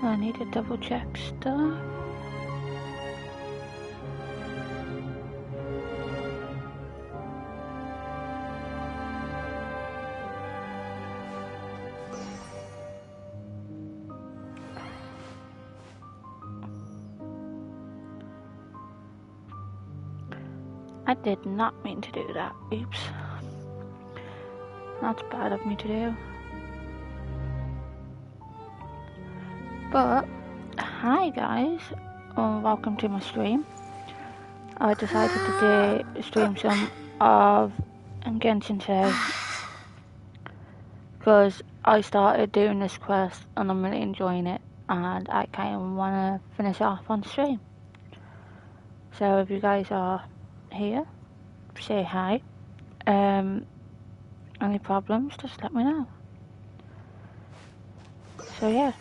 I need to double check stuff. I did not mean to do that. Oops. That's bad of me to do. But, hi guys, and welcome to my stream. I decided to stream some of genshin today because I started doing this quest and I'm really enjoying it, and I kind of want to finish off on stream. So if you guys are here, say hi. Any problems, just let me know. So yeah.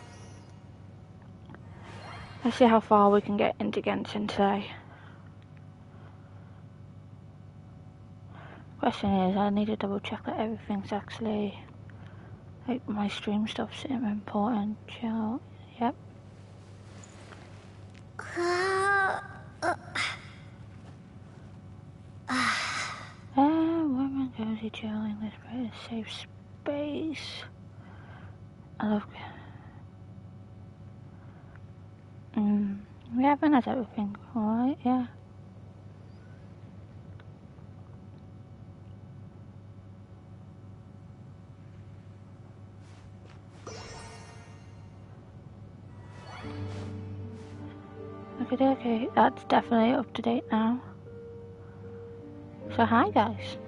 Let's see how far we can get into Genshin today. Question is, I need to double check that everything's actually, like, my stream stuff's important. Chill. Yep. Women cozy chilling. This place is safe space. I love. We haven't had everything, alright, yeah. Okay, that's definitely up to date now. So hi guys.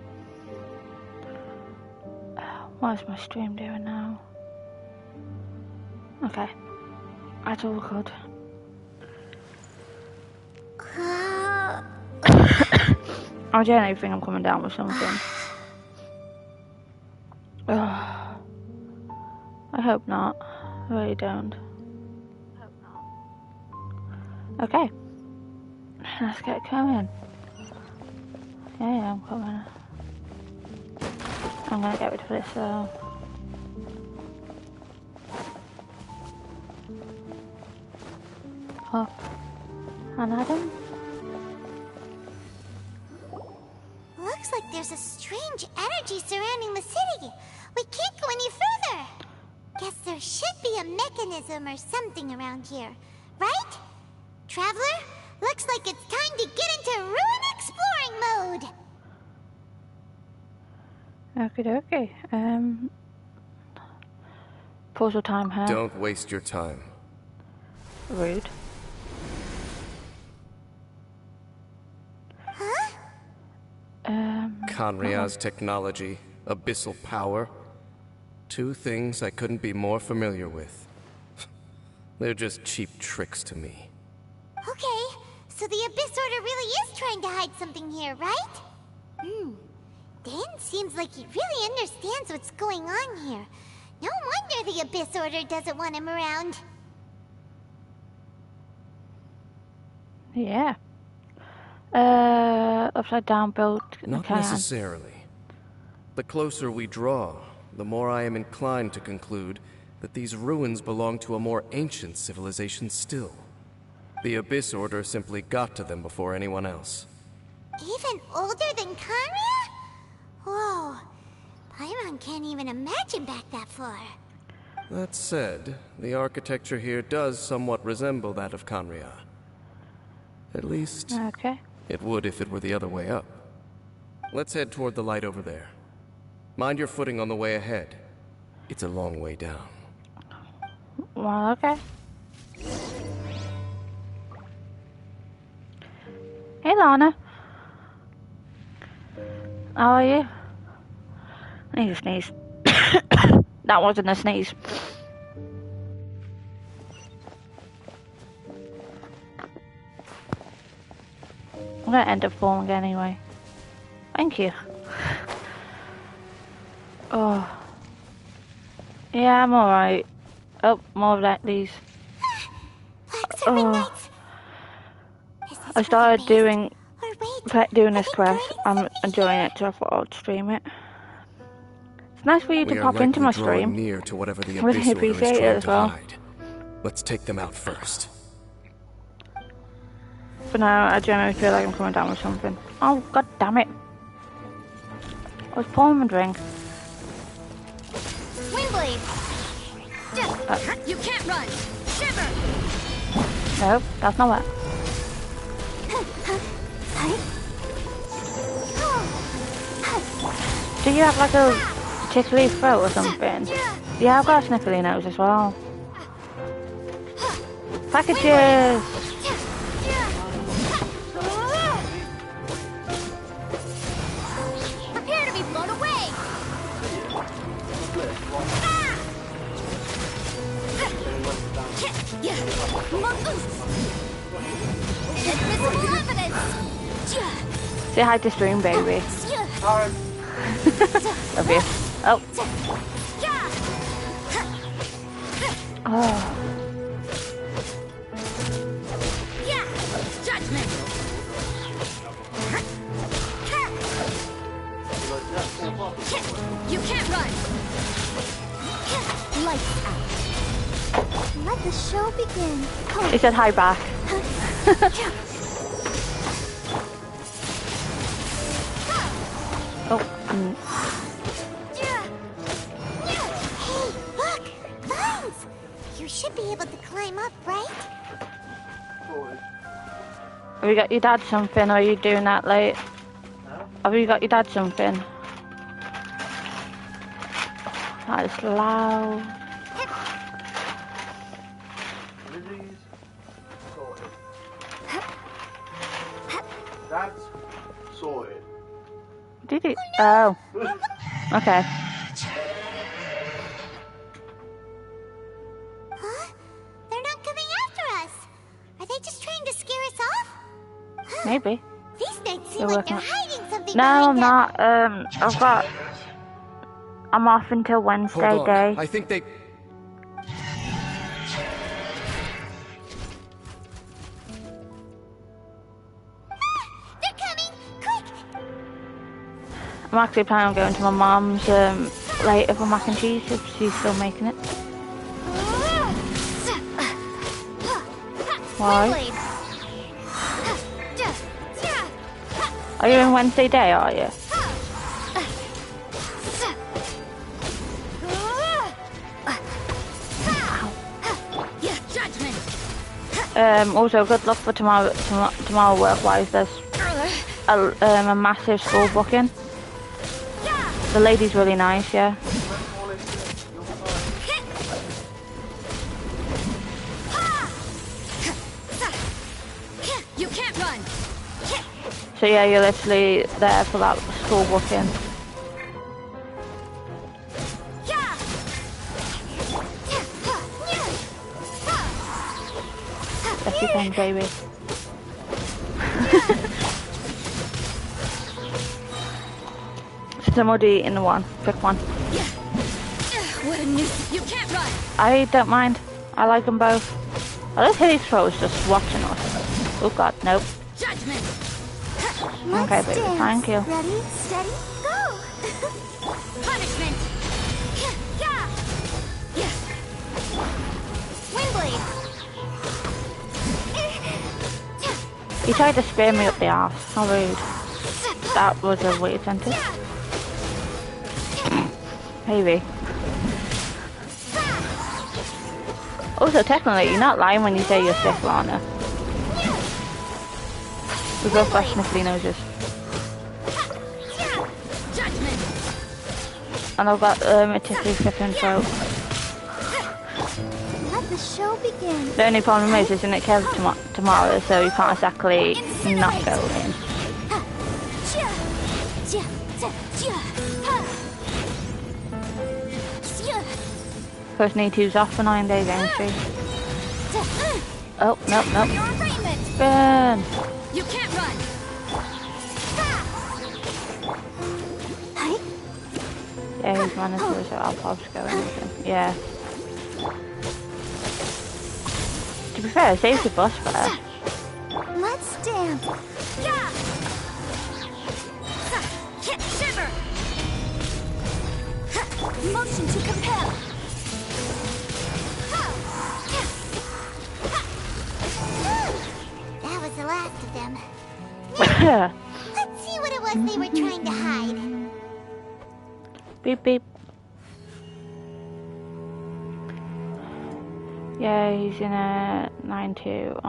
What is my stream doing now? Okay, that's all good. I genuinely think I'm coming down with something. I hope not. I really don't. Okay. Let's get going. Yeah, I'm coming. I'm gonna get rid of this though. Up. And Adam. Looks like there's a strange energy surrounding the city. We can't go any further. Guess there should be a mechanism or something around here, right? Traveler, looks like it's time to get into ruin exploring mode. Okay. Pause your time here. Don't waste your time. Rude. Huh? Kanria's technology, abyssal power. Two things I couldn't be more familiar with. They're just cheap tricks to me. Okay, so the Abyss Order really is trying to hide something here, right? Dan seems like he really understands what's going on here. No wonder the Abyss Order doesn't want him around. Yeah. Upside down build. Not necessarily. The closer we draw, the more I am inclined to conclude that these ruins belong to a more ancient civilization still. The Abyss Order simply got to them before anyone else. Even older than Kanria? Whoa. Paimon can't even imagine back that far. That said, the architecture here does somewhat resemble that of Kanria. At least, Okay. it would if it were the other way up. Let's head toward the light over there. Mind your footing on the way ahead. It's a long way down. Well, okay. Hey, Lana. How are you? I need to sneeze. That wasn't a sneeze. I'm gonna end up falling anyway. Thank you. Oh. Yeah, I'm alright. Oh, more of that, please. Oh. I started doing this quest. I'm enjoying it, so I thought I'd stream it. It's nice for you to pop into my stream. Near to whatever the I really Abyss Order is appreciate it trying as to well. hide. Let's take them out first. But now I genuinely feel like I'm coming down with something. Oh, god damn it. I was pouring my drink. Windblade! You can't run! Shiver! Nope, that's not it. Do you have like a tickly throat or something? Yeah, I've got a sniffly nose as well. Packages! Prepare to be blown away! Invisible evidence! Say hi to stream, baby. Love you. Oh. Oh. Judgment! You can't run! Lights out. Let the show begin. He said hi back. Oh. Hey, look! Vines! You should be able to climb up, right? Have you got your dad something, or are you doing that late? Have you got your dad something? That is loud. That's sorted. Did it? Oh. Okay. Huh? They're not coming after us. Are they just trying to scare us off? Huh. Maybe. These knights seem They're like working they're hiding something No, I'm behind not. I'm off until Wednesday Hold on. day. I think they... They're coming! Quick! I'm actually planning on going to my mum's later for mac and cheese if she's still making it. Why? Windblade. Are you in Wednesday day, are you? Also, good luck for tomorrow work-wise. There's a massive school booking. The lady's really nice, yeah. You can't run! So yeah, you're literally there for that school booking. That's your thing, baby. Somebody in the one. Pick one. What a nuisance! You can't run! I don't mind. I like them both. I just hit his throws just watching us. Oh god, nope. Judgment! Okay, baby, thank you. Ready, steady, go! Punishment! Windblade! He tried to spear me up the arse. How rude. That was a weird sentence. Maybe. Also, technically, you're not lying when you say you're sick, Lana. We both got sniffly noses. Judgment! And I've got a tickly flipping throat. Let the show begin. The only problem is, isn't it Kev tomorrow, so you can't exactly not go in. First need two's off for 9 days, ain't she? Oh, nope, nope. Burn! You can't run! Yeah, he's managed to, so I'll probably go in with him. Yeah. To be fair, it saves the bus fare. Let's dance. Shiver! Motion to compel. Let's see what it was they were trying to hide. Beep beep. Yeah, he's in a 9-2.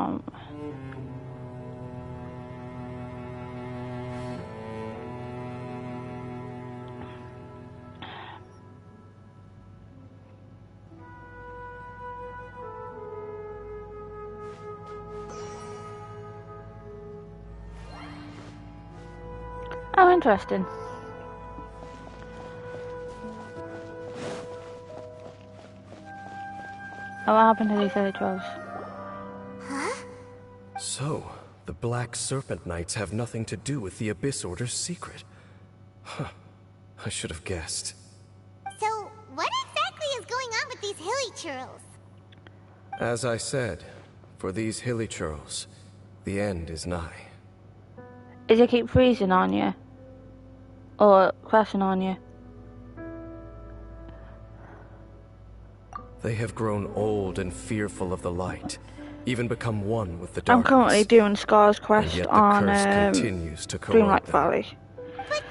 Oh, interesting. Oh, what happened to these other trolls? Huh? So, the Black Serpent Knights have nothing to do with the Abyss Order's secret. Huh. I should have guessed. So, what exactly is going on with these hilly churls? As I said, for these hilly churls, the end is nigh. Does it keep freezing on you? Or crashing on you? They have grown old and fearful of the light, even become one with the darkness. I'm currently doing Scar's quest and yet the on curse continues to corrode Dreamlight them. Valley. But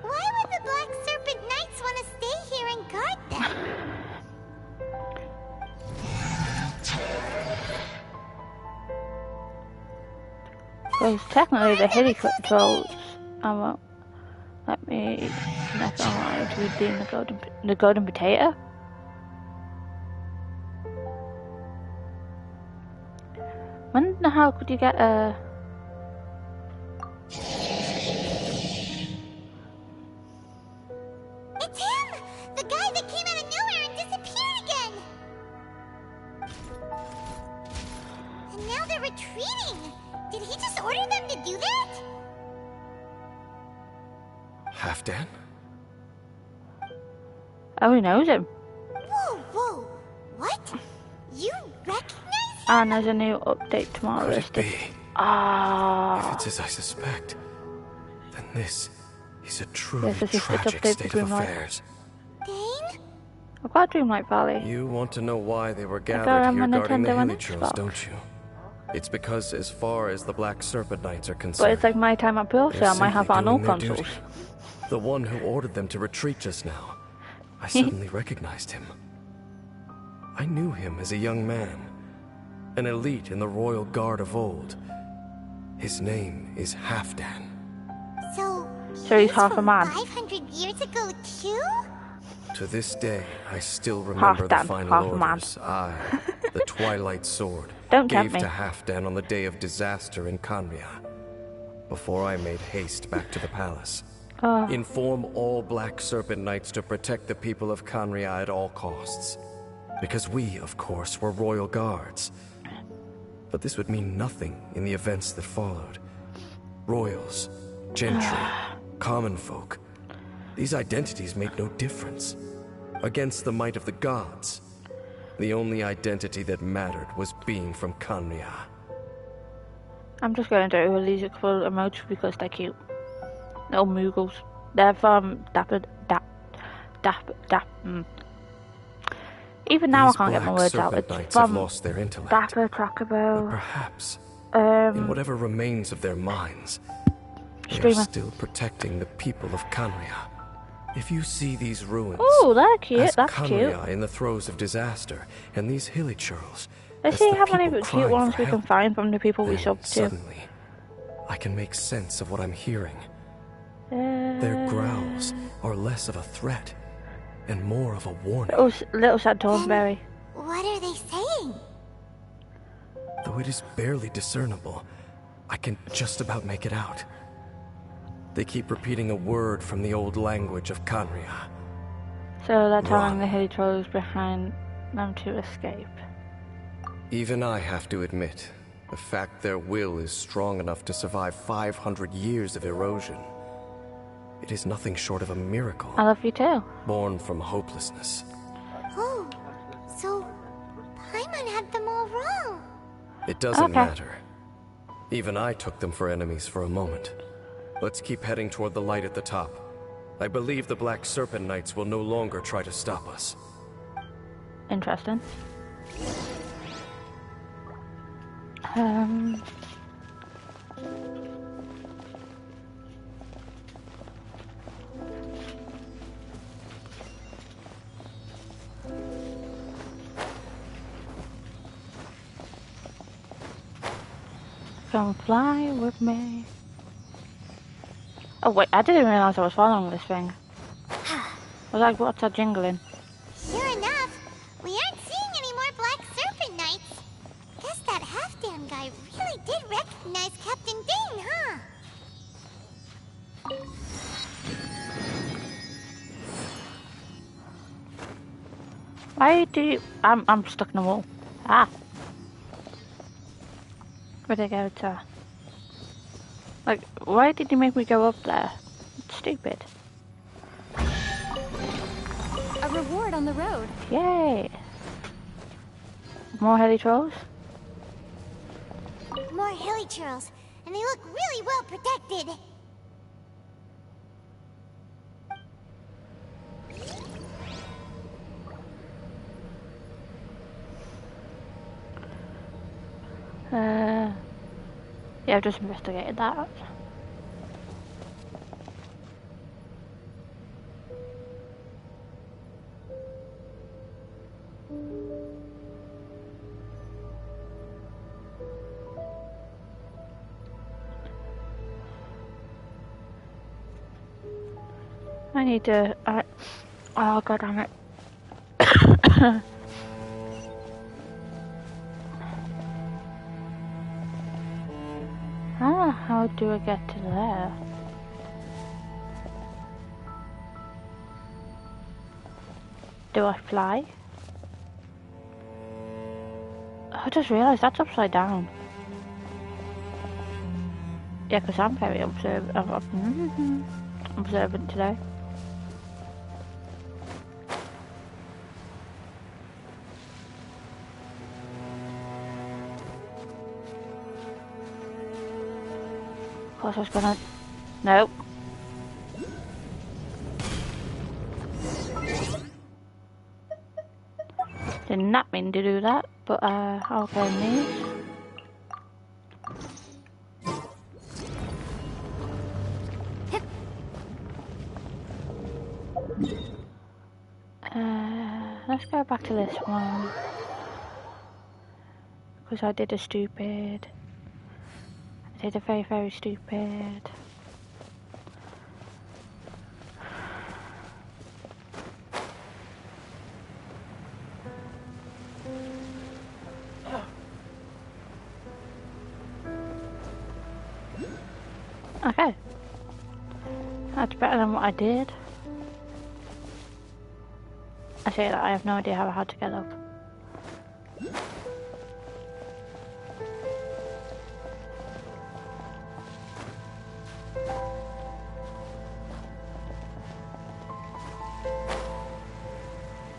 why would the Black Serpent Knights want to stay here and guard them? Because technically the hilly trolls. Well, let me connect online to redeem the golden potato. When the hell could you get a... It's him! The guy that came out of nowhere and disappeared again! And now they're retreating! Did he just order them to do that? Halfdan? Oh, he knows him. Whoa, whoa! What? You recognize him? And there's a new update tomorrow Could it listed. be? If Ah, it's as I suspect, then this is a truly Yes, this is the tragic update state for of Dreamlight. affairs. Dane? I've got Dreamlight Valley. You want to know why they were got it gathered on here my guarding the Nintendo and hilly churls, Xbox. don't you? It's because as far as the Black Serpent Knights are But concerned, it's like my time at Pearl, so they're I might have simply on all doing their consoles. duty. The one who ordered them to retreat just now, I suddenly recognized him. I knew him as a young man, an elite in the royal guard of old. His name is Halfdan. So he's half a from man. 500 years ago too? To this day, I still remember the Halfdan, final half a man. orders I, the Twilight Sword, Don't gave tempt me. to Halfdan on the day of disaster in Kanria, before I made haste back to the palace. Inform all Black Serpent Knights to protect the people of Kanria at all costs. Because we, of course, were royal guards. But this would mean nothing in the events that followed. Royals, gentry, common folk. These identities made no difference. Against the might of the gods, the only identity that mattered was being from Kanria. I'm just going to release a couple emotes because they're cute. Little Moogles. They're from Even now These I can't get my Black words out. Serpent It's Knights have from lost their intellect. Dapper But Chocobo. perhaps, in whatever remains of their minds, they are Streamer. still protecting the people of Kanria. If you see these ruins, Oh, they're cute. as That's cute. Kanria in the throes of disaster, and these hilly churls, Let's as see the how many people cute crying ones for we can help, find from the people we then sub to. suddenly, I can make sense of what I'm hearing. Their growls are less of a threat and more of a warning. Little sad Thornberry. What are they saying? Though it is barely discernible, I can just about make it out. They keep repeating a word from the old language of Kanria. So they're telling Run. the hilly trolls behind them to escape. Even I have to admit, the fact their will is strong enough to survive 500 years of erosion. It is nothing short of a miracle, I love you too. born from hopelessness. Oh, so Paimon had them all wrong. It doesn't Okay. matter. Even I took them for enemies for a moment. Let's keep heading toward the light at the top. I believe the Black Serpent Knights will no longer try to stop us. Interesting. Come fly with me. Oh wait, I didn't realise I was following this thing. I was like, what's that jingling? Sure enough, we aren't seeing any more Black Serpent Knights. Guess that half-damn guy really did recognize Captain Dane, huh? Why do you... I'm stuck in the wall. Ah. Where'd I go to? Like, why did you make me go up there? It's stupid. A reward on the road. Yay! More heli trolls? More hilly churls, and they look really well protected. Yeah, I've just investigated that. I need to... oh, god damn it. How do I get to there? Do I fly? I just realised that's upside down. Yeah, because I'm very observant today. Of course I was gonna... Nope. Did not mean to do that, but okay, these. Let's go back to this one. Because I did a stupid. I did a very, very stupid. Okay. That's better than what I did. I say that I have no idea how I had to get up.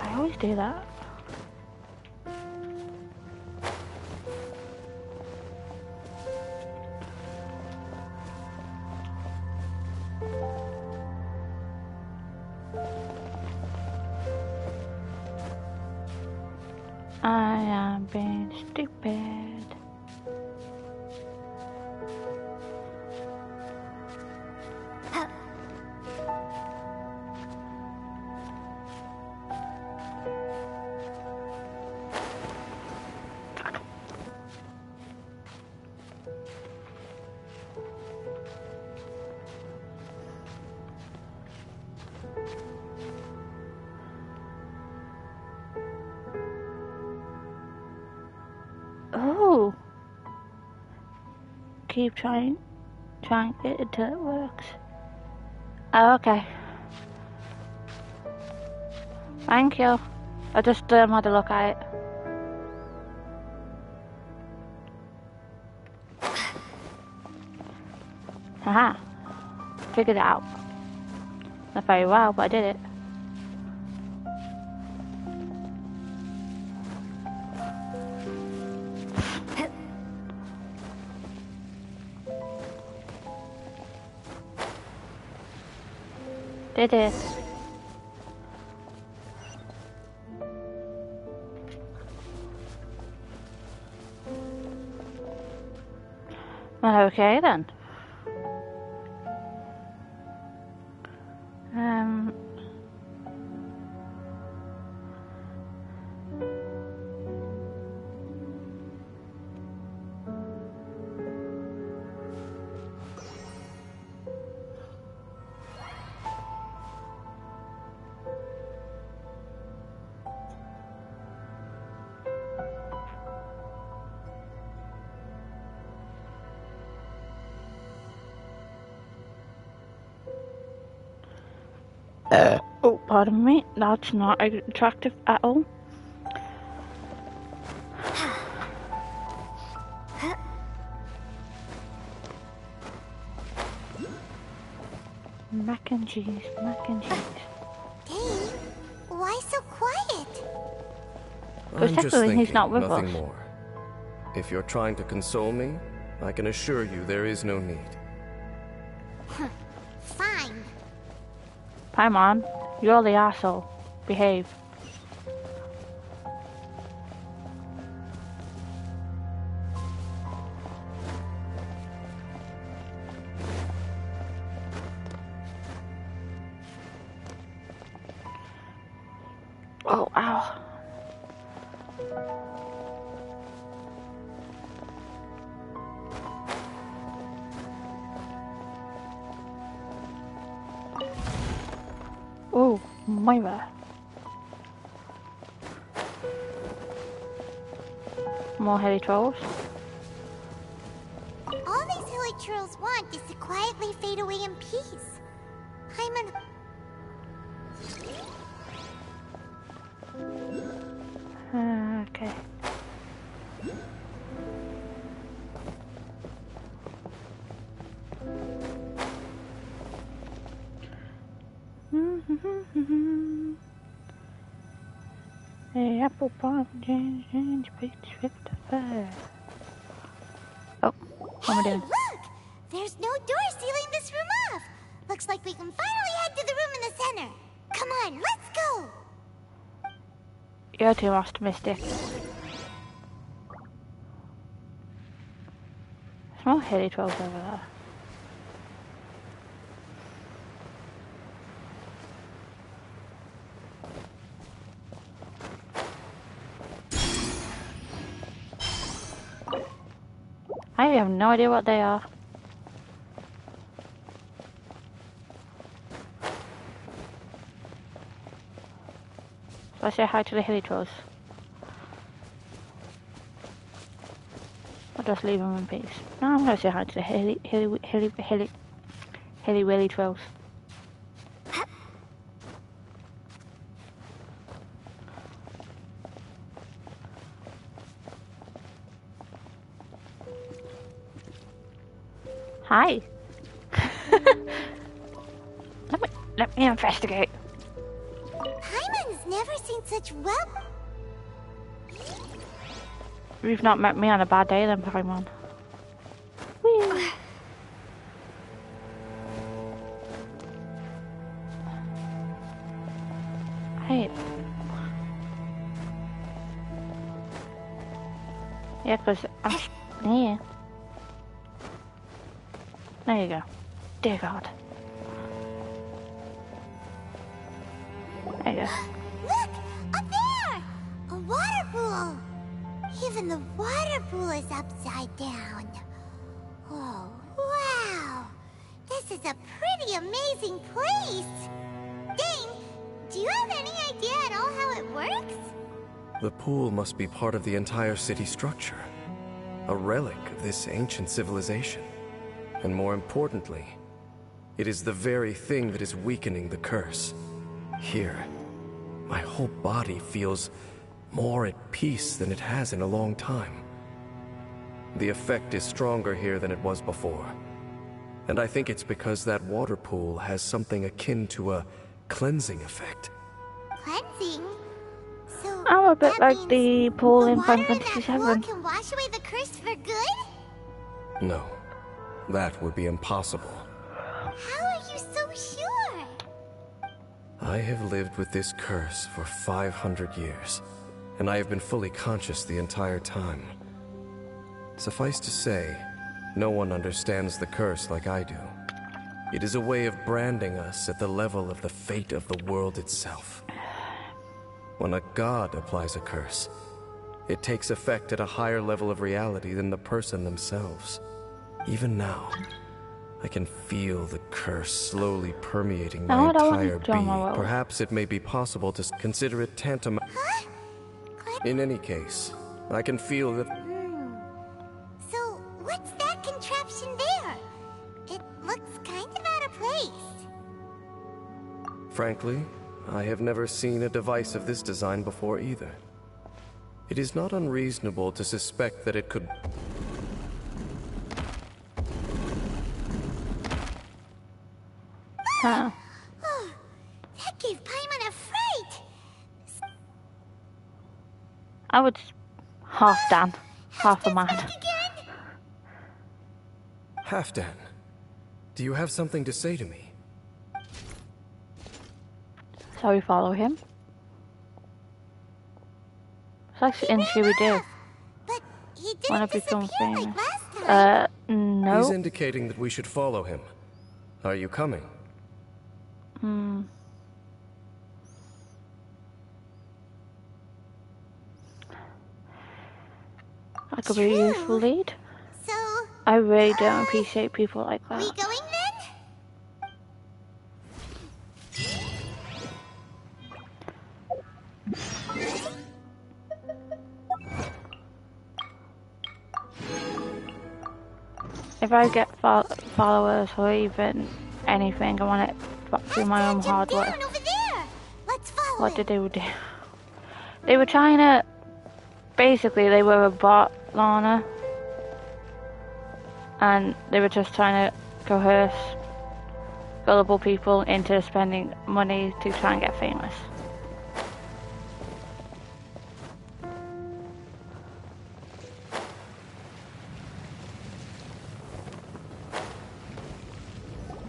I always do that. I am being stupid. Oh, keep trying it until it works. Oh, okay. Thank you. I just had a look at it. Haha. Figured it out. Not very well, but I did it. Did it. Well, okay then. Oh, pardon me. That's not attractive at all. Mac and cheese, mac and cheese. Dane, why so quiet? I'm just technically thinking, he's not with nothing us. more. If you're trying to console me, I can assure you there is no need. Fine. Paimon, you're the asshole. Behave. Oh, ow. Oh, my bad. More heavy trolls. All these hilly trolls want is to quietly fade away in peace. Paimon... Okay. Hey, apple pie, ginger, peach, 55. Oh, what am I doing? Look! There's no door sealing this room off. Looks like we can finally head to the room in the center. Come on, let's go! You're too optimistic. There's more hilly trolls over there. I have no idea what they are. So I say hi to the hilly trolls. Or just leave them in peace. No, I'm gonna say hi to the hilly willy trolls. Hi. let me investigate. Paimon's never seen such well... You've not met me on a bad day then, Paimon. Whee. Hey. Yeah, because I'm... Yeah. There you go. Dear God. There you go. Look! Up there! A water pool! Even the water pool is upside down. Oh, wow! This is a pretty amazing place! Dane, do you have any idea at all how it works? The pool must be part of the entire city structure. A relic of this ancient civilization. And more importantly, it is the very thing that is weakening the curse. Here, my whole body feels more at peace than it has in a long time. The effect is stronger here than it was before. And I think it's because that water pool has something akin to a cleansing effect. Cleansing? So I'm a bit that like means the pool the in water Final in that Fantasy pool VII. can wash away the curse for good? No, that would be impossible. How are you so sure? I have lived with this curse for 500 years, and I have been fully conscious the entire time. Suffice to say, no one understands the curse like I do. It is a way of branding us at the level of the fate of the world itself. When a god applies a curse, it takes effect at a higher level of reality than the person themselves. Even now, I can feel the curse slowly permeating my No, I don't want entire to join my being. world. Perhaps it may be possible to consider it tantamount. Huh? In any case, I can feel that... So, what's that contraption there? It looks kind of out of place. Frankly, I have never seen a device of this design before either. It is not unreasonable to suspect that it could... Huh. Oh, that gave Paimon a fright. I would half Dan, half a Halfdan's man. back again. Halfdan, do you have something to say to me? So we follow him. It's like in Scooby-Doo. But he Wanna didn't become disappear like famous. last time. No. He's indicating that we should follow him. Are you coming? That could be a useful lead. So, I really don't appreciate people like we that. going then? If I get followers or even anything, I want it back through my own hard work. Down over there. Let's follow What it. did they do? They were trying to... Basically, they were a bot, Lana. And they were just trying to coerce gullible people into spending money to try and get famous.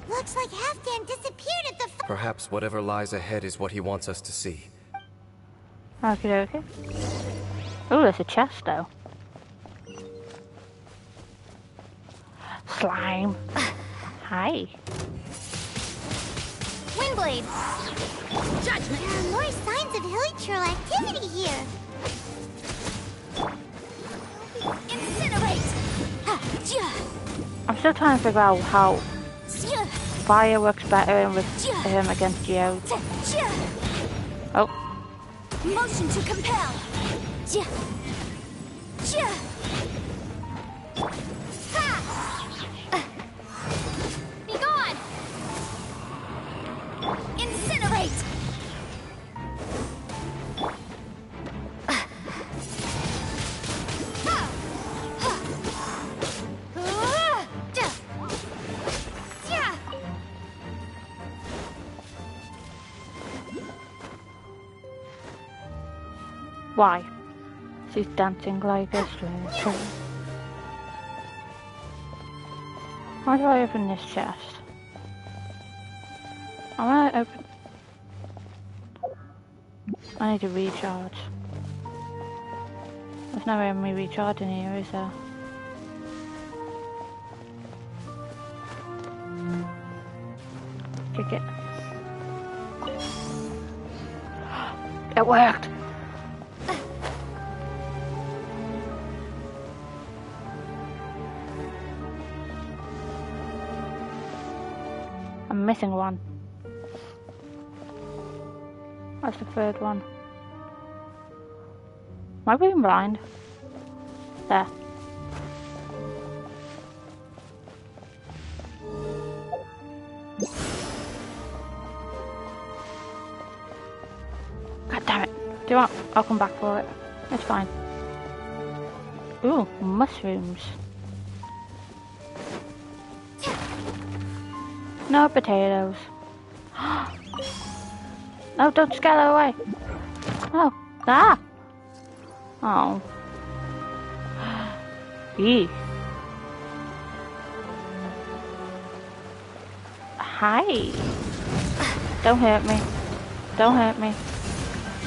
Looks like Halfdan disappeared at the Perhaps whatever lies ahead is what he wants us to see. Okay, okay. Oh, there's a chest though. Slime. Hi. Windblade! Judgment! There are more signs of Hilichurl activity here. Incinerate! I'm still trying to figure out how fire works better with him against geodes. Oh, Motion to compel! Be gone! Incinerate! why? She's dancing like a stripper. How do I open this chest? I want to open... I need to recharge. There's no way of me recharging here, is there? Kick it. It worked! I'm missing one. That's the third one. Am I being blind? There. God damn it. Do you want? I'll come back for it. It's fine. Ooh, mushrooms. No potatoes. No, don't scare away. Oh, ah. Oh. Eee. Hi. Don't hurt me. Don't hurt me.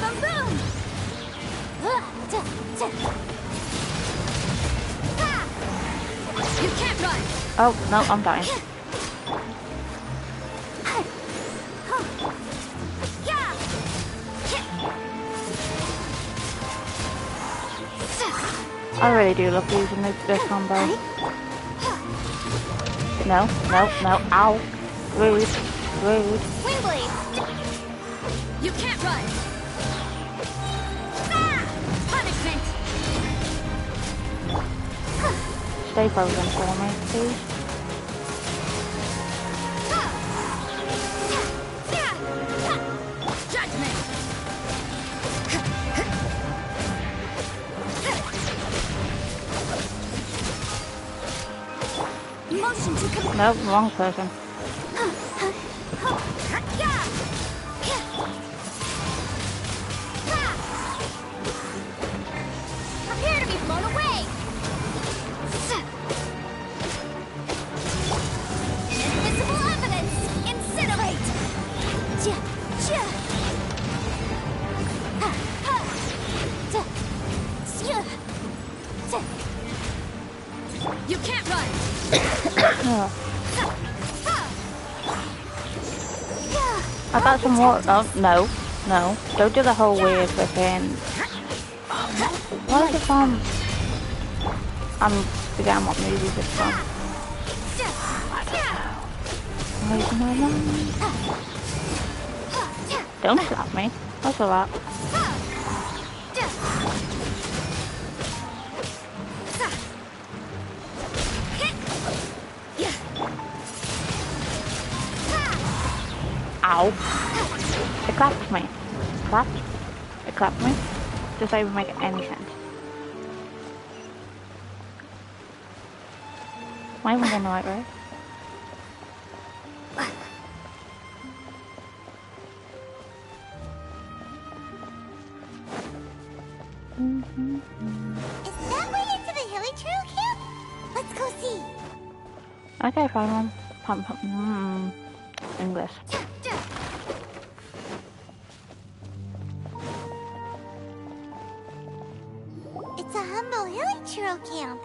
Boom boom! You can't run! Oh, no, I'm dying. I really do love using this combo. No, no, no, ow. Rude, rude. Windblade! You can't run! Ah! Punishment! Stay frozen for me, please. Nope, wrong person. Prepare to be blown away! Invisible evidence! Incinerate! You can't run! I got some more. Oh, no. No. Don't do the whole weird flipping. What is it from? I'm forgetting what movie this is from. I don't know. Don't slap me. That's alright. Ow. It clapped me. Clapped? It clapped me? Does that even make any sense? Am I even going the right way? Is that way into the Hilly Trail camp? Let's go see. Okay, fine. English. It's a humble Hilly Trail camp.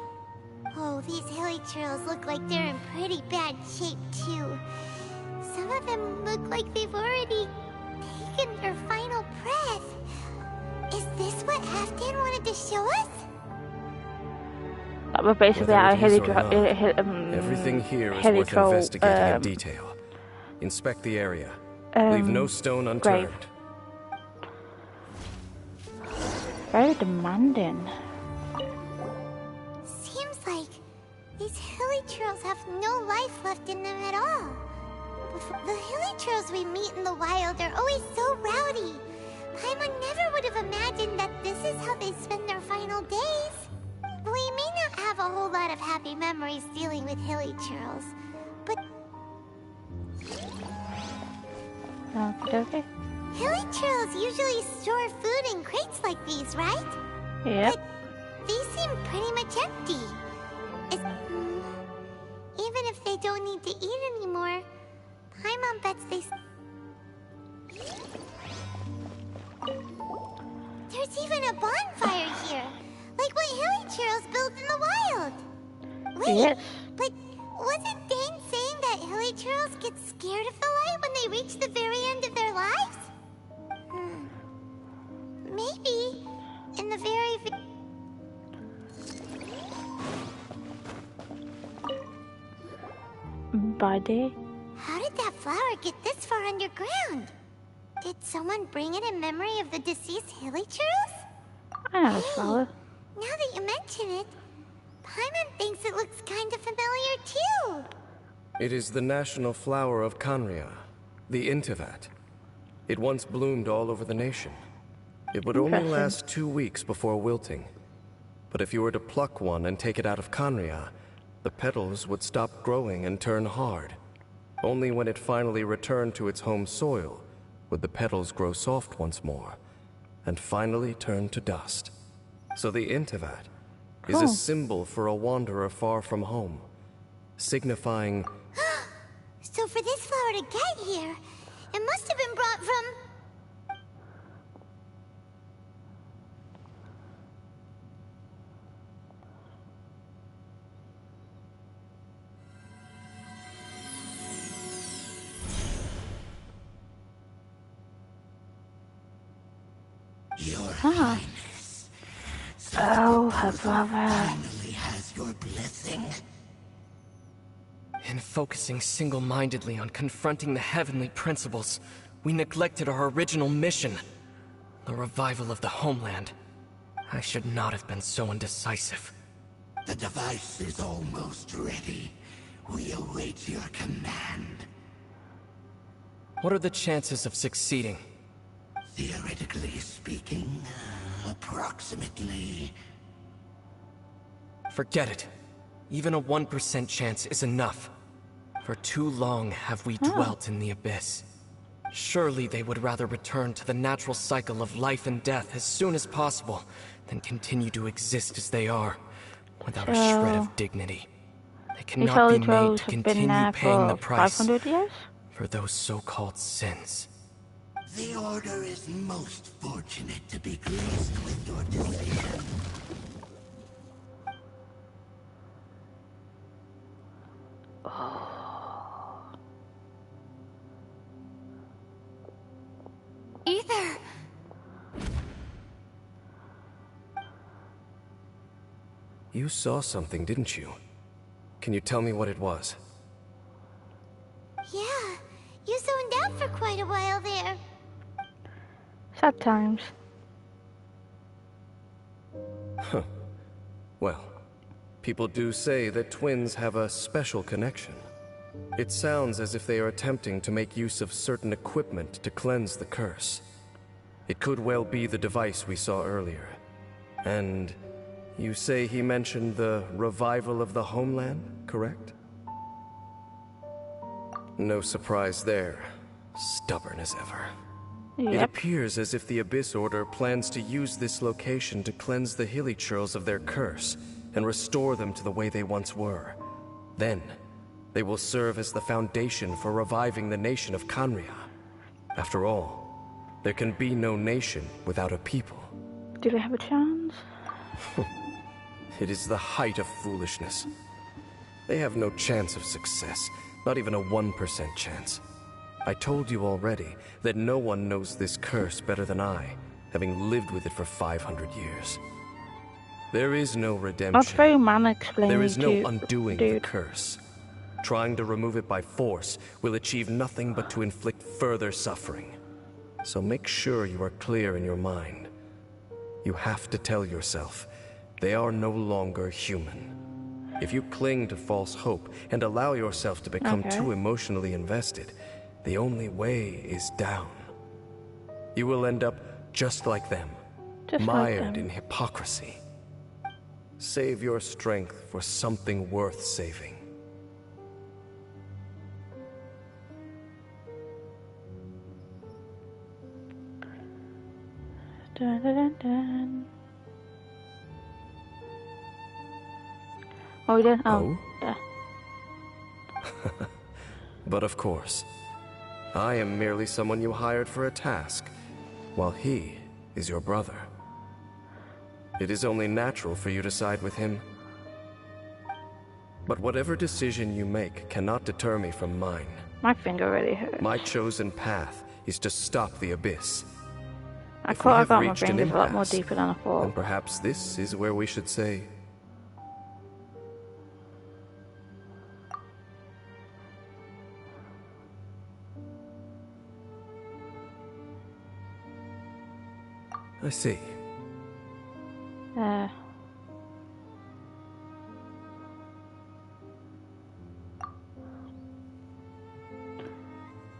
Oh, these Hilly Trails look like they're in pretty bad shape, too. Some of them look like they've already taken their final breath. Is this what Halfdan wanted to show us? That was basically Whether our it is or not, everything here is worth investigating in detail. Inspect the area. Leave no stone unturned. Very demanding. Seems like these Hilly Trails have no life left in them at all. The Hilly Trails we meet in the wild are always so rowdy. Paimon never would have imagined that this is how they spend their final days. We may not have a whole lot of happy memories dealing with Hilly Trails, but Okay. Hilly Trails usually store food in crates like these, right? Yep. But these seem pretty much empty. Even if they don't need to eat anymore, Paimon bets they... There's even a bonfire here, like what Hilly Trails built in the wild. Wait, Yes. but wasn't Dane saying that Hilly Trails get scared of the light when they reach the very end of their lives? Maybe in the very... Buddy. How did that flower get this far underground? Did someone bring it in memory of the deceased Hilly Trails? I know this flower. Now that you mention it, Paimon thinks it looks kind of familiar too. It is the national flower of Canria, the Intivat. It once bloomed all over the nation. It would only Interesting. last 2 weeks before wilting. But if you were to pluck one and take it out of Canria, the petals would stop growing and turn hard. Only when it finally returned to its home soil would the petals grow soft once more, and finally turn to dust. So the Intivat is Cool. a symbol for a wanderer far from home, signifying So for this flower to get here, it must have been brought from... Ah. Oh, her brother. Finally has your blessing. In focusing single-mindedly on confronting the heavenly principles, we neglected our original mission, the revival of the homeland. I should not have been so indecisive. The device is almost ready. We await your command. What are the chances of succeeding? Theoretically speaking, approximately. Forget it. Even a 1% chance is enough. For too long have we dwelt in the abyss. Surely they would rather return to the natural cycle of life and death as soon as possible than continue to exist as they are, without a shred of dignity. They These cannot be holy made trolls to have been continue there paying the for price 500 years? for those so-called sins. The Order is most fortunate to be graced with your decision. Ether! You saw something, didn't you? Can you tell me what it was? Yeah, you zoned out for quite a while there. Sad times. Huh. Well, people do say that twins have a special connection. It sounds as if they are attempting to make use of certain equipment to cleanse the curse. It could well be the device we saw earlier. And you say he mentioned the revival of the homeland, correct? No surprise there. Stubborn as ever. It Yep. appears as if the Abyss Order plans to use this location to cleanse the hilly churls of their curse and restore them to the way they once were. Then, they will serve as the foundation for reviving the nation of Kanria. After all, there can be no nation without a people. Do they have a chance? It is the height of foolishness. They have no chance of success, not even a 1% chance. I told you already that no one knows this curse better than I, having lived with it for 500 years. There is no redemption. That's very man-explaining. There is no undoing the dude. curse. Trying to remove it by force will achieve nothing but to inflict further suffering. So make sure you are clear in your mind. You have to tell yourself, they are no longer human. If you cling to false hope and allow yourself to become too emotionally invested, the only way is down. You will end up just like them, mired in hypocrisy. Save your strength for something worth saving. Dun, dun, dun, dun. Oh, we did? Oh, yeah. But of course, I am merely someone you hired for a task, while he is your brother. It is only natural for you to side with him. But whatever decision you make cannot deter me from mine. My finger really hurts. My chosen path is to stop the abyss. I If we thought I have got my reached an fingers a lot more impasse, deeper than I then thought. perhaps this is where we should say, I see.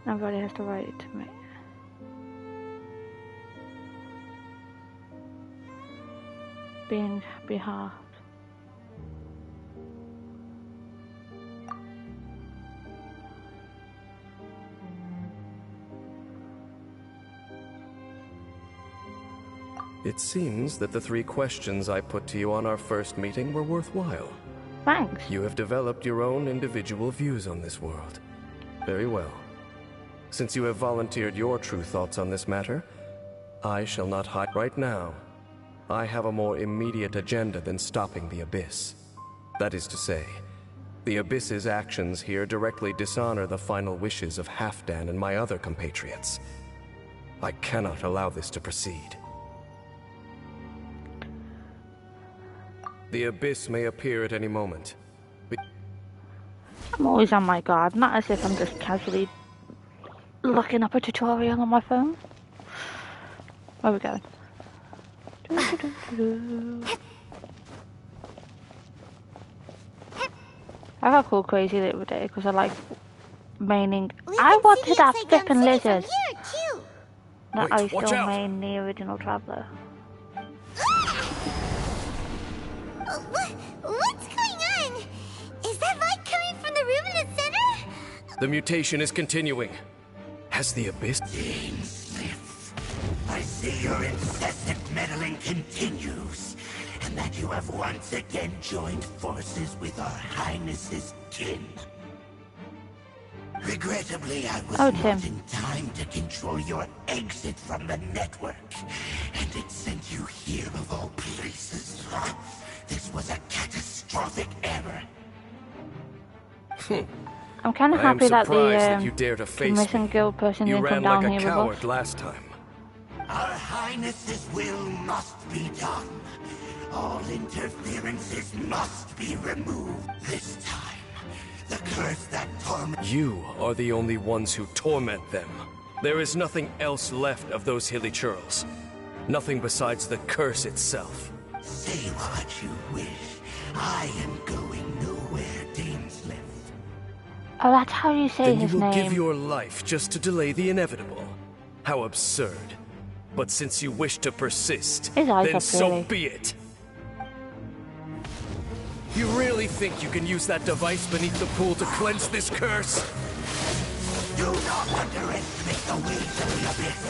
Nobody has to write it to me. Being behalf. It seems that the 3 questions I put to you on our first meeting were worthwhile. Thanks. You have developed your own individual views on this world. Very well. Since you have volunteered your true thoughts on this matter, I shall not hide right now. I have a more immediate agenda than stopping the Abyss. That is to say, the Abyss's actions here directly dishonor the final wishes of Halfdan and my other compatriots. I cannot allow this to proceed. The Abyss may appear at any moment. I'm always on my guard, not as if I'm just casually looking up a tutorial on my phone. Where are we going? I got called crazy the other day because I like maining. I wanted that flipping lizard. That I still main the original Traveler. What's going on? Is that light coming from the room in the center? The mutation is continuing. Has the Abyss... I see your incessant meddling continues, and that you have once again joined forces with our Highness's kin. Regrettably, I was not in time to control your exit from the network, and it sent you here of all places. This was a catastrophic error. I'm kind of happy that the you dare to face missing me. guild person You didn't come ran down like here a with coward us. last time. Our Highness's will must be done. All interferences must be removed this time. The curse that torments... You are the only ones who torment them. There is nothing else left of those hilly churls. Nothing besides the curse itself. Say what you wish. I am going nowhere, Dainsleif. Oh, that's how you say Then his you will name. give your life just to delay the inevitable. How absurd. But since you wish to persist, His eyes then are so pretty. be it. You really think you can use that device beneath the pool to cleanse this curse? Do not underestimate the waves of the abyss.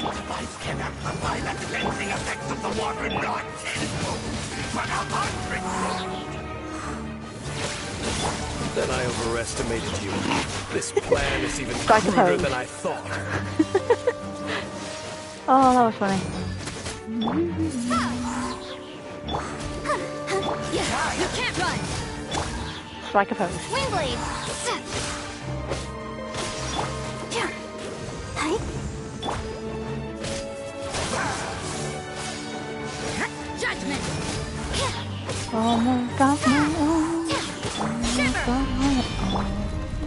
That device cannot provide the cleansing effects of the water not tenfold, but 100-fold. Then I overestimated you. This plan is even Strike a cruder pose. than I thought. Oh, that was funny. You can't run! Strike a pose. Wingblade! Judgment! Oh my god,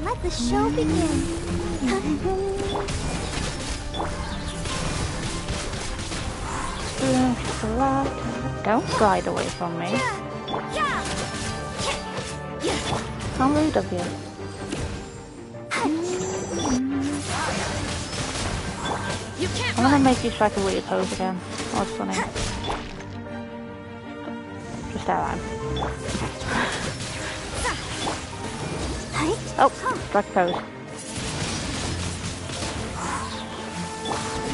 Let the show begin. Don't glide away from me. How rude of you. You can't I'm gonna run! make you strike a weird pose again. That was funny. Just stare at him. Oh, strike a pose.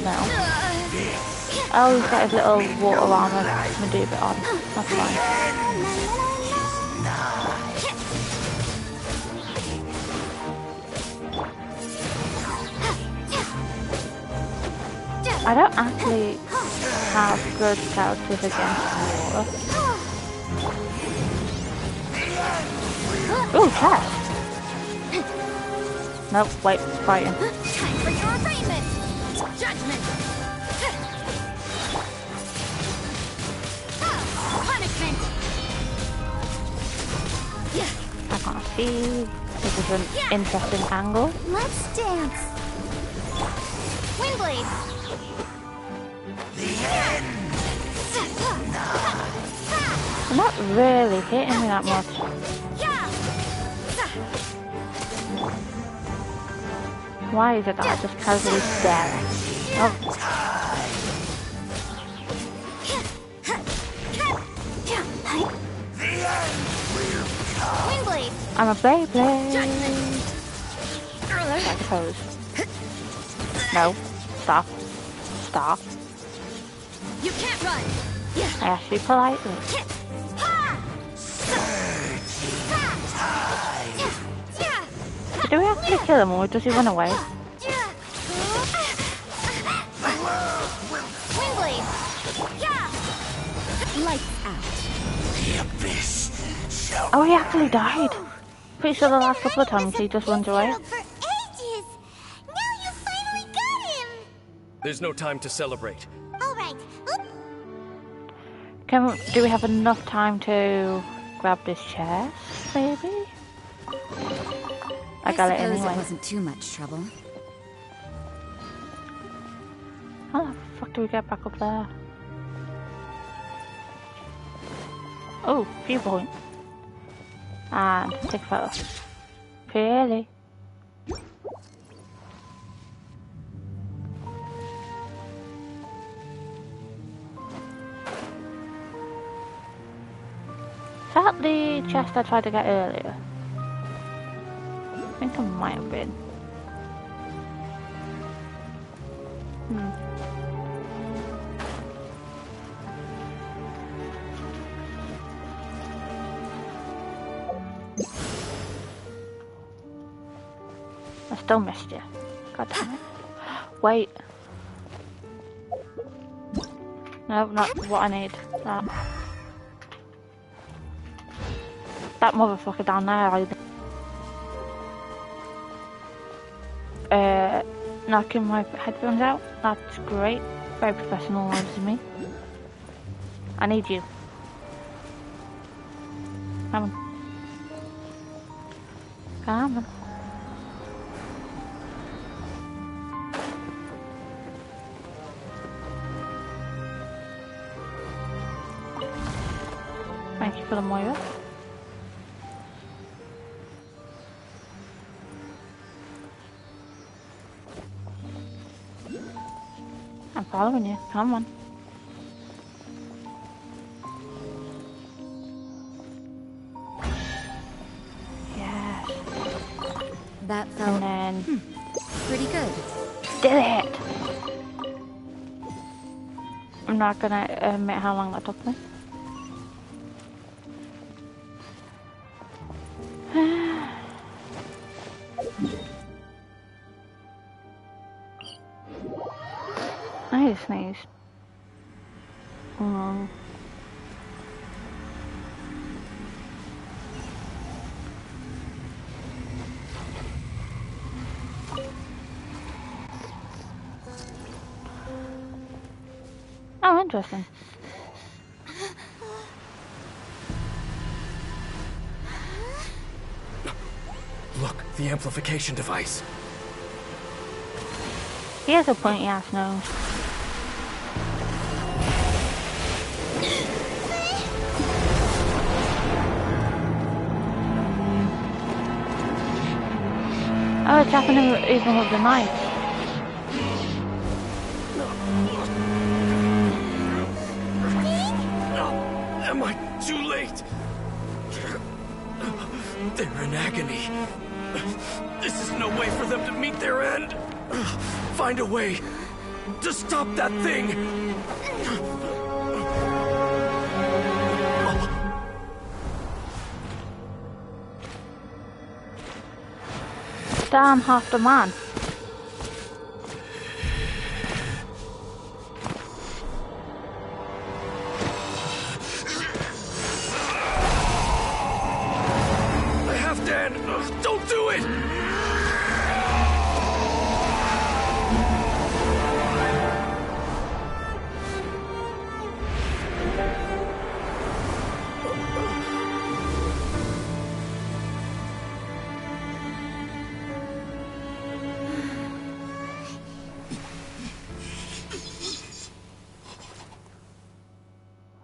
No. Oh, he's got his little water armor maneuver on. That's fine. I don't actually have good characters against water. Ooh, chest! Nope, wait, it's fighting. Time for your arraignment! Judgment! Punishment! I can't see. This is an interesting angle. Let's dance. Wingblade! They're not really hitting me that much. Why is it that I just casually stare? Oh, Wingblade! I'm a Beyblade! Judgment! I suppose. No. Stop. Stop. You can't run! I asked you politely. So do we actually kill him or does he run away? Wingblade! Lights out. The abyss shall... Oh, he actually died. Pretty sure the last couple of times he just runs away. For ages. Now you finally got him. There's no time to celebrate. All right. Do we have enough time to grab this chest, maybe? I got it suppose anyway. it wasn't too much trouble. How the fuck do we get back up there? Oh, viewpoint. And take a photo. Really? Is that the chest I tried to get earlier? I think think I might have been. I still missed you. God damn it. Wait. No, not what I need. That motherfucker down there. Knocking my headphones out. That's great. Very professional of me. I need you. Come on. Come on. Thank you for the Moira. I'm following you. Come on. Yes. That felt And then pretty good. did it. I'm not gonna admit how long that took me. I need to sneeze. Oh, interesting. Look, the amplification device. He has a pointy ass nose. Oh, it's happening even with the knife. Am I too late? They're in agony. This is no way for them to meet their end. Find a way to stop that thing. Damn, half the man. Don't do it!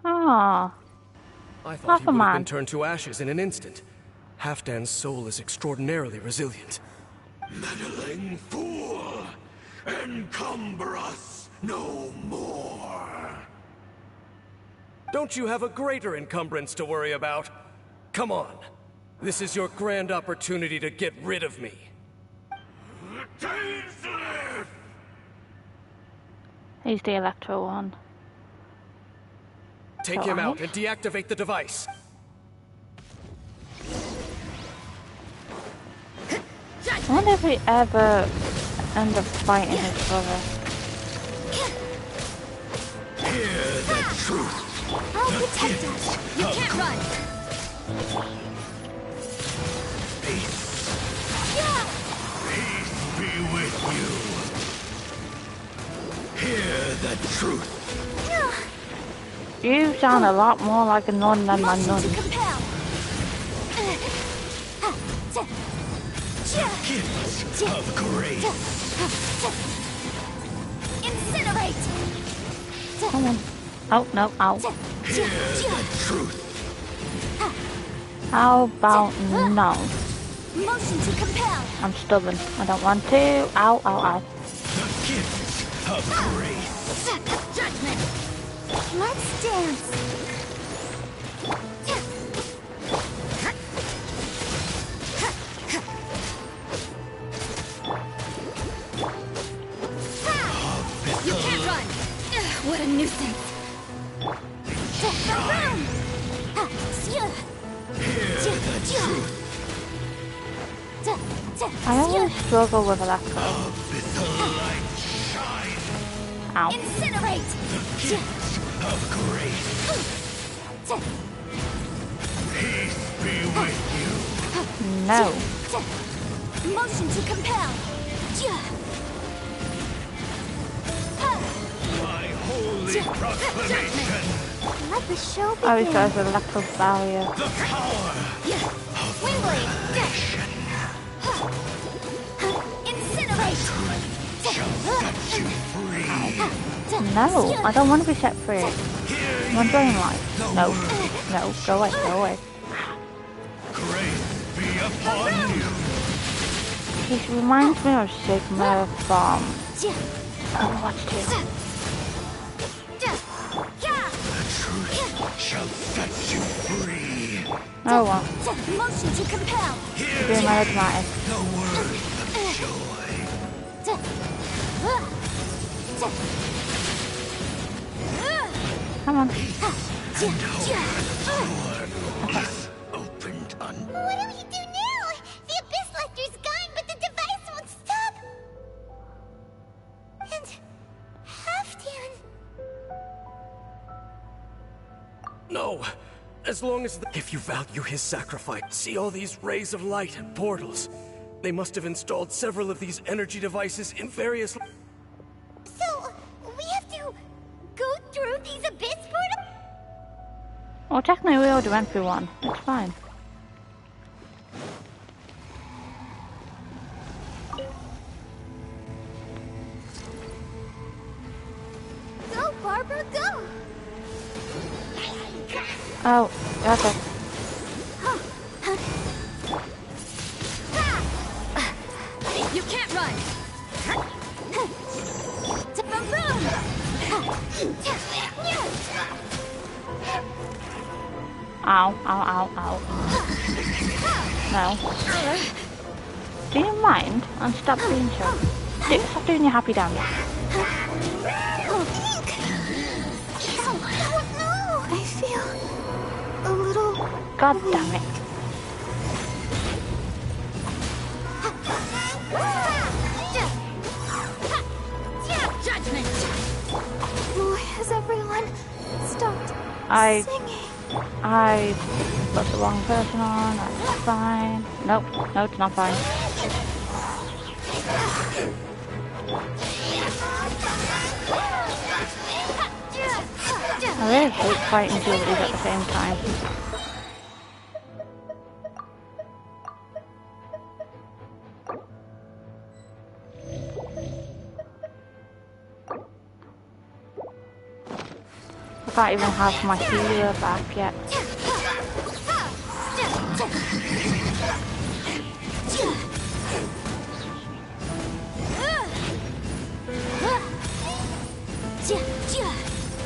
Ah. I thought he would have been turned to ashes in an instant. Halfdan's soul is extraordinarily resilient. Meddling fool! Encumber us no more! Don't you have a greater encumbrance to worry about? Come on. This is your grand opportunity to get rid of me. He's the Electro one. Take him out and deactivate the device. I wonder if we ever end up fighting his brother. Hear the truth. I'll protect us. You can't run. Peace. Peace be with you. Hear the truth. You sound a lot more like a nun than my nun. Gift of grace. Incinerate. Come on. Oh, no, ow. Hear the truth. How about no? Motion to compel. I'm stubborn. I don't want to. Ow, ow, ow. The gift of grace. Judgment. Let's dance. What a nuisance. I always struggle with electro. Ow. Incinerate! Of grace. Peace be with you. No. Motion to compel! My holy proclamation. Let the show Oh, he's begin. got his electro barrier. The power Windblade! Incinerate! shall set you free. No, I don't want to be set free. I'm enjoying life. No. No, go away, go away. Grace be upon you. He reminds me of Sigma from Overwatch 2. The truth shall set you free. No one. Motion to compel! Doing my automatic. The word of joy. Come on. Opened on What do we do now? The Abyss Lecter's gone, but the device won't stop. And Halfdan. No! As long as if you value his sacrifice, see all these rays of light and portals. They must have installed several of these energy devices in various... So, we have to go through these Abyss portals? Well, technically we already went through one. It's fine. Go, Barbara, go! Oh, okay. You can't run! Ow, ow, ow, ow. No. Do you mind? And stop being so... Stop doing your happy dance. I feel a little... God damn it. Judgment! Has everyone stopped singing? I put the wrong person on. That's fine. Nope. No, it's not fine. I really hate fighting dualies at the same time. I can't even have my healer back yet.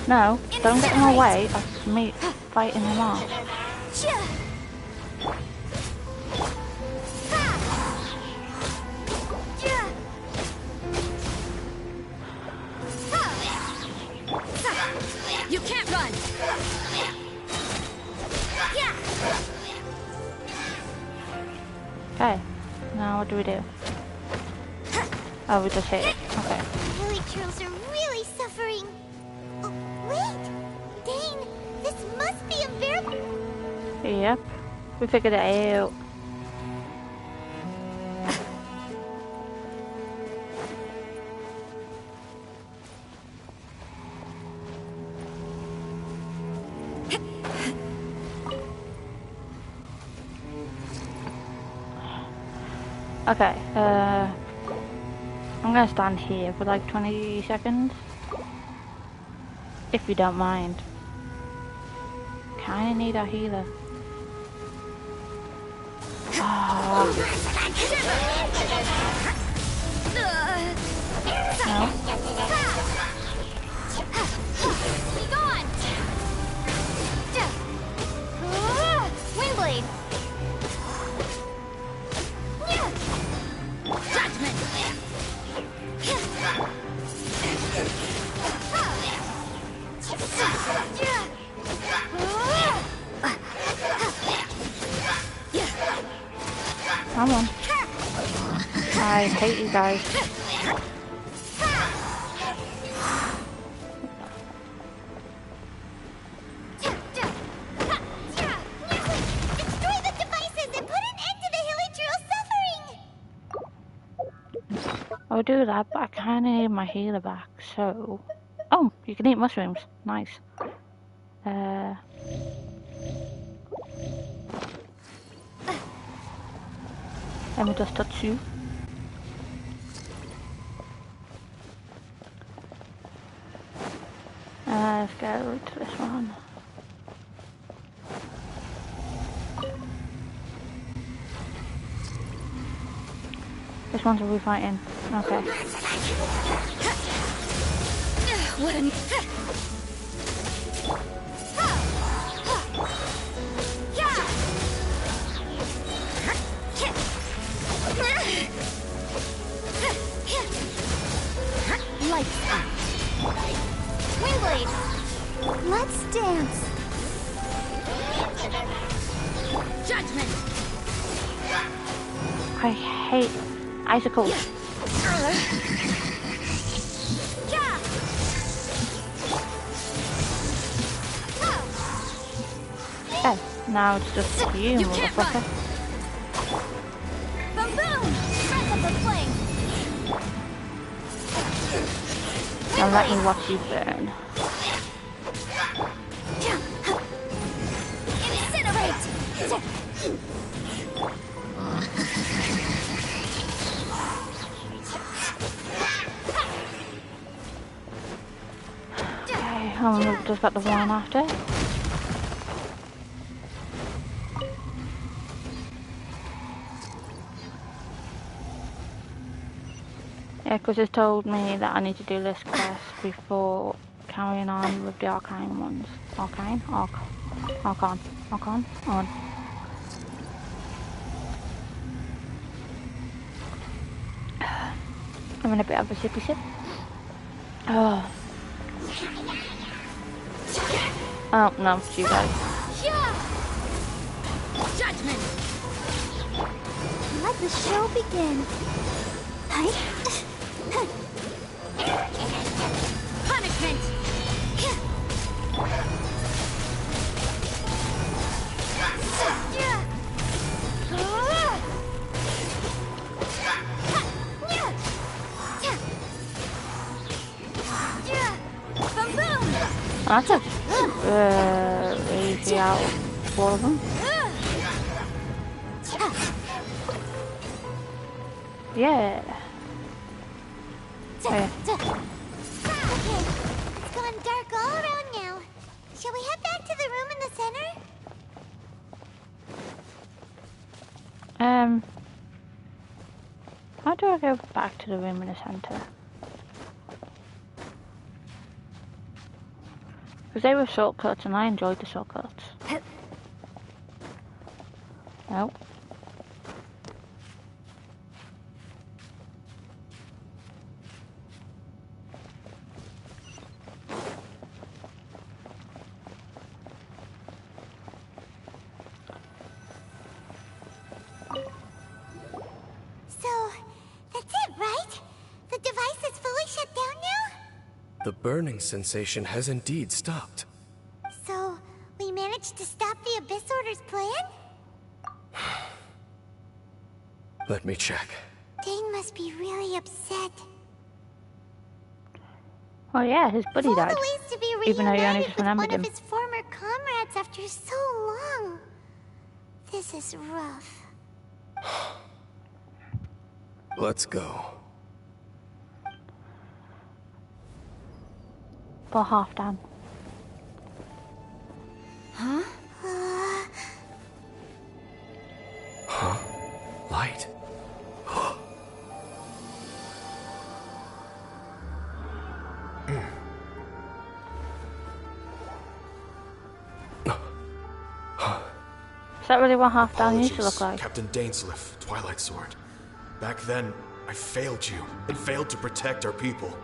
No, don't get in my way of me fighting him off. You can't run! Okay, now what do we do? Oh, we just hit it. Okay. Village girls are really suffering. Oh, wait! Dane, this must be a very... Yep, we figured it out. Okay, I'm gonna stand here for like 20 seconds. If you don't mind. Kinda need a healer. Oh. No. Be gone! Windblade! Judgment! Come on. I hate you guys. Destroy the devices and put an end to the Hilichurl's suffering! I'll do that, but I kinda need my healer back, so... Oh, you can eat mushrooms. Nice. Let me just touch you. Let's go to this one. This one's a fighting. Okay. What an... Lights out. Windblade. Let's dance. Judgment. I hate icicles. Okay, now it's just you, motherfucker. Boom boom. Breath of the flame. Now let me watch you burn. Incinerate. Okay, we've just got the one after. Yeah, because it's told me that I need to do this quest before carrying on with the arcane ones. Arcane? Archon. On. I'm in a bit of a sippy sip. Oh. Oh, no, it's you guys. Judgment. Let the show begin. Punishment. Boom boom. That's a easy out for them. Yeah. Okay, it's gone dark all around now. Shall we head back to the room in the center? How do I go back to the room in the center? Because they were shortcuts and I enjoyed the shortcuts. Nope. So, that's it, right? The device is fully shut down now? The burning sensation has indeed stopped. So, we managed to stop the Abyss Order's plan? Let me check. Dane must be really upset. Oh yeah, his buddy All died. the ways to be Even though you only reunited just with remembered one him. of his former comrades after so long. This is rough. Let's go. For half done. Uh, Huh? Light? Is that really what half done used to look Apologies, like? Captain Dainsliff, Twilight Sword. Back then, I failed you and failed to protect our people.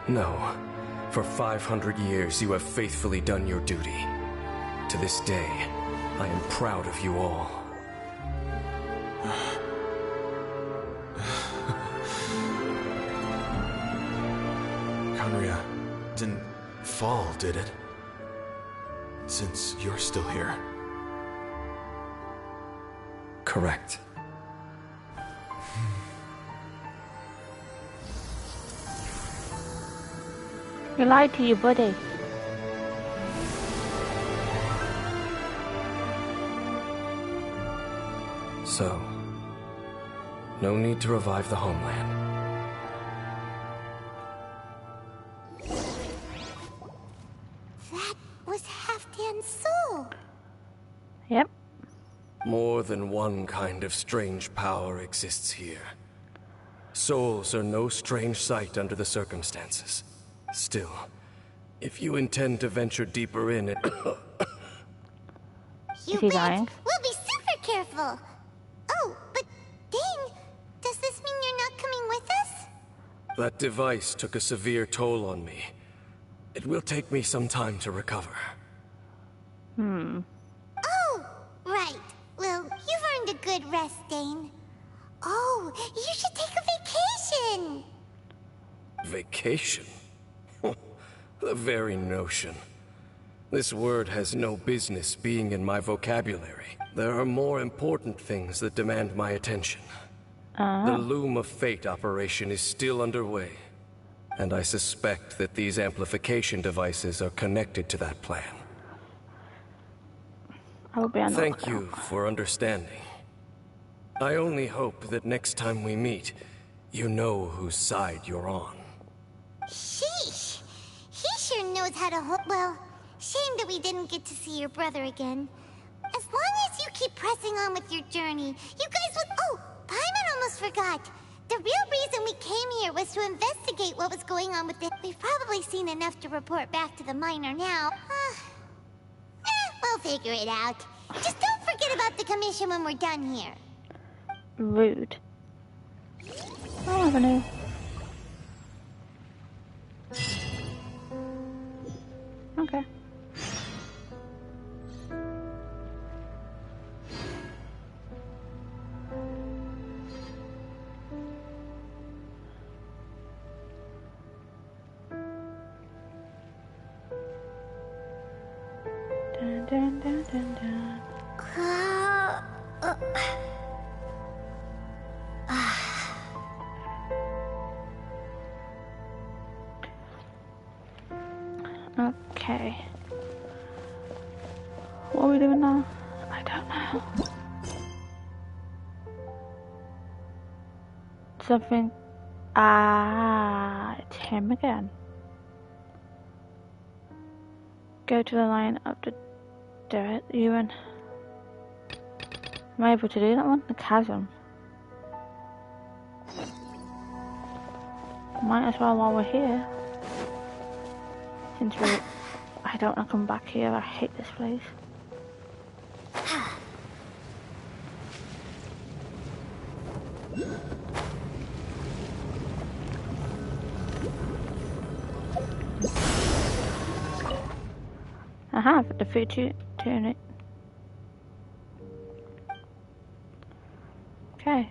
No. For 500 years, you have faithfully done your duty. To this day, I am proud of you all. Conria didn't fall, did it? Since you're still here. Correct. You lied to your buddy. So, no need to revive the homeland. That was Halfdan's soul. Yep. More than one kind of strange power exists here. Souls are no strange sight under the circumstances. Still, if you intend to venture deeper in it... You Is he bet. dying? We'll be super careful. Oh, but Dane, does this mean you're not coming with us? That device took a severe toll on me. It will take me some time to recover. Oh, right. Well, you've earned a good rest, Dane. Oh, you should take a vacation. Vacation? The very notion. This word has no business being in my vocabulary. There are more important things that demand my attention. The Loom of Fate operation is still underway, and I suspect that these amplification devices are connected to that plan. I will be on the Thank lookout. you for understanding. I only hope that next time we meet, you know whose side you're on. Sheesh. He sure knows how to hold. Well, shame that we didn't get to see your brother again. As long as you keep pressing on with your journey, you guys would. Oh, Paimon almost forgot. The real reason we came here was to investigate what was going on with it. We've probably seen enough to report back to the miner now. We'll figure it out. Just don't forget about the commission when we're done here. Rude. I'll have a new. Okay. Dun, dun, dun, dun, dun. Okay. What are we doing now? I don't know. Something. Ah, it's him again. Go to the line up the dirt. Am I able to do that one? The chasm. Might as well while we're here. Since we're... I don't want to come back here. I hate this place. I have the food tunic. Okay.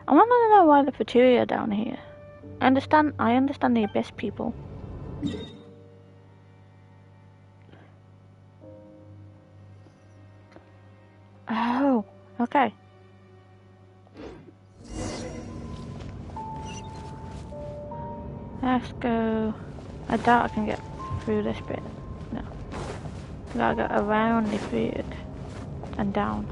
I want to know why the Fatui are down here. I understand the Abyss people. Oh, okay. Let's go. I doubt I can get through this bit. No. I gotta go around the food and down.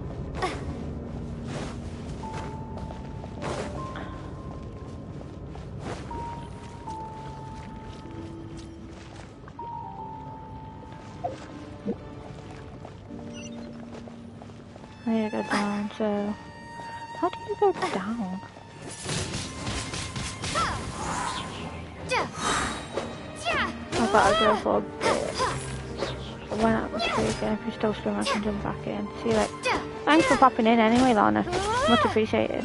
I need to go down, so... How do you go down? I've got to go for a bit. I went out the tree again. If you're still swimming, I can jump back in. See you later. Thanks for popping in anyway, Lana. Much appreciated.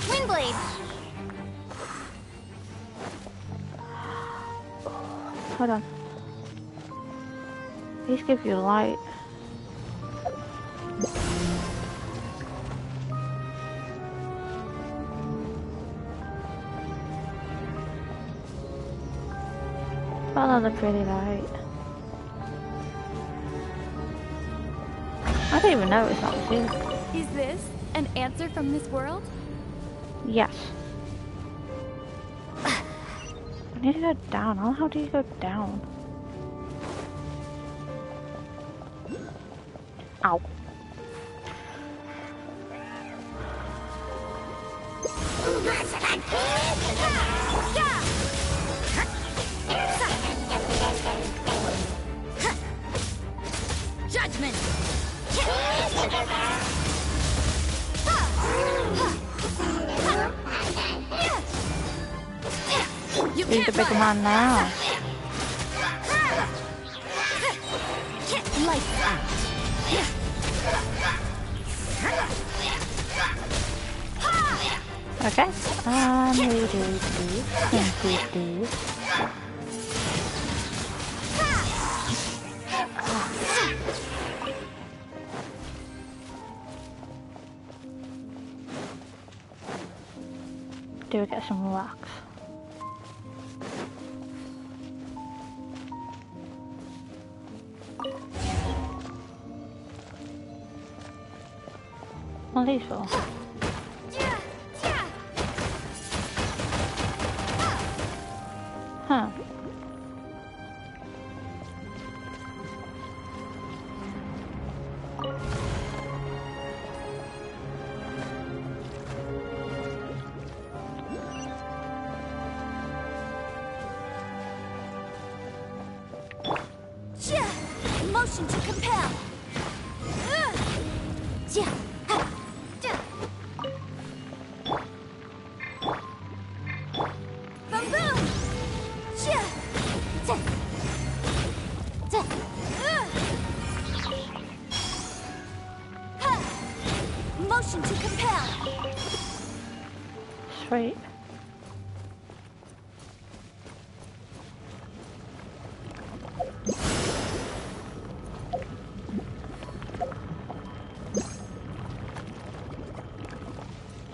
Windblade. Hold on. Please give you light. Follow the pretty light. I didn't even notice that was you. Is this an answer from this world? Yes. I need to go down. How do you go down? Ow. Judgment! You Who's the can't bigger run. man now? Lights out. Okay. We do these. Do we get some rocks? What are these for? Huh. Motion to compel. Boom boom. Motion to compel. Sweet.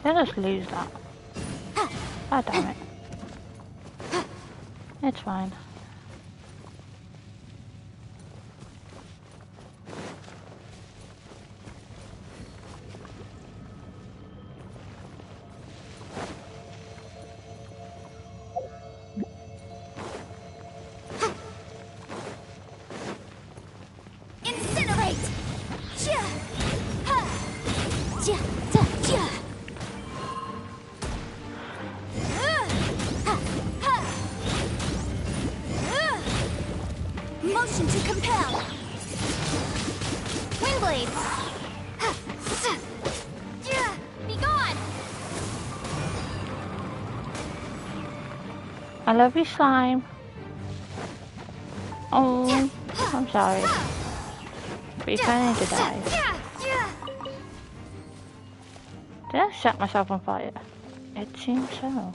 I'll just lose that. Oh damn it. It's fine. Incinerate! Motion to compel. Windblade. Be gone. I love you, slime. Oh, I'm sorry. But you kinda need to die. Did I set myself on fire? It seems so.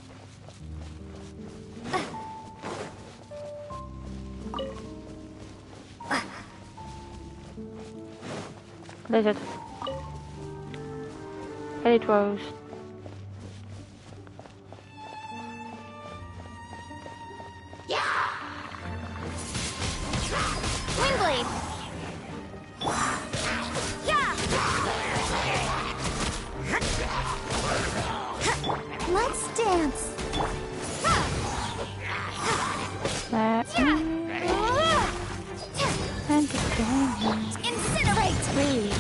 Lizard. Headed rose. Windblade. Let's dance. Let me entertain you. Incinerate. Please.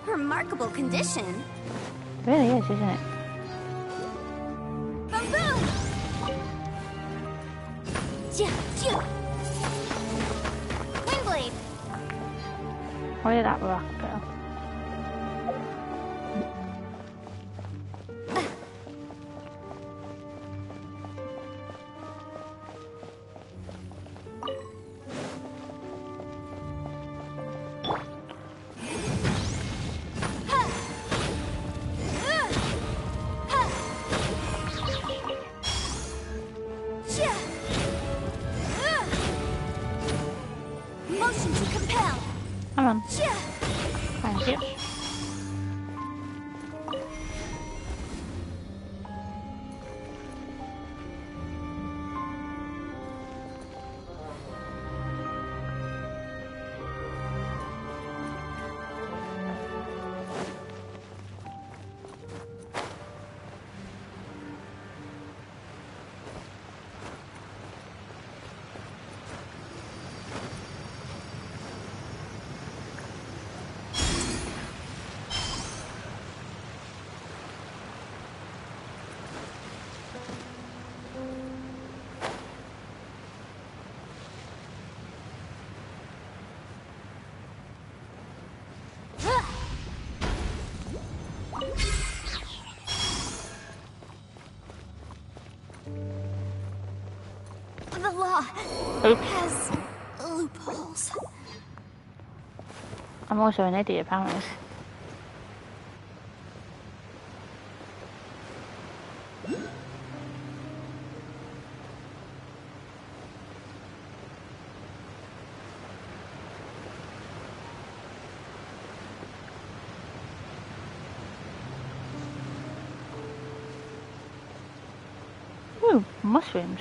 Remarkable condition. It really is, isn't it? Boom boom. Windblade. Where did that rock go? motion to compel. Come on. Thank you. The law Oops. has loopholes. I'm also an idiot, apparently. Ooh, mushrooms.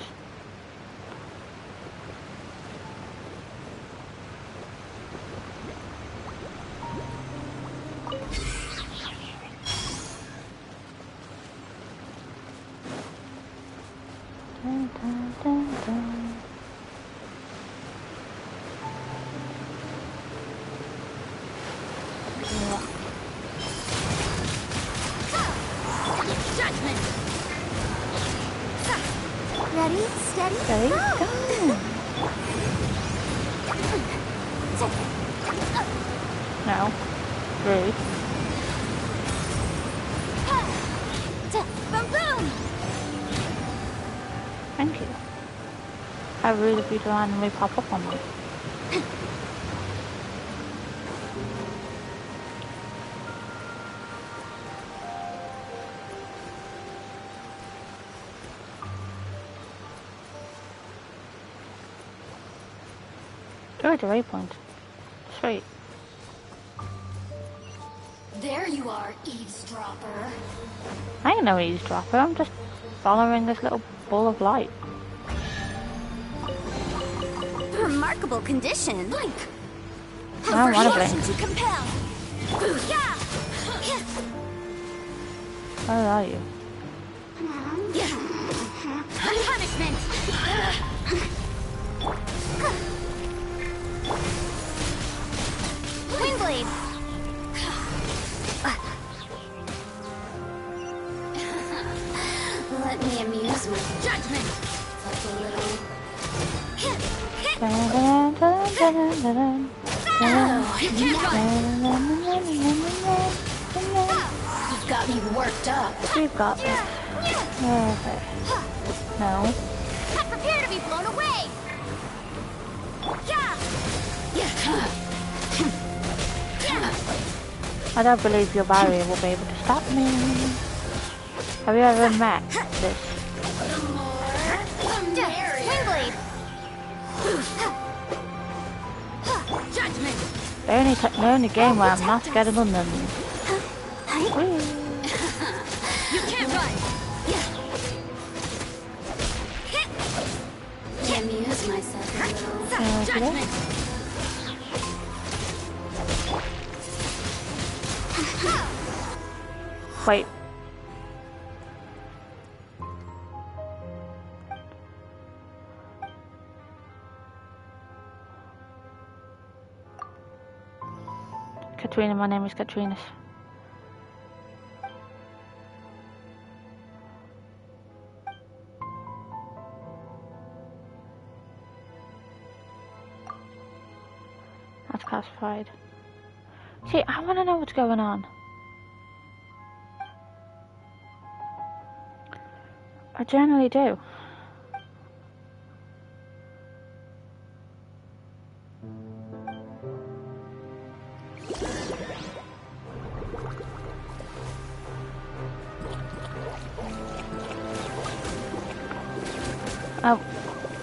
Dun, dun, dun, dun. Judgment. Ready, steady, Ready? go. No. Rude. Boom, boom. Thank you. How rude of you to randomly pop up on me. Oh, it's a waypoint. Sweet. There you are, eavesdropper. I ain't no eavesdropper, I'm just following this little ball of light. Remarkable condition. Blink. I don't wanna blink. Motion to compel. Yeah. Where are you? Punishment. Windblade. Let me amuse my judgment. That's a little. Dun, dun, dun, dun, dun, dun, dun. Oh, you can't run. You've got me worked up. We've got this. Okay. No. Prepare to be blown away. I don't believe your barrier will be able to stop me. Have you ever met this? Windblade. Judgment. The only game where I'm not scared of London. You can't run. Amuse myself a little. Judgment. Wait. Katrina, my name is Katrina. That's classified. See, I want to know what's going on. I generally do.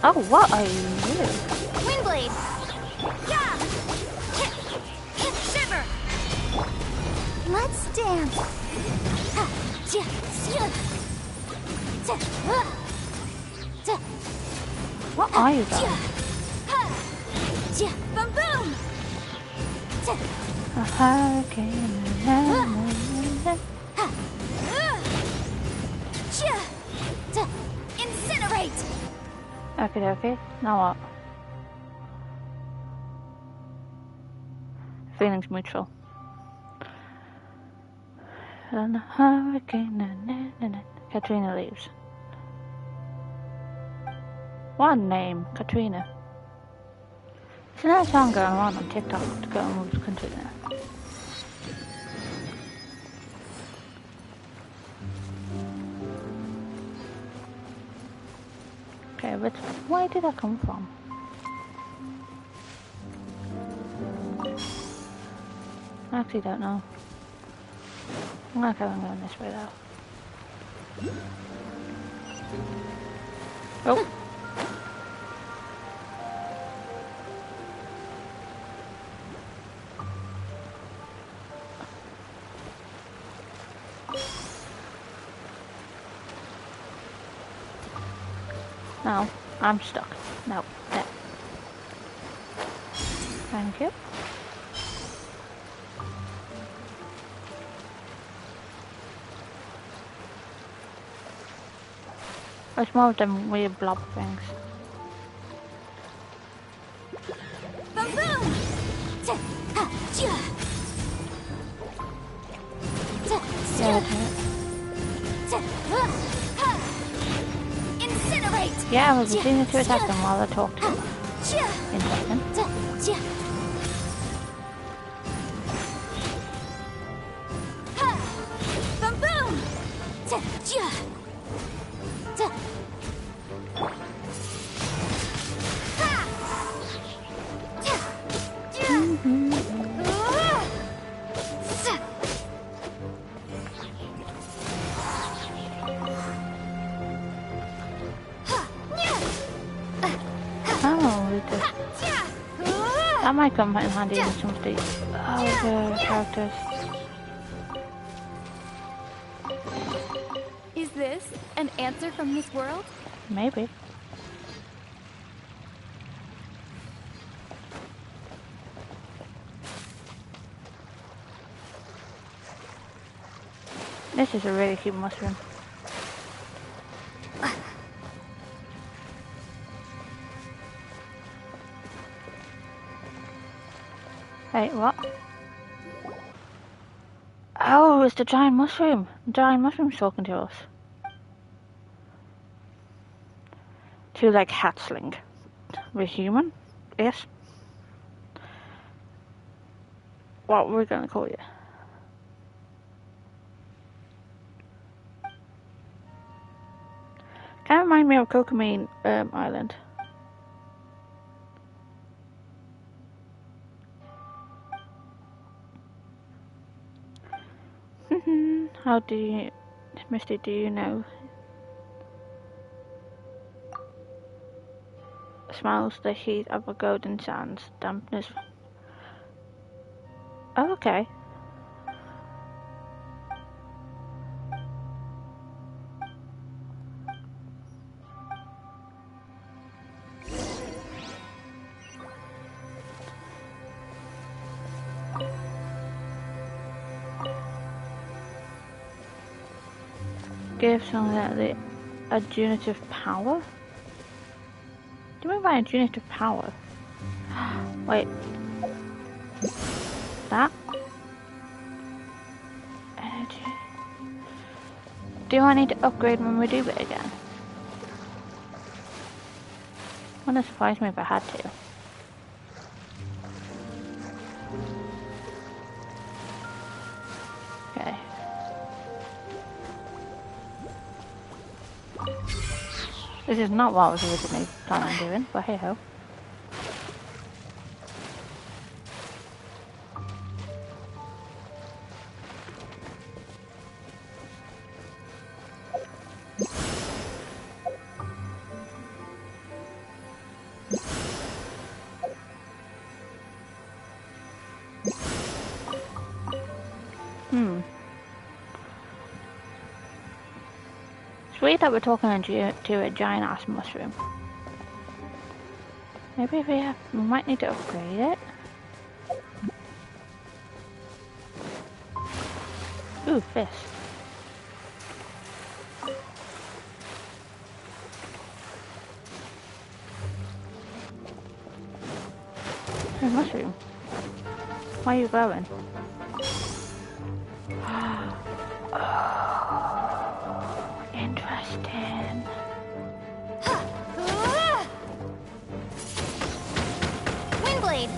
Oh, what are you doing? Windblade. Yeah. are you guys? Boom boom! A hurricane. Incinerate! Okay. Now what? Feelings mutual. And a hurricane. Katrina leaves. What a name, Katrina. There's another song going on TikTok to go and move Katrina. Okay, but where did that come from? I actually don't know. I'm gonna go and go this way though. Oh! No, I'm stuck. No, there. Thank you. It's more of them weird blob things. Boom boom! Yeah, Incinerate! yeah, I was continuing to attack them while I talked to them. Interesting. Boom boom! That might come in handy in some of the other characters. Is this an answer from this world? Maybe. This is a really cute mushroom. Wait, what? Oh, it's the giant mushroom. The giant mushroom's talking to us. To like hatchling. We're human? Yes. What we're gonna call you? Kind of remind me of Kokomine Island. How do you, Misty, do you know? Smells the heat of a golden sands, dampness. Oh, okay. Give something a adjunative power? Do you mean by adjunative power? Wait. That? Energy. Do I need to upgrade when we do it again? Wouldn't surprise me if I had to. Okay. This is not what I was originally planning on doing, but hey ho. It's weird that we're talking to a giant ass mushroom. Maybe we might need to upgrade it. Ooh, fish. Hey, mushroom. Why are you glowing? Oh, interesting. Windblade.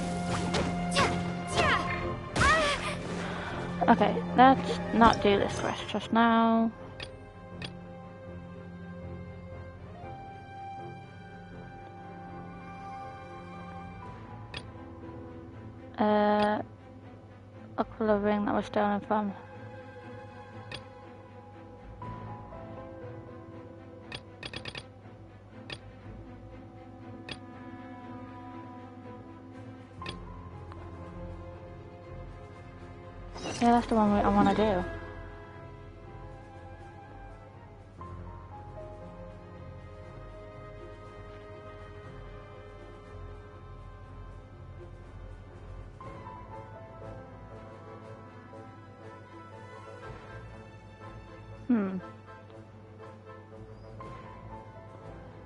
Okay, let's not do this quest just now. Look for the ring that was stolen from. Yeah, that's the one I want to do.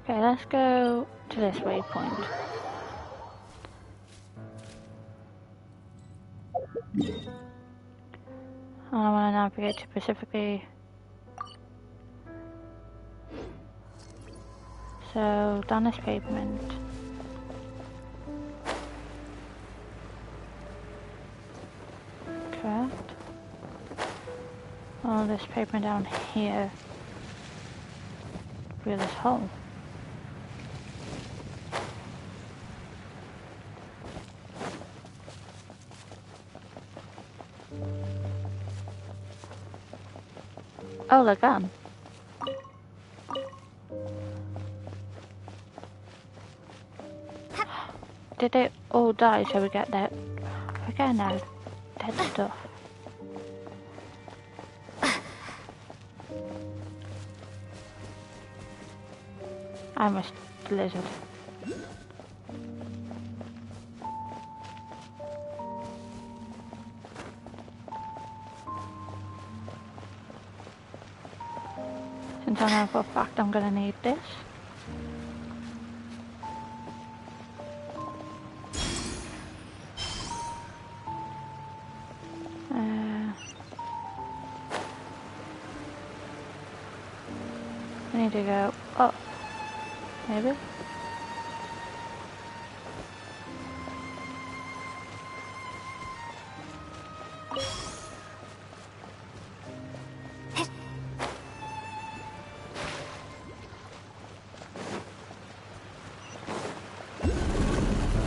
Okay, let's go to this waypoint. I want to navigate to specifically. So, down this pavement. Correct. Oh, this pavement down here. Through this hole. Oh, the gun. Did they all die so we get that? We're getting that dead stuff. I missed the lizard. Since I know for a fact I'm gonna need this. I need to go up, maybe?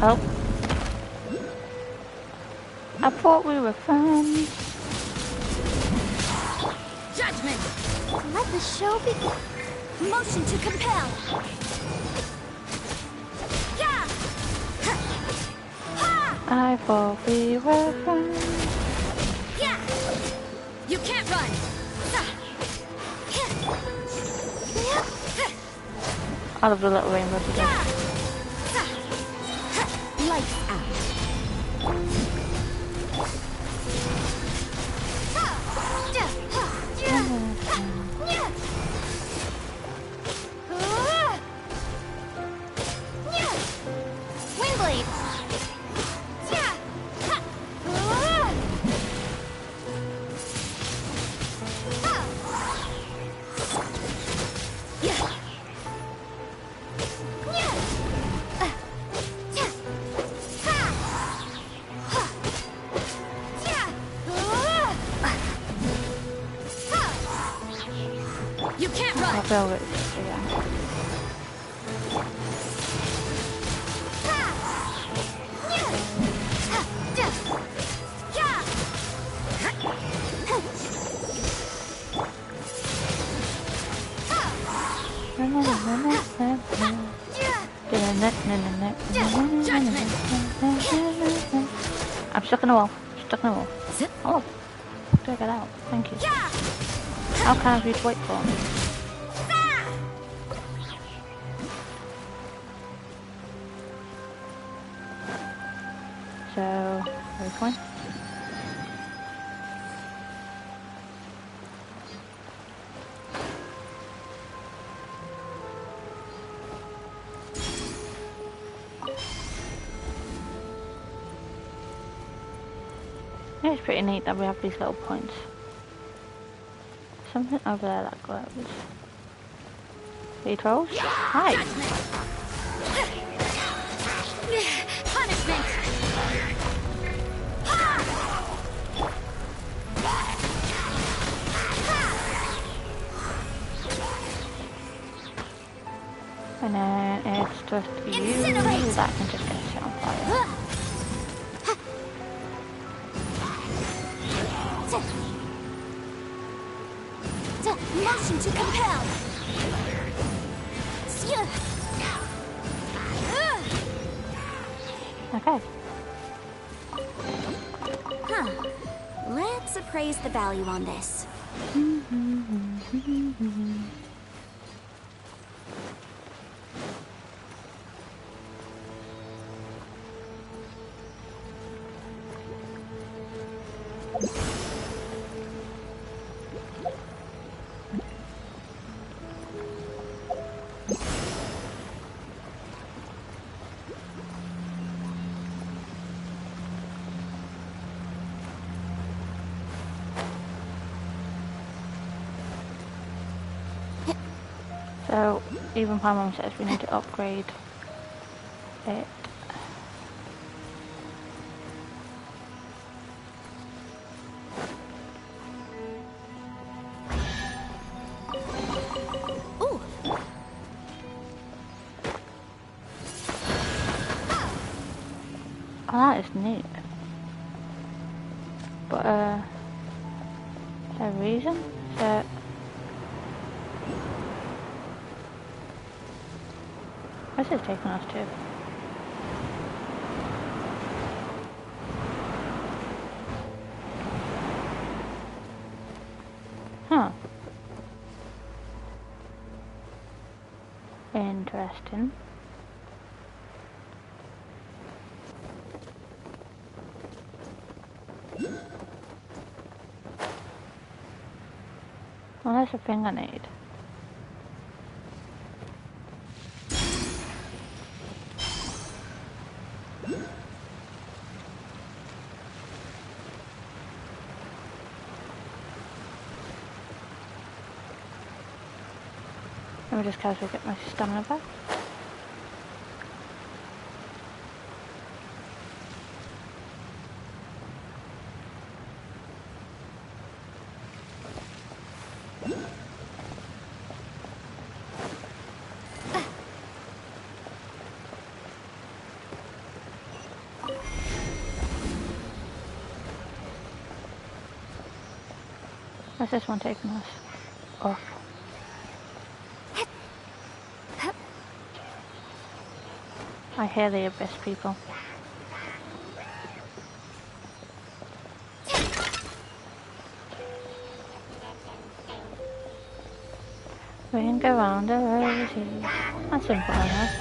Oh. I thought we were friends. Judgment! Let the show begin. Motion to compel! Yeah! Ha! I thought we were friends. Yeah! You can't run! I love the little rainbow today. Lights out. Windblade. You can't run! I'll build it again. I'm stuck in the wall. Stuck in the wall. Oh, how do I get out? Thank you. How can I reach wait for me? So, very fine. Yeah, it's pretty neat that we have these little points. Something over there that glows. D12? Hi! Punishment! And then it's just you that can just get set on fire. Motion to compel. Okay. Huh. Let's appraise the value on this. So, even my mum says we need to upgrade it. Ooh. Oh, that is neat. But, is there a reason? So, where's this taking us to? Huh. Interesting. Well, that's a thing I need. Let me just casually get my stamina back. Where's this one taking us? Off. I hear the abyss, people. We can go round the rosy. That's simple enough.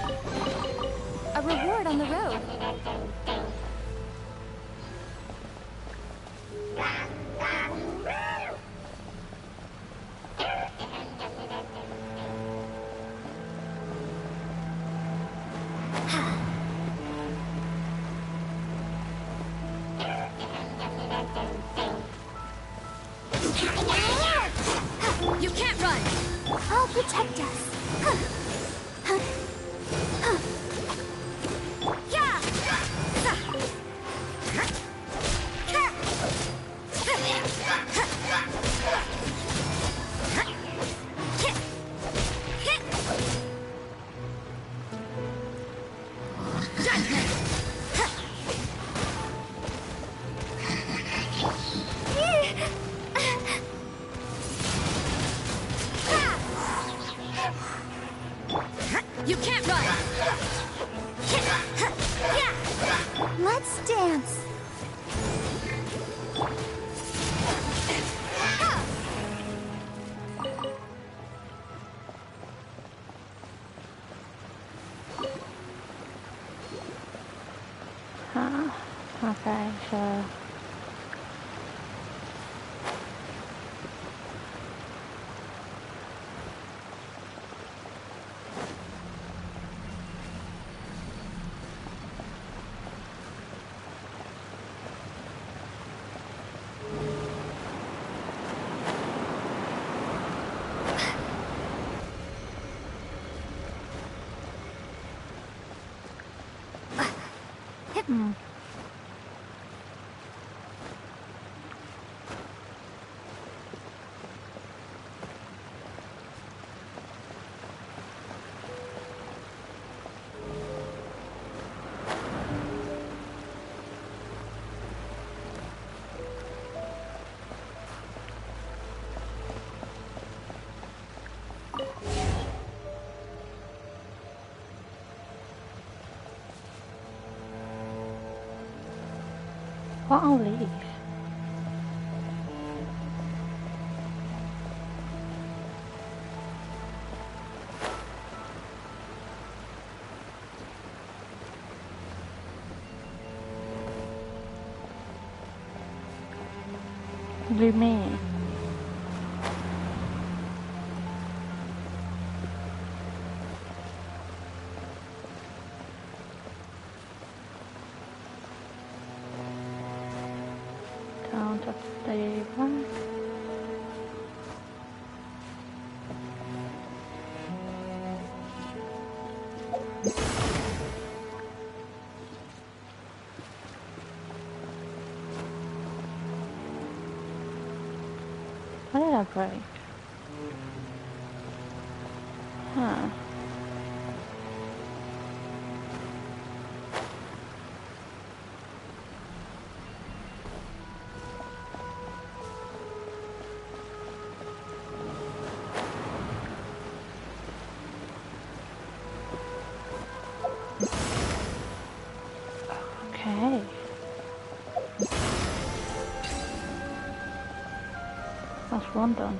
A reward on the road. You can't run! I'll protect us. Okay, so... What are these? What do you mean? Down to the one. What did I break? Huh. Okay. That's one done.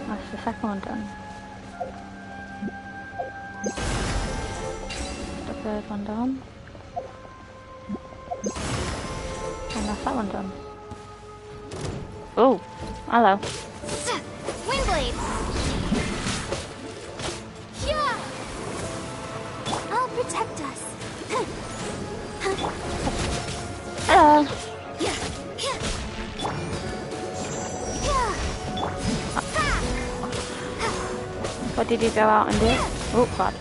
That's the second one done. The third one done. And that's that one done. Oh, hello. Windblade! Yeah! I'll protect us. Hello. What did you go out and do? Oh god.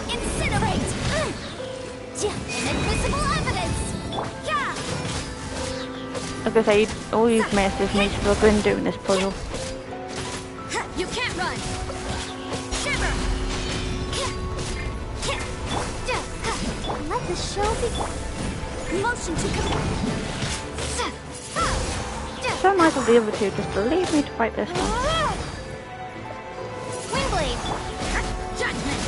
Incinerate! Invisible evidence! I was gonna say, all you've missed is me struggling doing this puzzle. You can't run! Shiver! Let the show begin. Motion to command. So nice of the other two just to leave me to fight this one. Windblade! Judgment!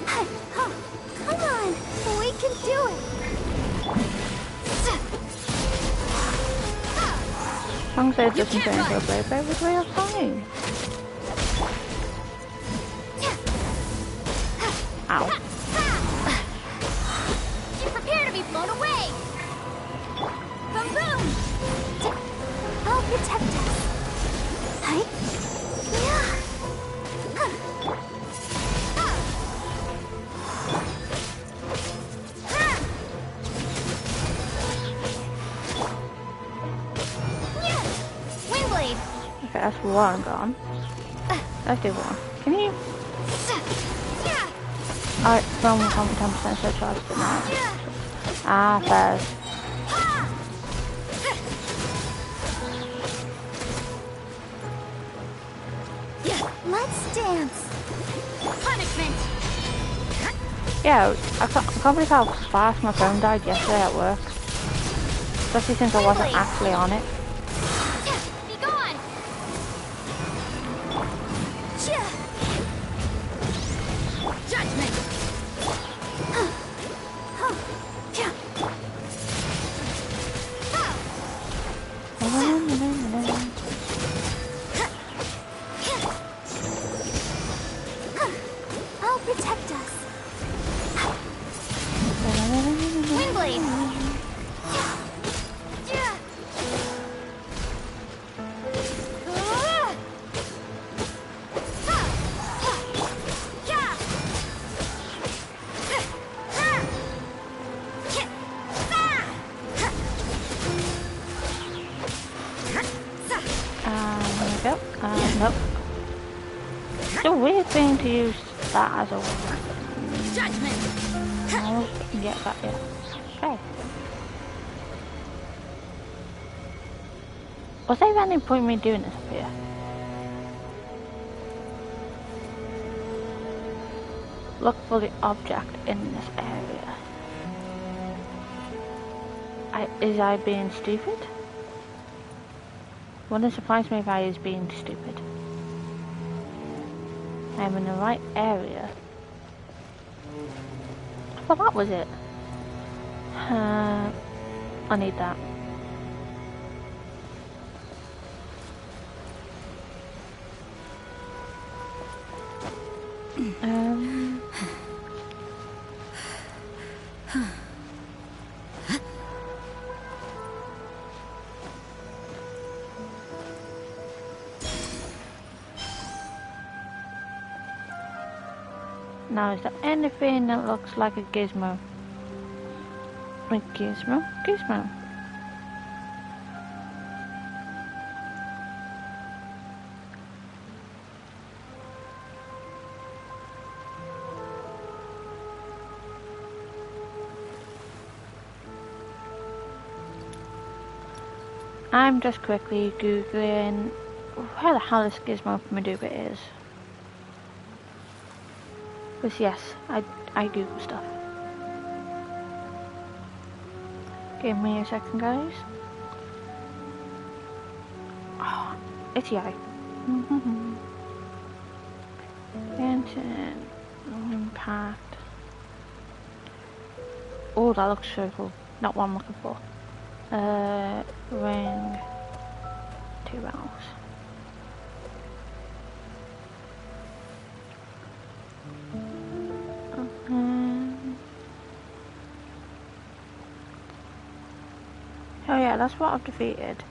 Come on! We can do it! As long as it doesn't turn into a blade, we are fine. Ow. Prepare to be blown away! Boom boom! I'll protect us. Hi. Yeah. Windblade! Okay, that's one gone. Let's do one. Can you? Alright, from 10% so charge, but now. Ah, first. Let's dance. Punishment! Yeah, I can't believe how fast my phone died yesterday at work. Especially since I wasn't actually on it. Be gone! Judgment! blade. There we go. Nope. It's a weird thing to use that as a weapon. Judgment. Oh, yeah, got you. Okay. Was there any point in me doing this up here? Look for the object in this area. Is I being stupid? Wouldn't surprise me if I is being stupid. I'm in the right area. I thought that was it. I need that. Now, is there anything that looks like a gizmo? A gizmo? Gizmo. I'm just quickly googling where the hell this gizmo from Maduga is. Because yes, I Google stuff. Give me a second, guys. Oh, it's Yai. Genshin Impact. Oh, that looks so cool. Not what I'm looking for. Ring 2 rounds. Oh yeah, that's what I've defeated.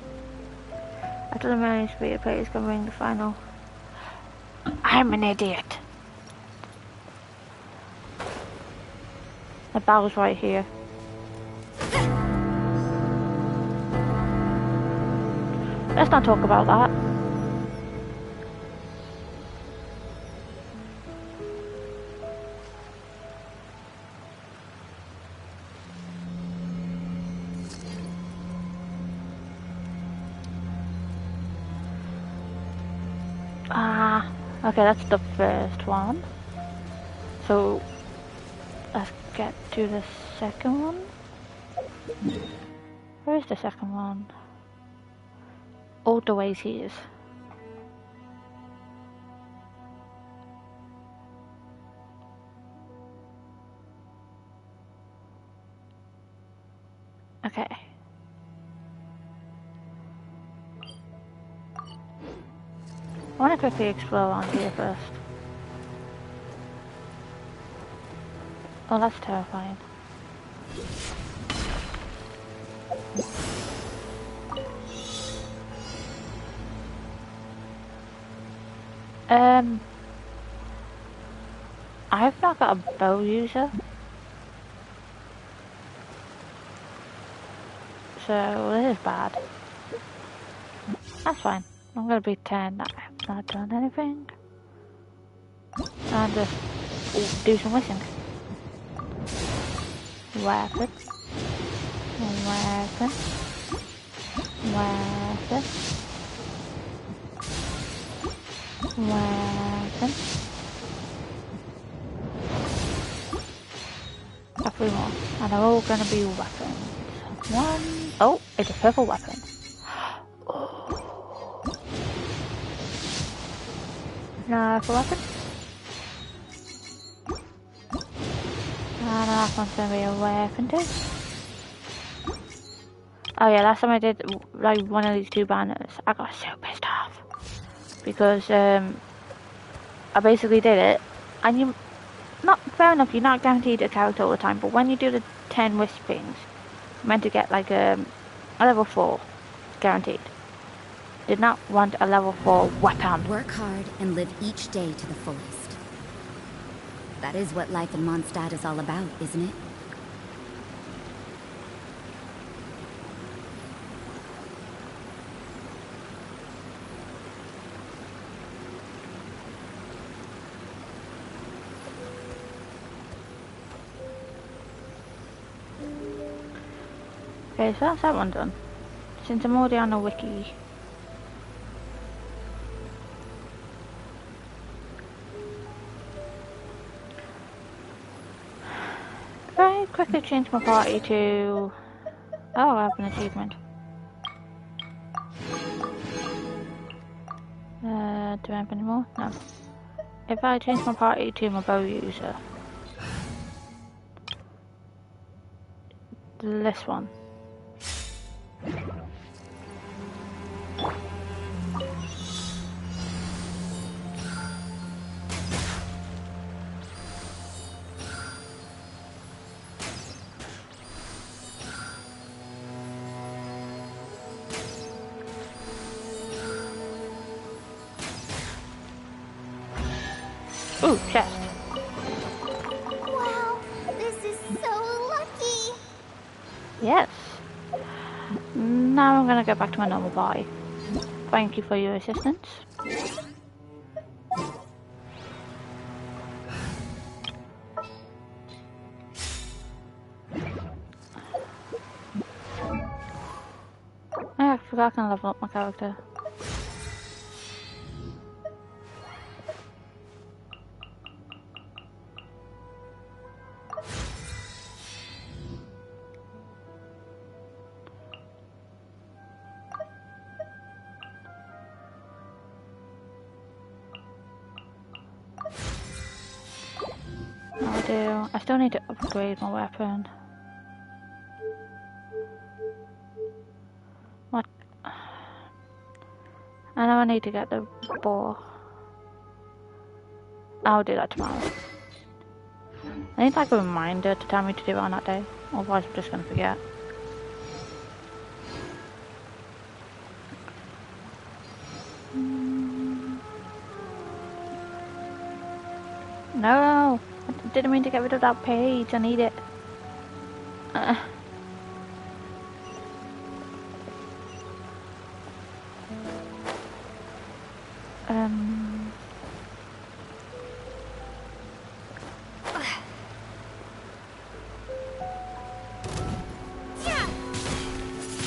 After the managed to beat the players can ring the final. I'm an idiot. The battle's right here. Let's not talk about that. Okay, that's the first one. So, let's get to the second one. Where is the second one? All the ways he is. Okay. I want to quickly explore around here first. Oh, that's terrifying. I've not got a bow user. So this is bad. That's fine. I'm gonna pretend that I've not done anything. And just do some whistling. Weapon. Weapon. Weapon. Weapon. Got 3 more. And they're all gonna be weapons. One. Oh, it's a purple weapon. Another weapon. And the last one's gonna be a weapon too. Oh yeah, last time I did like one of these 2 banners, I got so pissed off. Because I basically did it, and fair enough, you're not guaranteed a character all the time, but when you do 10 Wispings. Meant to get like a level 4, guaranteed. Did not want a level 4 weapon. Work hard and live each day to the fullest. That is what life in Mondstadt is all about, isn't it? Okay, so that's that one done. Since I'm already on the wiki. Very quickly change my party to... Oh, I have an achievement. Do I have any more? No. If I change my party to my bow user. This one. Ooh, chest. Wow, this is so lucky. Yes. Now I'm gonna go back to my normal party. Thank you for your assistance. I forgot I can level up my character. I still need to upgrade my weapon. What? I know I need to get the bow. I'll do that tomorrow. I need like a reminder to tell me to do it on that day, otherwise I'm just gonna forget. No! I didn't mean to get rid of that page, I need it.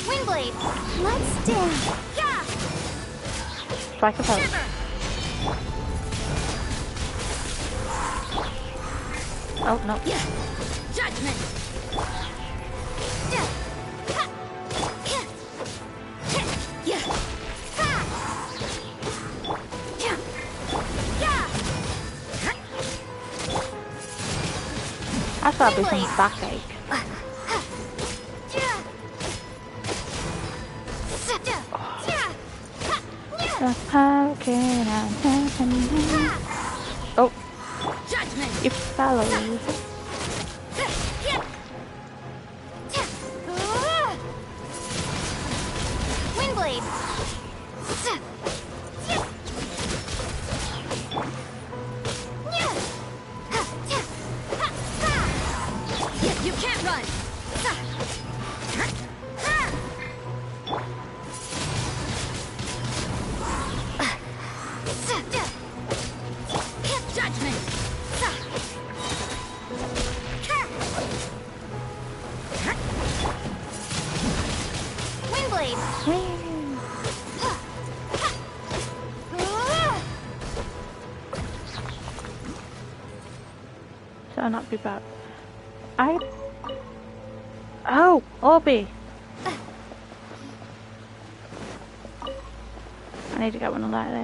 Windblade, let's dance. Yeah. Strike a pose. Oh, no. Yeah. Judgment. Yeah. That's gotta be some backache. Oh, you fellows. Windblade. You can't run. Judgment. Windblade. So not be bad. Oh, Orby! I need to get one of that there.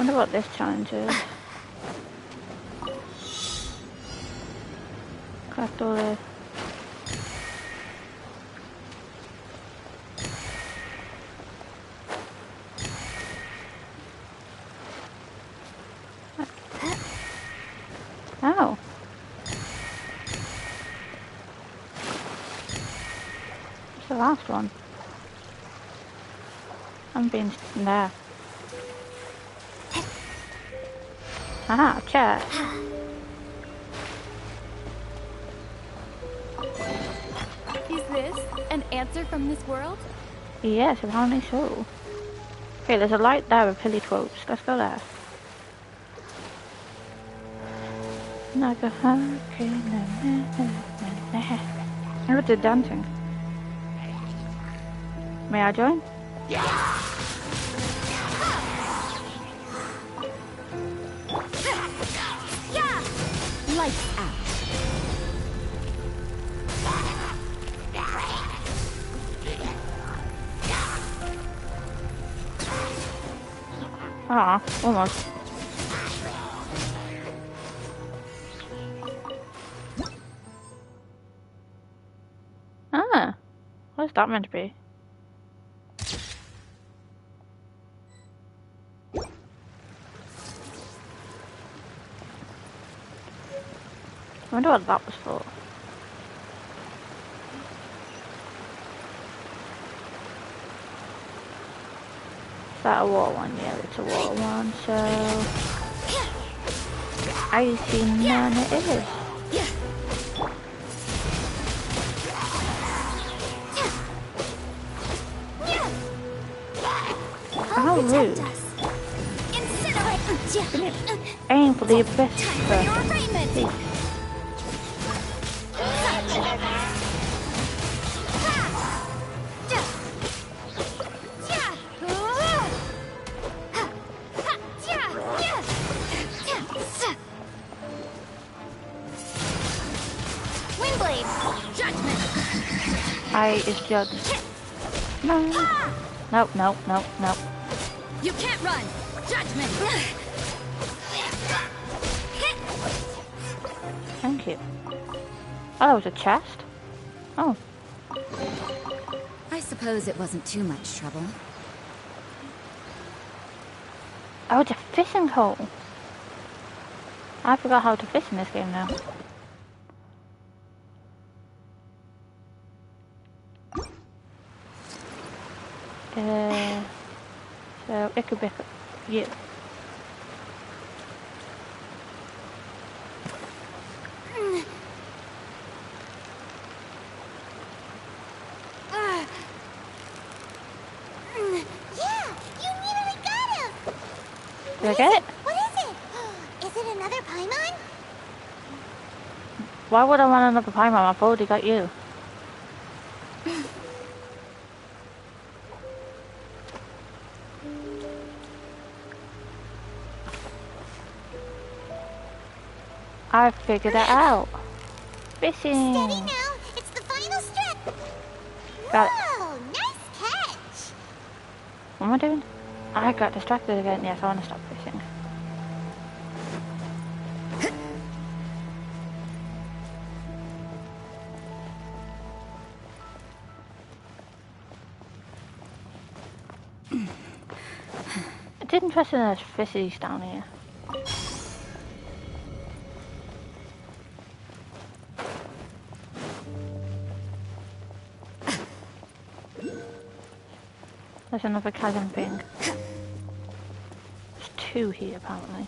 Wonder what this challenge is. Collect all this. Oh. It's the last one. I'm being there. Ah, chat. Is this an answer from this world? Yes, apparently so. Okay, there's a light there with pilly quotes. Let's go there. Like a hurricane. Look at the dancing. May I join? Lights out. Ah, almost. Ah, what's that meant to be? I wonder what that was for. Is that a water one? Yeah, it's a water one, so... I see none it is. How rude. Aim for the abyss first. I is judged. No. Nope, nope, nope, nope. You can't run! Judgment! Thank you. Oh, that was a chest? Oh. I suppose it wasn't too much trouble. Oh, it's a fishing hole. I forgot how to fish in this game now. So it could be you. Did I get it? What is it? Is it another Paimon? Why would I want another Paimon? I've already got you. I figured it out. Fishing. Steady now. It's the final strip. Got it. Whoa, nice catch. What am I doing? I got distracted again. Yes, I want to stop fishing. It's interesting there's fishies down here. There's another chasm thing. There's two here apparently.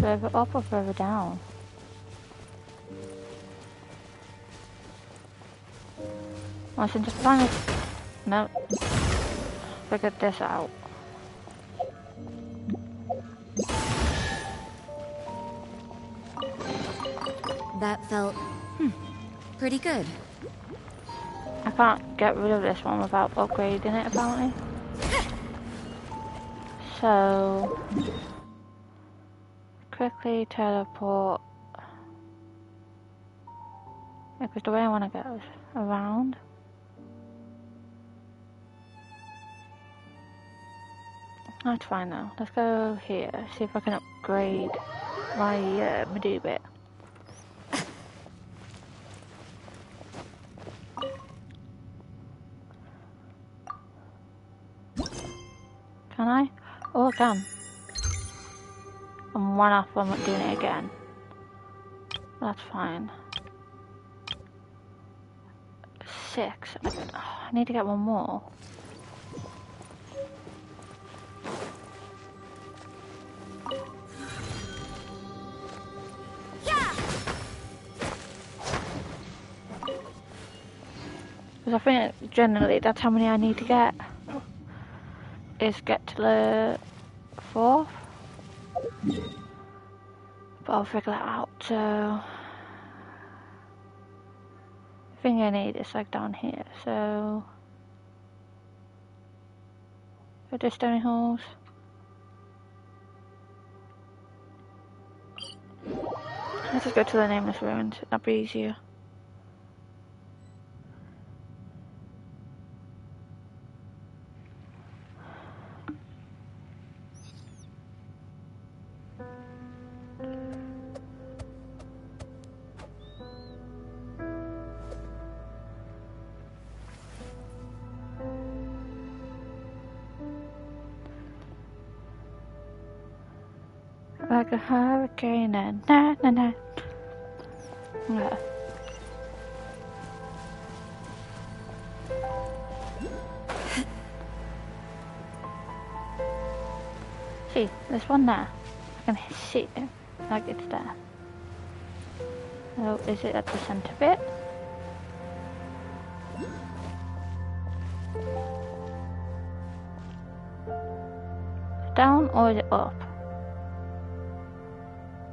Further up or further down? I should just find it. No. Figured this out. That felt pretty good. I can't get rid of this one without upgrading it apparently. So quickly teleport. Yeah, because the way I want to go is around. That's fine now. Let's go here, see if I can upgrade my Medu bit. Can I? Oh, I can. I'm one off from doing it again. That's fine. 6. I need to get one more. Because I think generally that's how many I need to get. Is get to the 4th. But I'll figure that out, so... The thing I need is like down here, so... Go to stony halls. Let's just go to the nameless ruins, that'd be easier. Like a hurricane and na na na. Yeah. See, there's one there. I can see it, like it's there. So, is it at the center bit? Down or is it up?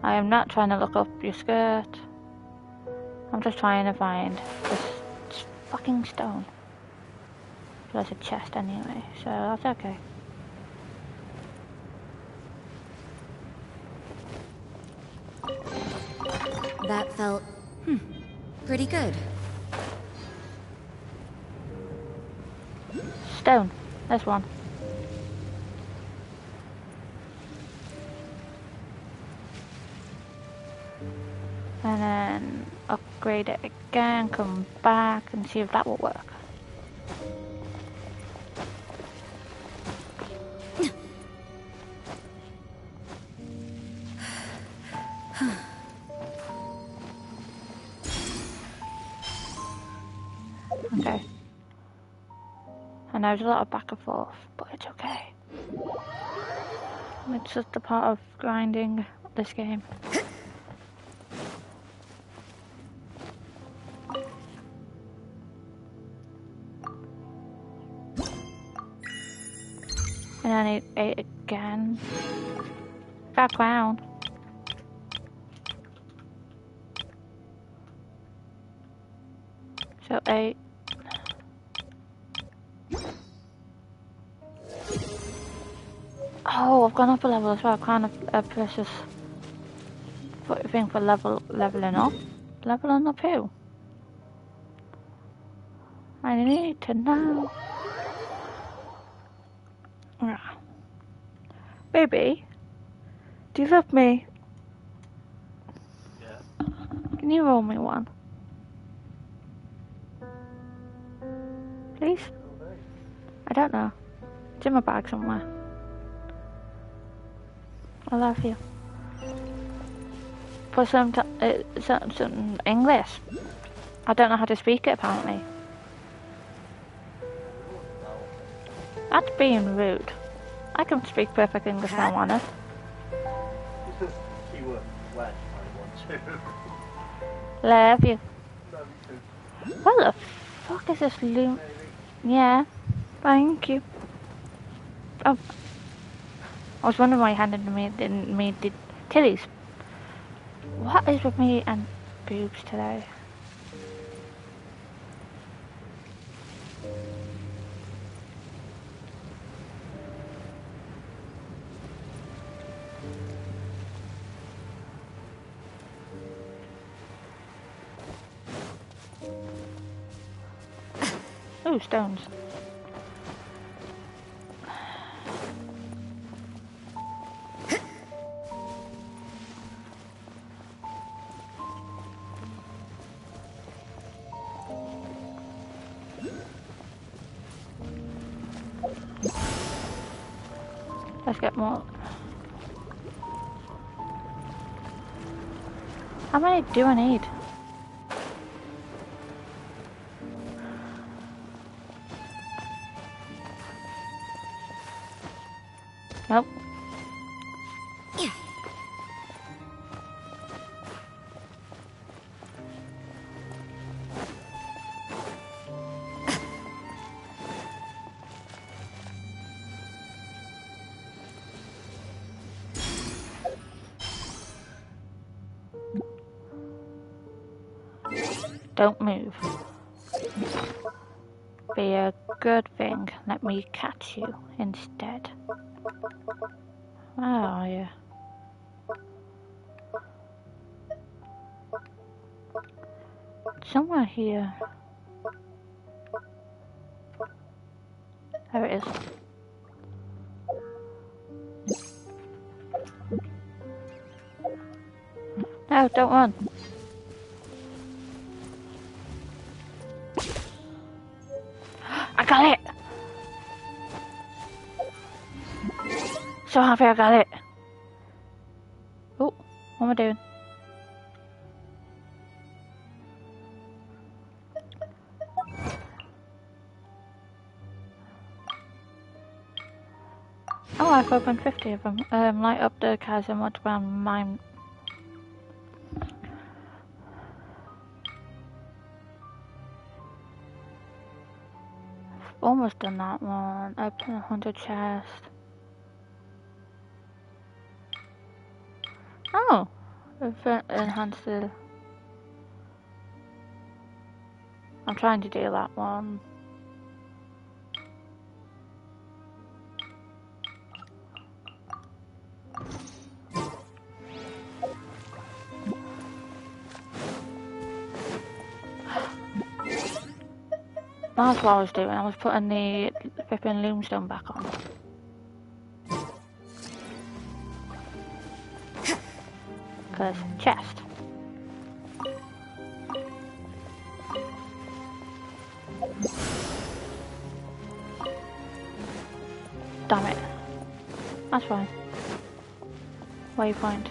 I am not trying to look up your skirt. I'm just trying to find this fucking stone. There's a chest anyway, so that's okay. That felt, pretty good. Stone. There's one. And then upgrade it again, come back and see if that will work. Okay. And there's a lot of back and forth, but it's okay. It's just a part of grinding this game. And I need 8 again. Got a crown. So 8. Oh, I've gone up a level as well. Kind of a precious thing for leveling up. Leveling up who? I need to know. Baby, do you love me? Yeah. Can you roll me one? Please? I don't know. It's in my bag somewhere. I love you. For some English. I don't know how to speak it apparently. That's being rude. I can speak perfect English now, honest. Keyword Welsh, I want to. Love you. Love you too. What the fuck is this loom? Yeah, thank you. Oh, I was wondering why you handed me the titties. What is with me and boobs today? Ooh, stones. Let's get more. How many do I need? Nope. Don't move. Be a good thing. Let me catch you instead. Where are you? Somewhere here. There it is. No, don't run. I got it! So happy I got it. Oh, what am I doing? Oh, I've opened 50 of them. Light up the chasm underground mine. Almost done that one. Open 100 chests. Oh, enhanced the. I'm trying to do that one. That's what I was doing. I was putting the flipping loomstone back on. Cause chest. Damn it. That's fine. Waypoint.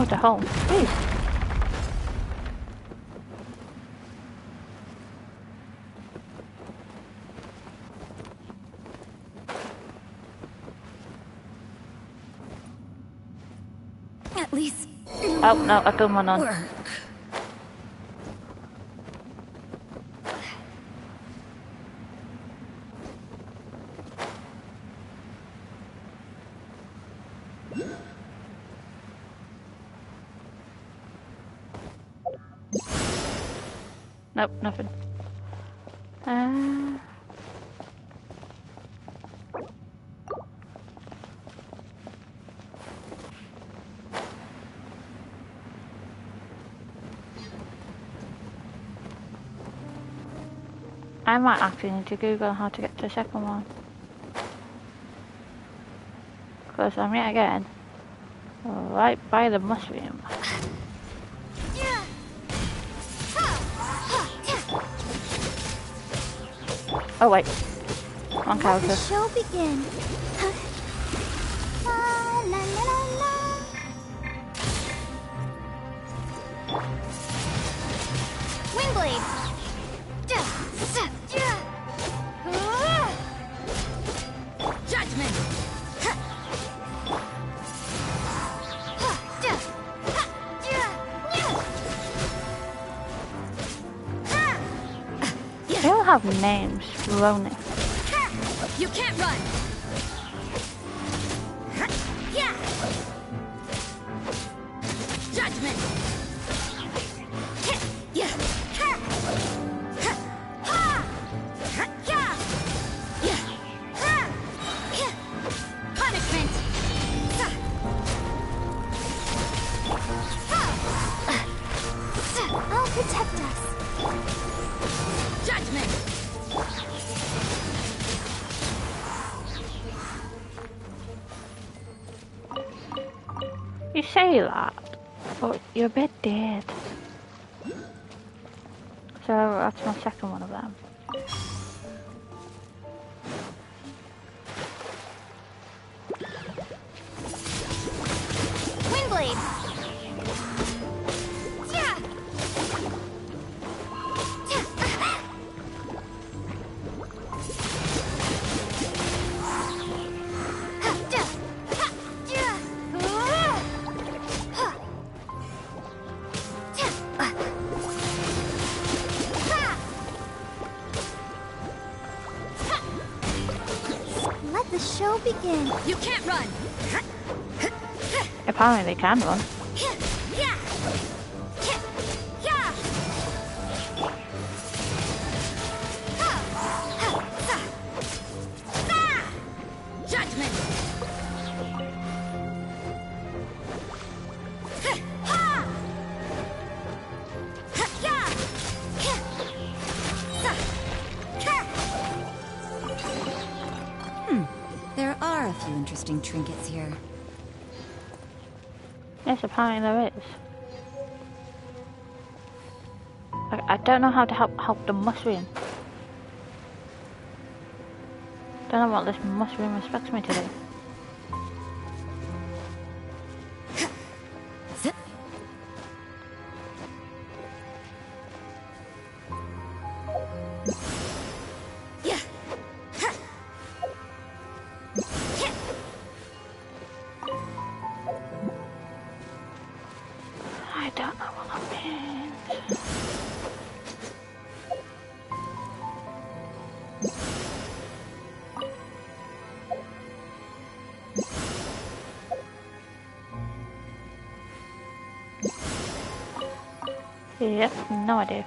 Oh, the hole. Please. At least. Oh no, I got one on. Work. Nope, nothing. I might actually need to Google how to get to the second one. Because I'm yet again right by the mushroom. Oh wait, wrong character. Let the show begin. La, la, la, la, la. Wingblade. Judgment! They all have names. Ronin. You can't run! Yeah! Judgment! You say that, but you're a bit dead. So that's my second one of them. Windblade! Let the show begin. You can't run! Apparently they can run. Judgment! There are a few interesting trinkets here. Yes, apparently there is. I don't know how to help the mushroom. Don't know what this mushroom expects me to do. I don't know what that means. Yep, no idea.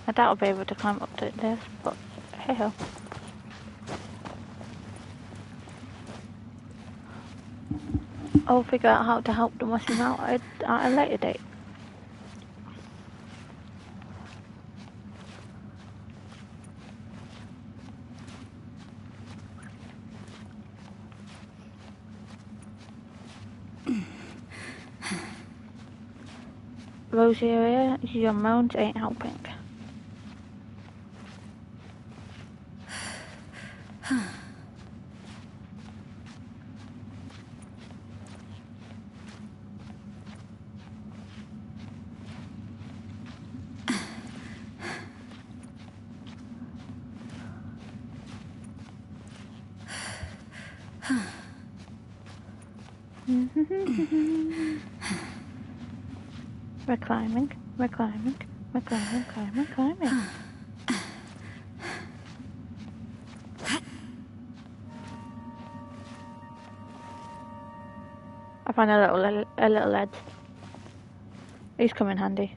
I doubt I'll be able to climb up to this, but hey ho. I'll figure out how to help the mushroom out at a later date. Rosaria, your moans ain't helping. We're climbing, we're climbing, we're climbing, climbing. I found a little lad. He's come in handy.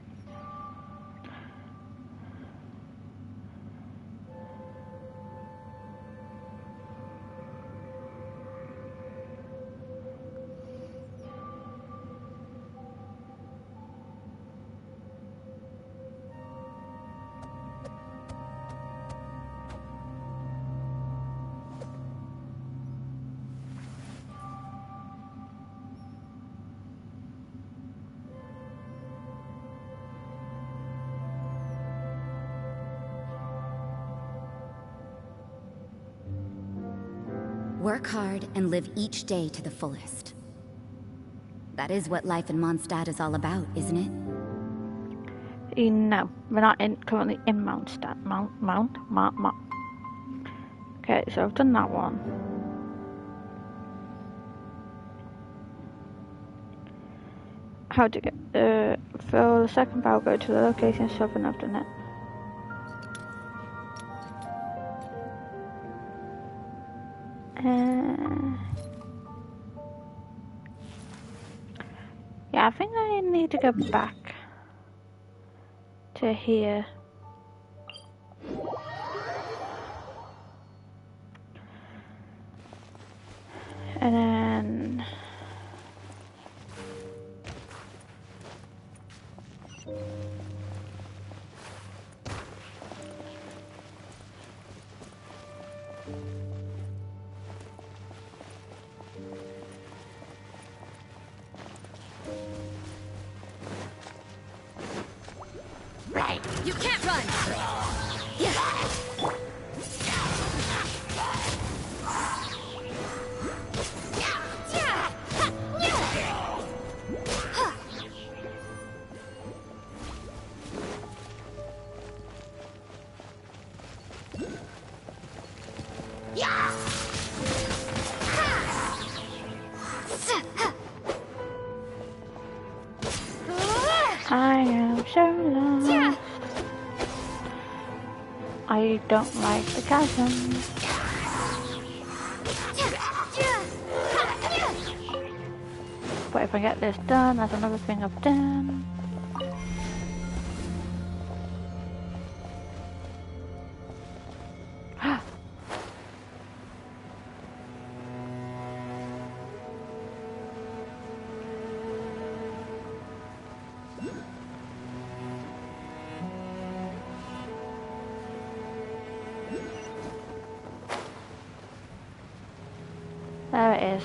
Work hard and live each day to the fullest. That is what life in Mondstadt is all about, isn't it? No, we're not currently in Mondstadt. Mount. Okay, so I've done that one. How to get for the second barrel, go to the location southern of the net. I think I need to go back to here. And then Right. You can't run. Yeah. I am so lost. I don't like the chasm. But if I get this done, that's another thing I've done. There it is.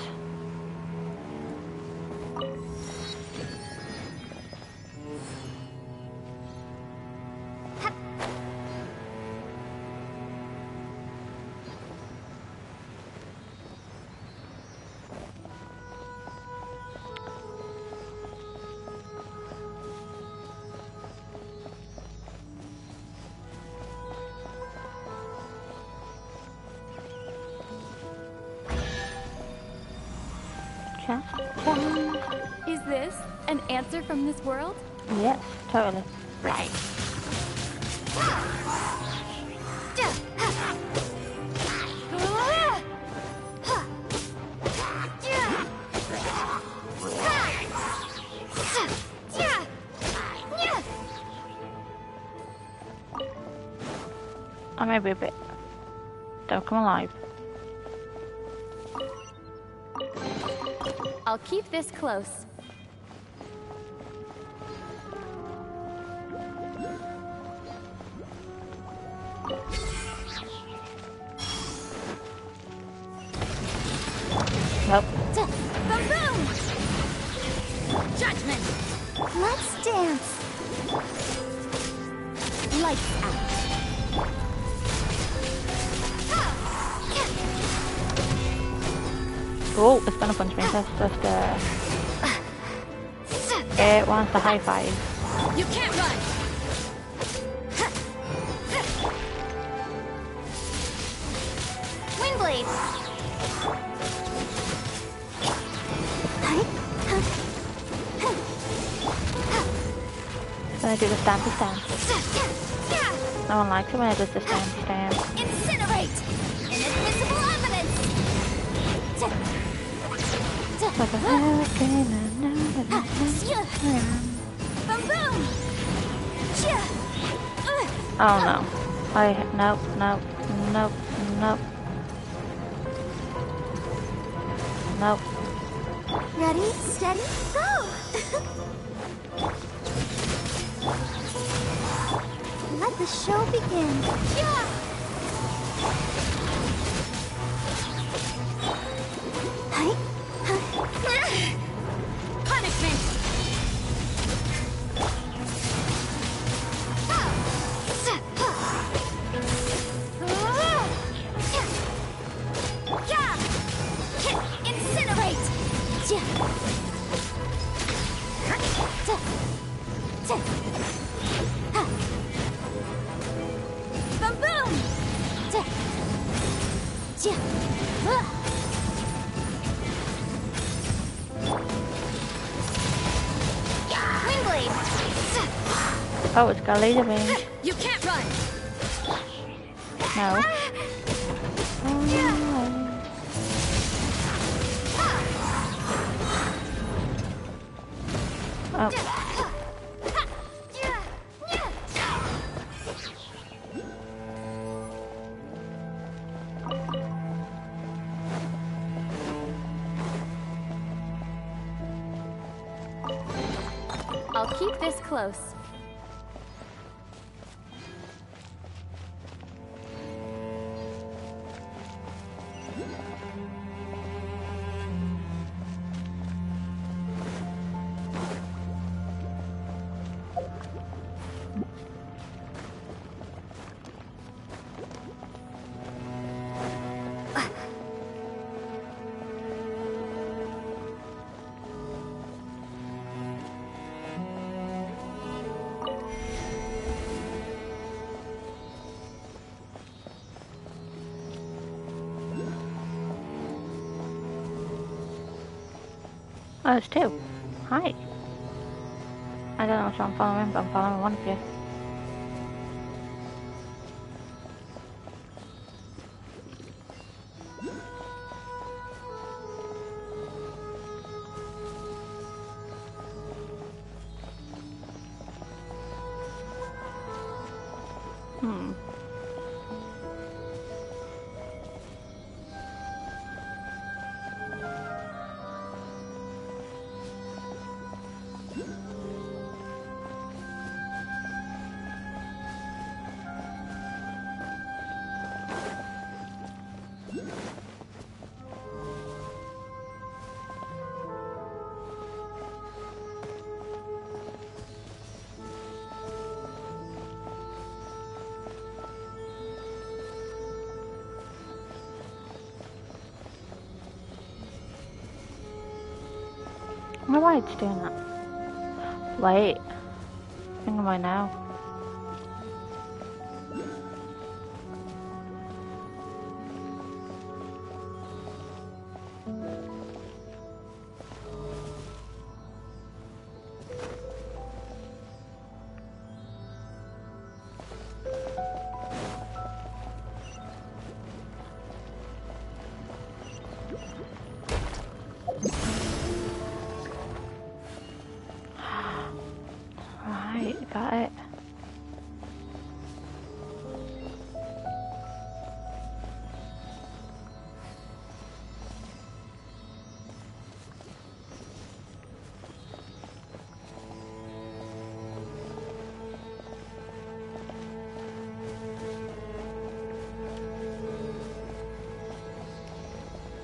Is this an answer from this world? Yes, totally. Right. I may be a bit. Don't come alive. I'll keep this close. Nope. Boom boom! Judgment! Let's dance. Lights out. Oh, it's gonna punch me. That's just it wants the high five. You can't run. Windblade. Gonna do the stampy stamp. No one likes it when I do the stampy stamp. Incinerate. Inadmissible evidence. Like a hurricane. Boom boom. Oh no. Nope. Nope. Ready, steady, go. Let the show begin. Yeah. Punishment. Incinerate. Boom boom. Windblade. Oh, it's got laser beam. You can't run. No. I'll keep this close. Oh, there's two. Hi. I don't know if I'm following, but I'm following one of you. I wonder why it's doing that. Wait. I think I might now. Got it.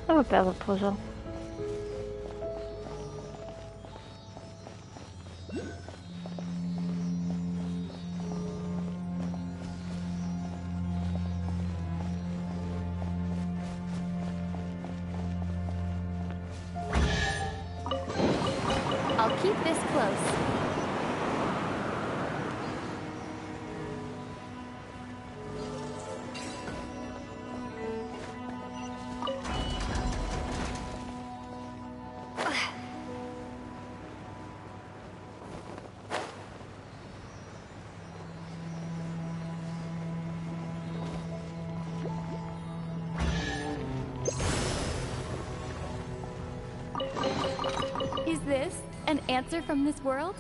Oh, a bit of a puzzle. Keep this close. Is this an answer from this world?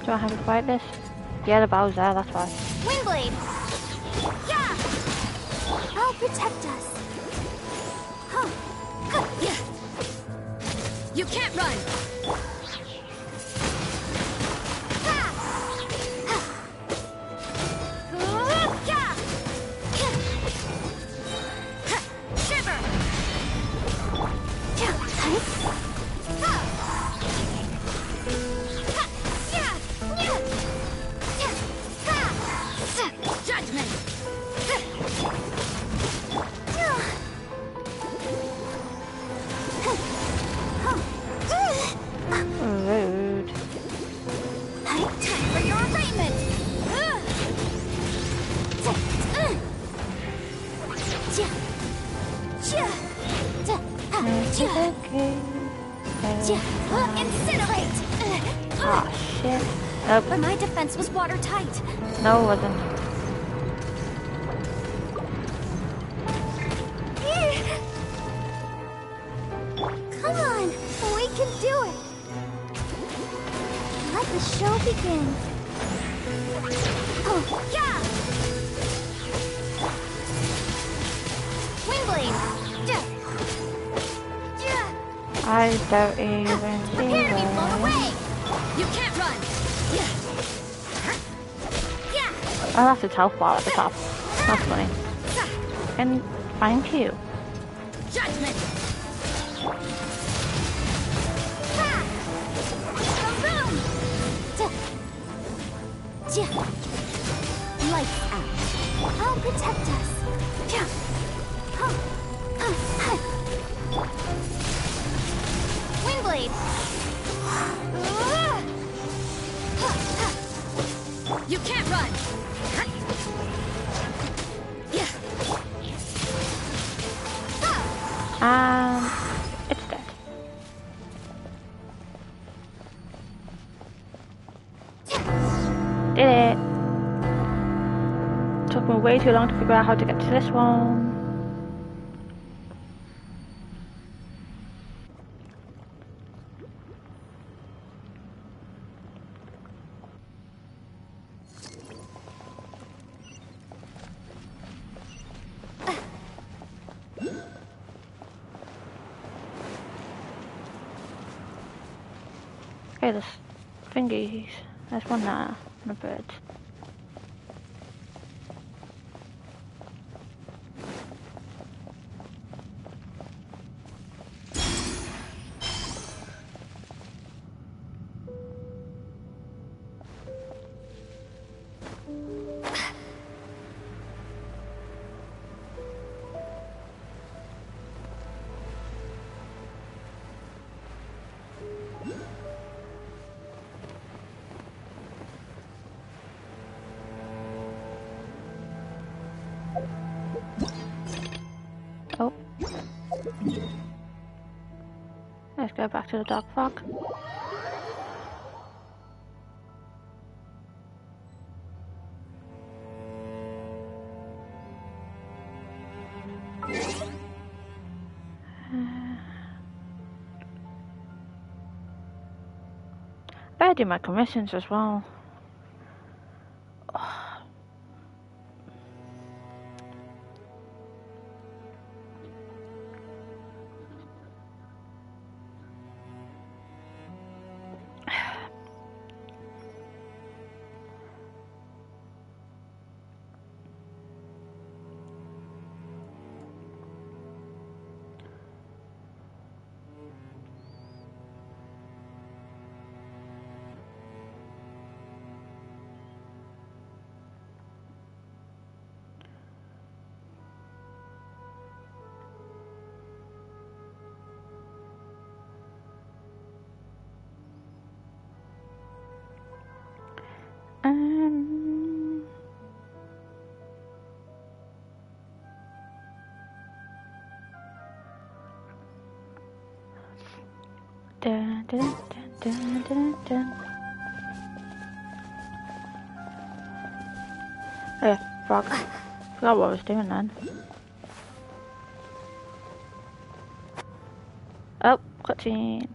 Do I have to fight this? Yeah, the bow's there, that's why. Windblade! Yeah! I'll protect us. Huh. Huh. Yeah. You can't run! But my defense was watertight. No, it wasn't. Come on, we can do the show begins. Oh, yeah! Windblade! I don't even see Prepare to be blown where. away! You can't run! Oh, that's its health bar at the top. That's funny. And thank you. Judgment! Lights out. I'll protect us. Windblade! You can't run! It's dead. Did it. Took me way too long to figure out how to get to this one. Okay, there's thingies. There's one there, and a bird. Oh. Let's go back to the dog park. Better do my commissions as well. Dun, dun, dun, dun, dun. Yeah, frog. Forgot what I was doing then. Oh, cutscene.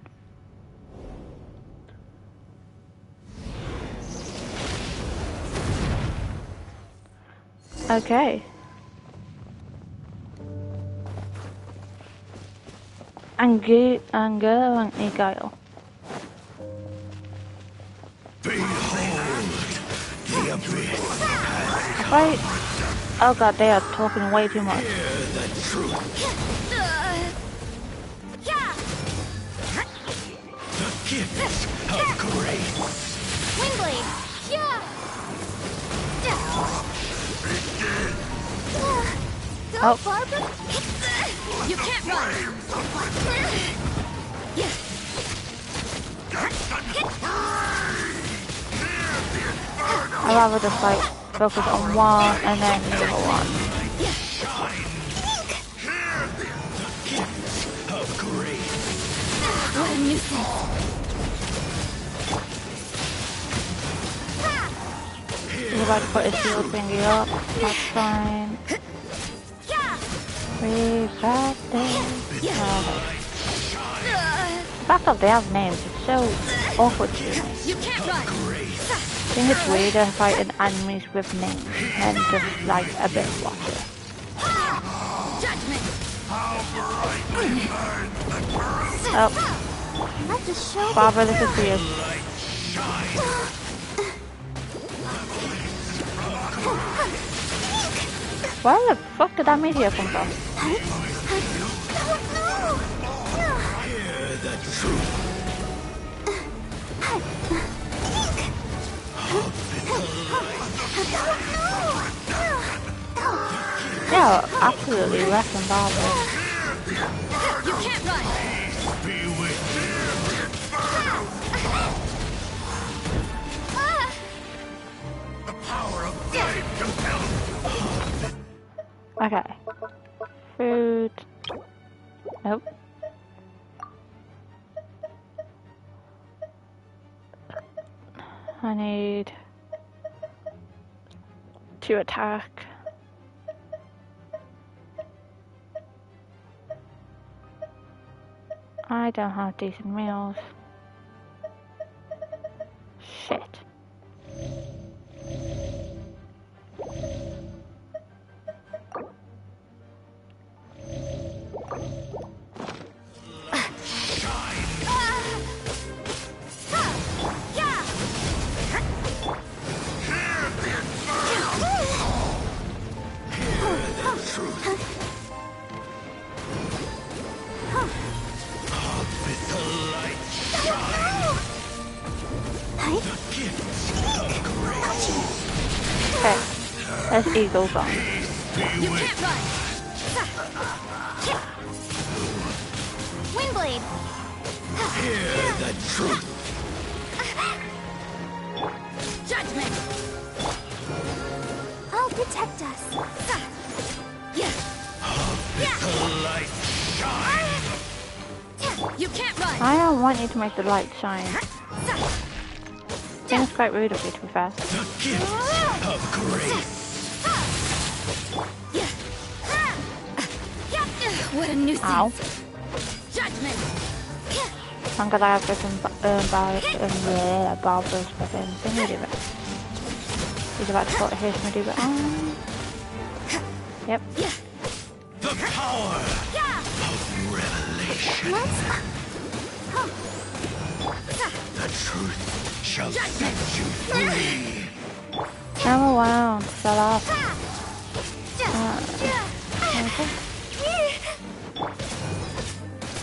Okay. Anger and Eagle. Right. Oh god, they are talking way too much. The gift of grace. Windblade! Oh. Barbara? You can't run! I'd rather just like focus on one and then the other one. Of grace. What a nuisance! He's about to put his shield thingy up. That's fine. Refracted. Okay. Back up, they have names. It's so awkward to me. You can't run. I think it's weirder fighting enemies with names than just like a bit water. Judgment. Oh, Barbara, this is for you. Where the fuck did that meteor come from? Hear the truth. Yeah, absolutely wrecking Barbara. You can't run. Be with the power of faith compels. Okay. Food. Nope. I need to attack. I don't have decent meals. Shit. Okay, there's eagle gone. You can't run. Windblade. Hear the truth. Judgment. I'll protect us. The light shine. You can't run. I don't want you to make the light shine. I think it's quite rude of you, to be fair. The gift of grace. What a nuisance. Ow. Judgment. I'm gonna have freaking Barbara's freaking thingy do it. He's about to put his do it on. Yep. The power of revelation. The truth shall set you free. Come around, shut up. Okay.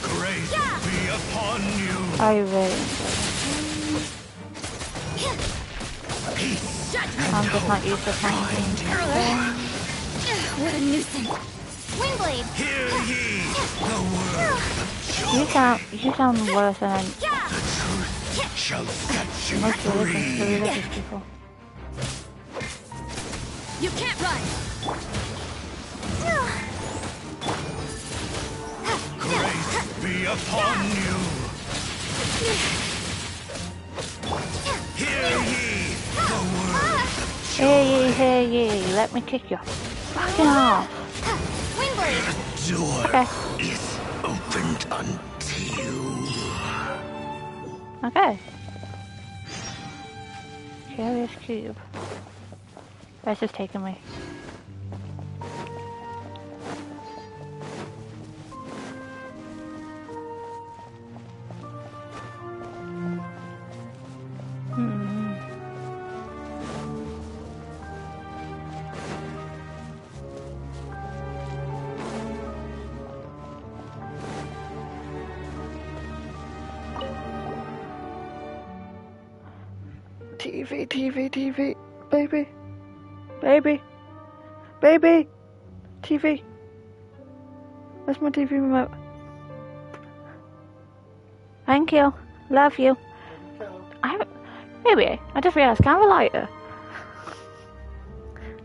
Grace be upon you. I really enjoy Peace. it. I'm just not used to playing games. What a nuisance. Windblade. Hear ye the word of joy. You sound worse than The truth shall set you most free. religious people. You can't run. Grace be upon you. Hear ye the word of joy. Hey, let me kick you. Fucking off. Windblade. The door Okay. is opened unto you. Okay. Curious cube. Where's this taking me? TV, baby, TV. Where's my TV remote? Thank you, love you. Maybe, I just realised, can I have a lighter?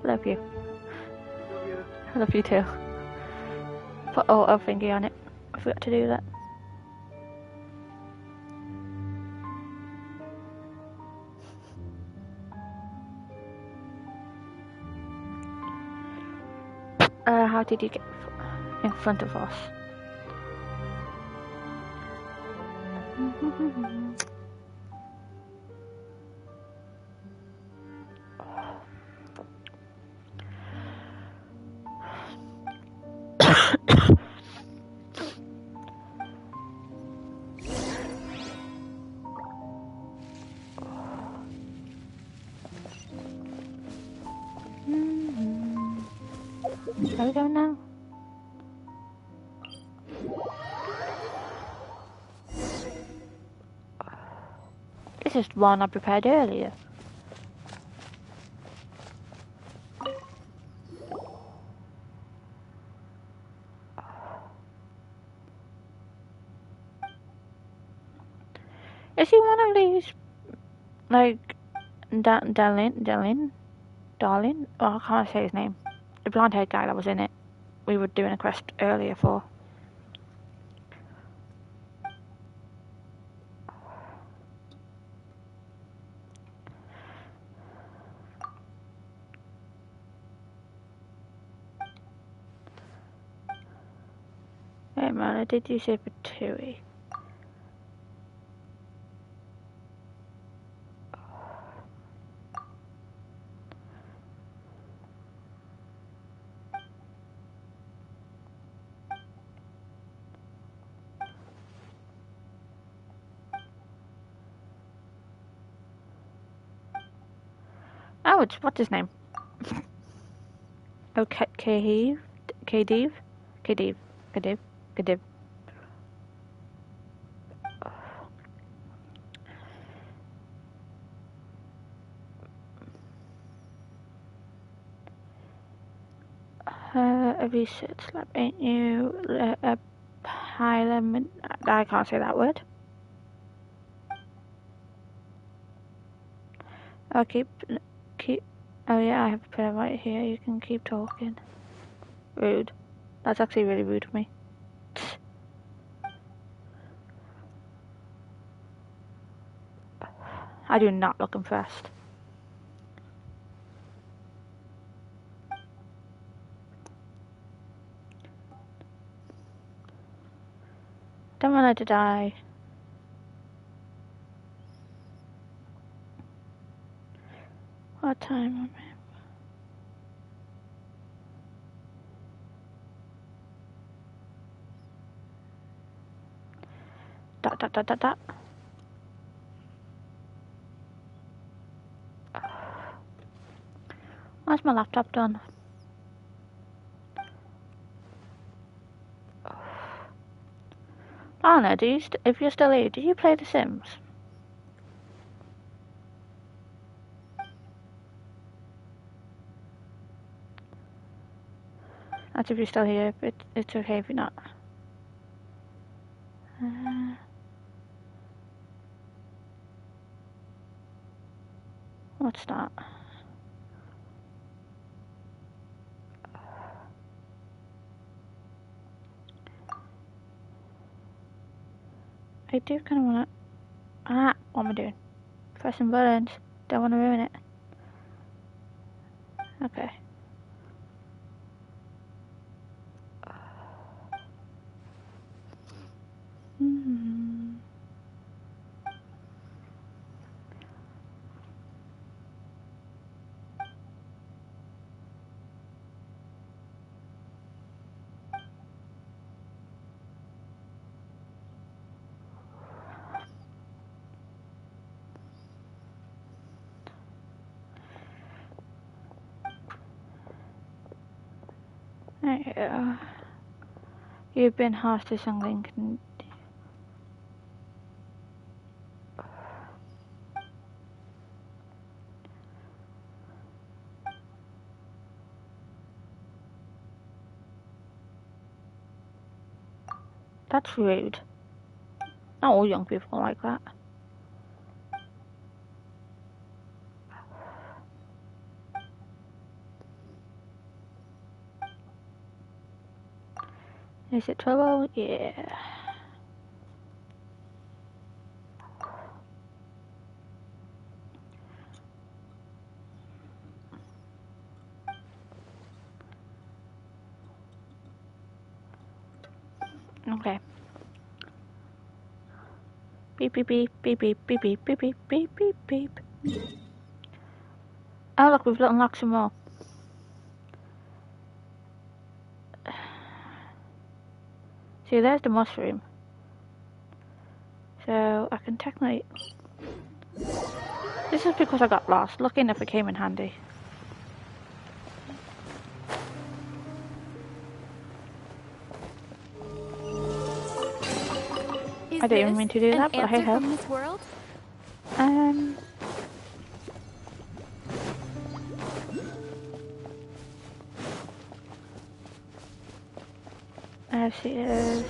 Love you. I love you too. Put auto thingy on it. I forgot to do that. How did you get in front of us? Where are we going now? This is one I prepared earlier. Is he one of these, like, Darlin? Oh, I can't say his name. The blonde-haired guy that was in it. We were doing a quest earlier for. Hey man, did you say for Tui? Oh, it's what's his name? Oh, Khadiv. A research lab, ain't you? A parliament. I can't say that word. Oh, keep. Oh yeah, I have a pen right here. You can keep talking. Rude. That's actually really rude of me. I do not look impressed. Don't want her to die. What time am I? Dot. Why's my laptop done? Anna, if you're still here, do you play The Sims? That's if you're still here. It's okay if you're not. What's that? I do kind of want to... what am I doing? Pressing buttons. Don't want to ruin it. Okay. There you go. You've been hostage on LinkedIn. That's rude. Not all young people are like that. Is it trouble? Yeah. Okay. Beep beep beep beep beep beep beep beep beep beep beep beep. Oh look, we've unlocked some more. See, there's the mushroom. So I can technically... This is because I got lost. Looking if it came in handy. I didn't even mean to do that, but hey ho. From this world? There she is.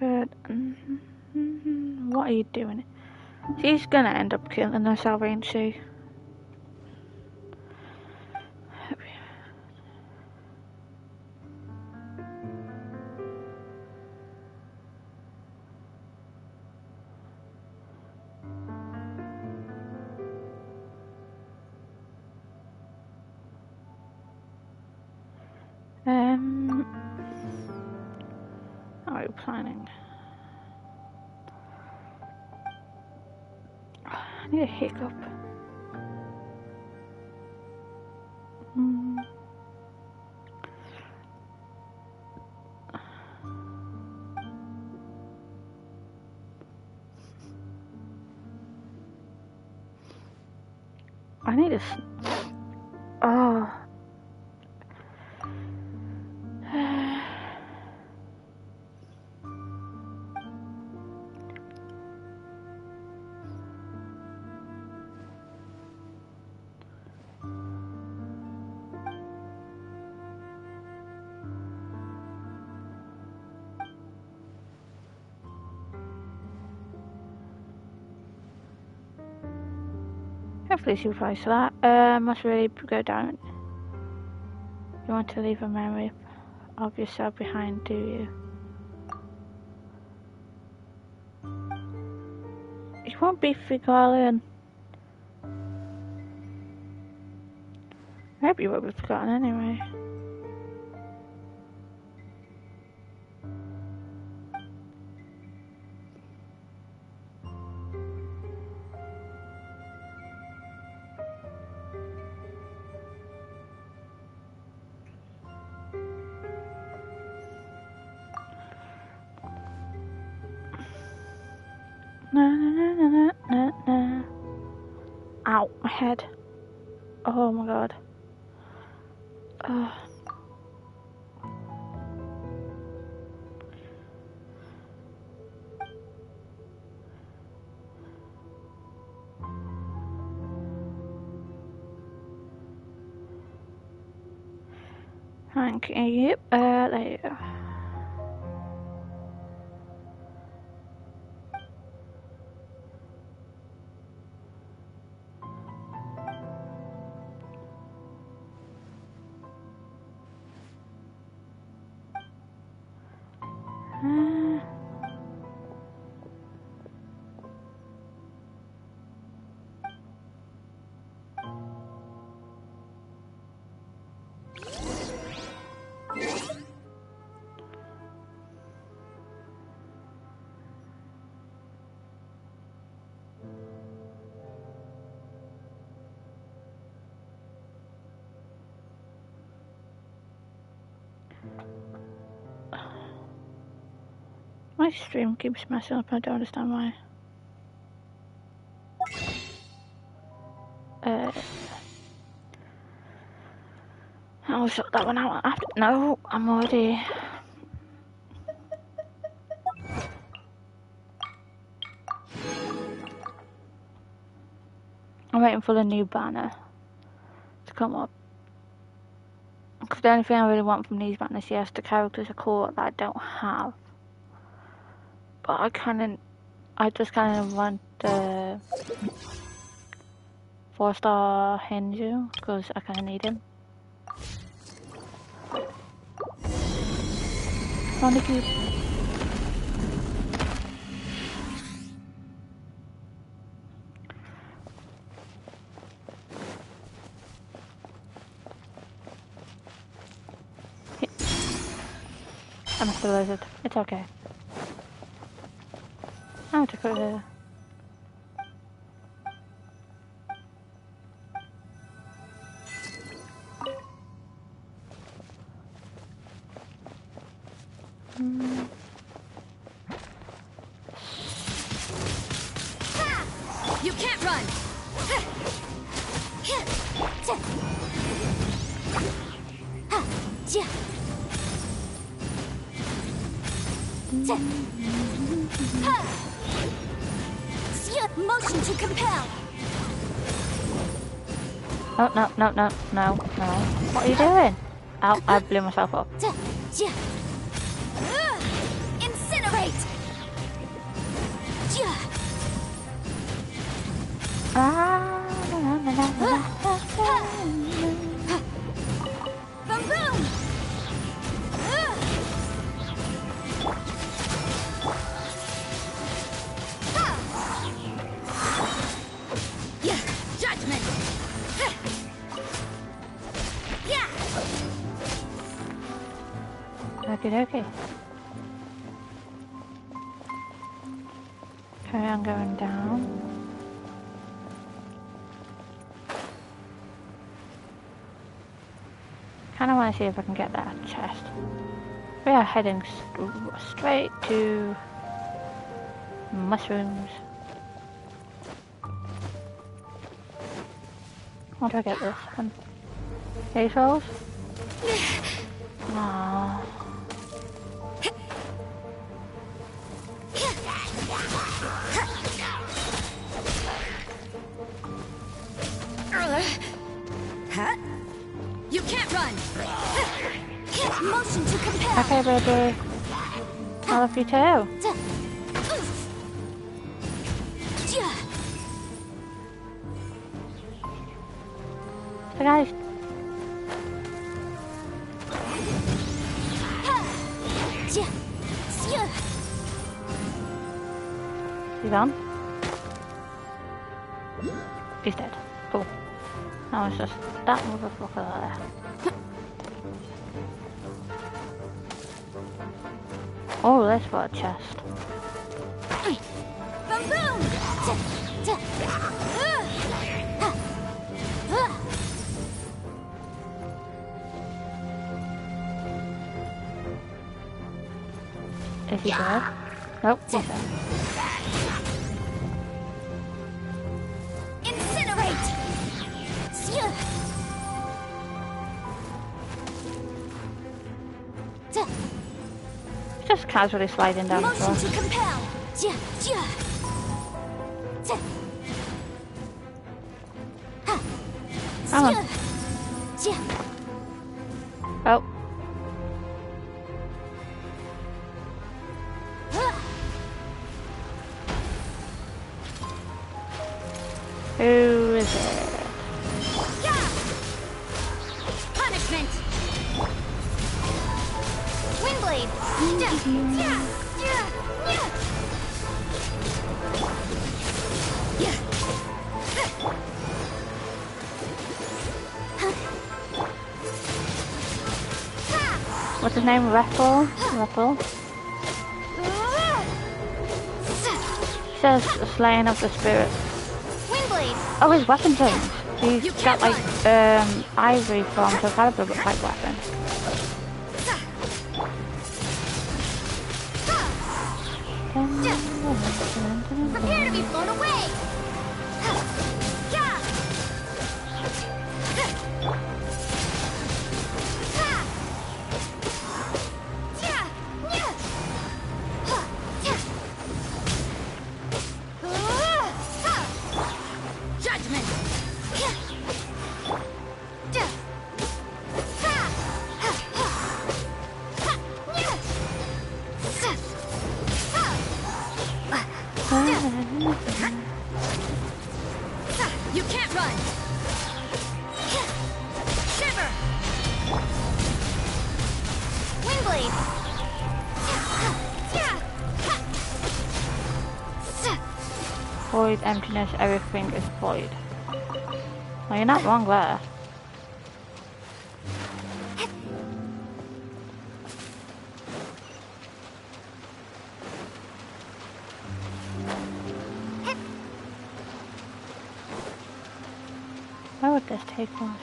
Good. What are you doing? She's gonna end up killing herself, ain't she? How are you planning? I need a hiccup. I need a... Oh. Hopefully she replies to that. Must really go down. You want to leave a memory of yourself behind, do you? You won't be forgotten. Maybe you won't be forgotten anyway. Ow, my head. Oh my god. Thank you. There you go. My stream keeps messing up, I don't understand why. I'll shut that one out after. No, I'm already. I'm waiting for the new banner to come up. Because the only thing I really want from these banners, yes, the characters are cool that I don't have. But I just kind of want the 4-star Hindu, because I kind of need him. Thank you. I missed the lizard. It's okay. I'll take it here. You can't run! Motion to compel. Oh, no, no, no, no, no. What are you doing? Ow, I blew myself up. Incinerate. Ah, no, no, no, no, Boom boom. Judgment! Okie dokie. Okay, I'm going down. Kinda wanna see if I can get that chest. We are heading straight to mushrooms. How do I get this one? These rolls? Aww. You can't run! Motion to compel. Okay, baby. I love you too. So guys, he's on. He's dead. Cool. Now it's just that motherfucker there. Oh, let's got a chest. Boom boom. Is he dead? Nope, he's dead. Incinerate. Just casually sliding down the floor. Motion to compel. Come on. Oh. Who is it? Punishment! Windblade. What's his name? Rattle? Rattle? He says slaying of the spirit. Windblade. Oh, his weapon changed. He's got like ivory from Soul Calibur but like weapon. Prepare to be blown away. Judgment! You can't run! Shiver! Windblade. Void, emptiness, everything is void. Well, you're not wrong there. Where would this take us?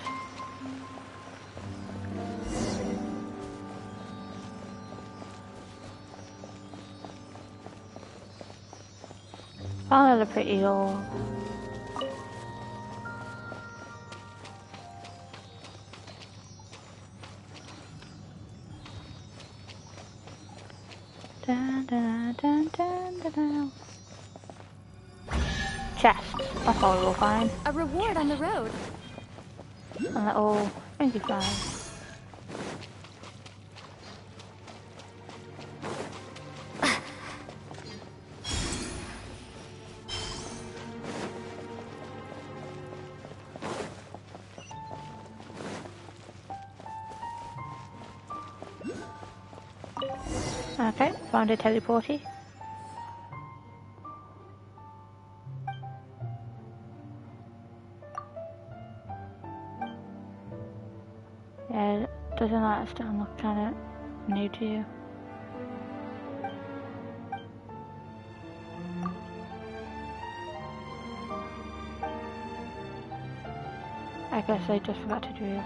Follow the pretty orb. Dun, dun, dun, dun, dun, dun. Chests. That's all we'll find. A reward on the road. A little thingy fly. Okay, found a teleporty. Yeah, doesn't that still look kind of new to you? I guess I just forgot to do it.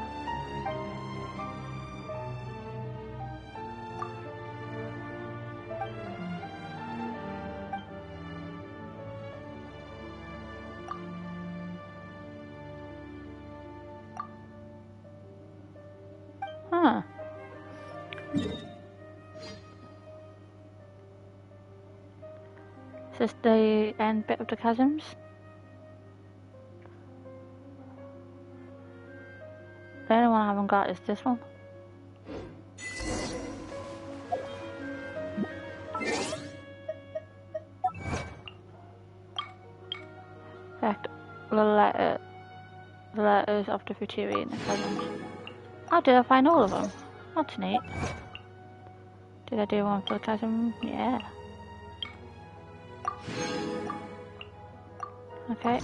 Huh. Is this the end bit of the chasms? The only one I haven't got is this one. Fact, the letters of the Futuri in the chasms. Oh, did I find all of them? That's neat. Did I do one for the chasm? Yeah. Okay.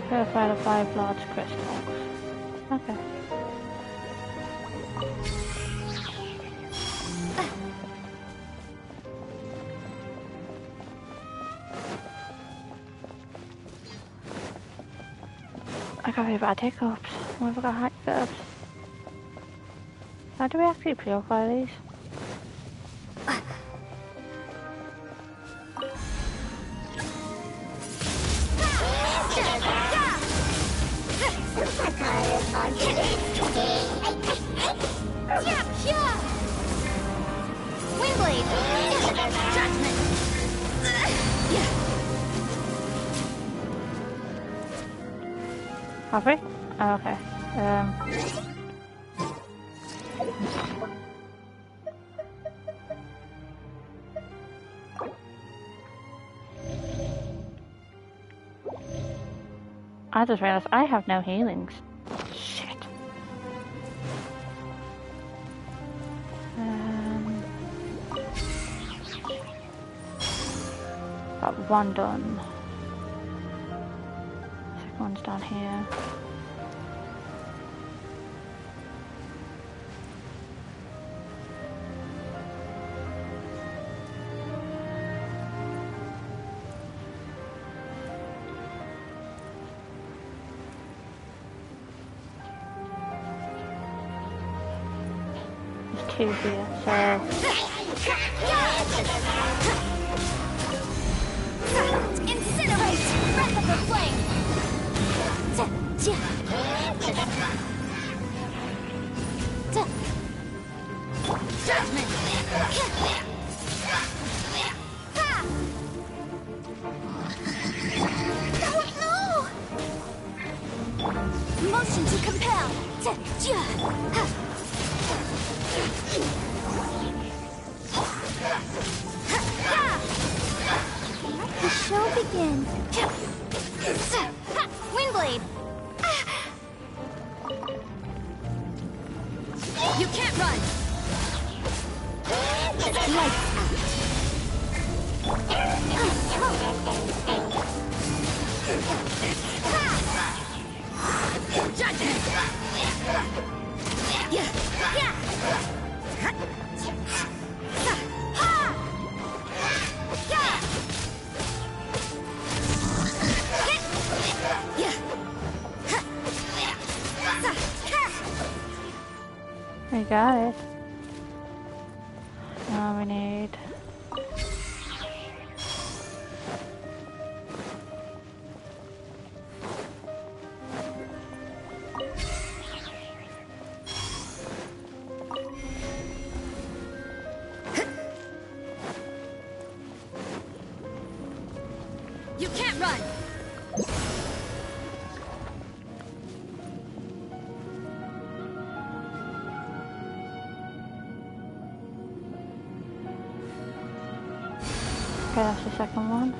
Purify the 5 large crystals. Okay. I got really bad hiccups. Why have I got hiccups? How do we actually purify these? Have we? Oh, okay. I just realized I have no healings. Shit. Got one done. Second one's down here. There's 2 here, so... Incinerate! Breath of the flame! Judgment! Oh no! Motion to compel! Let the show begin. Windblade! You can't run! Judgment! We got it. Now we need... You can't run! Okay, that's the second one.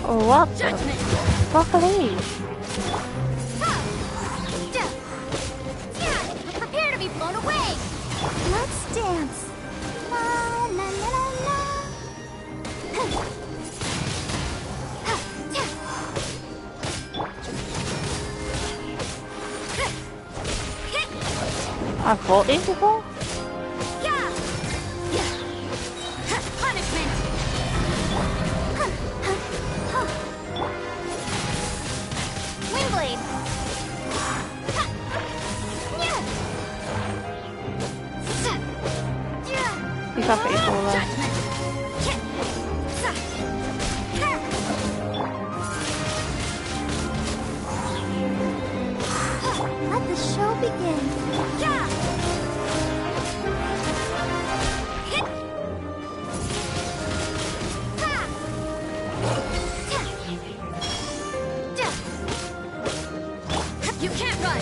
Oh, what the fuck are these? Prepare to be blown away! Let's dance! La la la la la! I've fought these before? Punishment! Windblade! These are pretty cool though. Let the show begin. You can't run!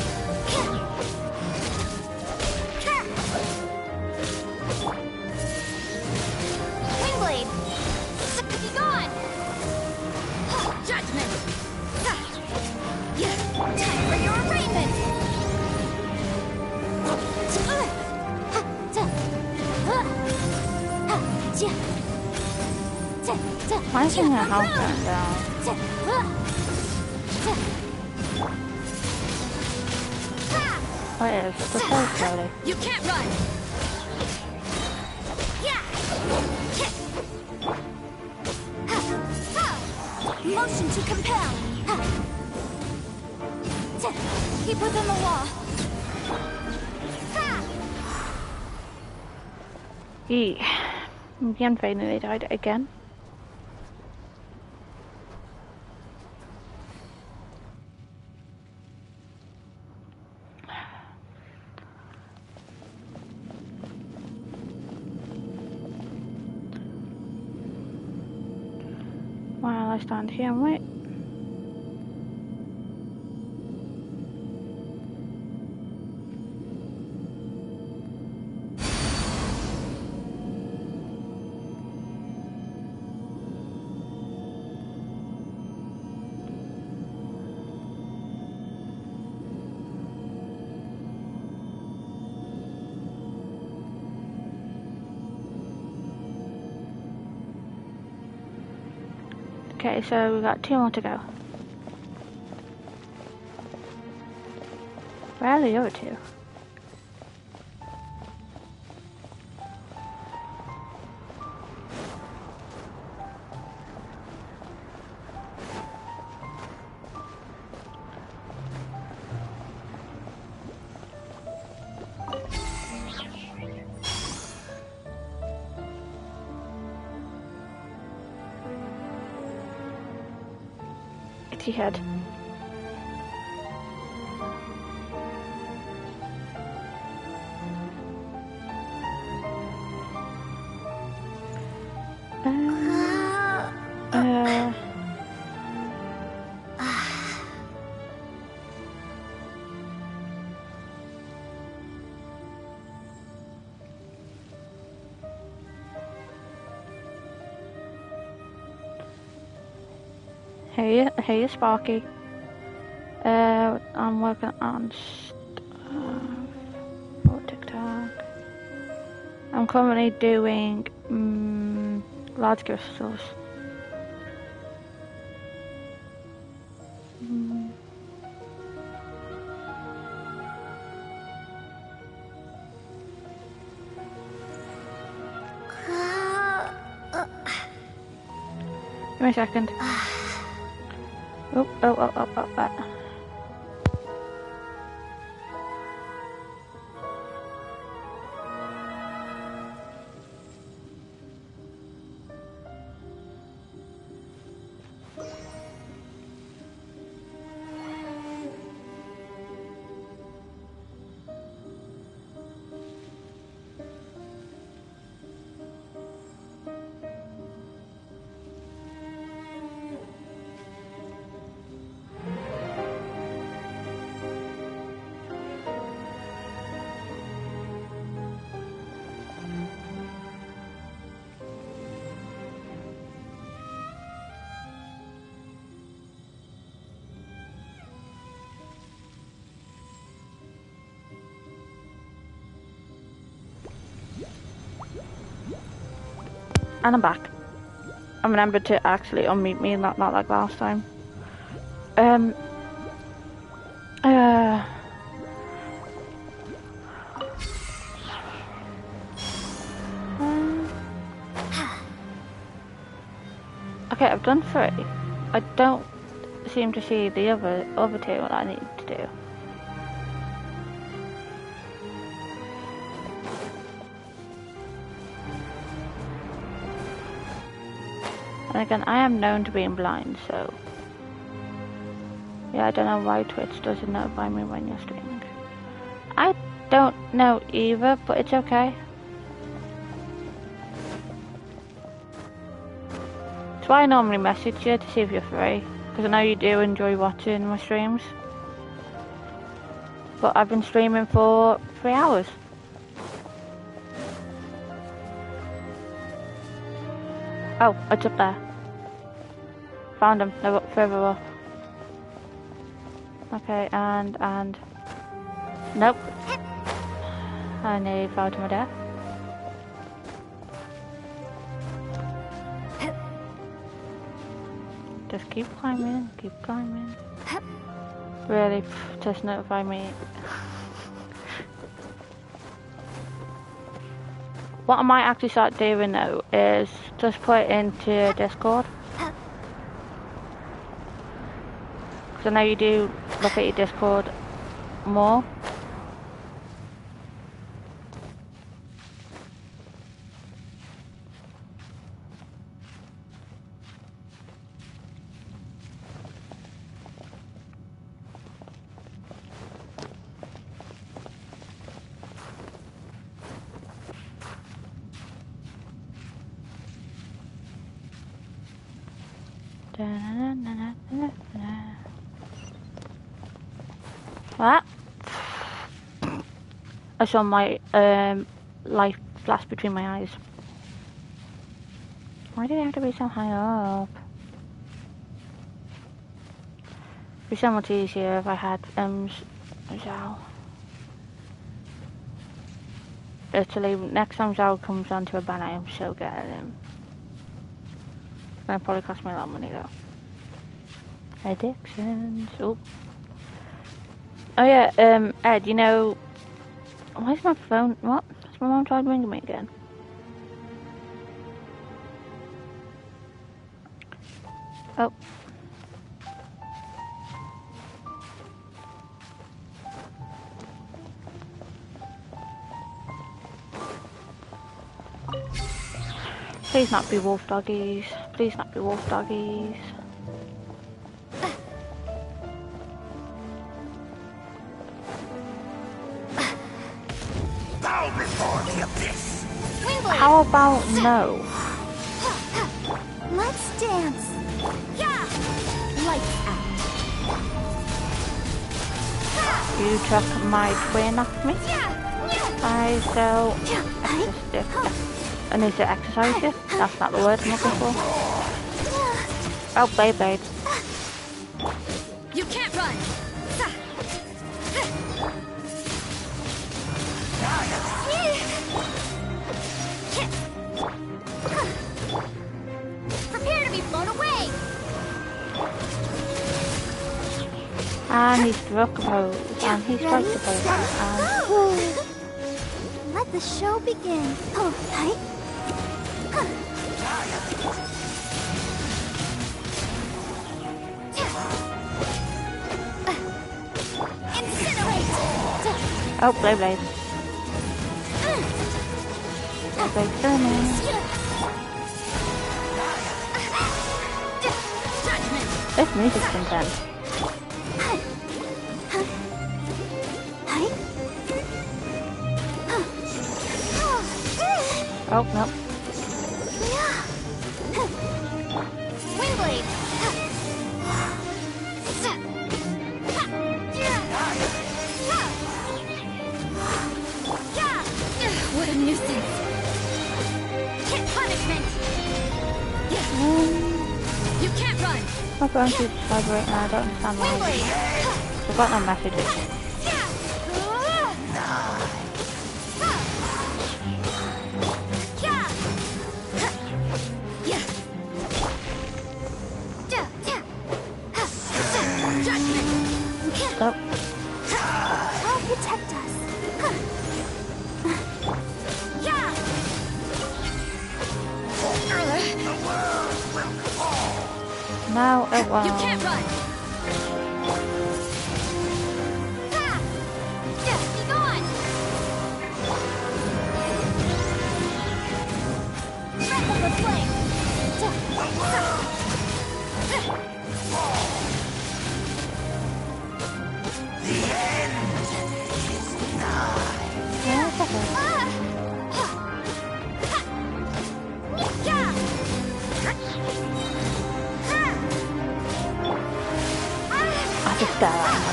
Windblade! Be gone! Judgment! Time for your arraignment! Why is your house going down? What is the so slowly? You can't run! Motion to compel! Keep within the law! Eee. Again, finally died again. While I stand here and wait. Okay, so we've got 2 more to go. Where are the other 2? he head? Hey, Sparky. I'm working on for TikTok. I'm currently doing large crystals. Give me a second. Oh. And I'm back. I remembered to actually unmute me, not like last time. Okay, I've done 3. I don't seem to see the other 2 that I need to do. And again, I am known to being blind, so yeah, I don't know why Twitch doesn't notify me when you're streaming. I don't know either, but it's okay. That's why I normally message you to see if you're free, because I know you do enjoy watching my streams. But I've been streaming for 3 hours. Oh, it's up there. Found them. They're up further up. Okay, and nope. I nearly fell to my death. Just keep climbing, keep climbing. Really, just notify me. What I might actually start doing though is just put it into Discord. Because I know you do look at your Discord more. What? I saw my life flash between my eyes. Why did it have to be so high up? It'd be so much easier if I had Zhao. Literally, next time Zhao comes onto a ban, I am so good at him. It's gonna probably cost me a lot of money though. Addictions. Oh yeah, Ed, you know, why is my phone, what? Has my mom tried ringing me again? Oh. Please not be wolf doggies. Please not be wolf doggies. bow before the abyss. How about no? Let's dance. Yeah! Lights out. You took my twin off me. I so I need to exercise you. That's not the word I'm looking for. Oh, Beyblade. You can't run! Prepare to be blown away. And he struck a pose. And he struck a pose. And Let the show begin. Pull tight. Incinerate. oh, Beyblade. Beyblade filming. This music's intense. Oh, no. Wingblade. What a nuisance! Hit punishment! You can't run! My phone keeps vibrating and I don't understand why. I've got no messages. Oh, I'll protect us. no, it won't. You can't run! Be gone. Rattle the flame. Yeah, it's okay. I just stare at him.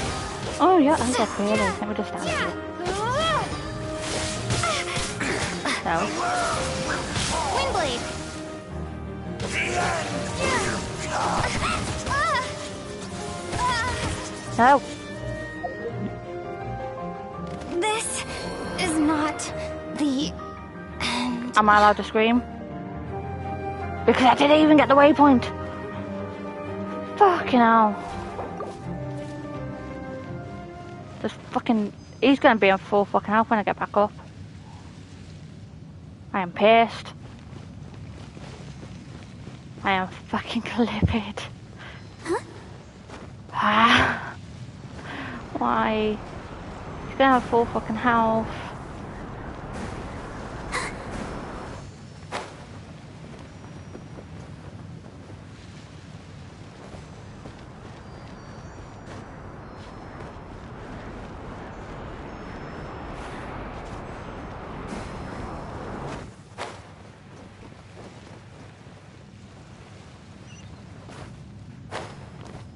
Oh yeah, I got really. Let me just dance here. No. Wingblade. No. This is not the end. Am I allowed to scream? Because I didn't even get the waypoint. Fucking hell. Just fucking... He's gonna be on full fucking health when I get back up. I am pissed. I am fucking livid. Huh? Ah. Why? He's gonna have full fucking health.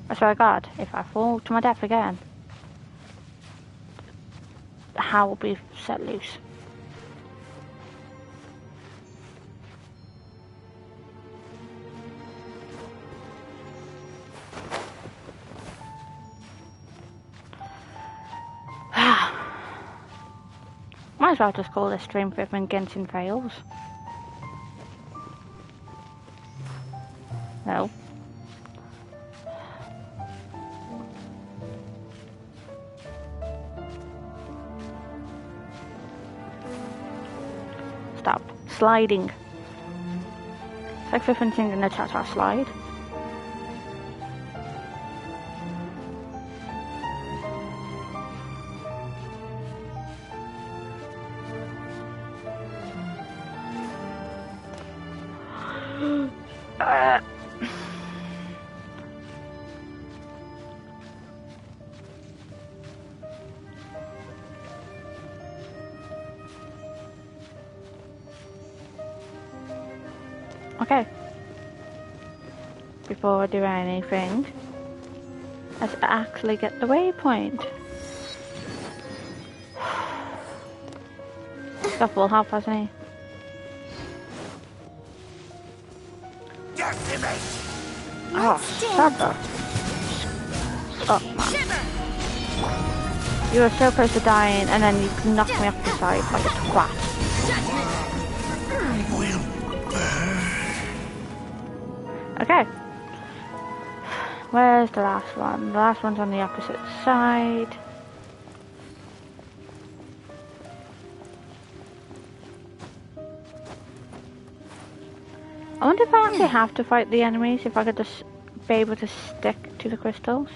I swear to God, if I fall to my death again, the hell will be set loose. Might as well just call this stream Fifth Genshin Fails. No. Stop sliding. It's like Fifth thing in the chat, I slide. Okay. Before I do anything, let's actually get the waypoint. He's got full health, hasn't he? Oh, shut up. Oh, man. You were so close to dying, and then you knocked me off the side like a twat. Okay. Where's the last one? The last one's on the opposite side. I wonder if I actually have to fight the enemies, if I could just be able to stick to the crystals.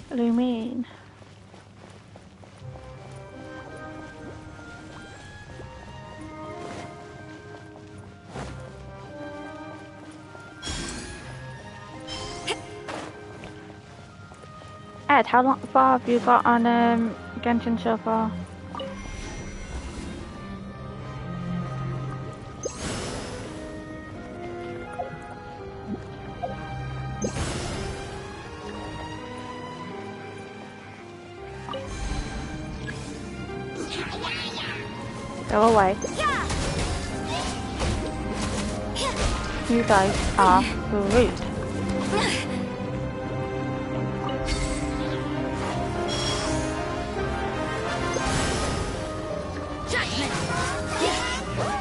What do you mean? Ed, how far have you got on Genshin so far? Go away. You guys are rude.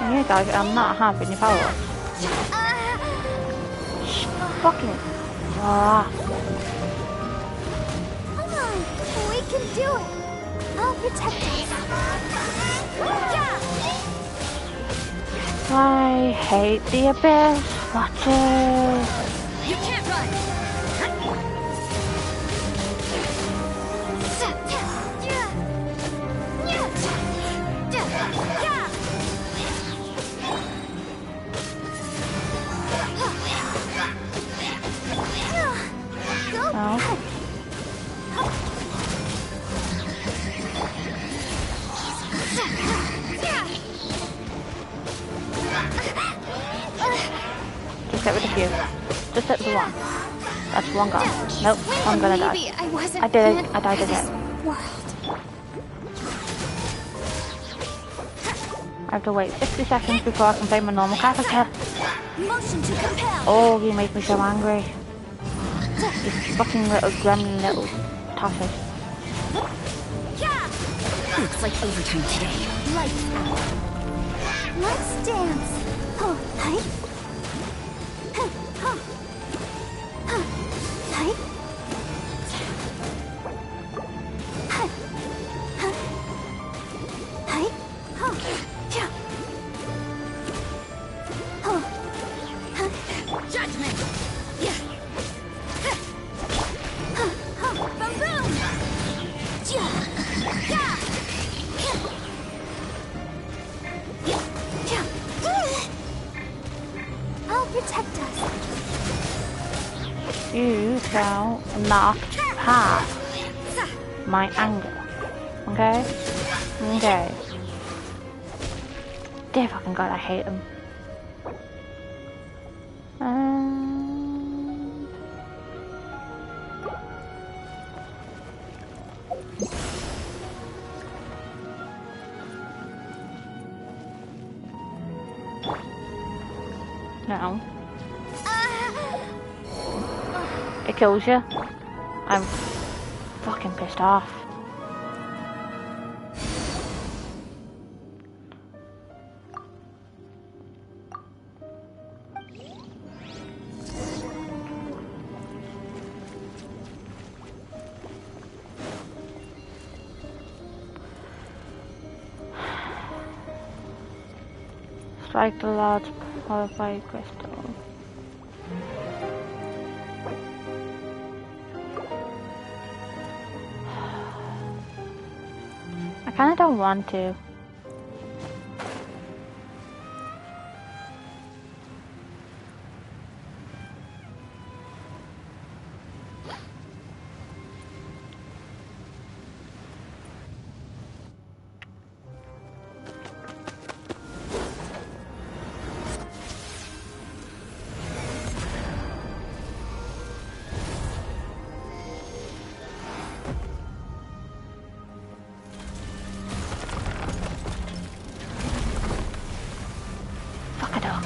And you guys are not having your power. Fucking. Come on, we can do it. I'll protect us. I hate the abyss. Watch it. You can't run! No. Just get rid of you. Just hit the one. That's one gone. Nope, I'm gonna die. I did it. I died again. I have to wait 60 seconds before I can play my normal character. Oh, you make me so angry. You fucking little gremlin little tossers. Looks like overtime today. Lights out. Let's dance. Oh, hi. Judgment! I'll protect us. You shall not pass my anger. Okay? Okay. Dear fucking god, I hate him. No. It kills you. I'm fucking pissed off. Strike the large Horrified crystal. I kinda don't want to. Fuck a dog.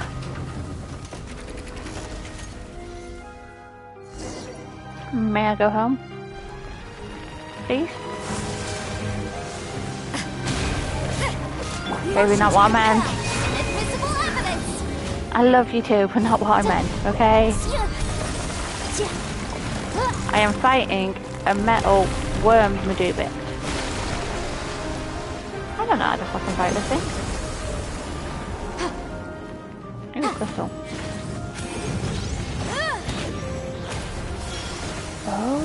May I go home? Please? Maybe not what I meant. I love you too, but not what I meant, okay? I am fighting a metal worm Medubit. I don't know how to fucking fight this thing. Ooh, crystal. Oh.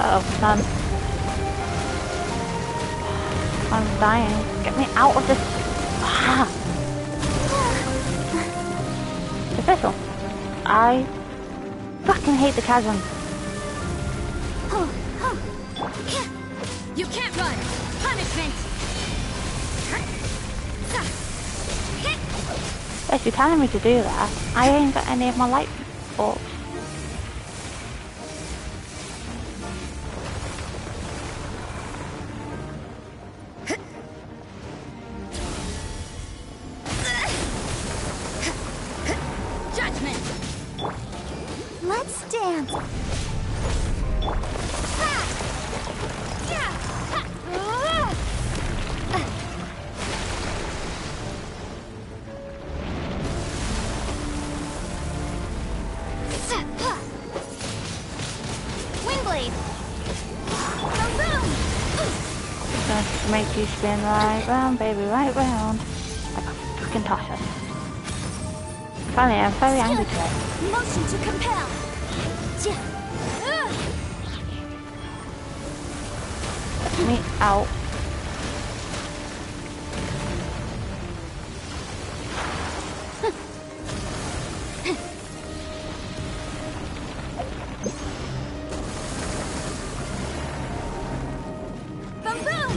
Uh-oh, son. I'm dying. Get me out of this. Ah. The crystal. I fucking hate the chasm. You can't run! Punishment! Yes, you're telling me to do that. I ain't got any of my light bulbs. Judgment! Let's dance. Windblade! Just make you spin right round, baby, right round. Like a fucking tosser. Finally, I'm very angry today. Motion to compel. Let me out. Boom boom.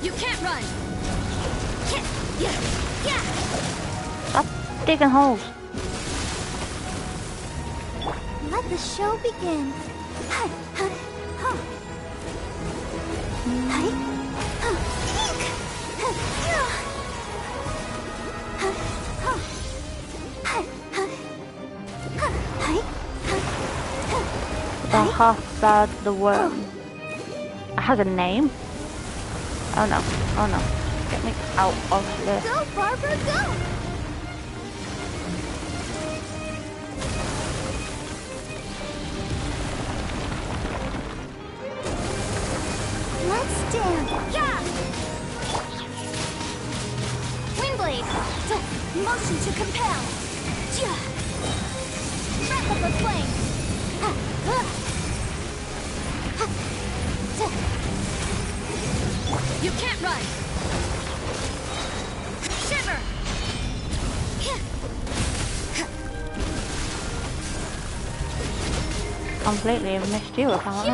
You can't run! Stop digging holes. Let the show begin. The half-bird, the worm. It has a name? Oh no, oh no. Get me out of this. Go, Barbara, go! Let's dance. Yeah! Windblade! Motion to compel. Wrap up the flame! You can't run! Shiver! Completely missed you, apparently.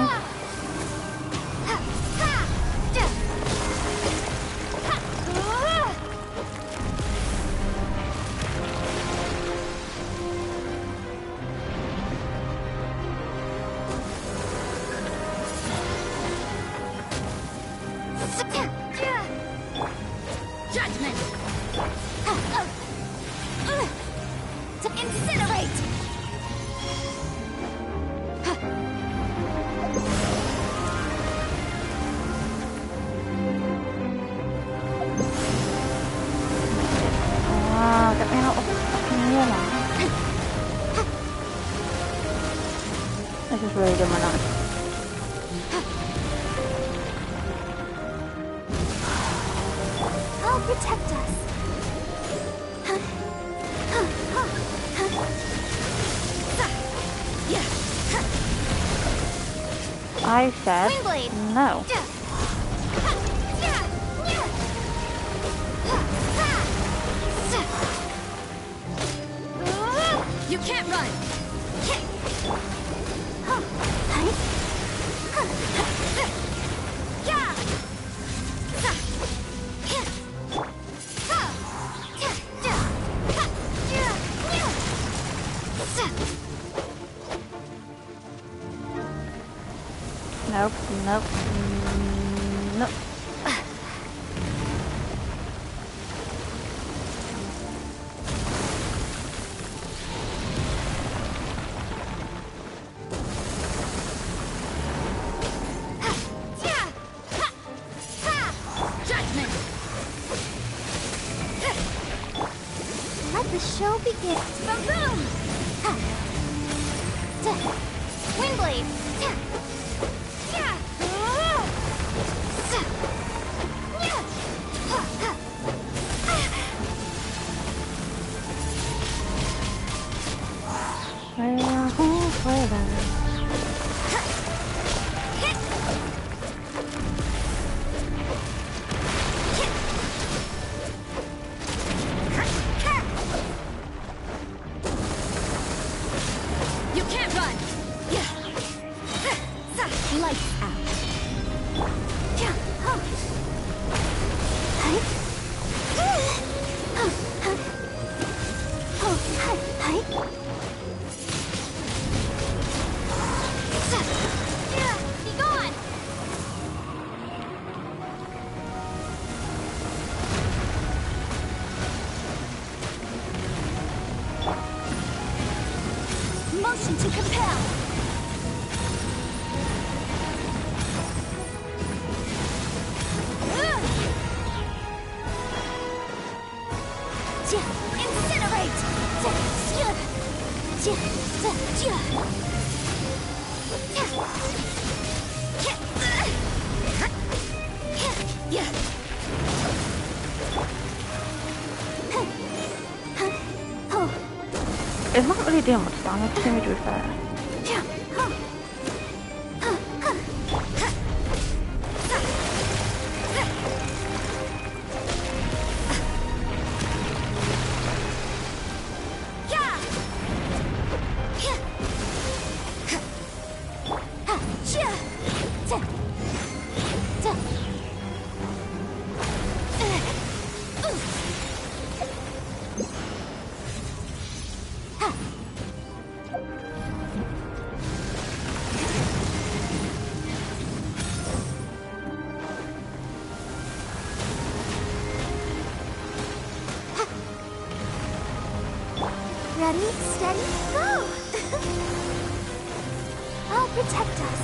Judgment! To incinerate! him or not. I'll protect us. I said no. You can't run! Nope, nope, nope. Let the show begin. Boom! Windblade! You can't run! Lights out. Be gone! Motion to compel. Incinerate! It's not really doing much damage to me, to be fair. Ready, steady, go! I'll protect us.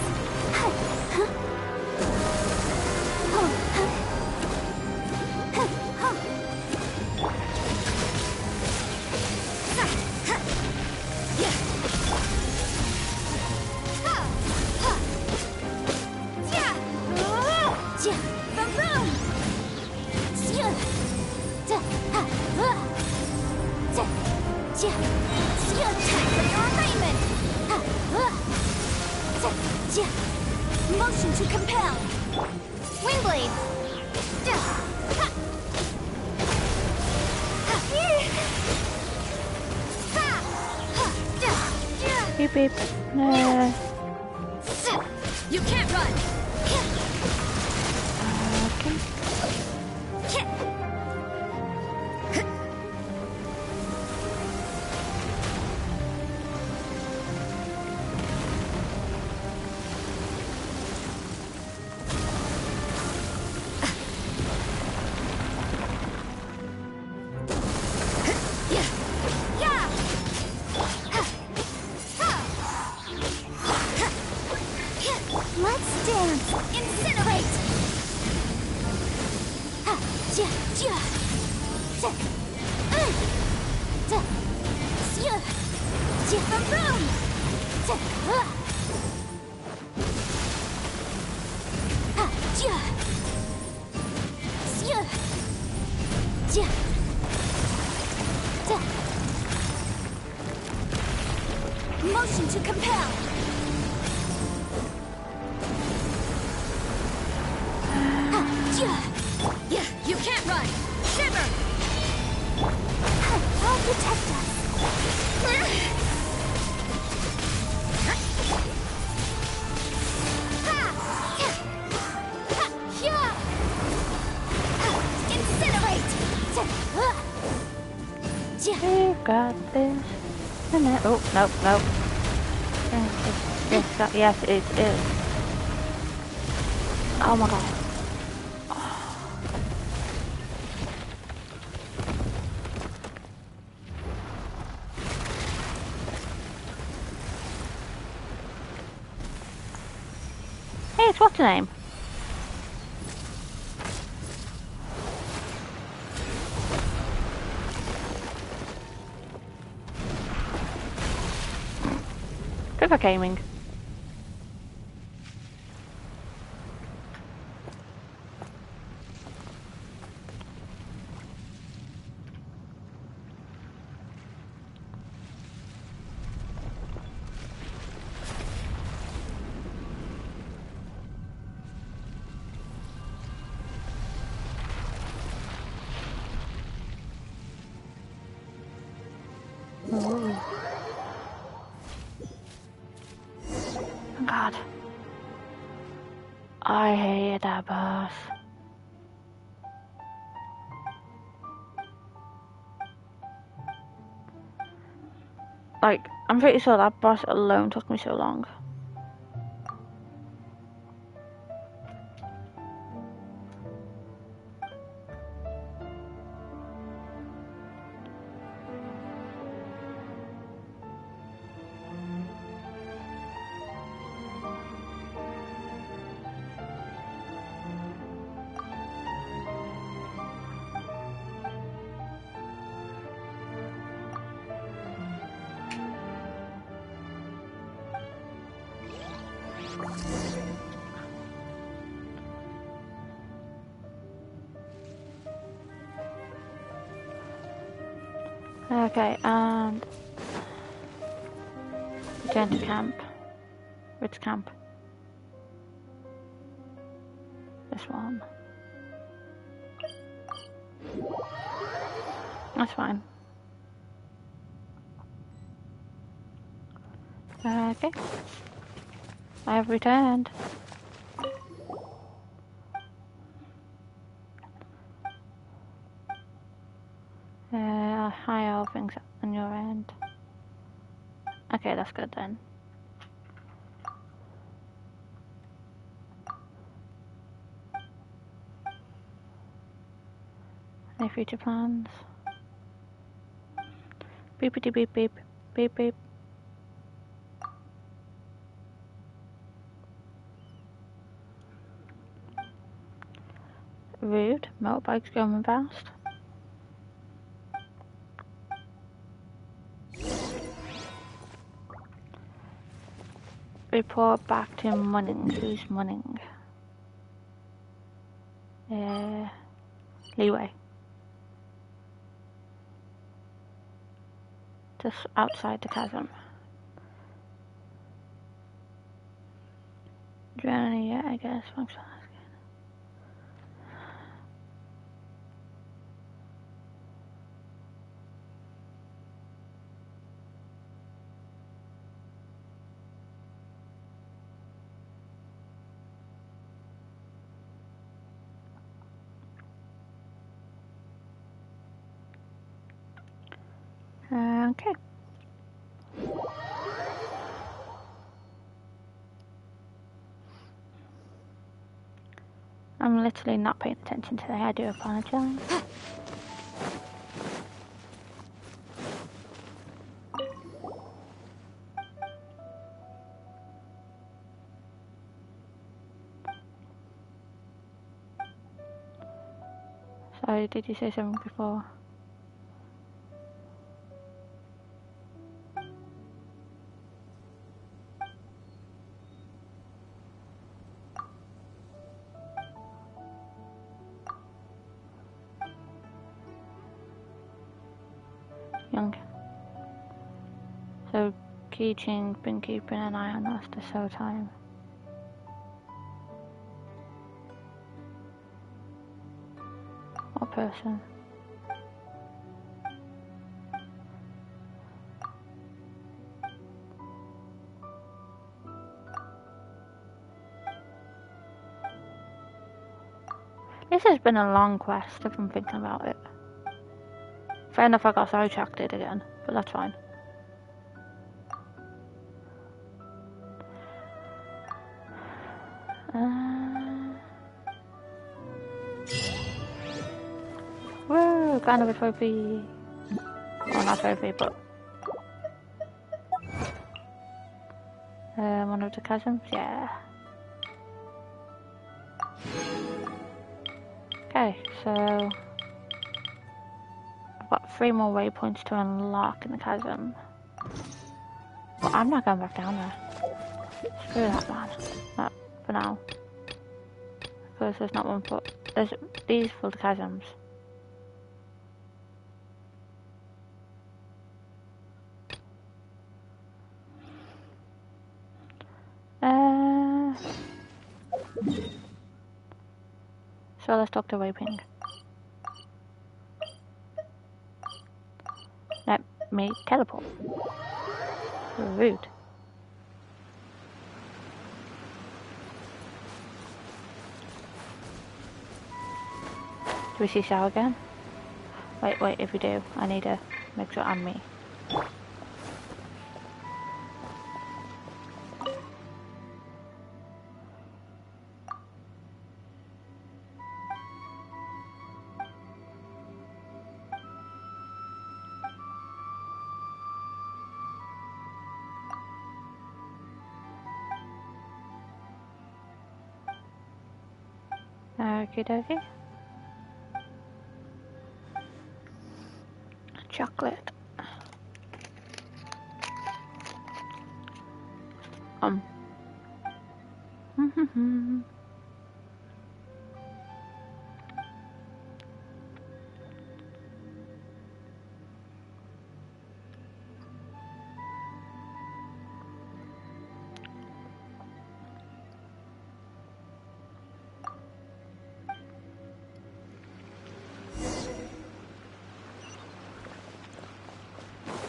Motion to compel. Windblade. Beep beep. You can't run! Let's dance. Incinerate. Motion to compel. Yeah, you can't run! Shiver! I'll protect us. Incinerate! We got this. Oh, nope, nope. Yes, it is. Oh my god. Hey, it's what's her name? Good for gaming. Ooh. God. I hate that boss. Like, I'm pretty sure that boss alone took me so long. Okay, and return to camp. Which camp? This one. That's fine. Okay. I have returned. Hi, all things on your end. Okay, that's good then. Any future plans? Beepity beep beep. Beep beep. Rude. Motorbikes going fast. Report back to Munning. Who's Munning? Leeway. Just outside the chasm. Journey, yeah, I guess. Thanks for asking. Okay. I'm literally not paying attention today. I do apologize. Sorry, did you say something before? waypoint. So, Keychain's been keeping an eye on us this whole time. What person? This has been a long quest if I'm thinking about it. Fair enough, I got sidetracked again, but that's fine. Woo! Got another trophy. Well, not trophy, but one of the chasms. Yeah. Okay, so I've got 3 more waypoints to unlock in the chasm. But I'm not going back down there. Screw that, man. Not for now. Because there's not one for... There's these for the chasms. So let's talk to Wayping. Let me teleport. Rude. Do we see Shao again? Wait, if we do, I need to make sure I'm me. Okie dokie. Chocolate.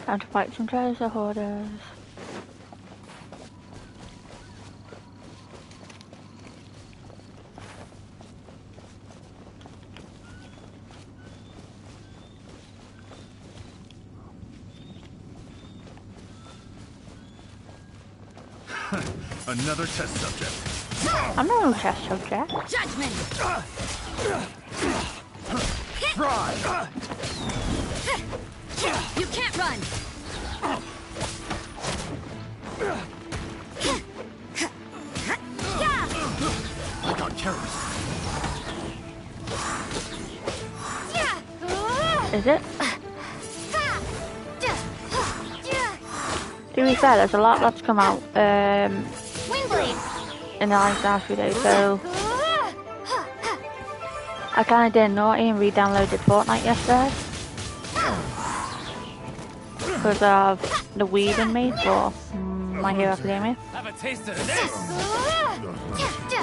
Time to fight some treasure hoarders. Another test subject. I'm not a test subject. Judgment! Try! You can't run! I got carried. Is it? To be fair, there's a lot that's come out in the last few days, so I kind of did naughty and re-downloaded Fortnite yesterday because of the weed in me for My Hero Academia. Have a taste of this.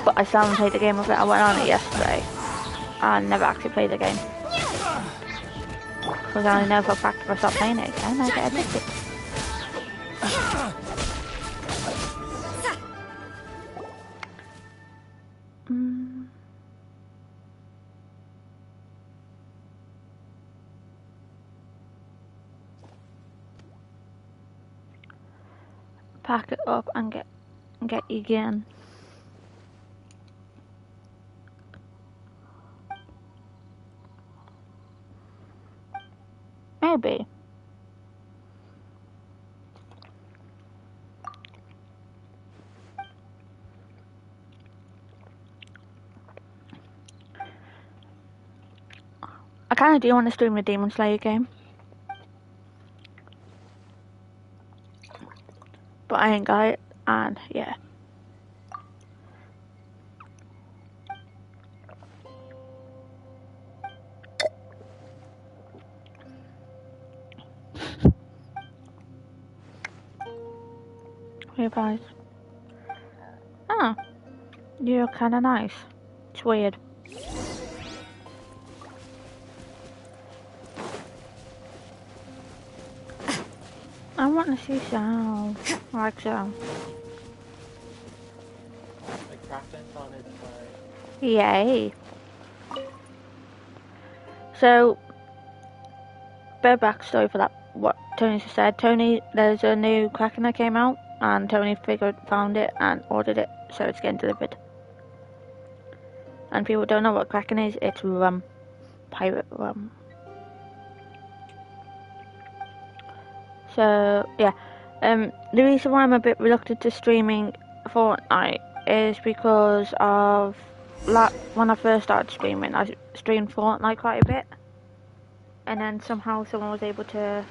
But I still haven't played the game of it. I went on it yesterday and never actually played the game because I know for a fact if I stop playing it again, I get addicted. Pack it up and get you again. Maybe. I kind of do want to stream the Demon Slayer game. But I ain't got it, and yeah. Hey guys. Oh, you're kinda nice. It's weird. I want to see Sal. Like Sal. Like Crafton's on its way. Yay. So, bit of backstory for that, what Tony just said. Tony, there's a new Kraken that came out, and Tony found it and ordered it, so it's getting delivered. And people don't know what Kraken is, it's rum. Pirate rum. So, yeah. The reason why I'm a bit reluctant to streaming Fortnite is because of when I first started streaming, I streamed Fortnite quite a bit. And then somehow someone was able to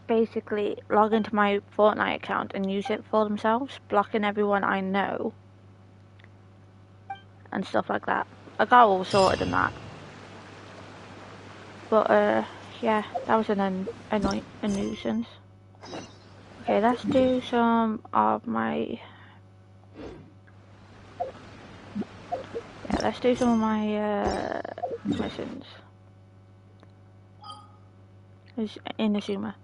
basically log into my Fortnite account and use it for themselves, blocking everyone I know and stuff like that. I got all sorted in that. But yeah, that was a nuisance. Okay, let's do some of my missions. Is in Azuma.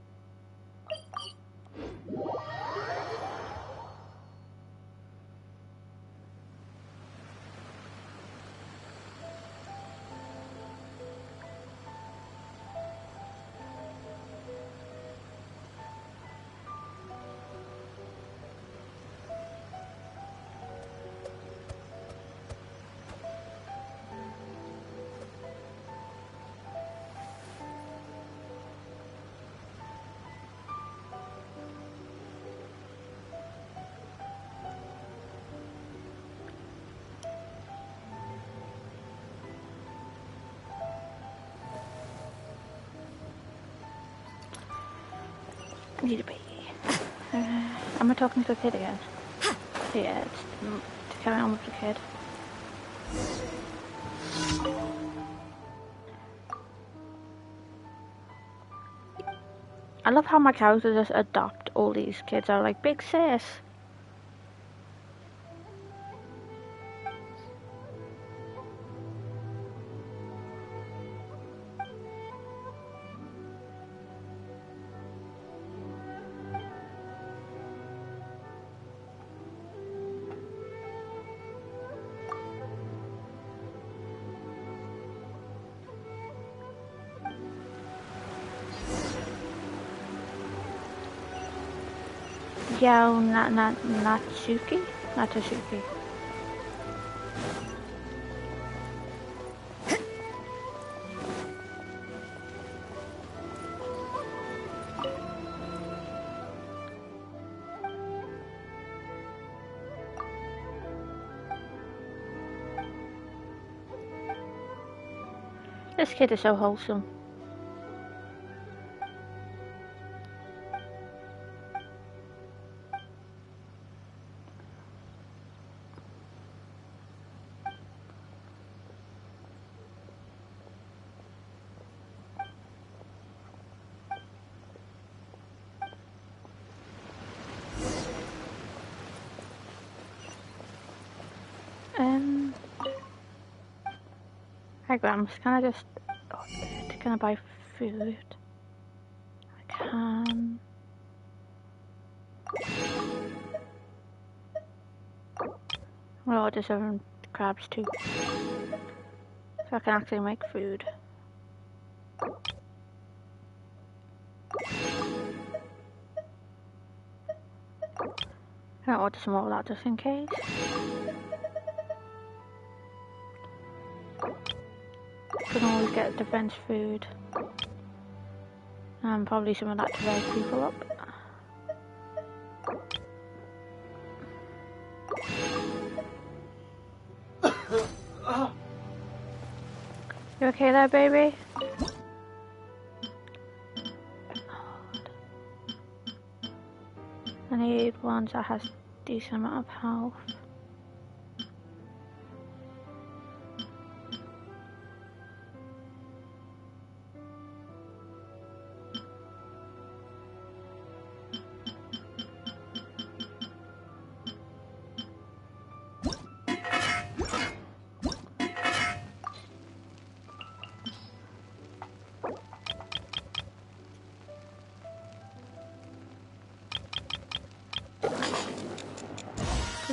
Need a baby. Am I talking to the kid again? Yeah, it's to carry on with the kid. I love how my characters just adopt all these kids. Are like, big sis. Yao Natsuki? Natsuki. This kid is so wholesome. Hi Grams, can I just... Can I buy food? I can... Well, I'll just order crabs too. So I can actually make food. Can I order some more of that just in case? Can always get defense food. And probably some of that to raise people up. You okay there, baby? I need one that has decent amount of health.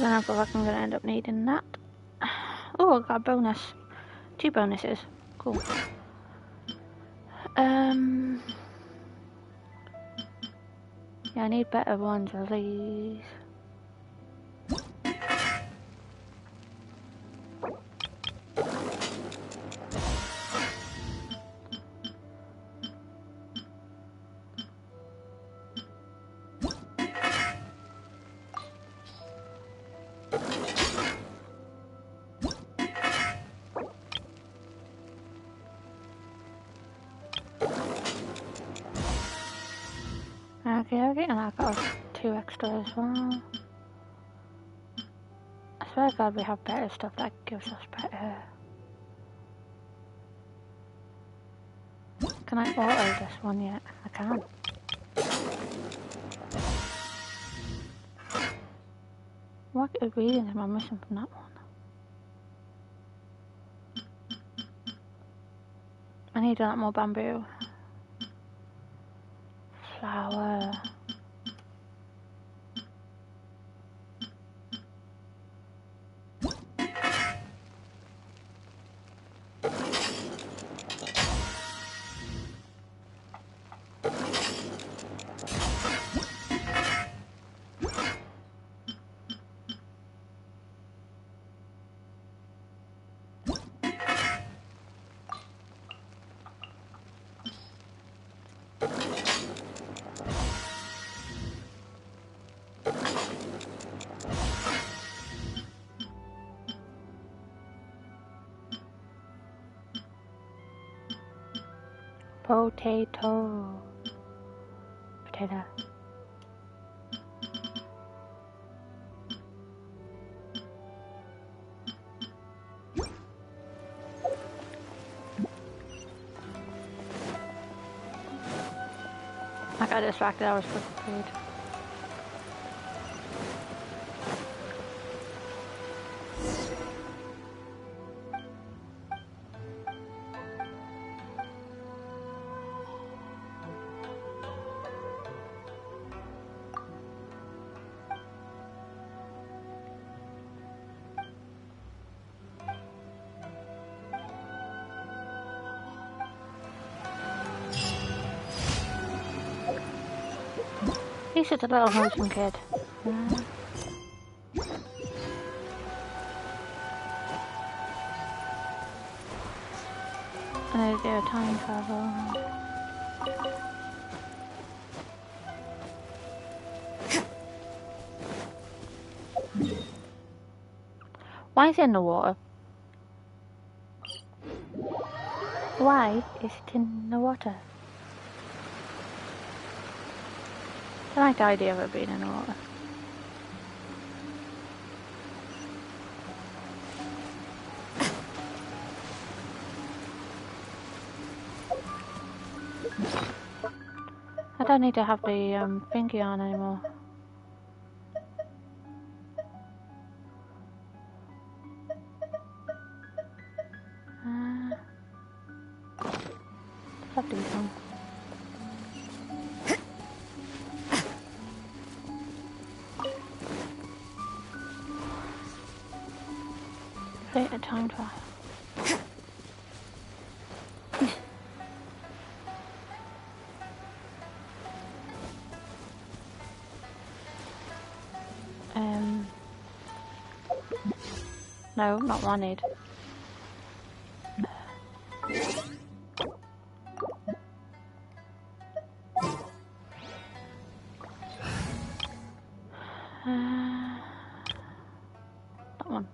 don't know if I'm going to end up needing that. Oh, I got a bonus. 2 bonuses. Cool. Yeah, I need better ones of these. Okay, and I got 2 extra as well. I swear to God we have better stuff that gives us better. Can I auto this one yet? I can. What ingredients am I missing from that one? I need a lot more bamboo. Flour. Potato. Potato. I got distracted, I was cooking food. He's such a little wholesome kid. I need to do a time travel. Why is it in the water? Why is it in the water? I like the idea of it being in the water. I don't need to have the thingy on anymore. Have these on. Create a time trial. No, not what I need. That one.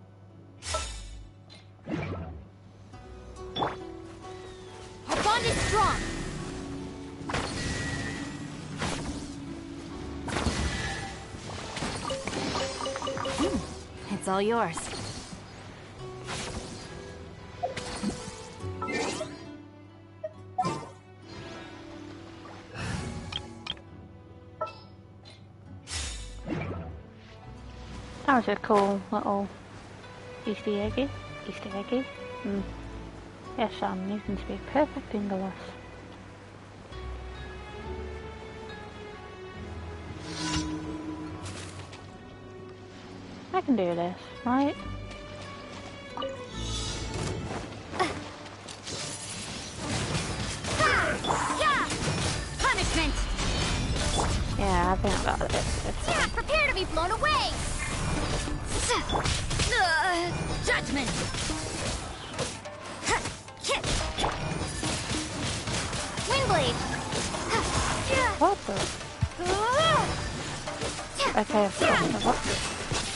Our bond is strong. It's all yours. That was a cool little Easter eggy. Yes, you can speak perfect English. I can can do this, right? Punishment! Yeah, I think I got this. Yeah, prepare to be blown away! Judgment! Windblade! What the? Okay,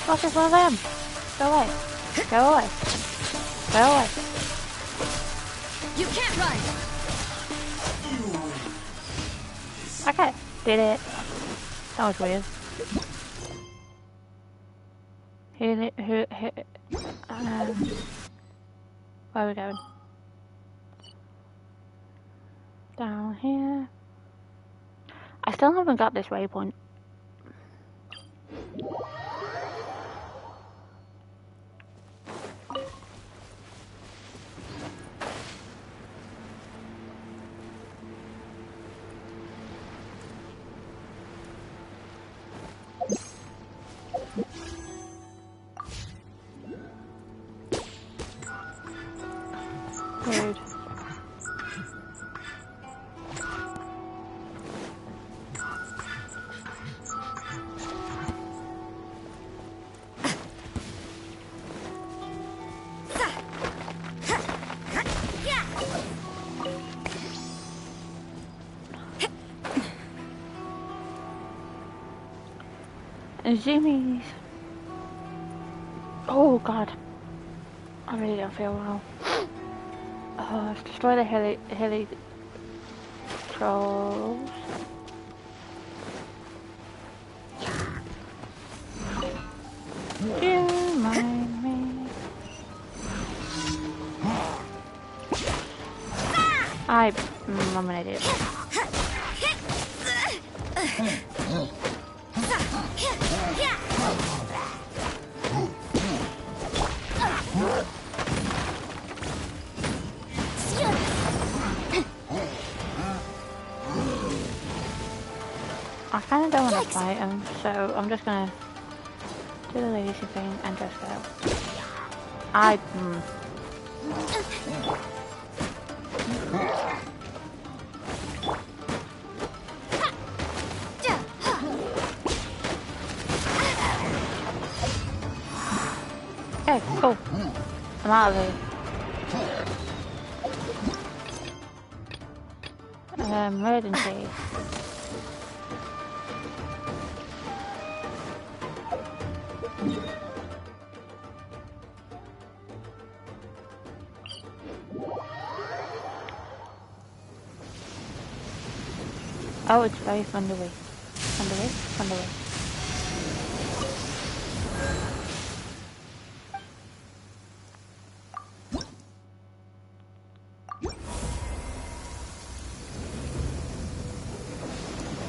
what is one of them? Go away. Go away. Go away. You can't run! Okay, did it. That was weird. Where are we going? Down here. I still haven't got this waypoint. Rude. Zoomies. Oh god. I really don't feel well. Let's destroy the hilly trolls. Do you mind me? I'm an idiot. I kind of don't want to fight him, so I'm just gonna do the lazy thing and just go. Okay, cool. I'm out of here. Emergency. Oh, it's very thundery. Thundery? Thundery.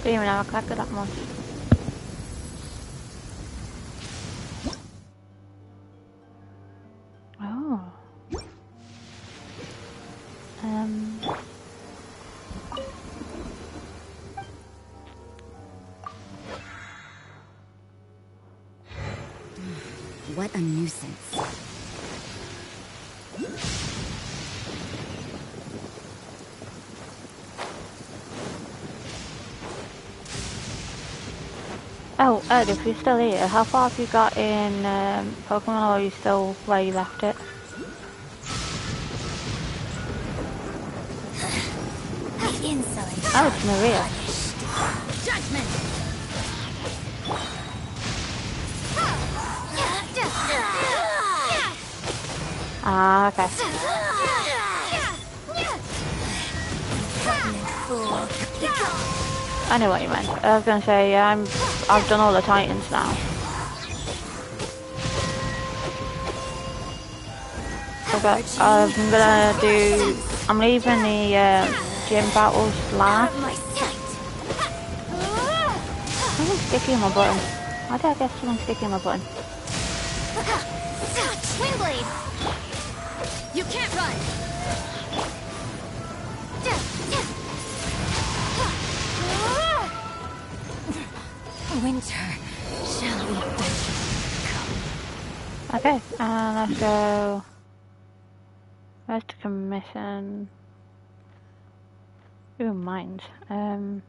Didn't even know I collected that much. Oh. What a nuisance. Oh, Ed, if you're still here, how far have you got in Pokemon, or are you still where you left it? Oh, it's Maria. Judgment! Ah, okay. I know what you meant. I was gonna say, I've done all the Titans now. Okay, I'm leaving the gym battles last. Someone's sticking my button. Why did I get someone sticking my button? Windblade! You can't run! Winter, shall we adventure come? Okay, let's go. Where's the commission? Ooh, mines. They're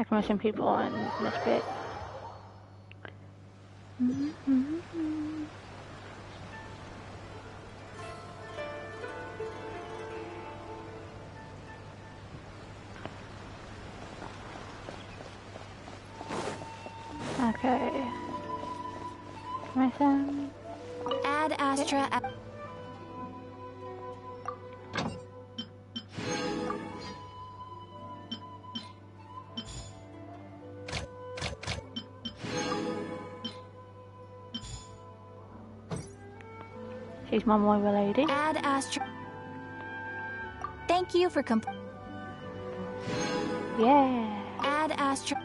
commission people in this bit. Okay. Commission. Add Astra. She's my Moira lady. Add Astra. Thank you for Yeah. Add Astra.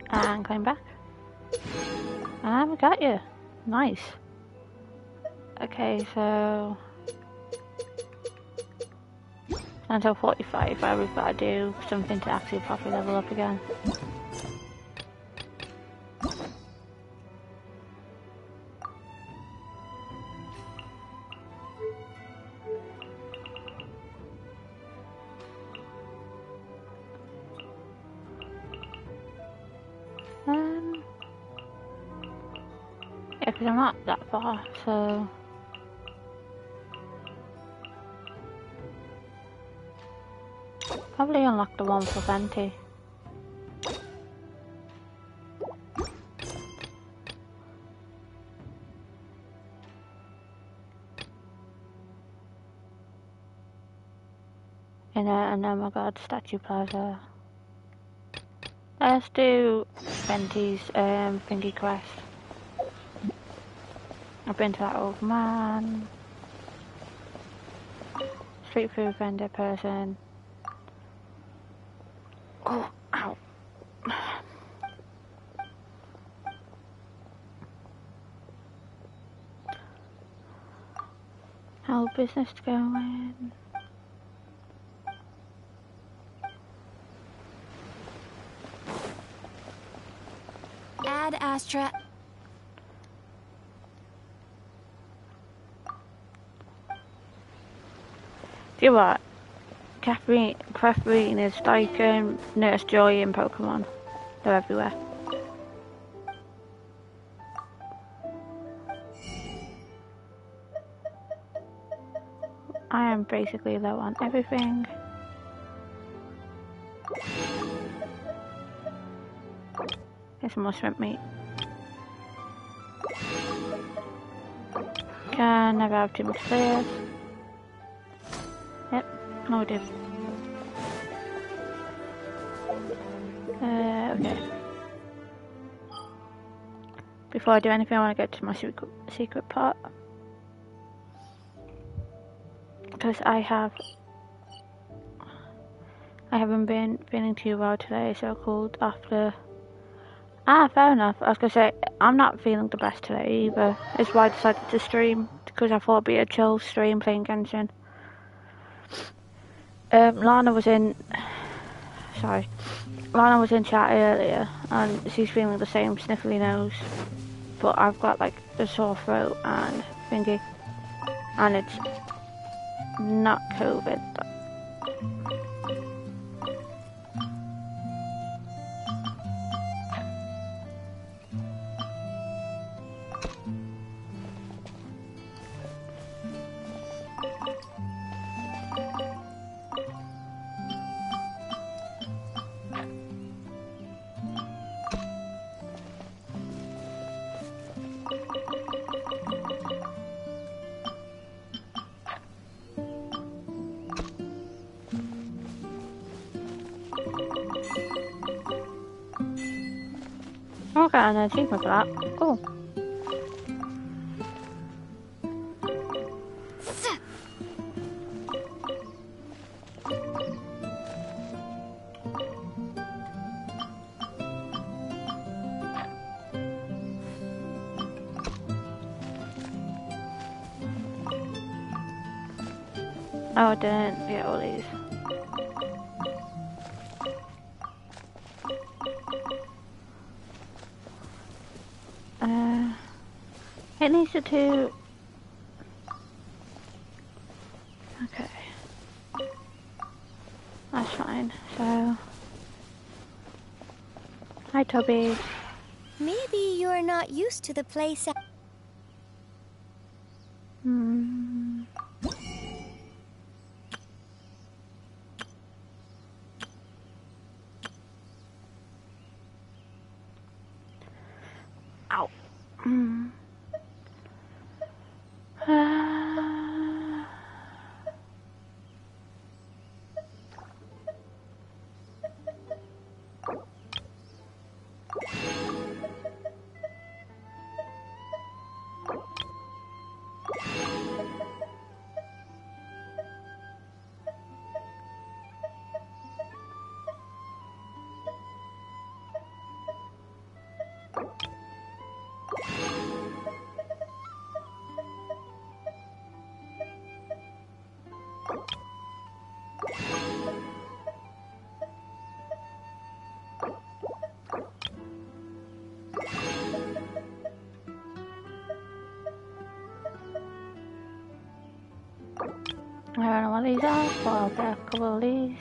And climb back. And we got you. Nice. Okay, so until 45, we've got to do something to actually properly level up again. Yeah, because I'm not that far, so probably unlock the one for Venti. And oh my god, Statue Plaza. Let's do Venti's thingy quest. I've been to that old man. Street food vendor person. Oh, ow. How business going? Add Astra. Do you know what? Catherine is like Nurse Joy in Pokemon. They're everywhere. I am basically low on everything. Get some more shrimp meat. Can never have too much space. Yep, no we do. Okay. Before I do anything, I want to get to my secret part. Because I haven't been feeling too well today, so cold after. Fair enough. I was gonna say, I'm not feeling the best today either. It's why I decided to stream, because I thought it'd be a chill stream playing Genshin. Lana was in chat earlier, and she's feeling the same sniffly nose. But I've got like the sore throat and thingy, and it's not COVID. I got an achievement for that. Cool. Oh, I didn't get all these. It needs to do... Okay. That's fine, so... Hi, Toby. Maybe you're not used to the place. Ow. I don't know what these are, but I'll get a couple of these.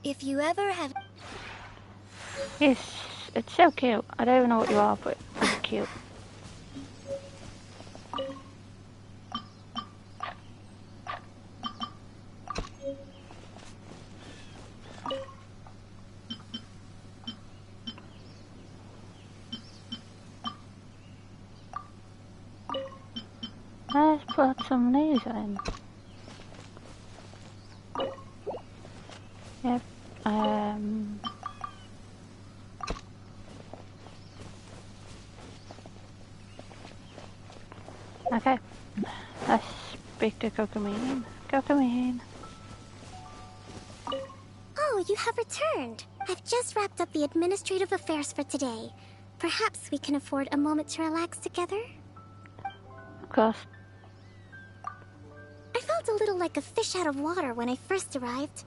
If you ever have... It's so cute. I don't even know what you are, but it's cute. Let's put some of these in. Yep. Okay. Let's speak to Kokomine. Kokomine. Oh, you have returned. I've just wrapped up the administrative affairs for today. Perhaps we can afford a moment to relax together? Of course. I felt a little like a fish out of water when I first arrived.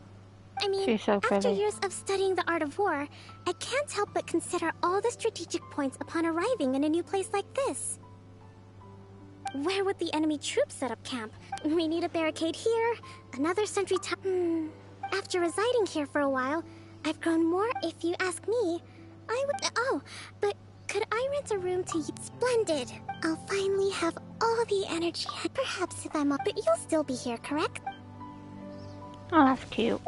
I mean, She's so after pretty. years of studying the art of war, I can't help but consider all the strategic points upon arriving in a new place like this. Where would the enemy troops set up camp? We need a barricade here, another sentry tower. After residing here for a while, I've grown more. If you ask me, I would... Oh, but could I rent a room to you? Splendid. I'll finally have all the energy. Perhaps if I'm up, but you'll still be here, correct? Oh, that's cute.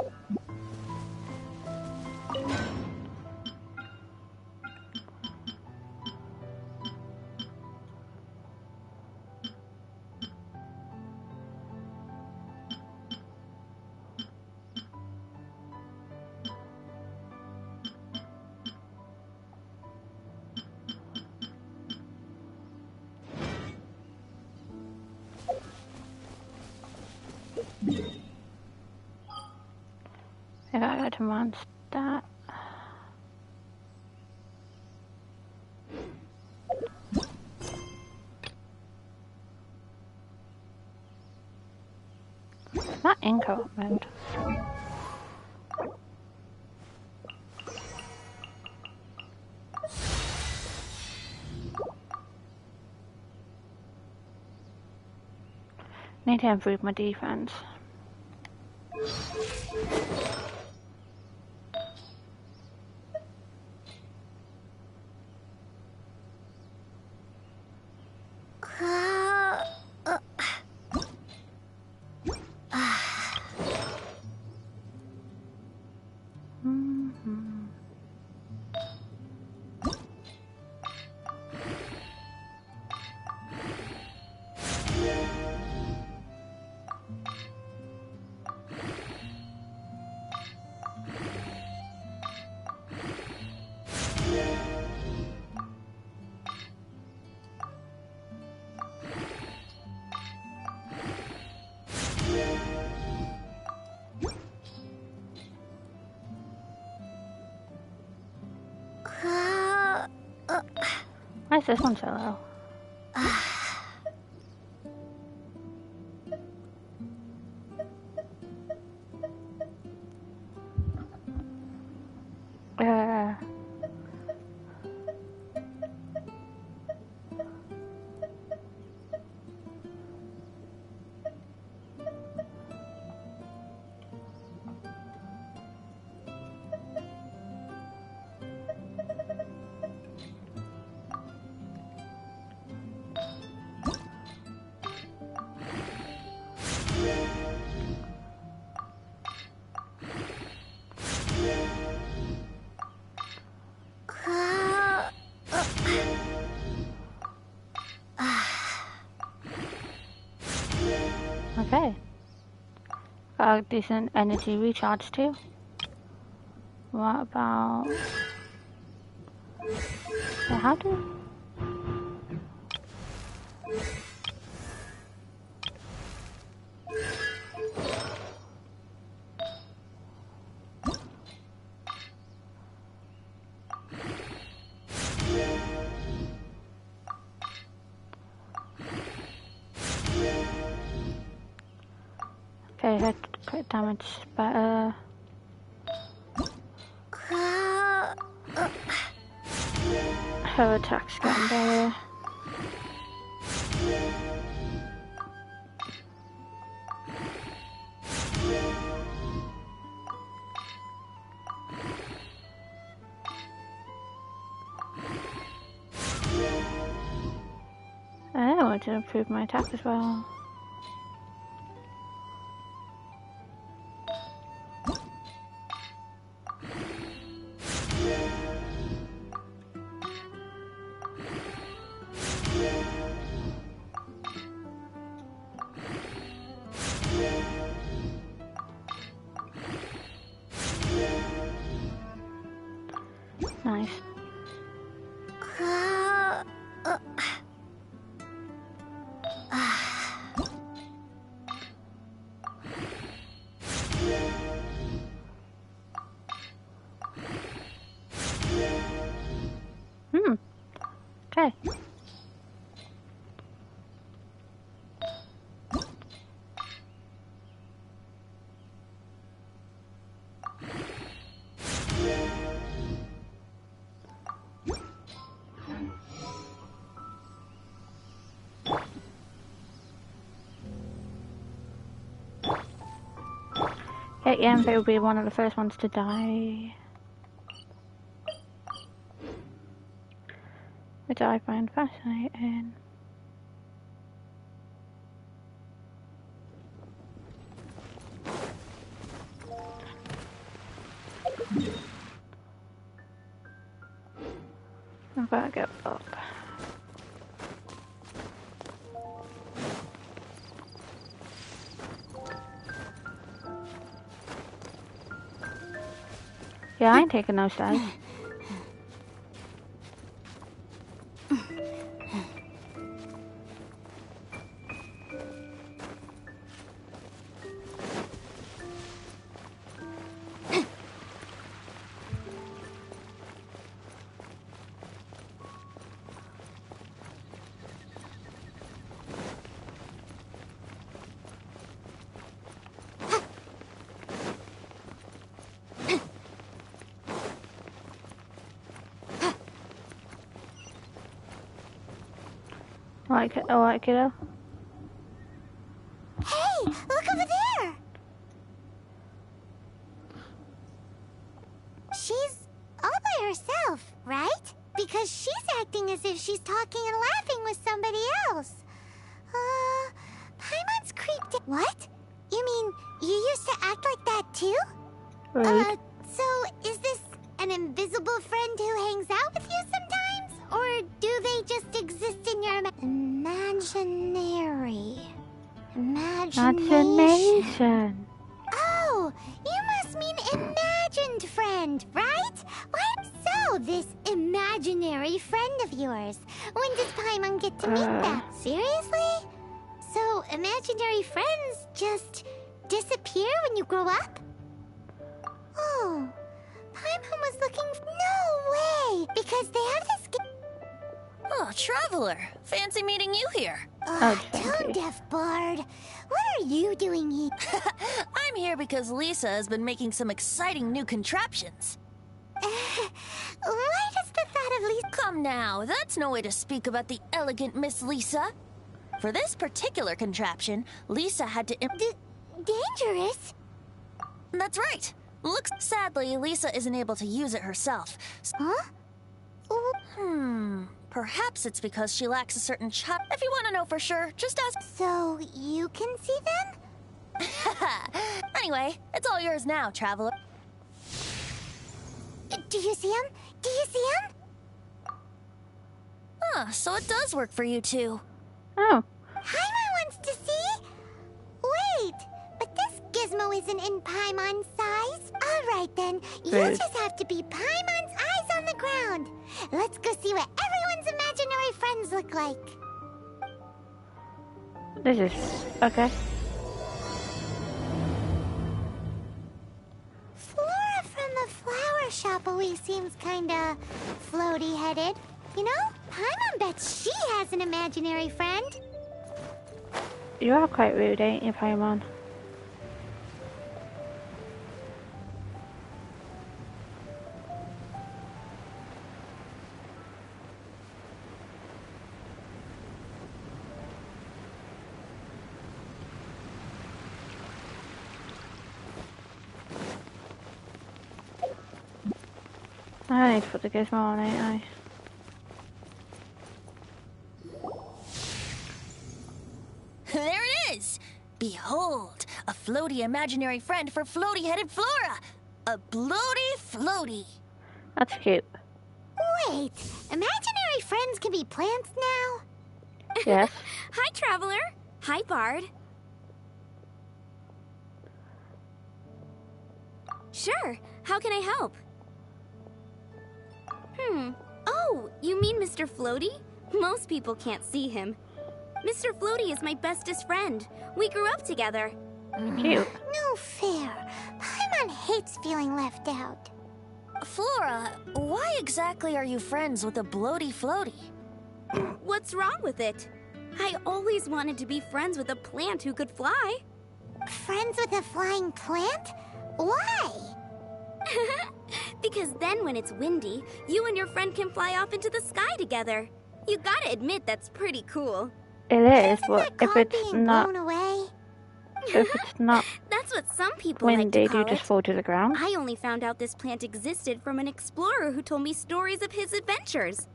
I gotta go to Mondstadt. Not incorrect. Need to improve my defense. this one so low? Okay. Got a decent energy recharge too. What about... Yeah, how do... Okay, her crit damage is better. Her attack's getting better. I want to improve my attack as well. Nice. Okay. Yeah, they will be one of the first ones to die. Which I find fascinating. I'm gonna go up. Yeah, I ain't taking no stairs. Alright, kiddo. Hey, look over there! She's all by herself, right? Because she's acting as if she's talking and laughing with somebody else. Paimon's creeped in. What? You mean you used to act like that too? Right. So is this an invisible friend who hangs out with you sometimes? Or do they just exist in your imagination? Oh, you must mean imagined friend, right? Why so, this imaginary friend of yours? When does Paimon get to meet that? Seriously? So, imaginary friends just disappear when you grow up? Oh, Paimon was looking... No way! Because they have this... Traveler. Fancy meeting you here. Tone deaf Bard. What are you doing here? I'm here because Lisa has been making some exciting new contraptions. Why does the thought of Lisa... Come now, that's no way to speak about the elegant Miss Lisa. For this particular contraption, Lisa had to... dangerous? That's right. Looks... Sadly, Lisa isn't able to use it herself. Huh? Perhaps it's because she lacks a certain child. If you want to know for sure, just ask. So, you can see them? Anyway, it's all yours now, Traveler. Do you see him? Do you see him? So it does work for you two. Oh. Paimon wants to see? Wait, but this gizmo isn't in Paimon's size. Alright then, you'll just have to be Paimon's eyes on the ground. Let's go see what everyone's imaginary friends look like. This is... okay. Flora from the flower shop always seems kinda floaty-headed. You know, Paimon bets she has an imaginary friend. You are quite rude, ain't you, Paimon? I need to put the gizmo on, ain't I? There it is! Behold, a floaty imaginary friend for floaty-headed Flora! A bloaty floaty! That's cute. Wait, imaginary friends can be plants now? Yes. Hi, Traveler. Hi, Bard. Sure. How can I help? Oh, you mean Mr. Floaty? Most people can't see him. Mr. Floaty is my bestest friend. We grew up together. Cute. No fair. Paimon hates feeling left out. Flora, why exactly are you friends with a bloaty floaty? What's wrong with it? I always wanted to be friends with a plant who could fly. Friends with a flying plant? Why? Because then when it's windy, you and your friend can fly off into the sky together. You gotta admit that's pretty cool. It is, Isn't but that if called it's being not... blown away? If it's not That's what some people like to windy, do call you just it. fall to the ground? I only found out this plant existed from an explorer who told me stories of his adventures.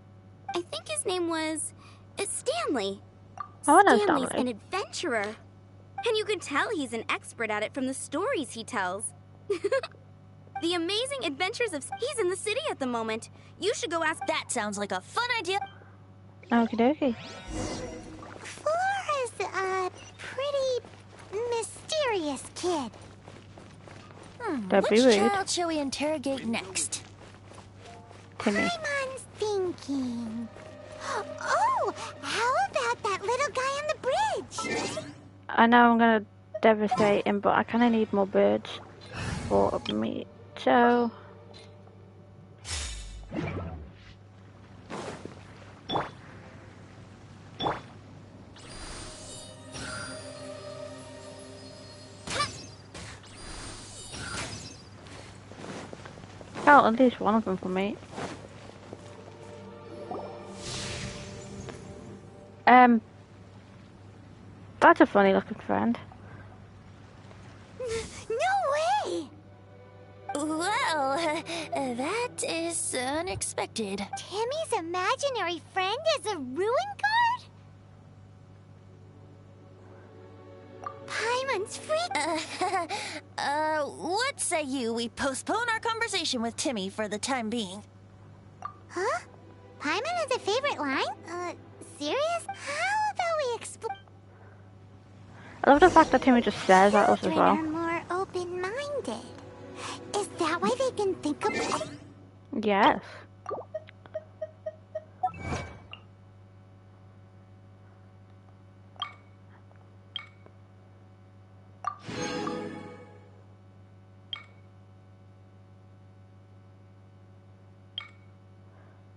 I think his name was Stanley. Oh, I know Stanley's Stanley. an adventurer. And you can tell he's an expert at it from the stories he tells. The amazing adventures of... He's in the city at the moment. You should go ask... That sounds like a fun idea. Okie dokie. Flora's a pretty mysterious kid. Don't be Which rude. child shall we interrogate next? Timmy. Paimon's thinking. Oh, how about that little guy on the bridge? I know I'm gonna devastate him, but I kinda need more birds for me. So... oh, at least one of them for me. That's a funny looking friend. No way! Well, that is unexpected. Timmy's imaginary friend is a ruin guard? Paimon's freak. What say you we postpone our conversation with Timmy for the time being? Huh? Paimon has a favorite line? Serious? How about we explore? I love the fact that Timmy just stares at us as Children well. are more open-minded. Is that why they can think of... Yes.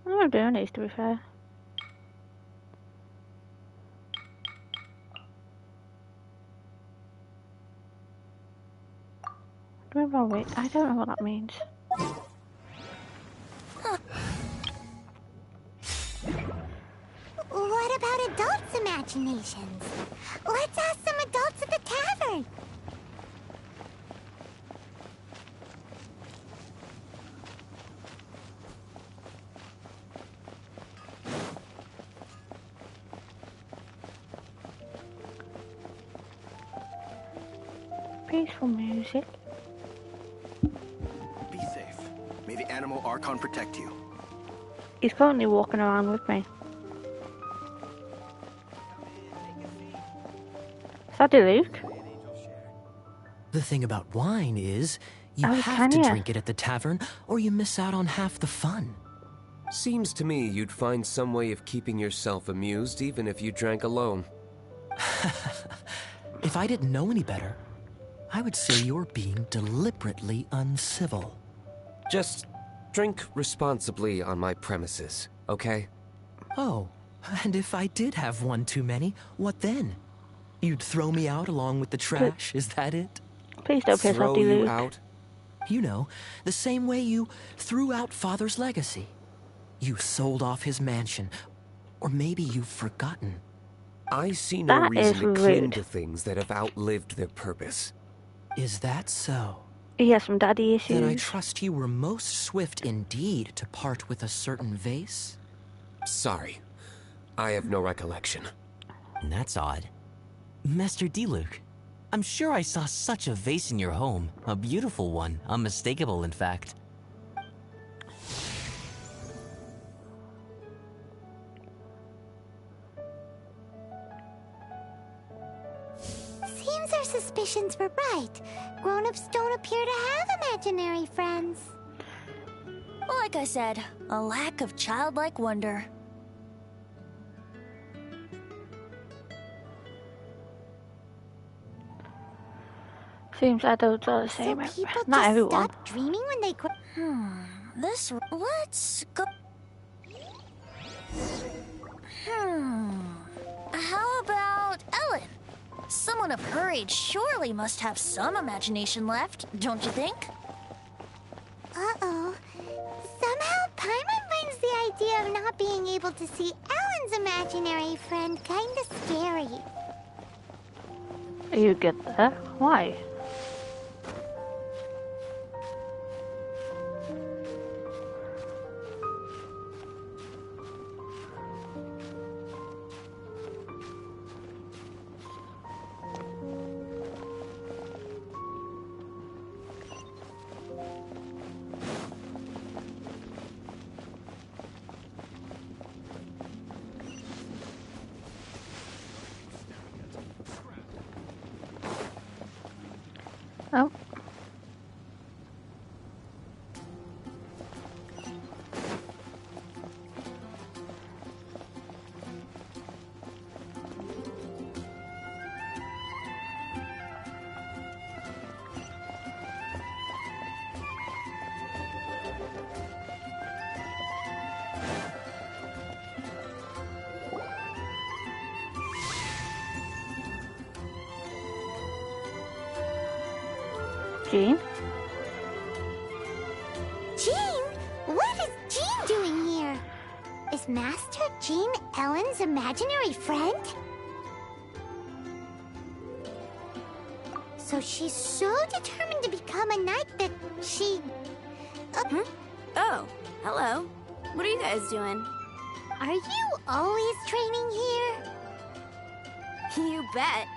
I'm doing these, to be fair. heroic. I don't know what that means. What about adults' imaginations? Let's ask some adults at the tavern. Peaceful music. Be safe. May the animal Archon protect you. He's currently walking around with me. Is that Luke? The thing about wine is, you Oh, have to can ya? drink it at the tavern, or you miss out on half the fun. Seems to me you'd find some way of keeping yourself amused even if you drank alone. If I didn't know any better, I would say you're being deliberately uncivil. Just drink responsibly on my premises, okay? Oh, and if I did have one too many, what then? You'd throw me out along with the trash, is that it? Please don't piss Throw off you Luke. out? You know, the same way you threw out Father's legacy. You sold off his mansion, or maybe you've forgotten. I see no That reason is to cling rude. to things that have outlived their purpose. Is that so? He has some daddy issues. Then I trust you were most swift indeed to part with a certain vase? Sorry, I have no recollection. That's odd. Master D-Luke, I'm sure I saw such a vase in your home. A beautiful one, unmistakable in fact. Seems our suspicions were right. Grown-ups don't appear to have imaginary friends. Like I said, a lack of childlike wonder. Seems adults are the same. So people Not just everyone. stop dreaming when they grow. Let's go. How about Ellen? Someone of her age surely must have some imagination left, don't you think? Uh-oh. Somehow Paimon finds the idea of not being able to see Ellen's imaginary friend kinda scary. You get there? Why? Oh. Jean? Jean? What is Jean doing here? Is Master Jean Ellen's imaginary friend? So she's so determined to become a knight that she... Oh, hello. What are you guys doing? Are you always training here? You bet.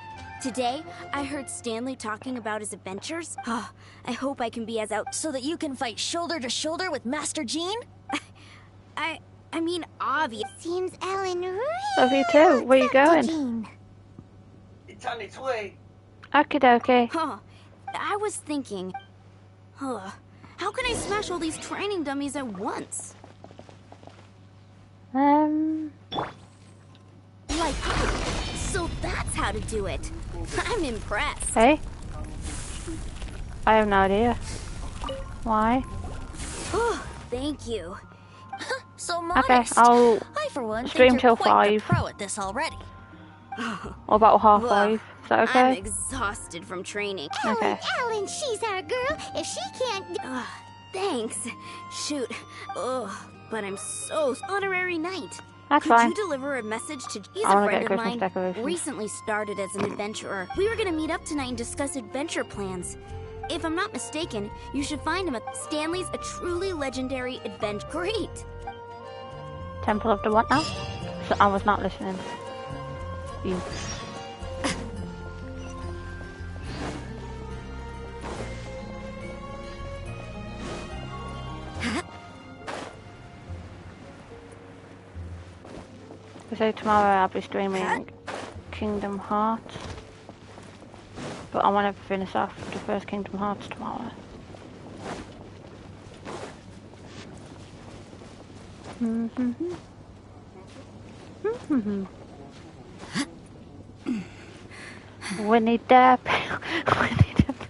Today, I heard Stanley talking about his adventures. Oh, I hope I can be as out so that you can fight shoulder to shoulder with Master Jean? I mean, obvious. Seems Ellen really Love you too. Where you wants up to going? Jean. It's on its way. Okie dokie. Huh. I was thinking, how can I smash all these training dummies at once? Like, so that's how to do it. I'm impressed. Hey? I have no idea. Why? Oh, thank you. So Okay, modest. I'll I, for one, stream think till you're quite the 5. pro at this already. Or about half Well, 5. that okay? I'm exhausted from training. Okay. Ellen, she's our girl. If she can't... Thanks. Shoot. Ugh, but I'm so honorary knight. That's Could fine. you deliver a message to... He's I a wanna friend get of Christmas mine. decorations. Recently started as an adventurer. We were gonna meet up tonight and discuss adventure plans. If I'm not mistaken, you should find him at Stanley's a truly legendary adventure. Great! Temple of the what now? So I was not listening. You. So tomorrow I'll be streaming Kingdom Hearts, but I want to finish off the first Kingdom Hearts tomorrow. Winnie the Pooh. Winnie the Pooh.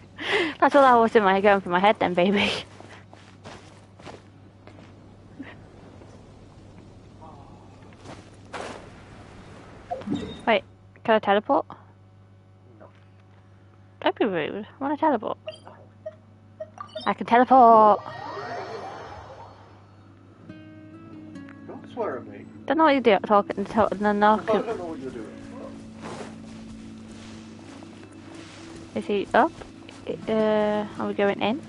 That's all that was in my going through my head then, baby. Wait, can I teleport? No. Don't be rude. I want to teleport. I can teleport. Don't swear at me. Don't know what you do. Talking. I don't know what you're doing. Is he up? Are we going in?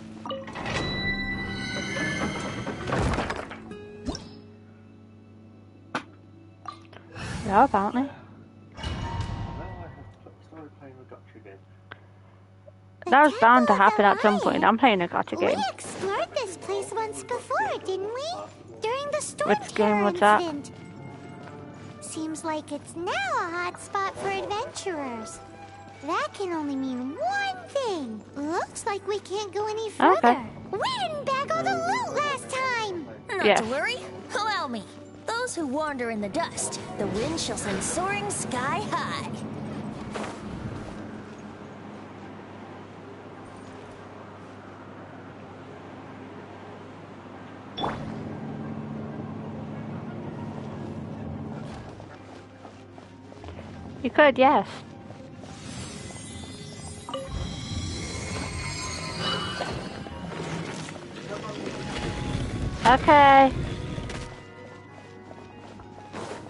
Yeah, apparently. Now I have started playing the gotcha game. That was bound to happen at some point. I'm playing a gotcha game. We explored this place once before, didn't we? During the storm Which game was that? incident. Seems like it's now a hot spot for adventurers. That can only mean one thing. Looks like we can't go any further. Okay. We didn't bag all the loot last time. Not to worry. Allow me. Those who wander in the dust, the wind shall send soaring sky high. You could, yes. Okay.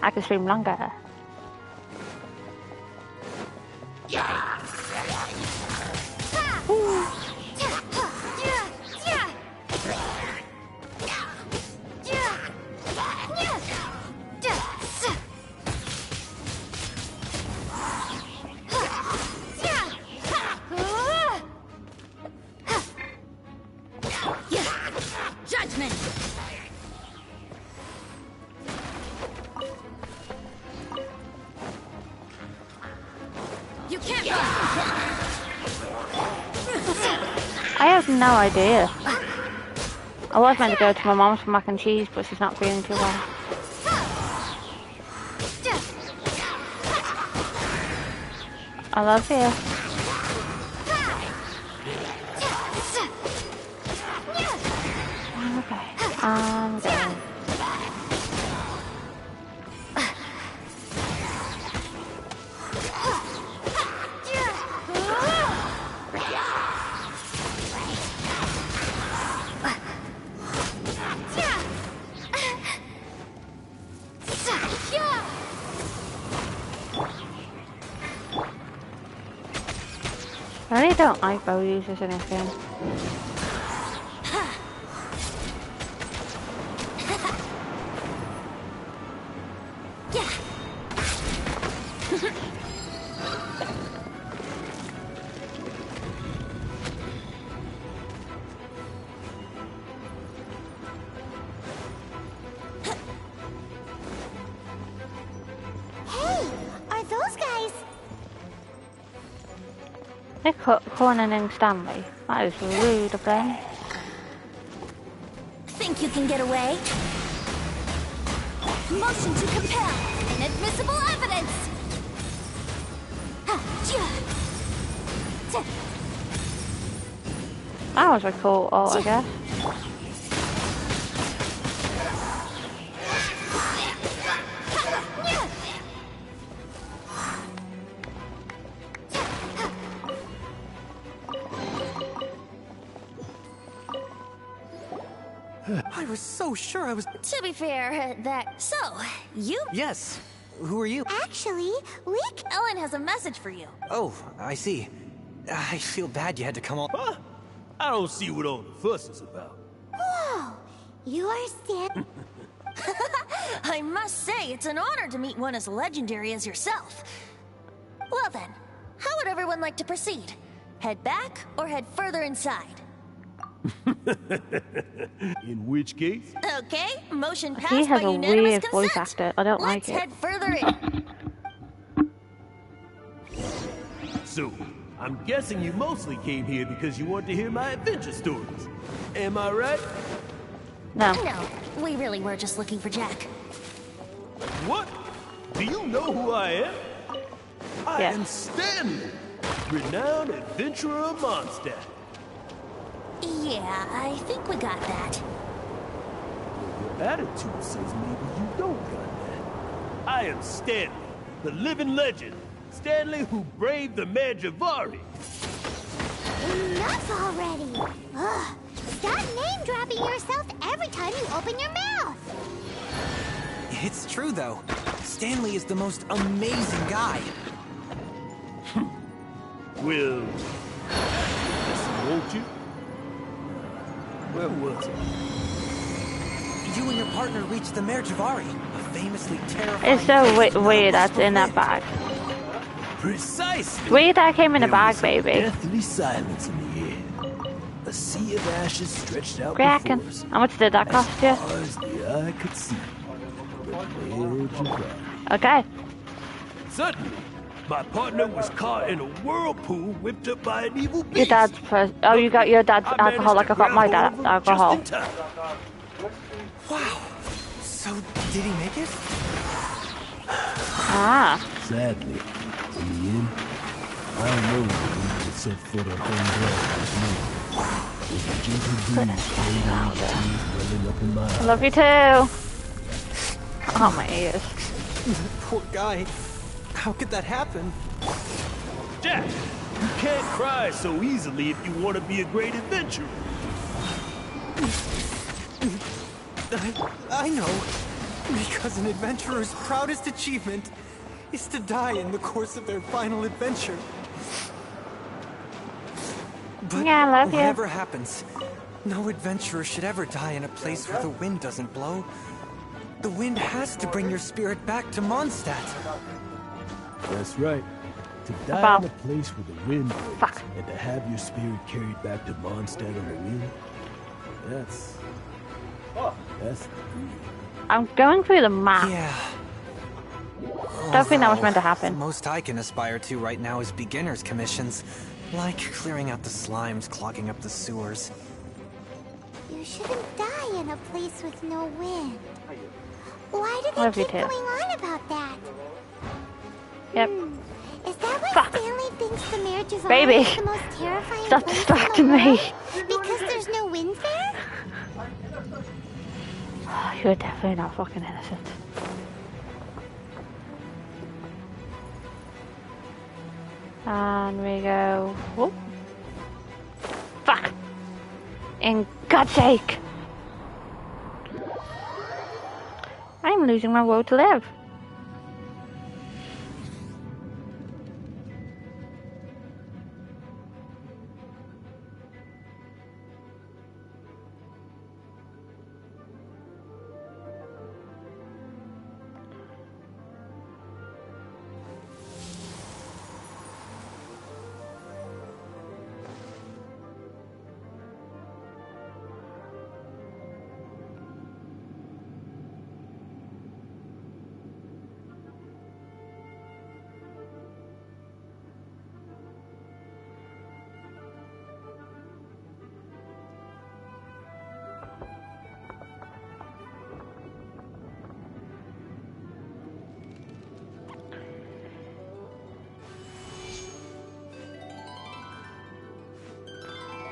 I can stream longer. Judgment! You can't run! I have no idea. I was meant to go to my mom's for mac and cheese, but she's not feeling too well. I love you. Okay, I'm going. I really don't like bow users in this game. Hey, are those guys? They're cornering Stanley. That is rude of them. Think you can get away? Motion to compel! Inadmissible evidence! That was a cool ult, I guess. I was so sure I was... To be fair, that... So, you... Yes. Who are you? Actually, Ellen has a message for you. Oh, I see. I feel bad you had to come all... Huh? I don't see what all the fuss is about. Whoa! You are Stan... I must say, it's an honor to meet one as legendary as yourself. Well then, how would everyone like to proceed? Head back or head further inside? In which case? Okay, motion He passed has by a unanimous weird voice consent. actor. I don't Let's like it. head further in. So, I'm guessing you mostly came here because you want to hear my adventure stories. Am I right? No. No, we really were just looking for Jack. What? Do you know who I am? I am Stanley, renowned adventurer of Mondstadt. Yeah, I think we got that. Your attitude says maybe you don't got that. I am Stanley, the living legend. Stanley who braved the Manjavari. Enough already! Ugh! Stop name-dropping yourself every time you open your mouth! It's true, though. Stanley is the most amazing guy. Well, listen, won't you? Where was it? You and your partner reached the Manjavari, a famously terrifying... It's so weird that's in that bag. Precisely. Weird that came in a bag, There was a baby. deathly silence in the air. A sea of ashes stretched out Cracking. before us. How much did that cost you? As far as the eye could see. The Manjavari. Okay. Suddenly, my partner was caught in a whirlpool whipped up by an evil beast. Your dad's oh, you got your dad's alcohol like I got my dad's alcohol. Wow. So, did he make it? Ah. Sadly, in the end, I know that would set foot on home ground with me. With a gentle breeze flowing tears welling up in my eyes. Love you too. Oh, my ears. Poor guy. How could that happen? Jack, you can't cry so easily if you want to be a great adventurer. I know. Because an adventurer's proudest achievement is to die in the course of their final adventure. But yeah, I love you. whatever happens, no adventurer should ever die in a place where the wind doesn't blow. The wind has to bring your spirit back to Mondstadt. That's right. To die in a place where the wind blows, and to have your spirit carried back to Mondstadt on the wind, that's the dream. I'm going through the map. Yeah. Don't think that was Although, meant to happen. The most I can aspire to right now is beginner's commissions. Like clearing out the slimes clogging up the sewers. You shouldn't die in a place with no wind. Why do Love they you keep too. going on about that? Yep. Is that why Stanley thinks the Manjavari Baby. is the most terrifying Stop place distracting in the me. world? Because there's no wind there? You're definitely not fucking innocent. And we go. Whoop. Fuck! In God's sake! I'm losing my will to live.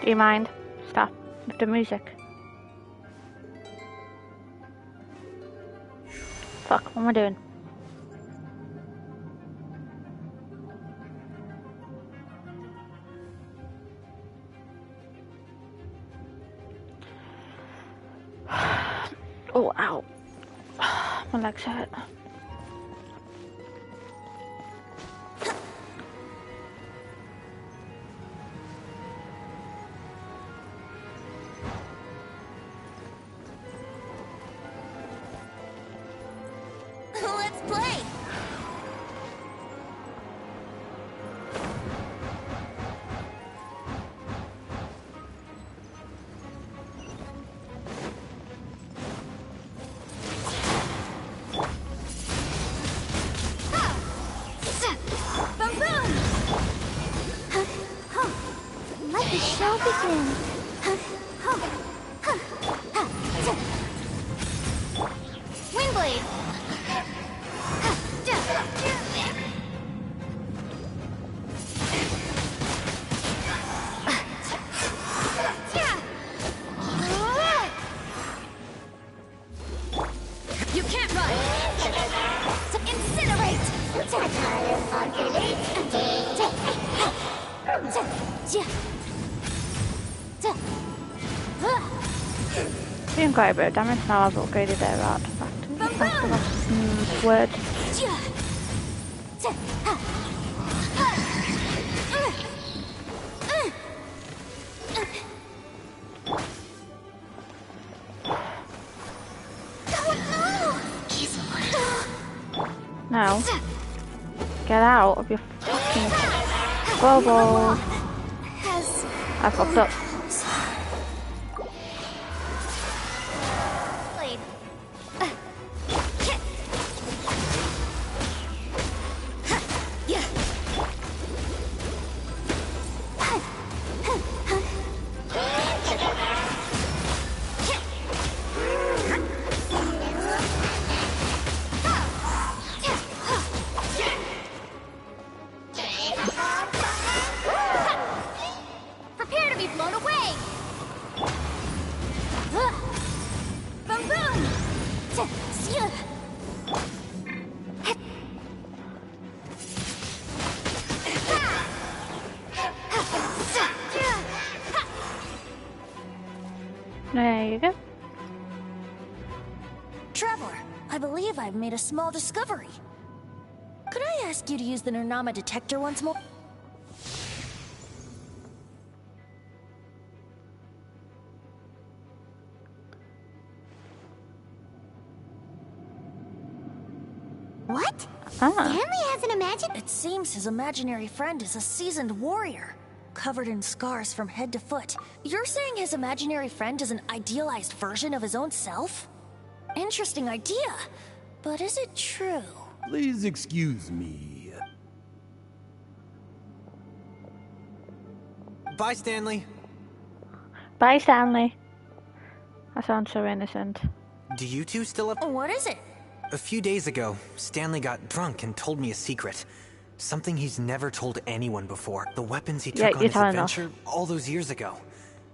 Do you mind? Stop with the music. Fuck, what am I doing? Oh, ow. My legs hurt. Let's play! Boom boom! Let the show begin. Windblade! You can't run! Incinerate! Doing quite a bit of damage now. I've upgraded their artifact. Word. Now, get out of your fucking bubble. I fucked up. Prepare to be blown away! Boom boom! There you go. Traveler, I believe I've made a small discovery. Could I ask you to use the Nernama detector once more? What? Ah. Stanley has an It seems his imaginary friend is a seasoned warrior, covered in scars from head to foot. You're saying his imaginary friend is an idealized version of his own self? Interesting idea, but is it true? Please excuse me. Bye, Stanley. Bye, Stanley. That sounds so innocent. Do you two still have... What is it? A few days ago, Stanley got drunk and told me a secret. Something he's never told anyone before. The weapons he took on his adventure all those years ago.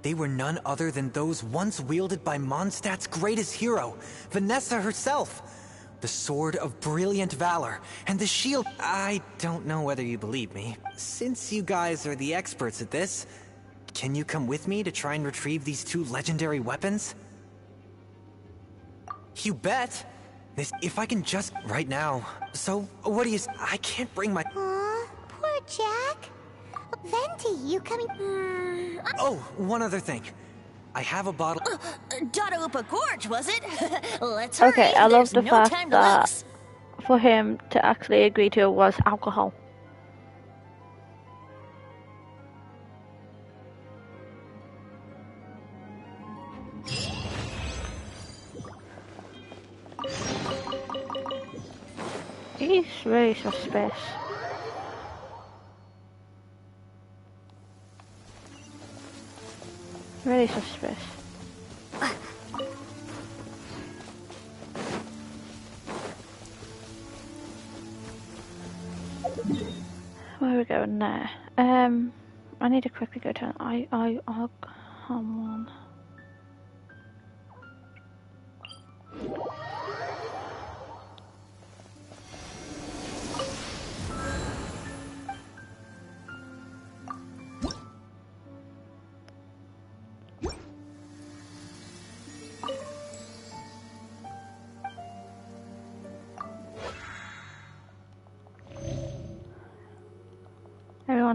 They were none other than those once wielded by Mondstadt's greatest hero, Vanessa herself. The Sword of Brilliant Valor, and the Shield... I don't know whether you believe me. Since you guys are the experts at this, can you come with me to try and retrieve these two legendary weapons? You bet! If I can just... right now. So, what do you... I can't bring my... Aw, poor Jack. Venti, you coming... Oh, one other thing. I have a bottle... Dada Upa Gorge, was it? Let's hurry. Okay, I love the no fact time to that lose. for him to actually agree to it was alcohol. He's really suspicious. Really suspicious. Where are we going there? I need to quickly go down. I'll come on.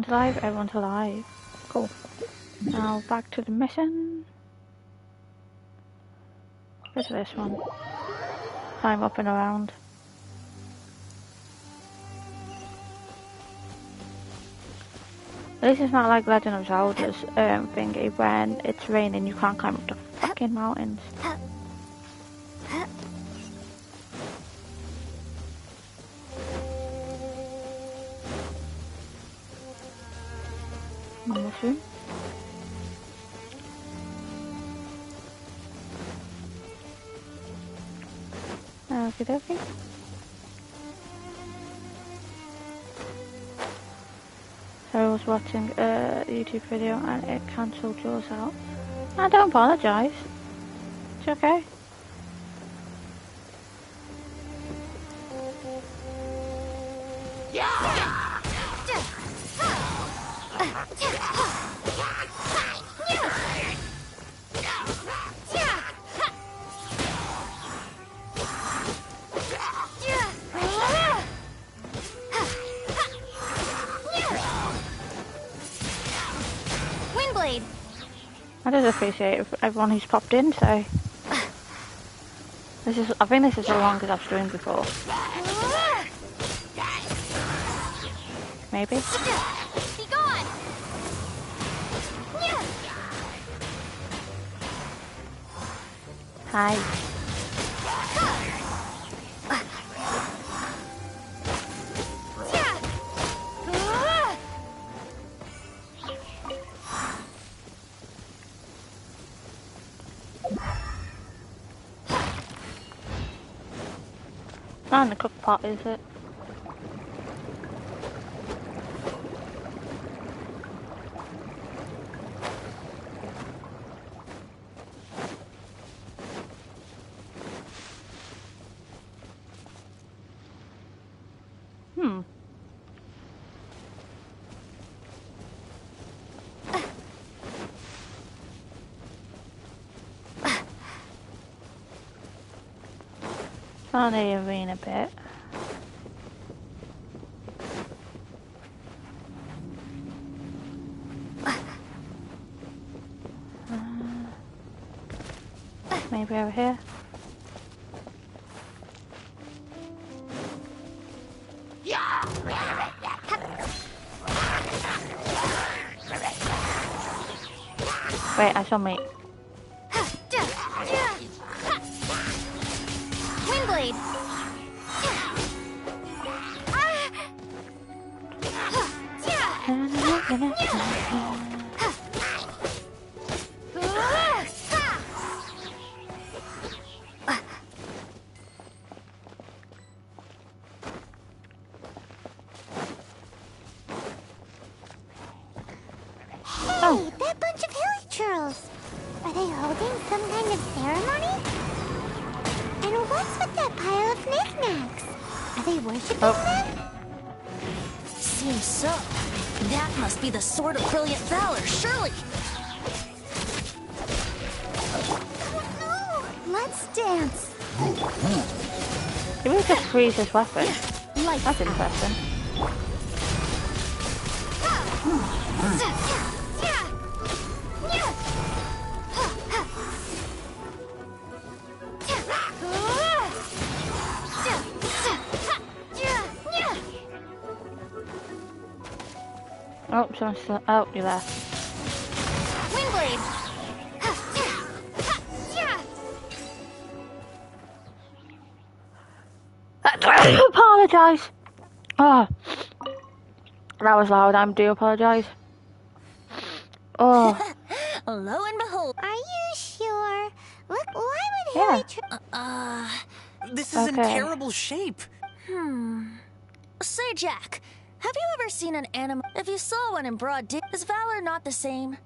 Everyone's alive? Everyone's alive. Cool. Now back to the mission. Where's this one? Climb up and around. At least it's not like Legend of Zelda's thingy when it's raining you can't climb up the fucking mountains. In this room. Okie dokie. So I was watching a YouTube video and it cancelled yours out. I don't apologise. It's okay. I just appreciate everyone who's popped in, so this is, I think this is the longest I've streamed before. Maybe. Be gone. Hi. Not in the cook pot, is it? On the arena bit. Maybe over here. Wait, I saw me. Windblade. Hey, that bunch of hilly churls. Are they holding some kind of ceremony? And what's with that pile of knickknacks? Are they worshipping them? Seems so. That must be the sword of brilliant valor, surely. Let's dance. Did we just freeze his weapon? That's interesting. Oh, someone's still. Oh, you left. Windblade. I apologise. Oh, that was loud. I do apologise. Oh. Lo and behold. Are you sure? Look, why would Harry this is in terrible shape. Say, Jack, have you ever seen an animal? If you saw one in broad day, is valor not the same?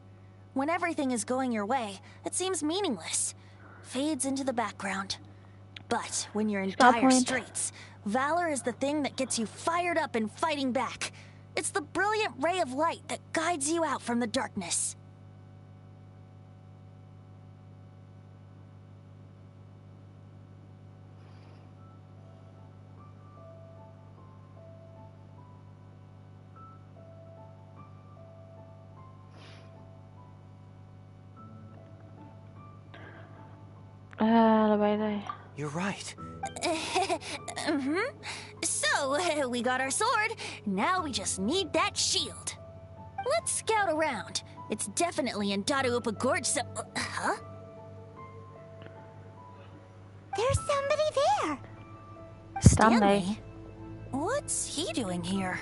When everything is going your way, it seems meaningless. Fades into the background. But when you're in dire straits, valor is the thing that gets you fired up and fighting back. It's the brilliant ray of light that guides you out from the darkness. out of the way there. You're right. So, we got our sword. Now we just need that shield. Let's scout around. It's definitely in Dadaupa Gorge, so... huh? There's somebody there. Stanley? What's he doing here?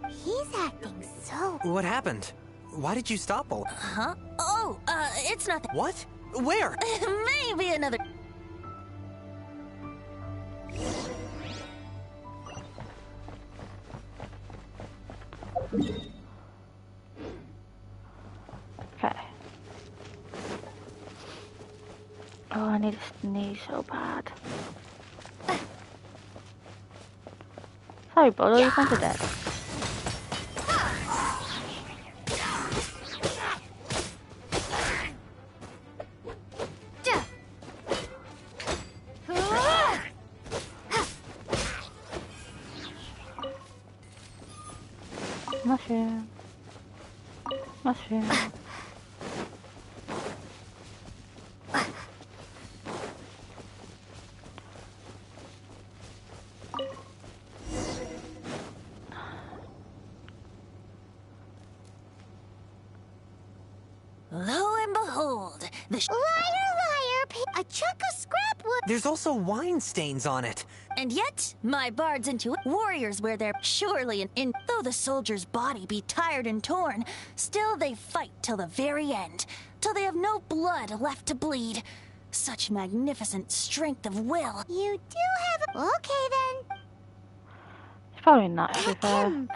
He's acting so... What happened? Why did you stop all? Huh? Oh, it's nothing. What? Where? Maybe another... Okay. Oh, I need a sneeze so bad. Sorry, bud, you wanted it. Mushroom. Mushroom. Lo and behold, the Liar, a chunk of scrap wood. There's also wine stains on it. And yet, my bards into warriors wear their surely though the soldier's body be tired and torn, still they fight till the very end, till they have no blood left to bleed. Such magnificent strength of will. You do have okay then. It's probably not, to be fair.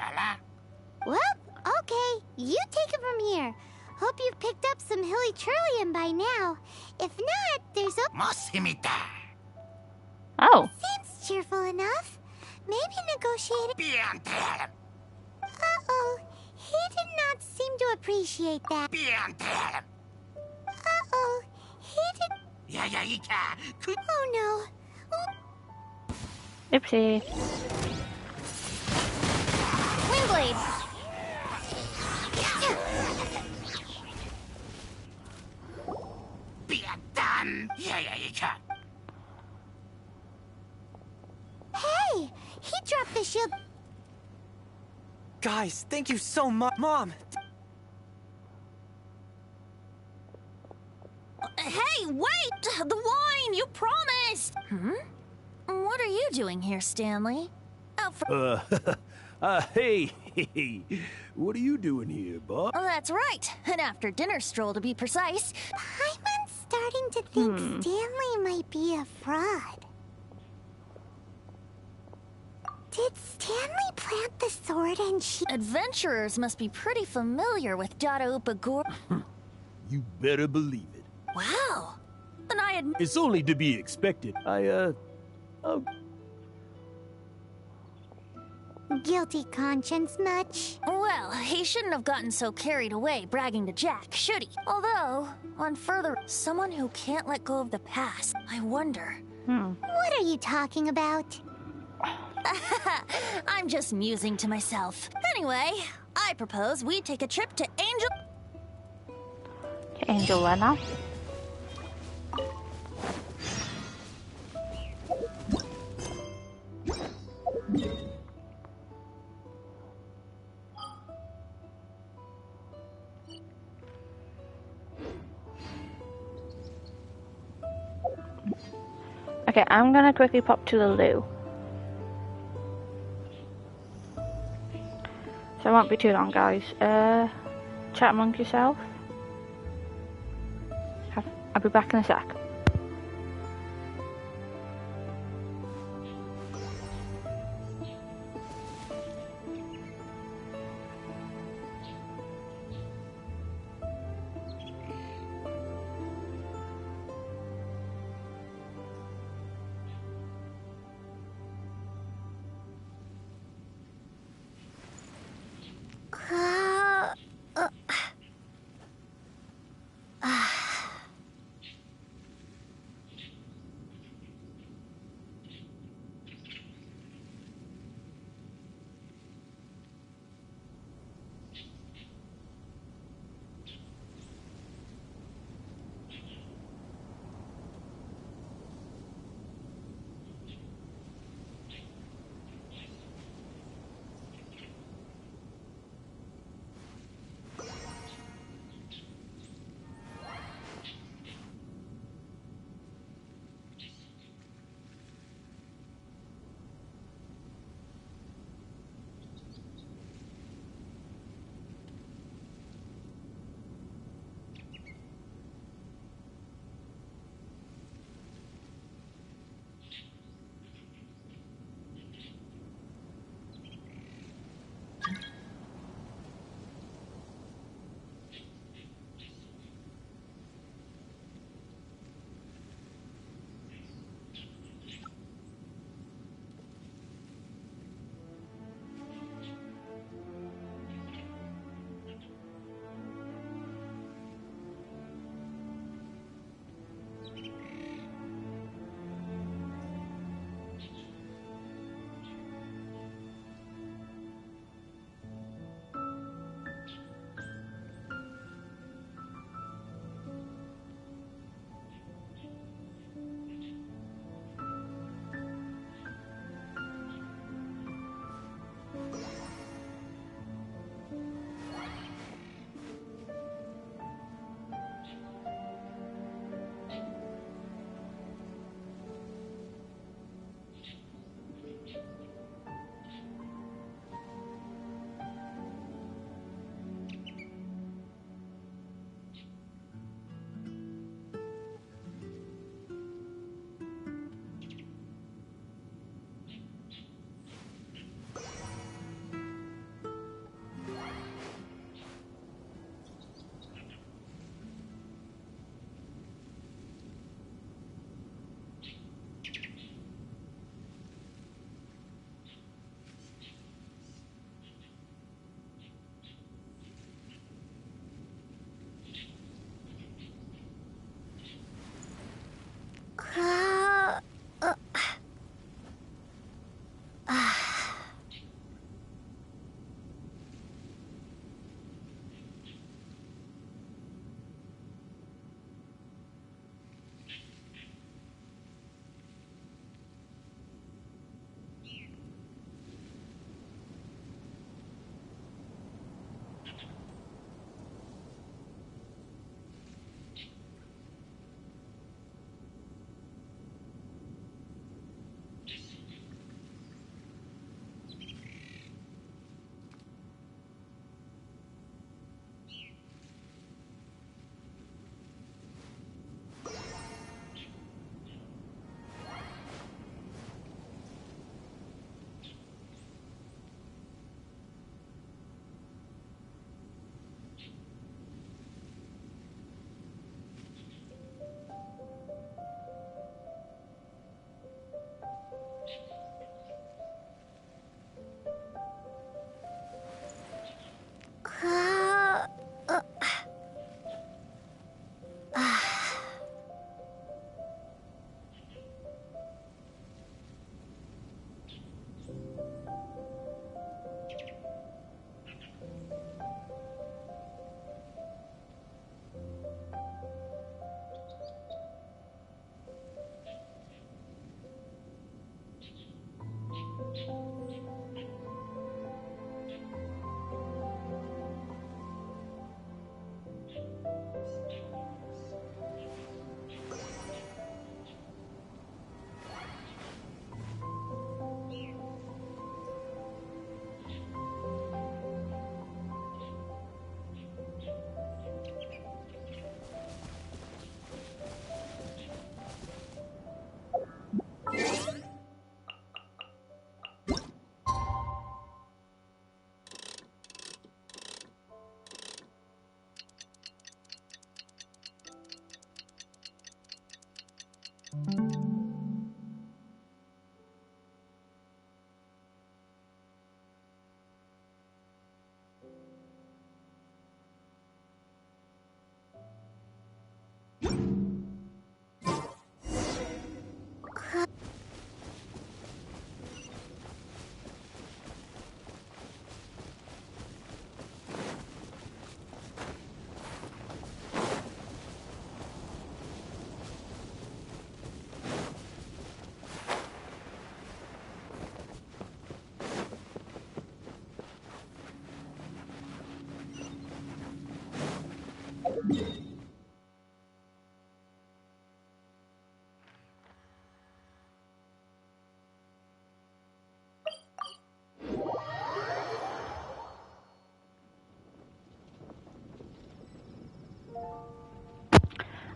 Well, okay, you take it from here. Hope you've picked up some hilly trillium by now. If not, there's a... Oh. Seems cheerful enough. Maybe negotiate... Uh-oh. He did not seem to appreciate that. Uh-oh. He did... Oh, no. Oopsie. Windblade! Hey! He dropped the shield. Guys, thank you so much. Mom! Hey, wait! The wine! You promised! What are you doing here, Stanley? Out for... Hey, what are you doing here, Bob? Oh, that's right. An after-dinner stroll, to be precise. Paimon's starting to think Stanley might be a fraud. Did Stanley plant the sword and she... Adventurers must be pretty familiar with Dadaupa Gorge. You better believe it. Wow. Then I had... It's only to be expected. Guilty conscience much? Well, he shouldn't have gotten so carried away bragging to Jack, should he? Although, on further... Someone who can't let go of the past, I wonder. What are you talking about? I'm just musing to myself. Anyway, I propose we take a trip to Angel... To Angel where now? Okay, I'm gonna quickly pop to the loo. So it won't be too long, guys. Chat among yourself. I'll be back in a sec.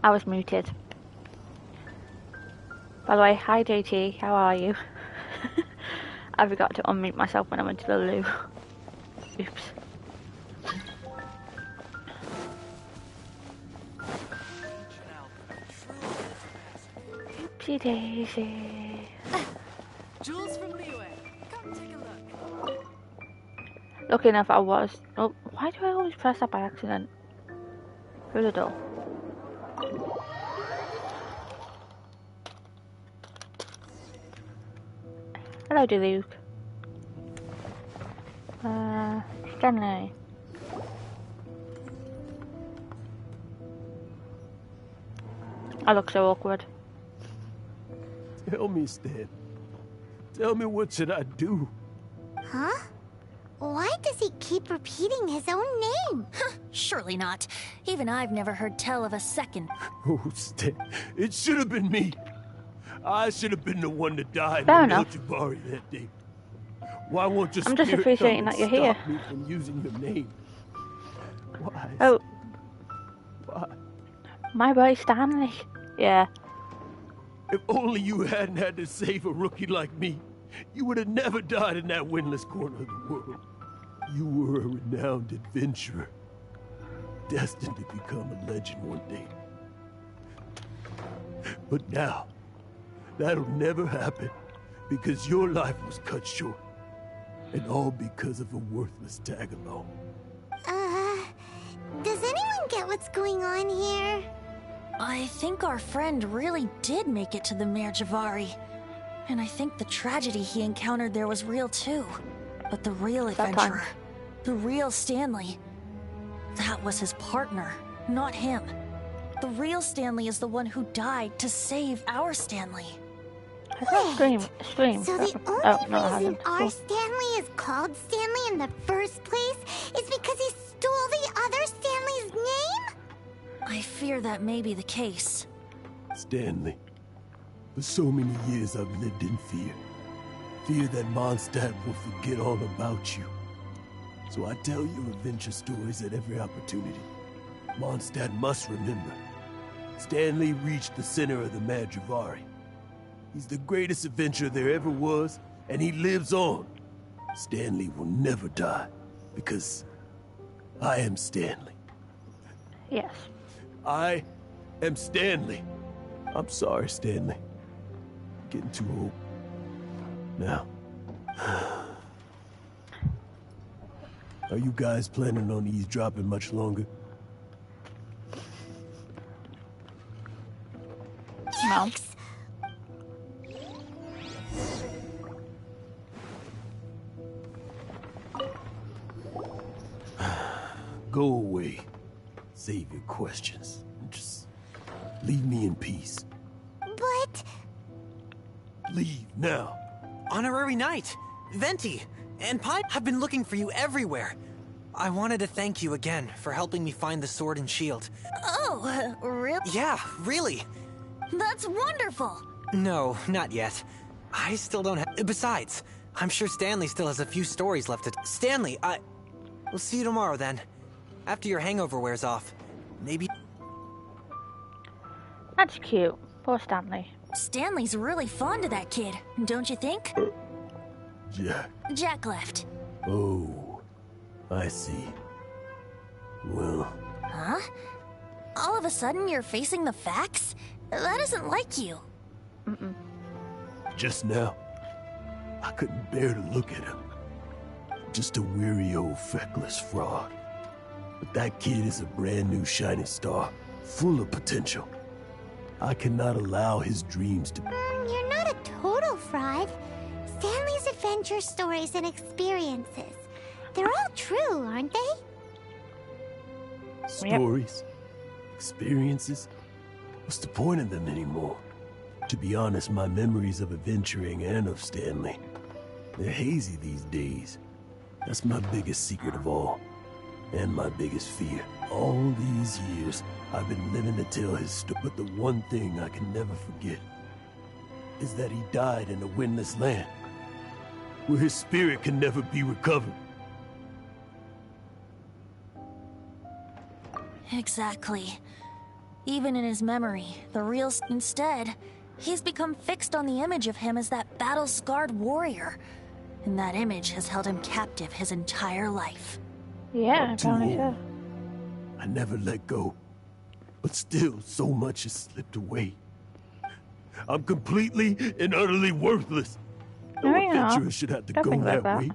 I was muted. By the way, hi JT, how are you? I forgot to unmute myself when I went to the loo. Oops. Oopsie daisy. Jules from Liyue, come take a look. Lucky enough I was... Oh, why do I always press that by accident? Through the door. Hello, Luke. Stanley. I look so awkward. Tell me, Stan. Tell me, what should I do? Huh? Why does he keep repeating his own name? Surely not. Even I've never heard tell of a second. Oh, Stan, it should have been me. I should have been the one to die in Fair the enough. Jabari that day. Why won't your I'm just spirit appreciating come that you're and here. stop me from using your name? Why? Oh. Why? My boy Stanley. Yeah. If only you hadn't had to save a rookie like me, you would have never died in that windless corner of the world. You were a renowned adventurer, destined to become a legend one day. But now, that'll never happen, because your life was cut short, and all because of a worthless tag-along. Does anyone get what's going on here? I think our friend really did make it to the Mare Javari. And I think the tragedy he encountered there was real too. But the real adventurer, the real Stanley, that was his partner, not him. The real Stanley is the one who died to save our Stanley. Scream. So the only reason our Stanley is called Stanley in the first place is because he stole the other Stanley's name? I fear that may be the case. Stanley, for so many years I've lived in fear. Fear that Mondstadt will forget all about you. So I tell your adventure stories at every opportunity. Mondstadt must remember. Stanley reached the center of the Mare Javari. He's the greatest adventurer there ever was, and he lives on. Stanley will never die, because I am Stanley. Yes. I am Stanley. I'm sorry, Stanley. Getting too old. Now. Are you guys planning on eavesdropping much longer? No. Go away. Save your questions. And just leave me in peace. But... Leave now. Honorary Knight, Venti, and Pipe have been looking for you everywhere. I wanted to thank you again for helping me find the sword and shield. Oh, really? Yeah, really. That's wonderful. No, not yet. I still don't have... Besides, I'm sure Stanley still has a few stories left to... Stanley, we'll see you tomorrow then. After your hangover wears off. Maybe... That's cute. Poor Stanley. Stanley's really fond of that kid, don't you think? Jack. Jack left. Oh, I see. Well... Huh? All of a sudden you're facing the facts? That isn't like you. Just now, I couldn't bear to look at him. Just a weary old feckless fraud. But that kid is a brand new shining star, full of potential. I cannot allow his dreams to... You're not a total fraud. Stanley's adventure stories and experiences. They're all true, aren't they? Stories? Experiences? What's the point of them anymore? To be honest, my memories of adventuring and of Stanley, they're hazy these days. That's my biggest secret of all. And my biggest fear. All these years, I've been living to tell his story. But the one thing I can never forget is that he died in a windless land, where his spirit can never be recovered. Exactly. Even in his memory, the real... Instead, he's become fixed on the image of him as that battle-scarred warrior. And that image has held him captive his entire life. Yeah, apparently so. I never let go. But still, so much has slipped away. I'm completely and utterly worthless. No adventurer should have to go that way.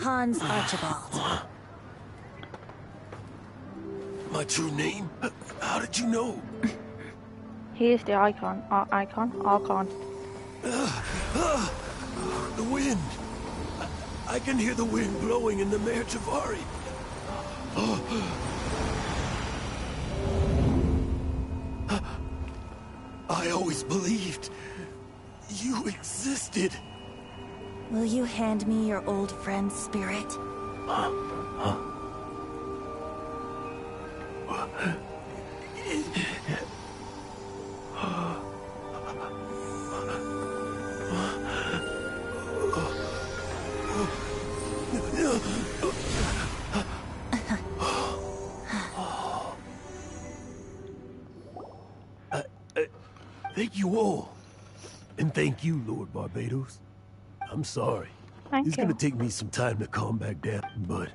Hans Archibald. My true name? How did you know? He is the Archon. The wind. I can hear the wind blowing in the Mare Tavari. I always believed you existed. Will you hand me your old friend's spirit? Thank you all. And thank you, Lord Barbados. I'm sorry. It's gonna take me some time to calm back down, but...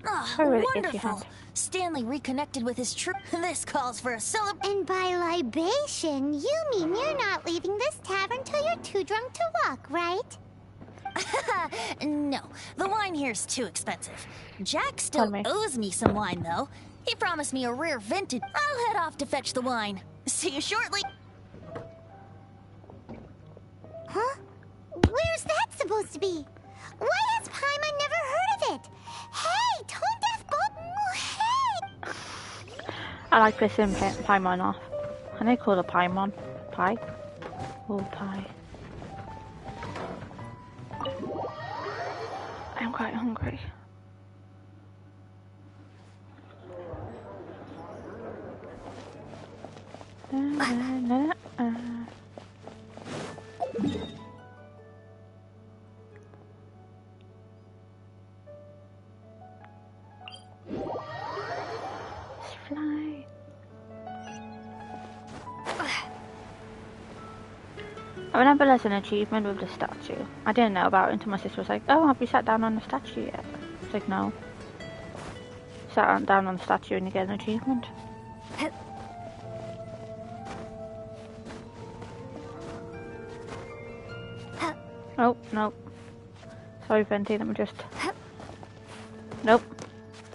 Oh, wonderful! Stanley reconnected with his troop. This calls for a celebration. And by libation, you mean you're not leaving this tavern till you're too drunk to walk, right? No, the wine here's too expensive. Jack still owes me some wine, though. He promised me a rare vintage. I'll head off to fetch the wine. See you shortly. Huh? Where's that supposed to be? Why has Paimon never heard of it? Hey, Tone Deaf Bolt! Hey! I like pissing Paimon off. And they call it Paimon. Pie? Oh, pie. I'm quite hungry. Fly. I remember there's an achievement with the statue. I didn't know about it until my sister was like, "Oh, have you sat down on the statue yet?" I was like, "No." Sat down on the statue and you get an achievement. Oh, no. Sorry, Venti, let me just... Nope.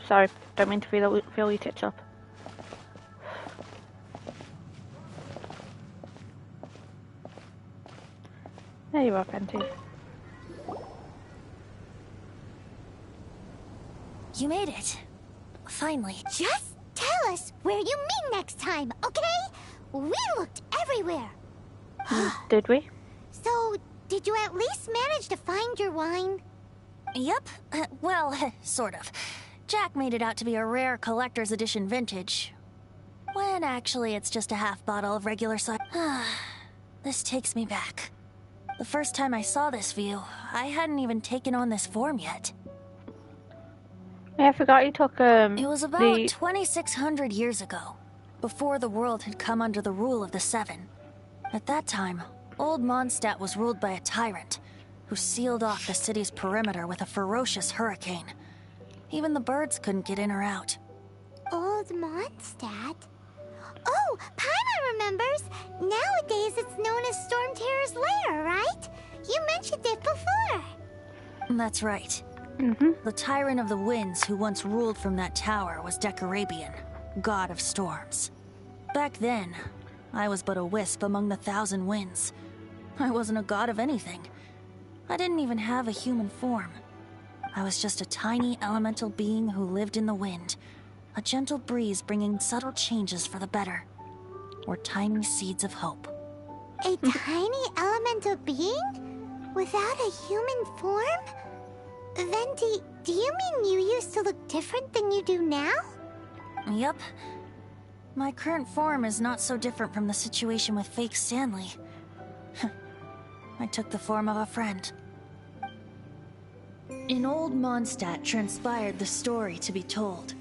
Sorry, don't mean to fill your tits up. There you are, Venti. You made it. Finally. Just tell us where you meet next time, okay? We looked everywhere. Did we? So, did you at least manage to find your wine? Yep. Well, sort of. Jack made it out to be a rare collector's edition vintage. When actually it's just a half bottle of regular size. This takes me back. The first time I saw this view, I hadn't even taken on this form yet. Yeah, I forgot you took, It was about 2,600 years ago, before the world had come under the rule of the Seven. At that time, old Mondstadt was ruled by a tyrant, who sealed off the city's perimeter with a ferocious hurricane. Even the birds couldn't get in or out. old Mondstadt. Oh, Paimon remembers. Nowadays it's known as Storm Terror's lair, right? You mentioned it before. That's right. The Tyrant of the Winds who once ruled from that tower was Decarabian, god of storms. Back then, I was but a wisp among the 1,000 winds. I wasn't a god of anything. I didn't even have a human form. I was just a tiny elemental being who lived in the wind, a gentle breeze bringing subtle changes for the better, or tiny seeds of hope. A tiny elemental being? Without a human form? Then do you mean you used to look different than you do now? Yep. My current form is not so different from the situation with fake Stanley. I took the form of a friend. In old Mondstadt transpired the story to be told.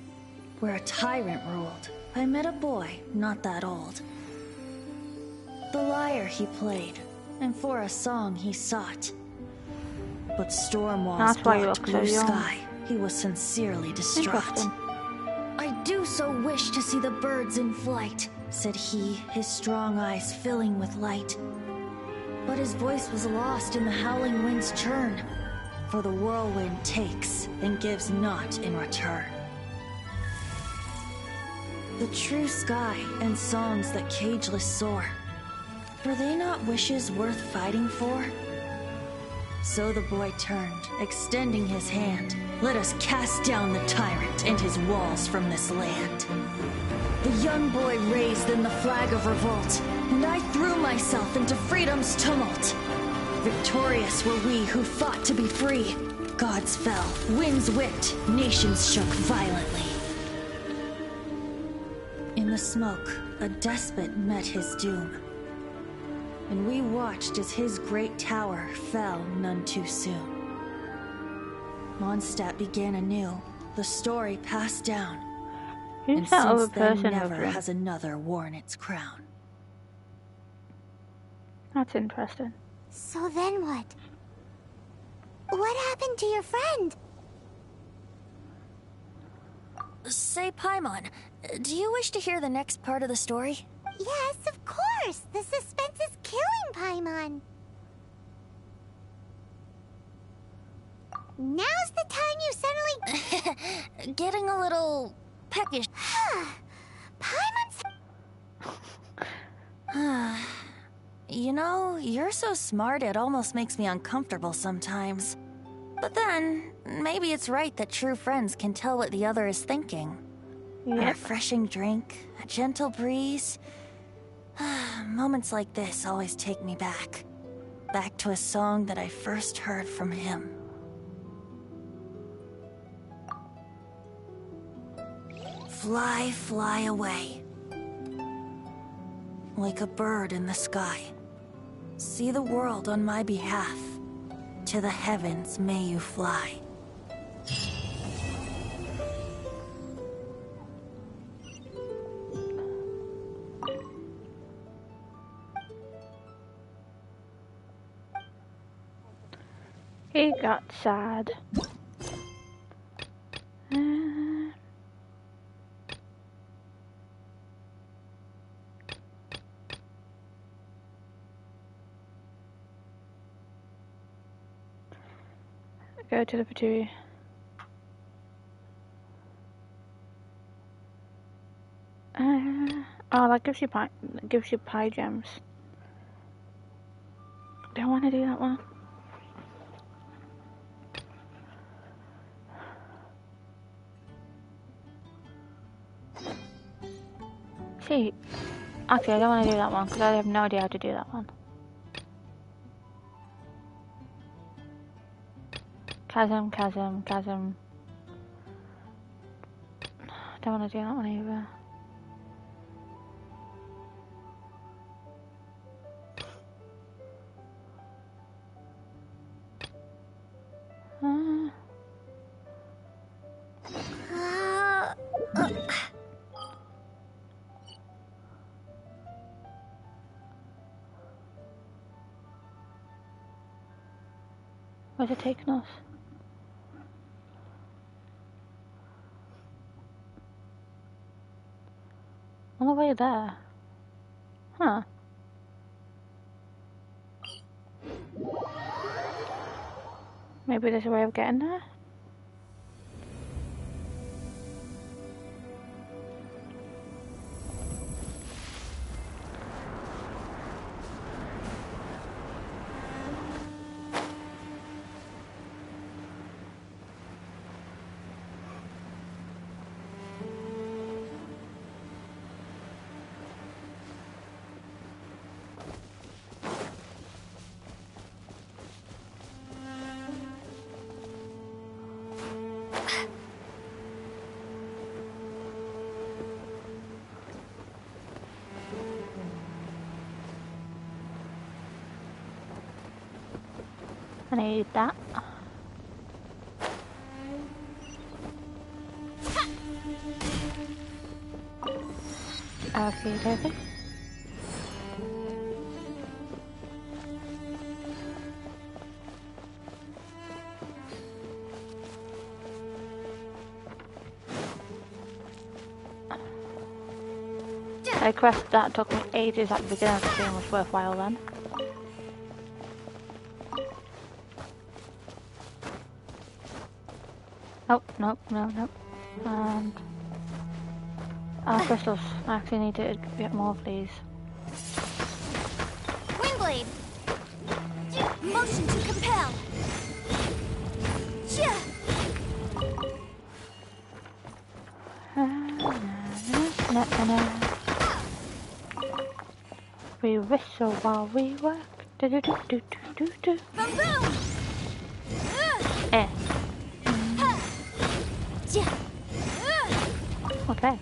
Where a tyrant ruled, I met a boy not that old. The lyre he played, and for a song he sought. But storm walls blocked blue sky. He was sincerely distraught. I do so wish to see the birds in flight, said he, his strong eyes filling with light. But his voice was lost in the howling wind's churn, for the whirlwind takes and gives not in return. The true sky and songs that cageless soar, were they not wishes worth fighting for? So the boy turned, extending his hand. Let us cast down the tyrant and his walls from this land. The young boy raised then the flag of revolt, and I threw myself into freedom's tumult. Victorious were we who fought to be free. Gods fell, winds whipped, nations shook violently. In the smoke, a despot met his doom. And we watched as his great tower fell none too soon. Mondstadt began anew, the story passed down. And since then never has another worn its crown. That's interesting. So then what? What happened to your friend? Say, Paimon, do you wish to hear the next part of the story? Yes, of course! The suspense is killing, Paimon! Now's the time you suddenly... Getting a little... peckish. Paimon's... You know, you're so smart it almost makes me uncomfortable sometimes. But then, maybe it's right that true friends can tell what the other is thinking. Yep. A refreshing drink, a gentle breeze... Moments like this always take me back. Back to a song that I first heard from him. Fly, fly away. Like a bird in the sky. See the world on my behalf. To the heavens may you fly. He got sad. Go to the Patui. Oh, that gives you pie gems. Don't want to do that one. See, actually, I don't want to do that one because I have no idea how to do that one. Chasm. Don't want to do that one either. Where's it taking us? On the way there. Huh. Maybe there's a way of getting there? I need that. Okay, okay. A quest that took me ages at the beginning of the game was worthwhile then. Oh, nope, no, nope. And crystals. I actually need to get more of these. Windblade! Motion to compel! We whistle while we work. Do do do do do do. Boom! Eh. Okay.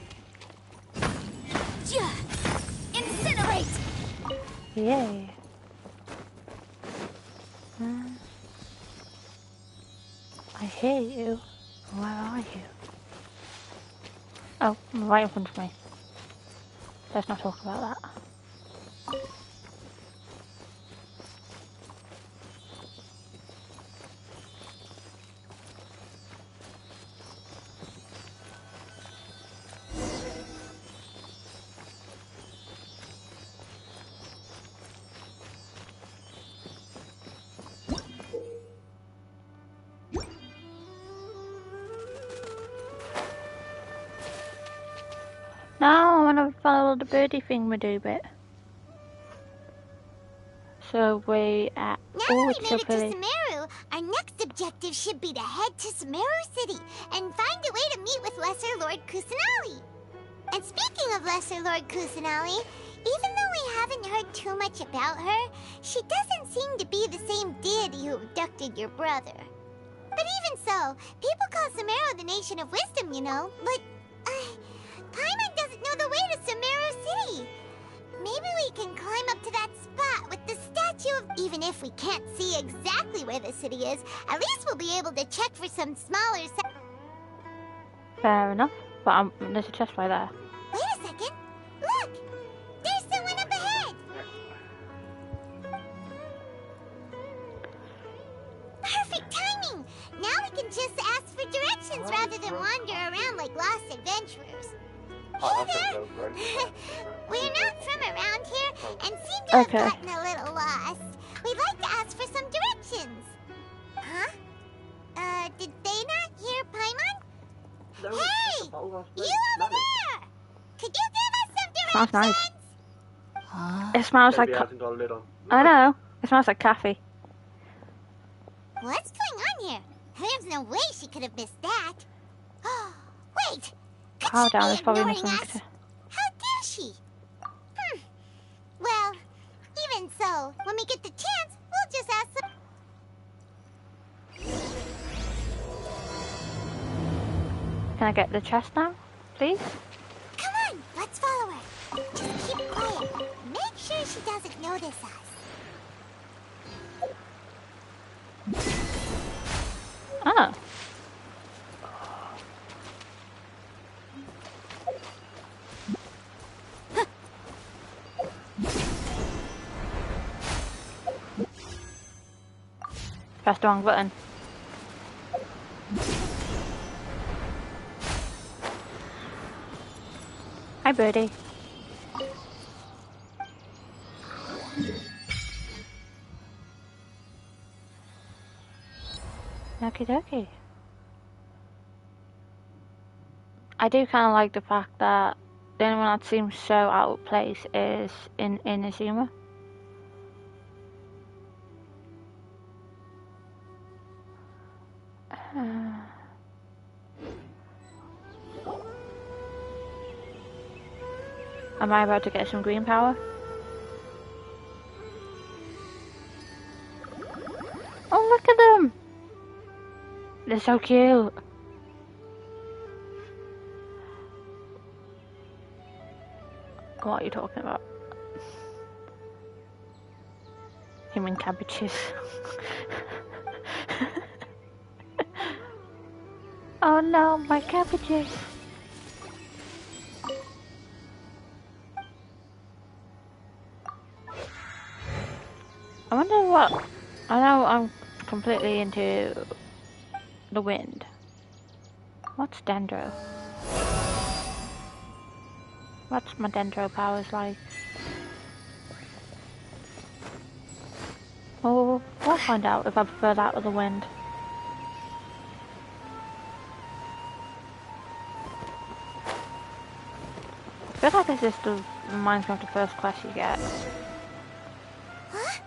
Incinerate! Yay. I hear you. Where are you? Oh, right in front of me. Let's not talk about that. Now I want to follow the birdie thing we do bit. So we Now we made it to Sumeru, our next objective should be to head to Sumeru City and find a way to meet with Lesser Lord Kusanali. And speaking of Lesser Lord Kusanali, even though we haven't heard too much about her, she doesn't seem to be the same deity who abducted your brother. But even so, people call Sumeru the Nation of Wisdom, you know, but Paimon doesn't know the way to Sumeru City. Maybe we can climb up to that spot with the statue of... Even if we can't see exactly where the city is, at least we'll be able to check for some smaller... Fair enough, but there's a chest right there. Wait a second. Look! There's someone up ahead! Perfect timing! Now we can just ask for directions rather than wander around like lost adventurers. Hey there! We're not from around here and seem to have gotten a little lost. We'd like to ask for some directions. Huh? Did they not hear Paimon? Hey! You over there! Could you give us some directions? Smells nice. It smells like... I know. It smells like coffee. What's going on here? There's no way she could have missed that. Wait! Cow down is probably ignoring nothing us? to... How dare she? Well, even so, when we get the chance, we'll just ask some... Can I get the chest now, please? Come on, let's follow her. Just keep quiet. Make sure she doesn't notice us. Oh. Pressed the wrong button. Hi, birdie. Okie dokie. I do kind of like the fact that the only one that seems so out of place is in Inazuma. Am I about to get some green power? Oh, look at them! They're so cute. What are you talking about? Human cabbages. Oh no, my cabbages. I wonder what... I know I'm completely into the wind. What's Dendro? What's my Dendro powers like? Oh, we'll find out if I prefer that or the wind. I feel like this just reminds me of the first quest you get. Huh?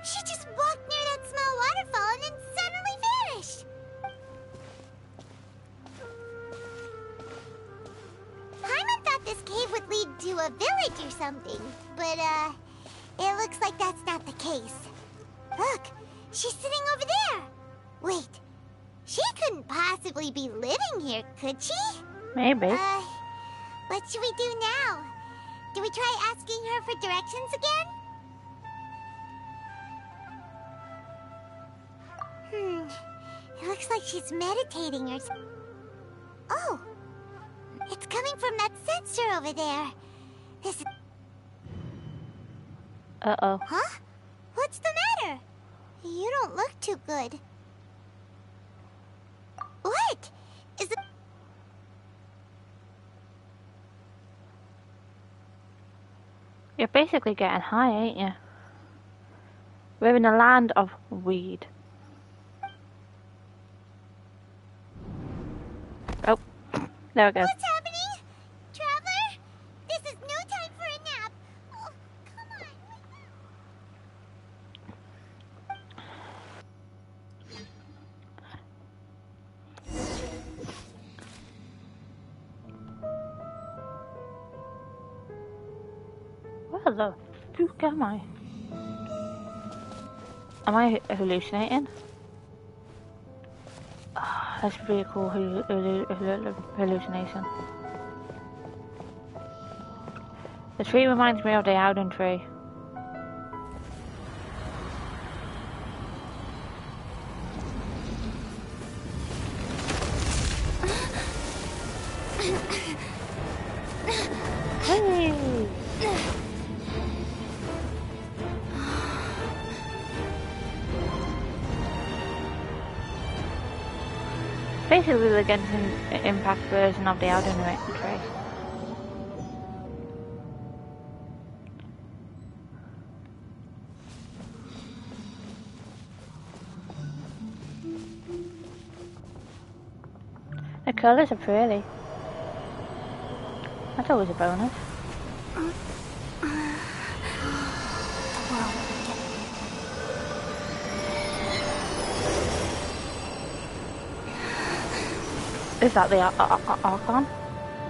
She just walked near that small waterfall and then suddenly vanished. Paimon thought this cave would lead to a village or something, but it looks like that's not the case. Look, she's sitting over there. Wait, she couldn't possibly be living here, could she? Maybe. What should we do now? Do we try asking her for directions again? It looks like she's meditating or something. Oh! It's coming from that sensor over there. This... Uh-oh. Huh? What's the matter? You don't look too good. What? Is it... You're basically getting high, ain't you? We're in the land of weed. Oh, there we go. What's happening? Traveler? This is no time for a nap. Oh, come on. Where the fuck am I? Am I hallucinating? Oh, that's really cool hallucination. The tree reminds me of the Alden tree. Hey! Basically the Genshin Impact version of the Elden tree. The colours are pretty. That's always a bonus. Is that the Archon?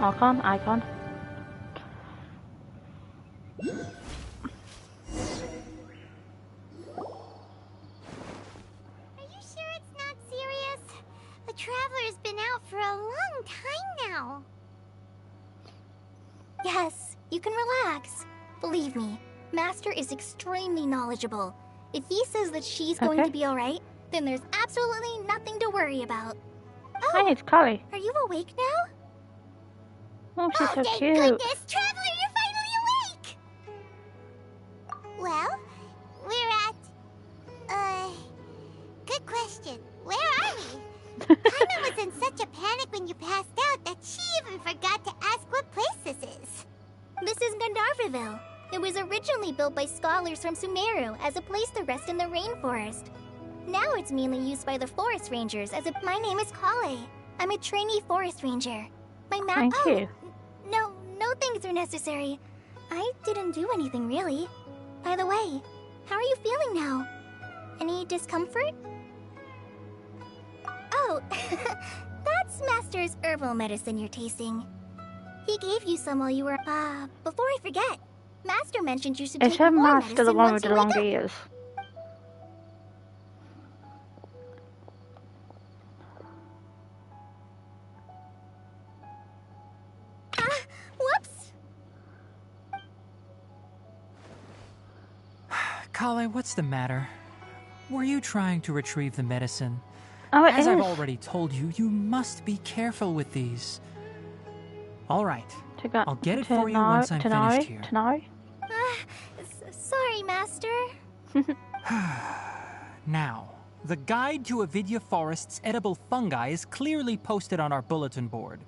Icon? Are you sure it's not serious? The Traveler's been out for a long time now. Yes, you can relax. Believe me, Master is extremely knowledgeable. If he says that she's going to be alright, then there's absolutely nothing to worry about. Oh, hi, it's Collie. Are you awake now? Oh, she's so thank cute. Goodness, Traveler, you're finally awake! Well, we're at... Good question. Where are we? Paimon was in such a panic when you passed out that she even forgot to ask what place this is. This is Gandharvaville. It was originally built by scholars from Sumeru as a place to rest in the rainforest. Now it's mainly used by the forest rangers as my name is Kale. I'm a trainee forest ranger. My Thank you. No thanks are necessary. I didn't do anything really. By the way, how are you feeling now? Any discomfort? Oh, that's Master's herbal medicine you're tasting. He gave you some while you were, before I forget, Master mentioned you should take more Master medicine the one once with you the wake long up. ears? Whoops! Kale, what's the matter? Were you trying to retrieve the medicine? Oh, it As is. I've already told you, you must be careful with these. All right. I'll get it for you once I'm finished here. Sorry, Master. Now, the guide to Avidya Forest's edible fungi is clearly posted on our bulletin board.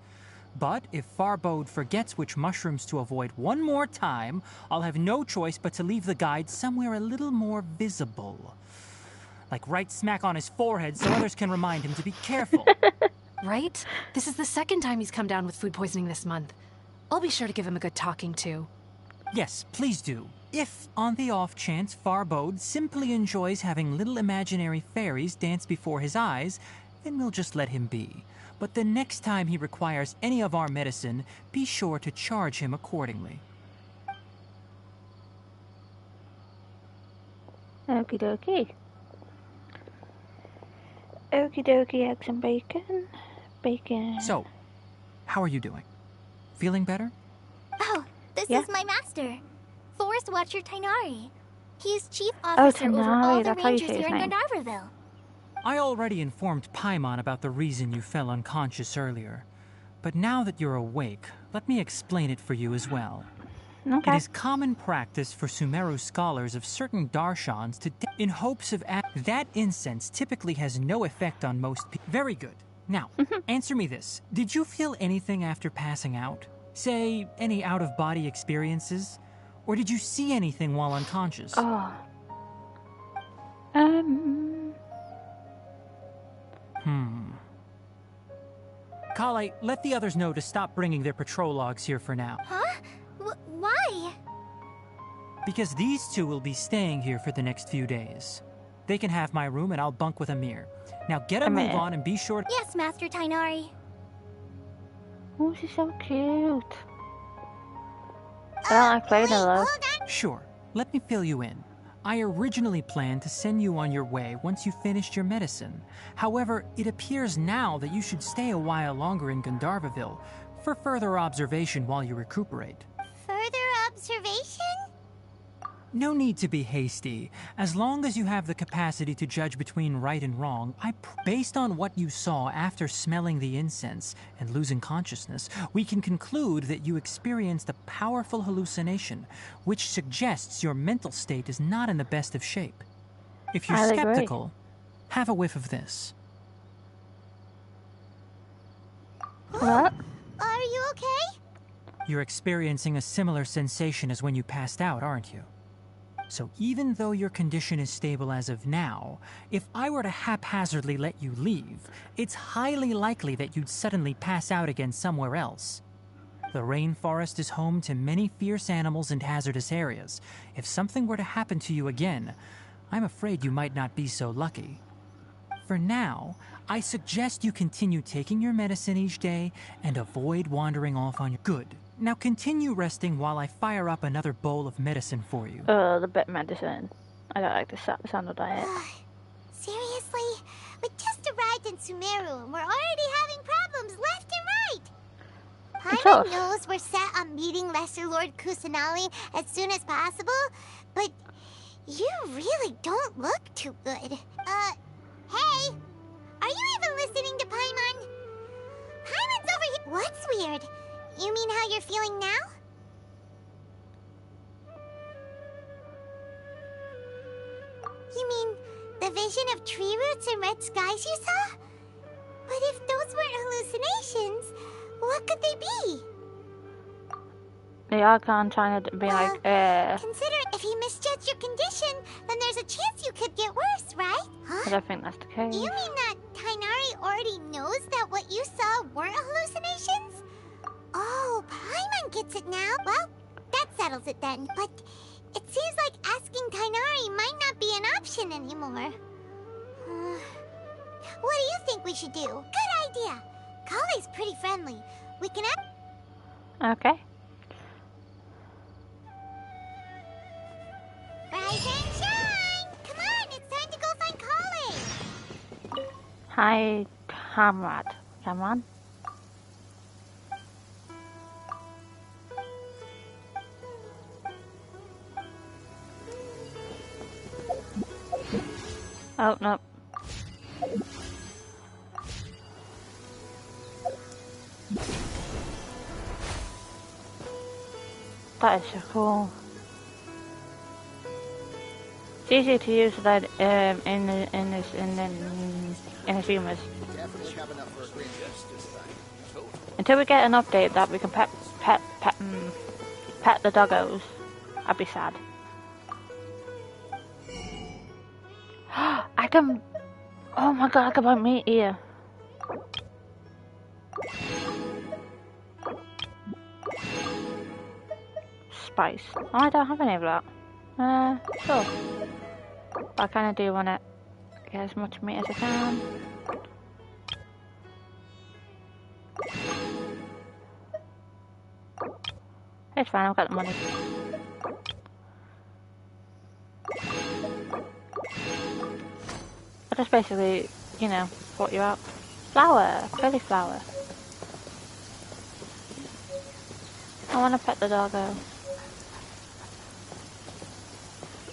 But if Farbode forgets which mushrooms to avoid one more time, I'll have no choice but to leave the guide somewhere a little more visible. Like right smack on his forehead so others can remind him to be careful. Right? This is the second time he's come down with food poisoning this month. I'll be sure to give him a good talking to. Yes, please do. If, on the off chance, Farbode simply enjoys having little imaginary fairies dance before his eyes, then we'll just let him be. But the next time he requires any of our medicine, be sure to charge him accordingly. Okie dokie. Okie dokie, eggs and bacon. Bacon. So, how are you doing? Feeling better? Oh, this is my master, Forest Watcher Tainari. He's chief officer over all the rangers here in Gandharvaville. I already informed Paimon about the reason you fell unconscious earlier. But now that you're awake, let me explain it for you as well. Okay. It is common practice for Sumeru scholars of certain darshans to in hopes of that incense typically has no effect on most people. Very good. Now, answer me this. Did you feel anything after passing out? Say, any out-of-body experiences? Or did you see anything while unconscious? Kale, let the others know to stop bringing their patrol logs here for now. Huh? Why? Because these two will be staying here for the next few days. They can have my room and I'll bunk with Amir. Now get a move on and be sure to... Yes, Master Tainari. Oh, she's so cute. I don't like playing her though. Sure. Let me fill you in. I originally planned to send you on your way once you finished your medicine. However, it appears now that you should stay a while longer in Gandharvaville for further observation while you recuperate. Further observation? No need to be hasty. As long as you have the capacity to judge between right and wrong, based on what you saw after smelling the incense and losing consciousness, we can conclude that you experienced a powerful hallucination, which suggests your mental state is not in the best of shape. If you're skeptical, have a whiff of this. What? Are you okay? You're experiencing a similar sensation as when you passed out, aren't you? So even though your condition is stable as of now, if I were to haphazardly let you leave, it's highly likely that you'd suddenly pass out again somewhere else. The rainforest is home to many fierce animals and hazardous areas. If something were to happen to you again, I'm afraid you might not be so lucky. For now, I suggest you continue taking your medicine each day and avoid wandering off on your... Good. Now continue resting while I fire up another bowl of medicine for you. The bit medicine. I don't like the sound of that. Seriously? We just arrived in Sumeru and we're already having problems left and right. Paimon knows we're set on meeting Lesser Lord Kusanali as soon as possible, but you really don't look too good. Hey! Are you even listening to Paimon? Paimon's over here. What's weird? You mean how you're feeling now? You mean the vision of tree roots and red skies you saw? But if those weren't hallucinations, what could they be? The Archon trying to be like, Consider if he misjudged your condition, then there's a chance you could get worse, right? Huh? I don't think that's the case. You mean that Tainari already knows that what you saw weren't hallucinations? Oh, Paimon gets it now. Well, that settles it then. But it seems like asking Tainari might not be an option anymore. What do you think we should do? Good idea. Kale's pretty friendly. We can Okay. Rise and shine! Come on, it's time to go find Kale! Hi, comrade. Come on. Oh, no. That is so cool. It's easier to use that in the streamers. Until we get an update that we can pet the doggos, I'd be sad. I can. Oh my god! I can buy meat here. Spice. Oh, I don't have any of that. Sure. But I kind of do want to get as much meat as I can. It's fine, I've got the money. I just basically, you know, bought you out. Flour! Cauliflower. I want to pet the doggo.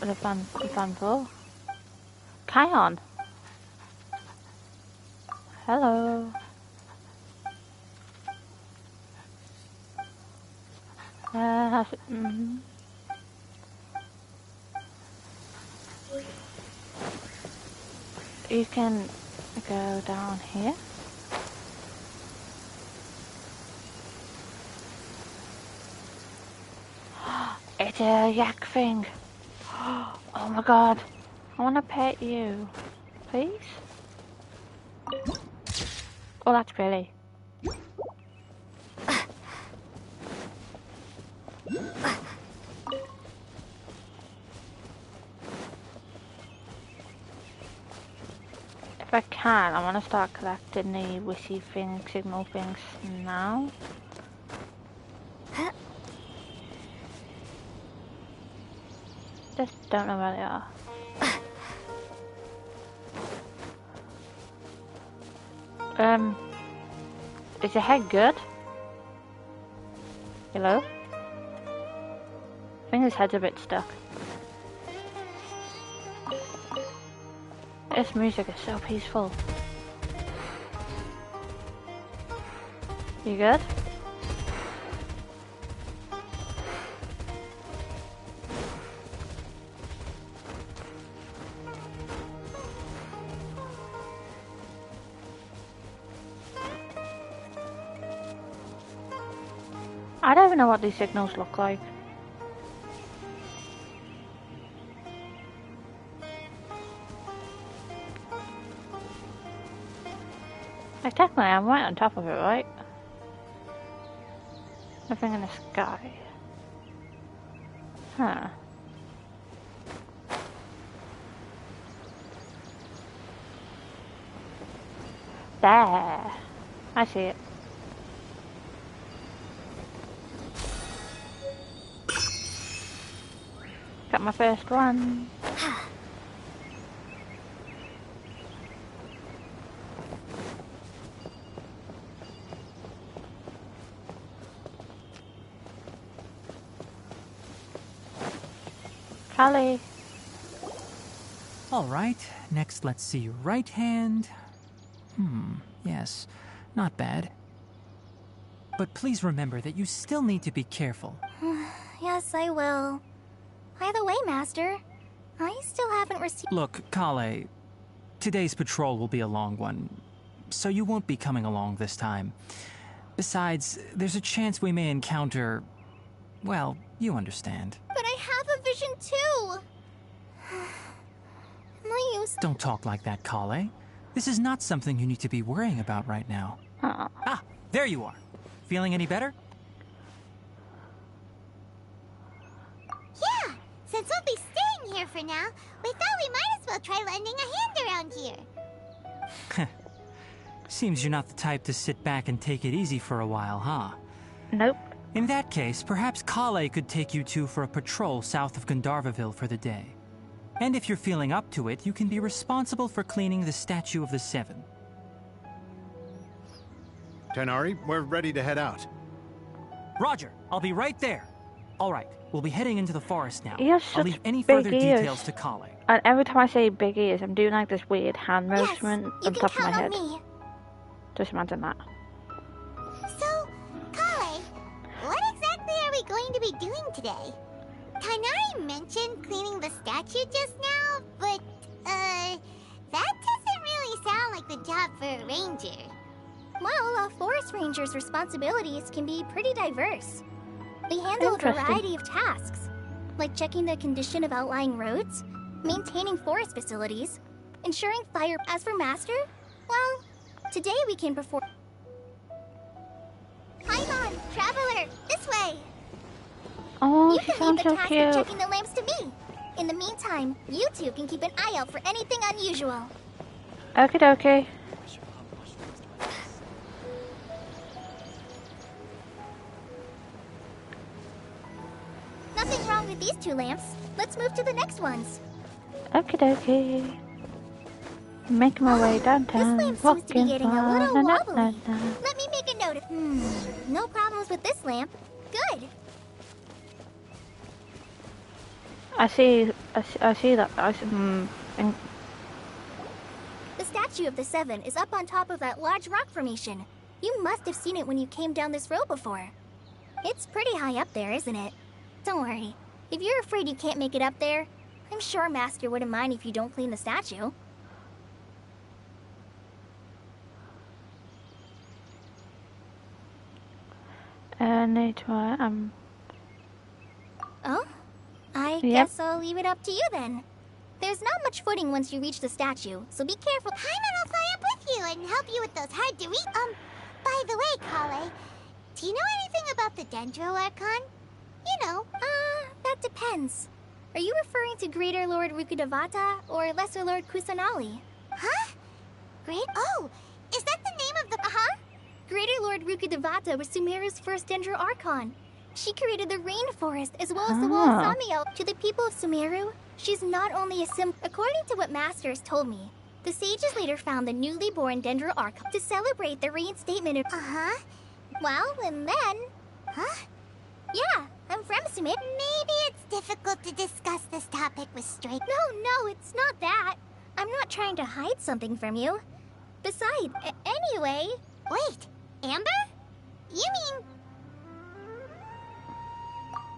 The fun for. Kion. Hello. You can go down here. It's a yak thing. Oh my god. I want to pet you. Please? Oh, that's pretty. If I can, I want to start collecting the whisky thing, signal things now. Just don't know where they are. Is your head good? Hello? I think his head's a bit stuck. This music is so peaceful. You good? I don't even know what these signals look like. Like, technically I'm right on top of it, right? Nothing in the sky. Huh. There. I see it. Got my first one. Callie. Alright, next let's see your right hand. Yes, not bad. But please remember that you still need to be careful. Yes, I will. By the way, Master, I still haven't received— Look, Kale, today's patrol will be a long one, so you won't be coming along this time. Besides, there's a chance we may encounter, Well, you understand. But I have a vision too! My use. Don't talk like that, Kale. This is not something you need to be worrying about right now. Ah, there you are. Feeling any better? Yeah! Since we'll be staying here for now, we thought we might as well try lending a hand around here. Seems you're not the type to sit back and take it easy for a while, huh? Nope. In that case, perhaps Kale could take you two for a patrol south of Gandharvaville for the day. And if you're feeling up to it, you can be responsible for cleaning the Statue of the Seven. Tenari, we're ready to head out. Roger, I'll be right there. All right, we'll be heading into the forest now. I'll leave any further details to Kale. And every time I say big ears, I'm doing like this weird hand movement on top of my head. Me. Just imagine that. So, Kale, what exactly are we going to be doing today? Tainari mentioned cleaning the statue just now, but, that doesn't really sound like the job for a ranger. Well, a forest ranger's responsibilities can be pretty diverse. They handle a variety of tasks, like checking the condition of outlying roads, maintaining forest facilities, ensuring fire. As for Master, well, today we can perform. Paimon, Traveler, this way! Oh, you she can sounds leave the so task cute. of checking the lamps to me. In the meantime, you two can keep an eye out for anything unusual. Okie dokie. Nothing wrong with these two lamps. Let's move to the next ones. Okie dokie. Making my way downtown. This lamp seems to be getting a little wobbly. Let Let me make a note of. No problems with this lamp. Good. I see that. The Statue of the Seven is up on top of that large rock formation. You must have seen it when you came down this road before. It's pretty high up there, isn't it? Don't worry. If you're afraid you can't make it up there, I'm sure Master wouldn't mind if you don't clean the statue. Oh? I guess I'll leave it up to you then. There's not much footing once you reach the statue, so be careful. Paimon will fly up with you and help you with those hard to reach. By the way, Kale, do you know anything about the Dendro Archon? You know. That depends. Are you referring to Greater Lord Rukudavata or Lesser Lord Kusanali? Huh? Oh, is that the name of the... Greater Lord Rukudavata was Sumeru's first Dendro Archon. She created the rainforest as well as the wall of Samio. To the people of Sumeru, she's not only a According to what Master has told me, the sages later found the newly born Dendro Archon to celebrate the reinstatement of... Well, and then... Yeah, I'm from Sumeru. Maybe it's difficult to discuss this topic with straight... No, it's not that. I'm not trying to hide something from you. Besides, anyway... Wait, Amber? You mean...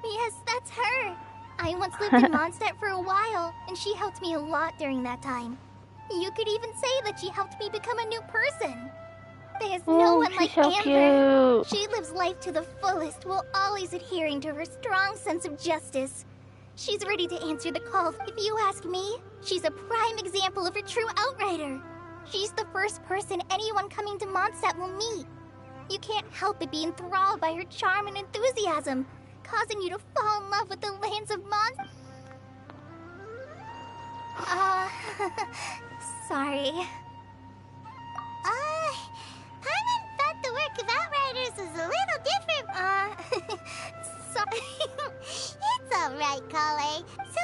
Yes, that's her. I once lived in Mondstadt for a while, and she helped me a lot during that time. You could even say that she helped me become a new person. There's no one like so Amber. Cute. She lives life to the fullest while always adhering to her strong sense of justice. She's ready to answer the call. If you ask me, she's a prime example of a true outrider. She's the first person anyone coming to Mondstadt will meet. You can't help but be enthralled by her charm and enthusiasm, causing you to fall in love with the lands of Mondstadt. Sorry. Paimon thought the work of Outriders was a little different. Sorry. It's alright, Kale. So,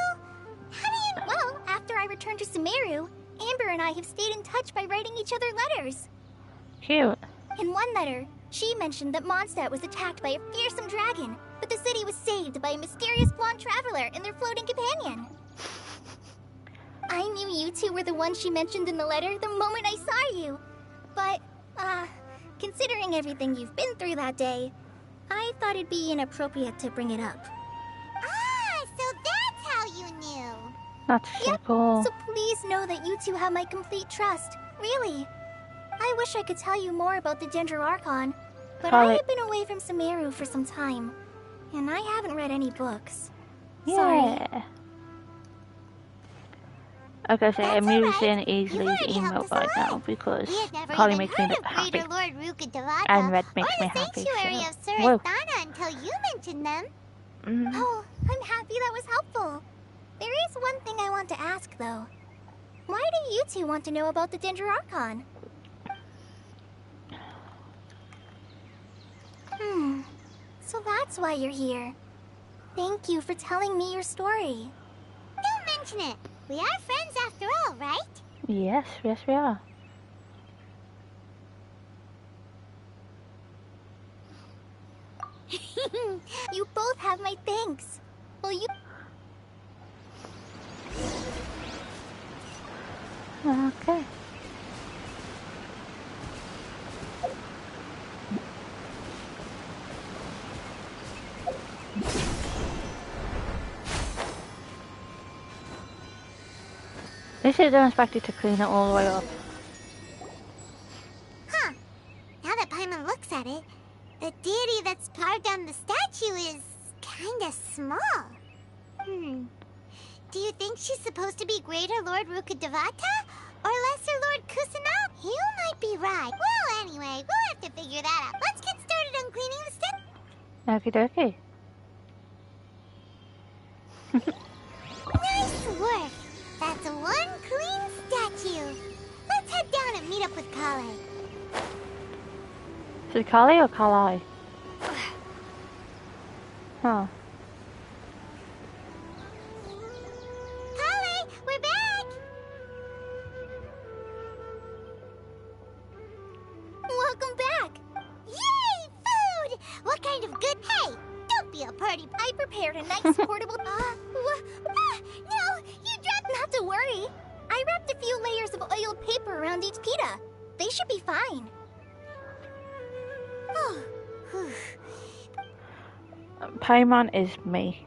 how do you... Well, after I returned to Sumeru, Amber and I have stayed in touch by writing each other letters. Cute. In one letter, she mentioned that Mondstadt was attacked by a fearsome dragon, but the city was saved by a mysterious blonde traveler and their floating companion. I knew you two were the ones she mentioned in the letter the moment I saw you. But, considering everything you've been through that day, I thought it'd be inappropriate to bring it up. So that's how you knew. That's so cool. So please know that you two have my complete trust. Really. I wish I could tell you more about the Dendro Archon, but I have been away from Sumeru for some time. And I haven't read any books. Yeah. Sorry. Okay, so I'm using Easley's emote right now because Carly makes me look happy. And Red makes me happy. So. Whoa. Until you mentioned them. Oh, I'm happy that was helpful. There is one thing I want to ask, though. Why do you two want to know about the Dendro Archon? So that's why you're here. Thank you for telling me your story. Don't mention it. We are friends after all, right? Yes, yes we are. You both have my thanks. Will you... Okay. This is unexpected to clean it all the way up. Huh. Now that Paimon looks at it, the deity that's carved on the statue is kinda small. Do you think she's supposed to be Greater Lord Rukkhadevata or Lesser Lord Kusanagi? You might be right. Well, anyway, we'll have to figure that out. Let's get started on cleaning the statue. Okie dokie. Nice work. That's one clean statue. Let's head down and meet up with Kale. Is it Kale or Kali? Huh. Kale, we're back! Welcome back! Yay! Food! What kind of good... Hey! Don't be a party... I prepared a nice portable... No! You dropped... Not to worry. I wrapped a few layers of oiled paper around each pita. They should be fine. Paimon is me.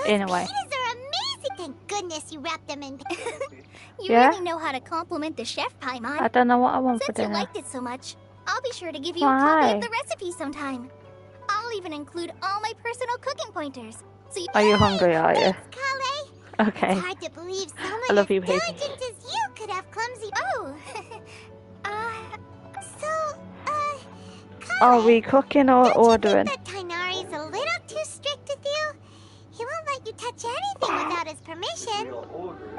In a way. Those pitas are amazing! Thank goodness you wrapped them in... You really know how to compliment the chef, Paimon. I don't know what I want for Since you dinner. liked it so much, I'll be sure to give you a copy of the recipe sometime. I'll even include all my personal cooking pointers. So you... Are you hungry, are you? Kale. Okay. It's hard to believe someone I love you, as baby. diligent as you could have clumsy... Oh! Kale, Are we cooking or ordering? do you think that Tainari's a little too strict with you? He won't let you touch anything without his permission.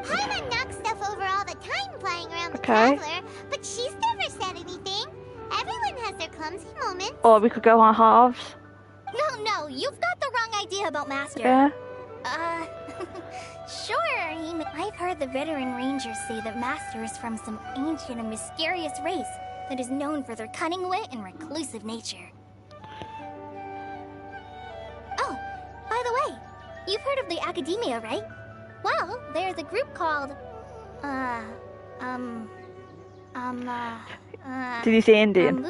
Paimon knocks stuff over all the time flying around the traveler, but she's never said anything. Everyone has their clumsy moments. Or we could go on halves. No, you've got the wrong idea about Master. Yeah? Sure, I've heard the veteran rangers say that Master is from some ancient and mysterious race that is known for their cunning wit and reclusive nature. Oh, by the way, you've heard of the Academia, right? Well, there's a group called, Did you say Indian?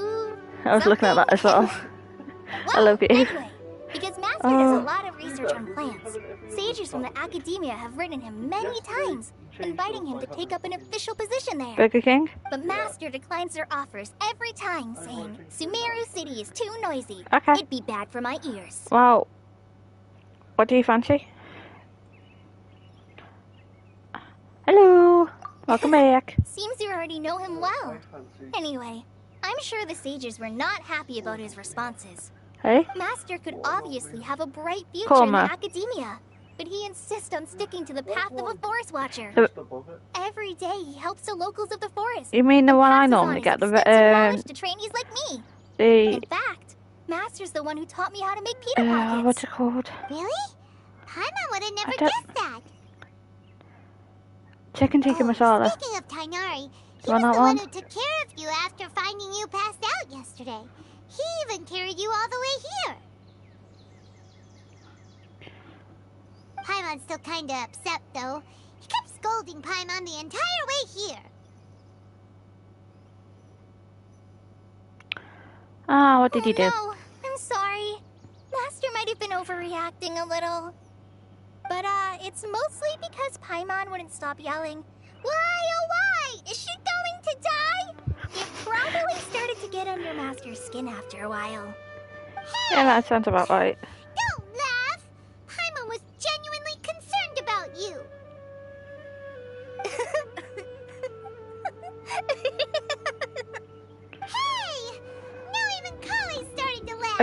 I was looking at that as well. I love you. Anyway, because Master does a lot of research on plants, sages from the Academia have written him many times, inviting him to take up an official position there. Burger King? But Master declines their offers every time, saying Sumeru City is too noisy. Okay. It'd be bad for my ears. Well, what do you fancy? Hello! Welcome back. Seems you already know him well. Anyway, I'm sure the sages were not happy about his responses. Hey? Master could obviously have a bright future Call in the ma. Academia, but he insists on sticking to the path of a forest watcher. Every day he helps the locals of the forest. You mean the one I normally get? The knowledge to trainees like me. The In fact, Master's the one who taught me how to make pita pockets. what's it called? Really? Paimon would have never don't- guessed that. Chicken tikka masala. Speaking of Tainari, he Want was that the one one? who took care of you after finding you passed out yesterday. He even carried you all the way here. Paimon's still kinda upset, though. He kept scolding Paimon the entire way here. Ah, what did you do? No, I'm sorry. Master might have been overreacting a little. But, it's mostly because Paimon wouldn't stop yelling, "Why, oh why? Is she going to die?" It probably started to get under Master's skin after a while. Yeah, that sounds about right.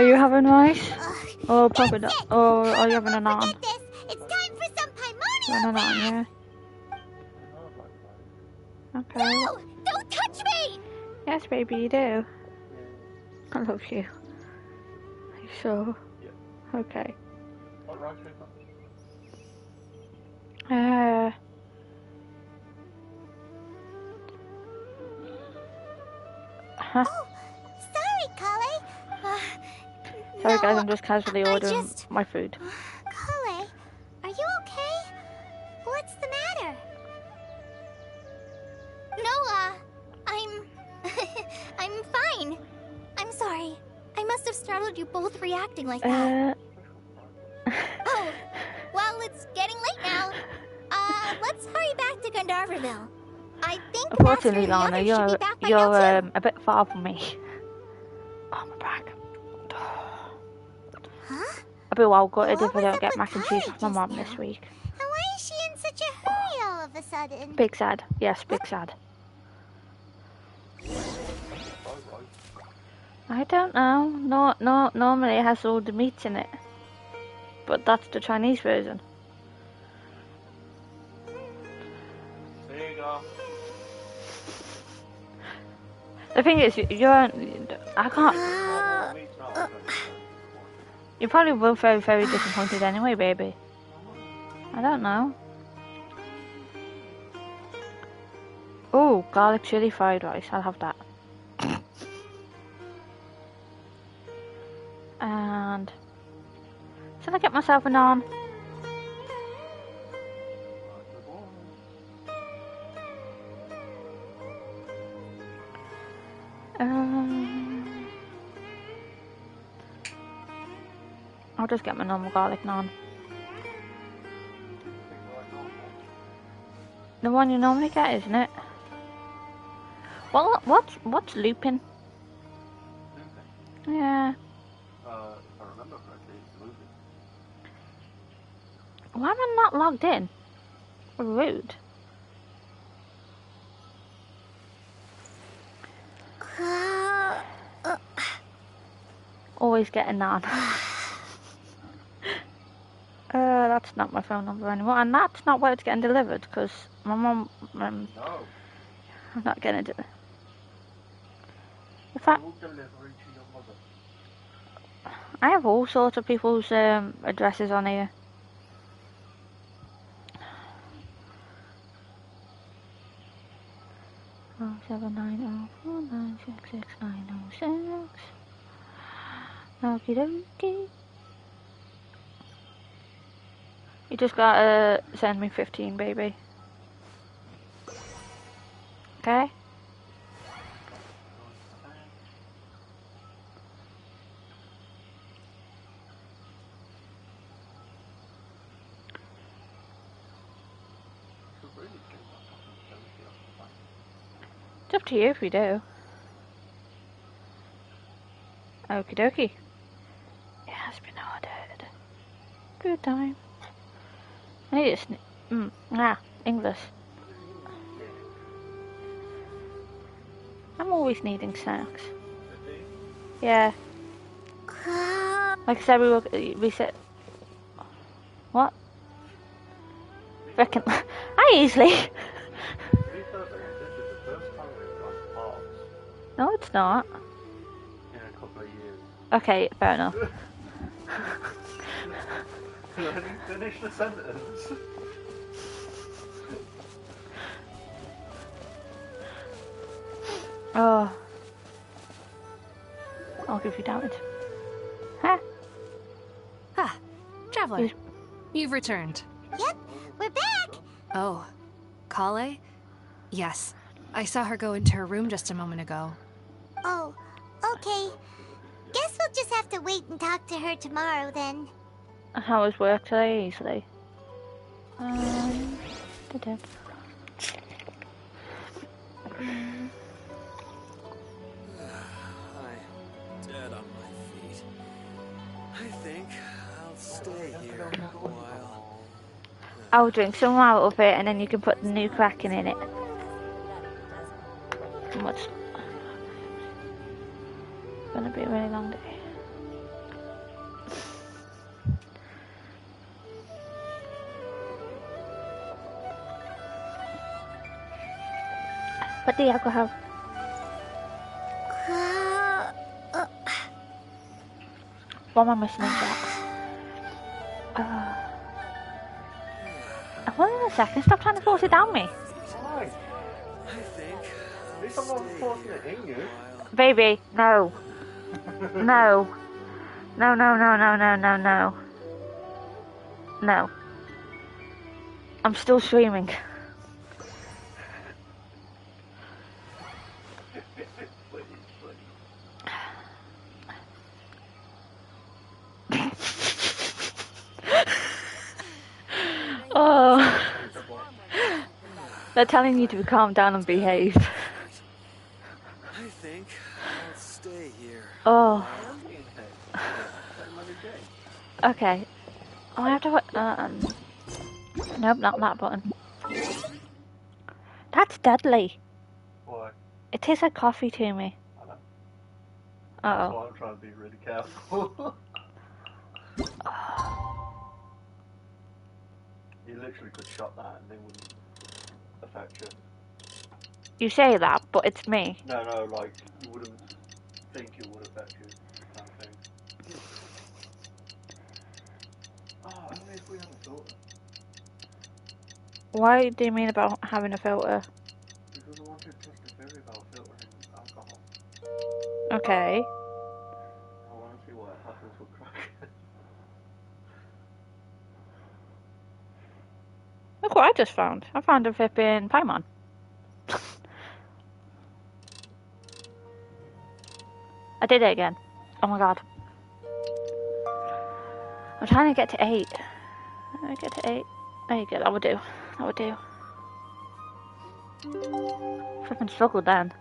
Are you having rice? Or probably or are you having a naan? It's time for some You want a naan, yeah? Okay. No! Don't touch me! Yes, baby, you do. I love you. Are you sure? Okay. Huh? Oh, sorry, Kale. Sorry guys, I'm just casually ordering my food. Kale, are you okay? What's the matter? No, I'm fine. I'm sorry. I must have startled you both reacting like that. Oh, well, it's getting late now. Let's hurry back to Gandharville. I think Unfortunately, Lana, you're a bit far from me. Oh, my back. Huh? I'll be well gutted if I don't get mac and cheese with my mom this week. And why is she in such a hurry all of a sudden? Big sad. Yes, big sad. I don't know. No, normally it has all the meats in it. But that's the Chinese version. There you go. The thing is, I can't. You probably will very, very disappointed anyway, baby. I don't know. Oh, garlic chili fried rice. I'll have that. And shall I get myself a naan? I'll just get my normal garlic naan. The one you normally get, isn't it? Well, what's looping? Yeah. If I remember correctly, it's moving. Why am I not logged in? Rude. Always get a naan. That's not my phone number anymore, and that's not where it's getting delivered, because my mom, I'm not getting it. In fact, I have all sorts of people's addresses on here. Oh, 790496696. Okie dokie. You just gotta send me 15, baby. Okay? It's up to you if you do. Okie dokie. It has been ordered. Good time. I need to English. I'm always needing snacks. Yeah. Like I said, we said. What? Reckon. I easily. No, it's not. In a couple of years. Okay, fair enough. Let me finish the sentence. Oh. I'll give you damage. Huh? Ah, Traveler. You've returned. Yep, we're back. Oh, Kale? Yes. I saw her go into her room just a moment ago. Oh, okay. Guess we'll just have to wait and talk to her tomorrow then. How was work today, easily? I'm dead on my feet. I think I'll stay here a while. I'll drink some out of it and then you can put the new Kraken in it. It's gonna be a really long day. Put the alcohol. What am I missing in that? Hold on a second, stop trying to force it down me. Why? I think at least I'm not forcing it in you. Baby, no. No. No, no, no, no, no, no, no. No. I'm still streaming. Oh. They're telling you to calm down and behave. I think I'll stay here. Oh. Okay. Oh, I have to. Nope, not that button. That's deadly. Why? It tastes like coffee to me. That's why I'm trying to be really careful. You literally could shot that and it wouldn't affect you. You say that, but it's me. No, like, you wouldn't think it would affect you, kind of thing. Oh, only if we had a filter. Why do you mean about having a filter? Because I wanted to test the theory about filtering alcohol. Okay. I want to see what happens with crack. Look what I just found. I found a flipping Paimon. I did it again. Oh my god. I'm trying to get to 8. I get to 8. There you go, that would do. That would do. Flipping struggled then.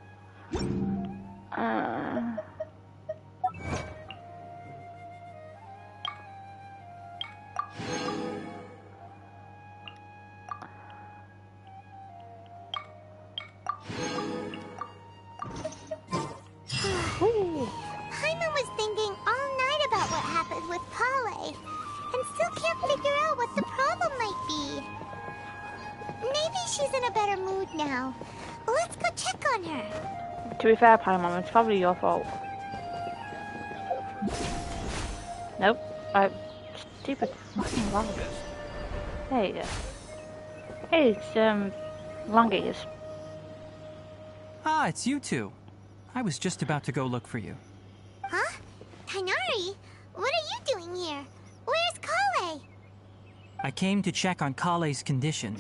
Paimon was thinking all night about what happened with Pale, and still can't figure out what the problem might be. Maybe she's in a better mood now. Let's go check on her. To be fair, Paimon, it's probably your fault. Nope. Stupid fucking log. There you go. Hey, it's, Longies. Ah, it's you two. I was just about to go look for you. Huh? Tighnari? What are you doing here? Where's Kale? I came to check on Kale's condition.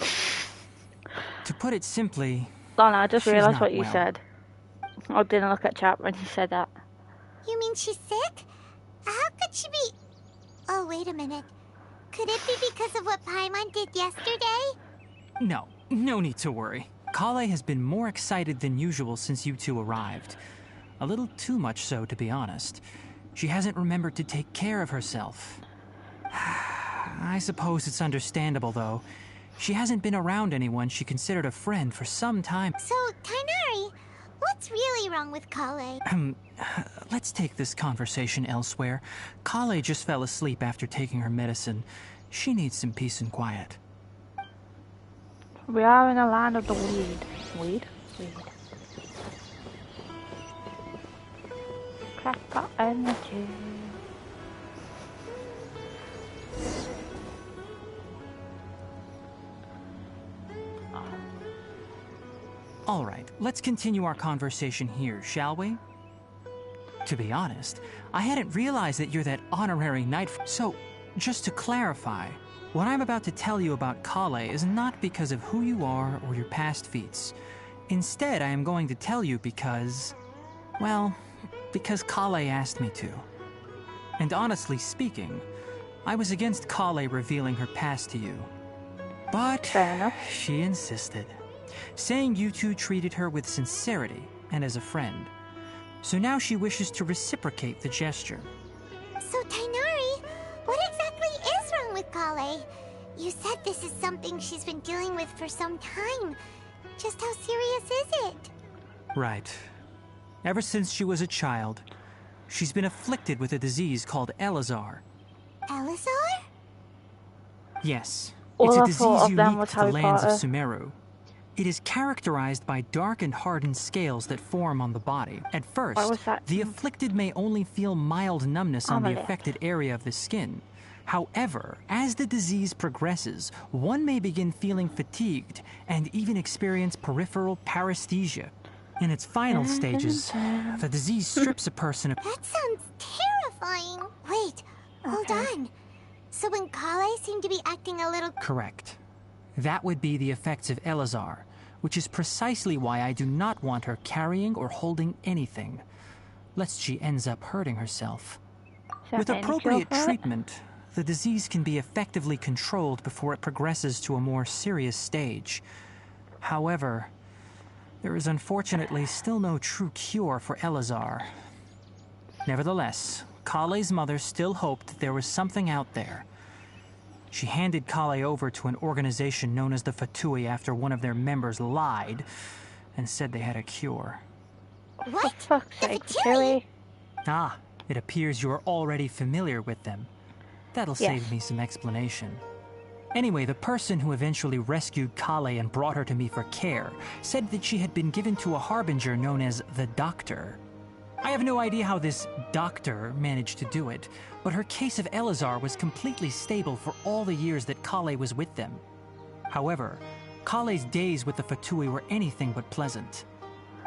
To put it simply, Lana, I just realised what you well. said. I didn't look at chat when you said that. You mean she's sick? How could she be... Oh, wait a minute. Could it be because of what Paimon did yesterday? No need to worry. Kale has been more excited than usual since you two arrived. A little too much so, to be honest. She hasn't remembered to take care of herself. I suppose it's understandable, though. She hasn't been around anyone she considered a friend for some time. So, Tighnari, what's really wrong with Kale? Let's take this conversation elsewhere. Kale just fell asleep after taking her medicine. She needs some peace and quiet. We are in a land of the weed. Weed? Crackpot energy. All right, let's continue our conversation here, shall we? To be honest, I hadn't realized that you're that honorary knight. So, just to clarify, what I'm about to tell you about Kale is not because of who you are or your past feats. Instead, I am going to tell you because... well, because Kale asked me to. And honestly speaking, I was against Kale revealing her past to you. But she insisted, saying you two treated her with sincerity and as a friend. So now she wishes to reciprocate the gesture. So, Tighnari, what exactly is wrong with Kale? You said this is something she's been dealing with for some time. Just how serious is it? Right. Ever since she was a child, she's been afflicted with a disease called Elazar. Elazar? Yes. All It's a I thought disease of them unique was to the Harry lands of Potter. Sumeru. It is characterized by dark and hardened scales that form on the body. At first, the afflicted may only feel mild numbness on the affected area of the skin. However, as the disease progresses, one may begin feeling fatigued and even experience peripheral paresthesia. In its final stages, the disease strips a person of... That sounds terrifying. Wait, hold on. So when Kale seemed to be acting a little... Correct. That would be the effects of Elazar, which is precisely why I do not want her carrying or holding anything, lest she ends up hurting herself. With appropriate treatment, the disease can be effectively controlled before it progresses to a more serious stage. However, there is unfortunately still no true cure for Elazar. Nevertheless, Kale's mother still hoped that there was something out there. She handed Kale over to an organization known as the Fatui after one of their members lied and said they had a cure. What? For fuck's sake, Fatui? Ah, it appears you are already familiar with them. That'll save me some explanation. Anyway, the person who eventually rescued Kale and brought her to me for care said that she had been given to a harbinger known as the Doctor. I have no idea how this doctor managed to do it, but her case of Elazar was completely stable for all the years that Kale was with them. However, Kale's days with the Fatui were anything but pleasant.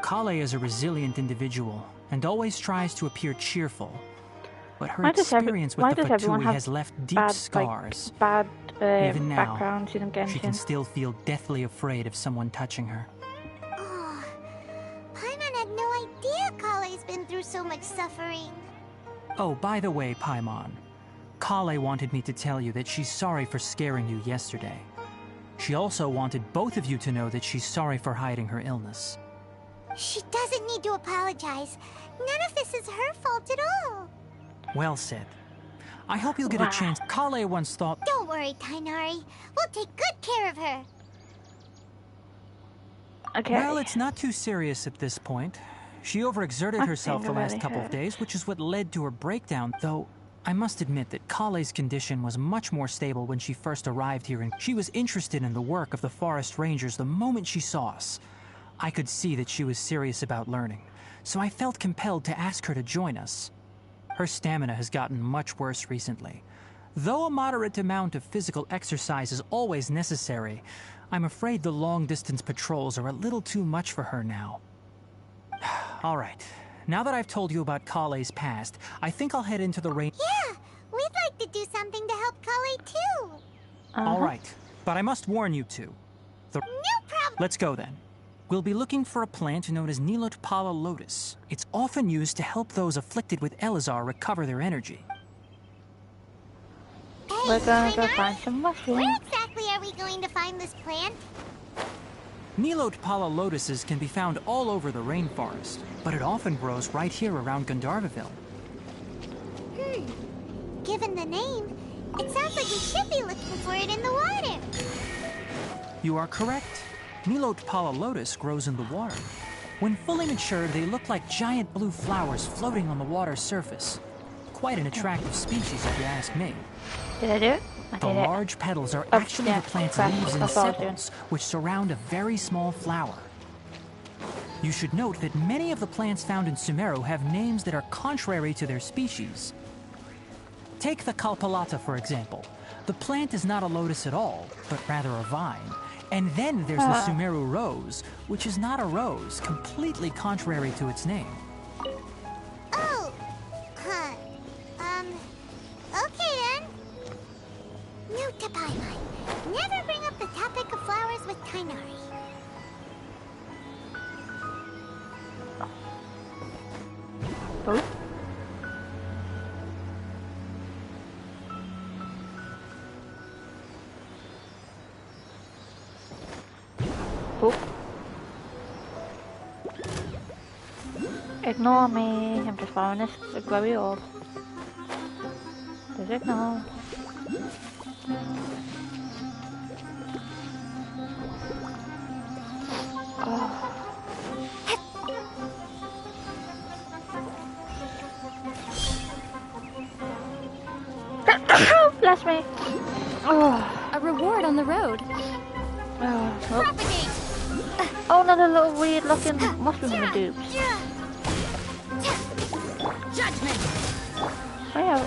Kale is a resilient individual and always tries to appear cheerful, but her experience with the Fatui has left deep scars. Even now, she can still feel deathly afraid of someone touching her. Oh, Paimon had no idea Kale's been through so much suffering. Oh, by the way, Paimon, Kale wanted me to tell you that she's sorry for scaring you yesterday. She also wanted both of you to know that she's sorry for hiding her illness. She doesn't need to apologize. None of this is her fault at all. Well said. I hope you'll get a chance. Kale once thought... Don't worry, Tainari. We'll take good care of her. Okay. Well, it's not too serious at this point. She overexerted herself the last couple of days, which is what led to her breakdown, though I must admit that Kale's condition was much more stable when she first arrived here, and she was interested in the work of the forest rangers the moment she saw us. I could see that she was serious about learning, so I felt compelled to ask her to join us. Her stamina has gotten much worse recently. Though a moderate amount of physical exercise is always necessary, I'm afraid the long-distance patrols are a little too much for her now. All right, now that I've told you about Kale's past, I think I'll head into the rain. Yeah, we'd like to do something to help Kale too. All right, but I must warn you two. No problem. Let's go then. We'll be looking for a plant known as Nilotpala lotus. It's often used to help those afflicted with Elazar recover their energy. Hey, we're gonna go find some mushrooms. Where exactly are we going to find this plant? Nilotpala lotuses can be found all over the rainforest, but it often grows right here around Gandharvaville. Given the name, it sounds like we should be looking for it in the water. You are correct. Nilotpala lotus grows in the water. When fully mature, they look like giant blue flowers floating on the water's surface. Quite an attractive species, if you ask me. Did I do it? The large petals are actually the plant's leaves and sepals, which surround a very small flower. You should note that many of the plants found in Sumeru have names that are contrary to their species. Take the Kalpalata, for example. The plant is not a lotus at all, but rather a vine. And then there's the Sumeru rose, which is not a rose, completely contrary to its name. Oh, okay then. Note to Paimon, never bring up the topic of flowers with Tainari. Oh. Ignore me, I'm just following this glowy orb. Just ignore. Oh. Bless me. Oh. A reward on the road. Oh. Propagate! Oh, another little weird looking mushroom dupes. Judgment. Oh yeah,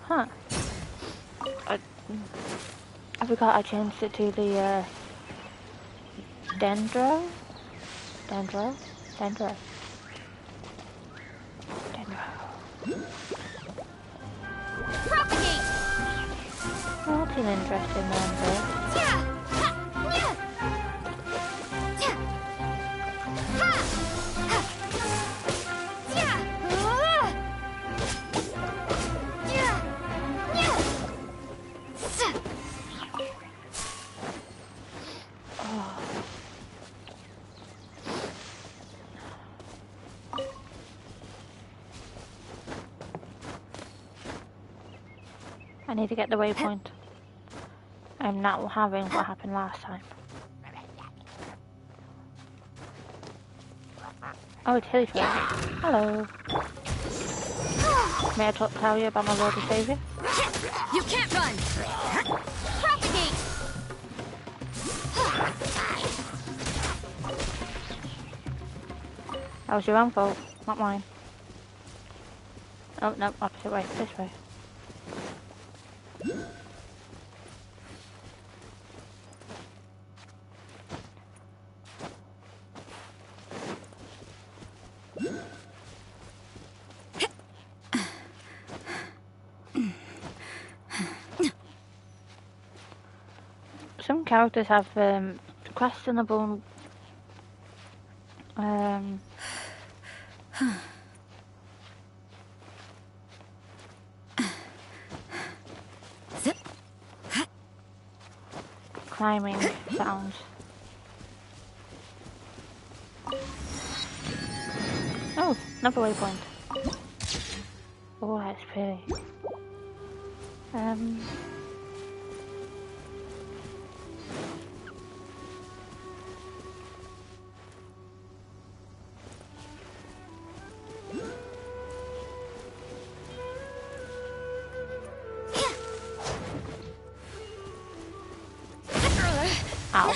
huh. I forgot I changed it to the Dendro. Propagate. Oh, that's an interesting one, I need to get the waypoint. I'm not having what happened last time. Oh, it's Hilly Fairy. Hello. May I tell you about my Lord and Saviour? You can't run. Propagate. That was your own fault, not mine. Oh, no, opposite way, this way. Some characters have questionable climbing sounds. Oh, another waypoint. Oh, that's pretty. Ow.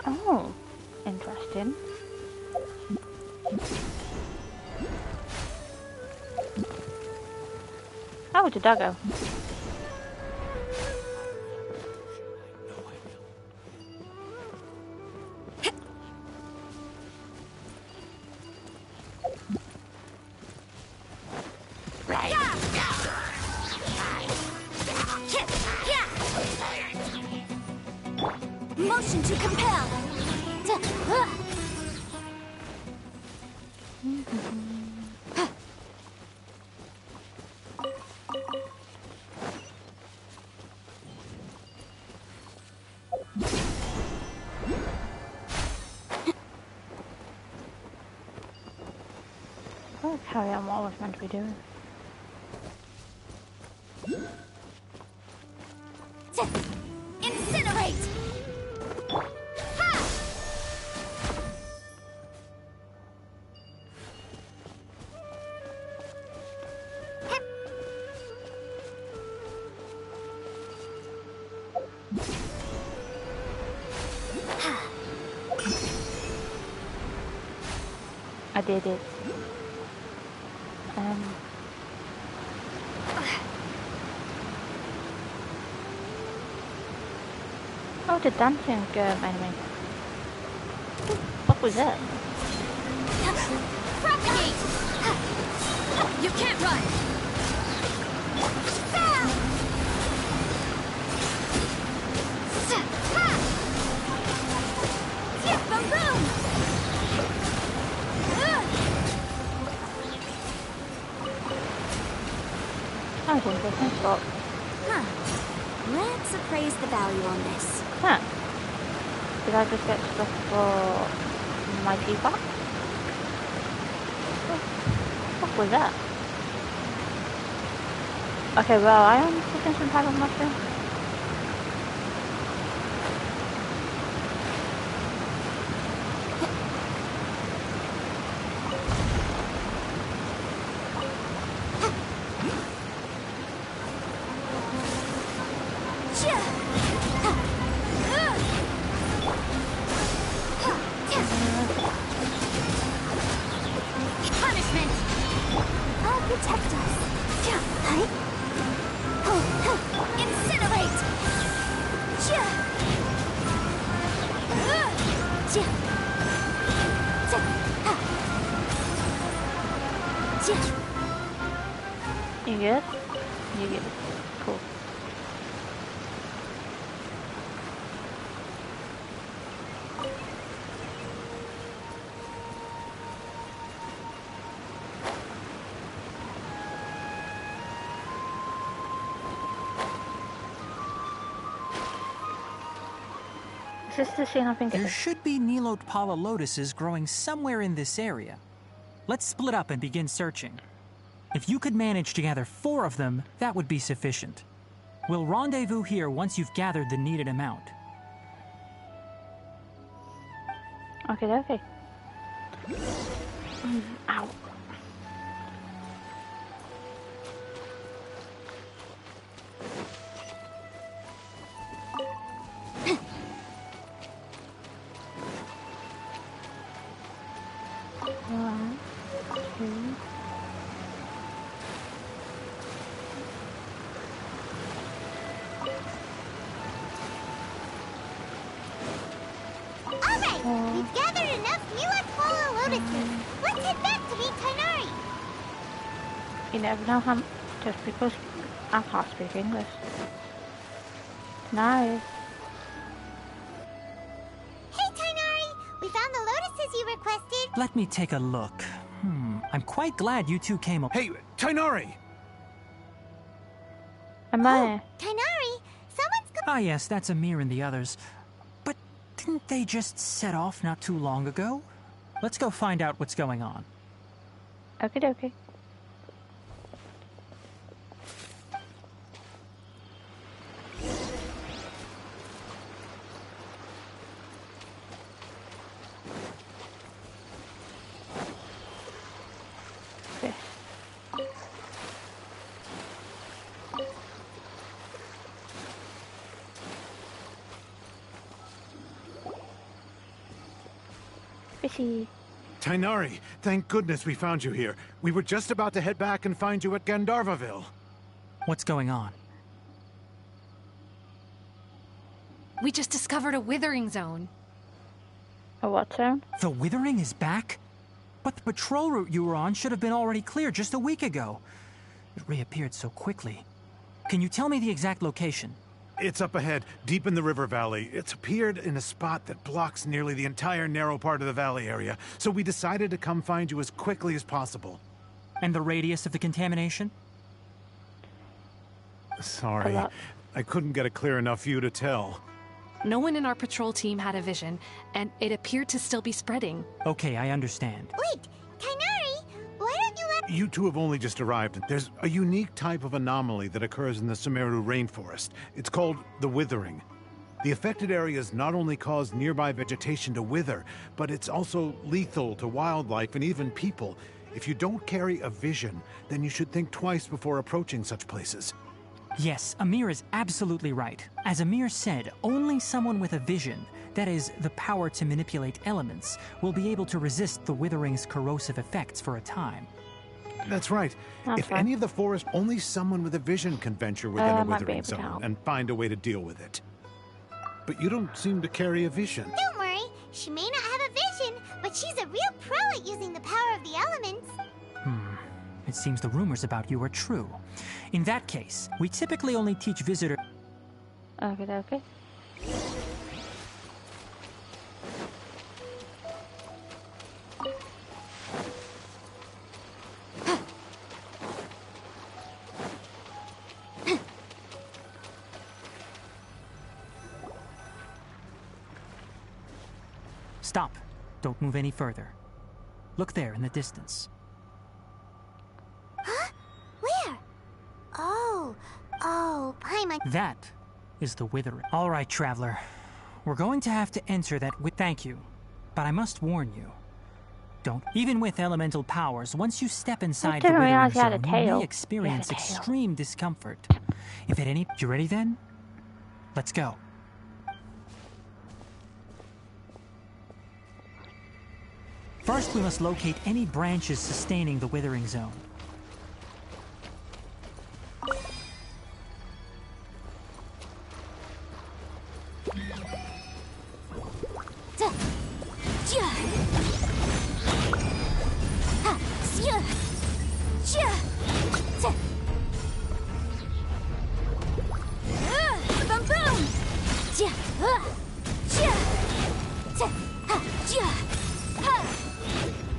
Oh, interesting. Oh, it's a doggo. Motion to compel. I'll carry on what I was meant to be doing. Incinerate. I did it. Oh, the dancing enemy. What was that? Propagate. You can't run. Boom boom. That was interesting, but... Huh. Let's appraise the value on this. Huh. Did I just get stuff for my teapot? What was that? Okay, well, I am cooking some type of mushroom. You good? You good. Cool. Is this the scene I think it There is? should be Nilotpala lotuses growing somewhere in this area. Let's split up and begin searching. If you could manage to gather 4 of them, that would be sufficient. We'll rendezvous here once you've gathered the needed amount. Okay. Ow. One, two. Alright, we've gathered enough Nilotpala lotuses. Let's head back to meet Tighnari. You never know how, just because I can't speak English. Nice. Hey Tighnari, we found the lotuses you requested. Let me take a look. I'm quite glad you two came. Hey, Tighnari! Am I? Tighnari, someone's Ah yes, that's Amir and the others. But didn't they just set off not too long ago? Let's go find out what's going on. Okie dokie. Fishy. Tighnari, thank goodness we found you here. We were just about to head back and find you at Gandharvaville. What's going on? We just discovered a withering zone. A what zone? The withering is back? But the patrol route you were on should have been already clear just a week ago. It reappeared so quickly. Can you tell me the exact location? It's up ahead, deep in the river valley. It's appeared in a spot that blocks nearly the entire narrow part of the valley area, so we decided to come find you as quickly as possible. And the radius of the contamination? Sorry, I couldn't get a clear enough view to tell. No one in our patrol team had a vision, and it appeared to still be spreading. Okay, I understand. Wait, Tighnari, why don't you let... You two have only just arrived. There's a unique type of anomaly that occurs in the Sumeru rainforest. It's called the withering. The affected areas not only cause nearby vegetation to wither, but it's also lethal to wildlife and even people. If you don't carry a vision, then you should think twice before approaching such places. Yes, Amir is absolutely right. As Amir said, only someone with a vision, that is, the power to manipulate elements, will be able to resist the withering's corrosive effects for a time. That's right. If any of the forest, only someone with a vision can venture within a withering zone and find a way to deal with it. But you don't seem to carry a vision. Don't worry, she may not have a vision, but she's a real pro at using the power of the elements. It seems the rumors about you are true. In that case, we typically only teach visitors... Okay. Stop. Don't move any further. Look there in the distance. Huh? Where? Oh, Paimon. That is the withering. All right, traveler. We're going to have to enter that with... Thank you. But I must warn you. Don't... Even with elemental powers, once you step inside the withering zone, you may experience extreme discomfort. If at any... You ready then? Let's go. First, we must locate any branches sustaining the withering zone.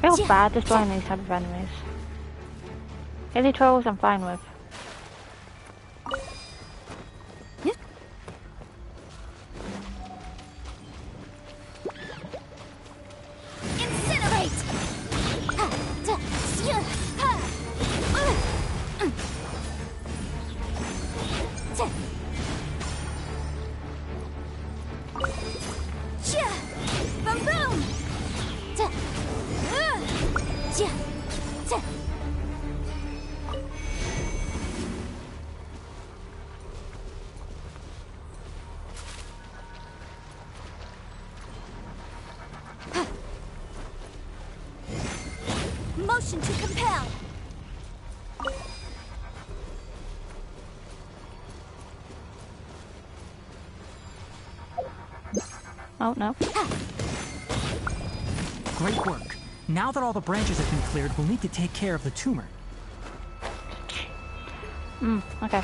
I feel bad destroying these type of enemies. Hilly trolls I'm fine with. Motion to compel. Oh, no. Great work. Now that all the branches have been cleared, we'll need to take care of the tumor. Okay.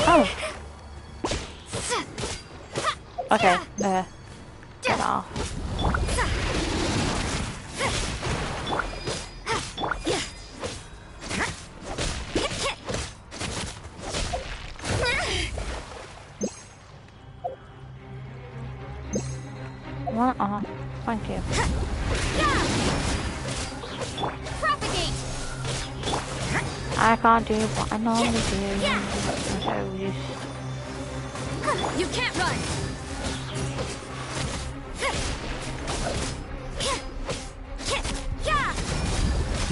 Oh. Okay, there. Get off. Thank you. Propagate. I can't do what I normally do. You can't run.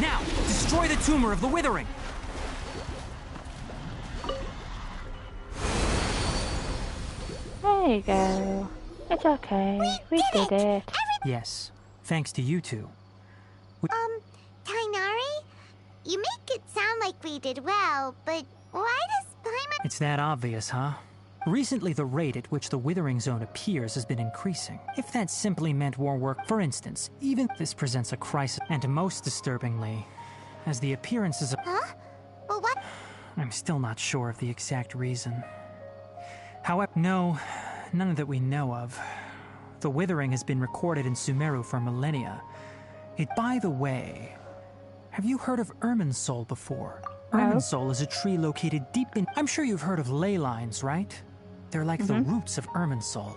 Now, destroy the tumor of the withering. There you go. It's okay. We did it. Yes, thanks to you two. Tighnari? You make it sound like we did well, but why does Paimon... It's that obvious, huh? Recently, the rate at which the withering zone appears has been increasing. If that simply meant more work, for instance, even this presents a crisis. And most disturbingly, as the appearances of... Huh? But what? I'm still not sure of the exact reason. However, no, none that we know of. The withering has been recorded in Sumeru for millennia. By the way, have you heard of Irminsul before? No. Irminsul is a tree located deep in... I'm sure you've heard of ley lines, right? They're like the roots of Irminsul.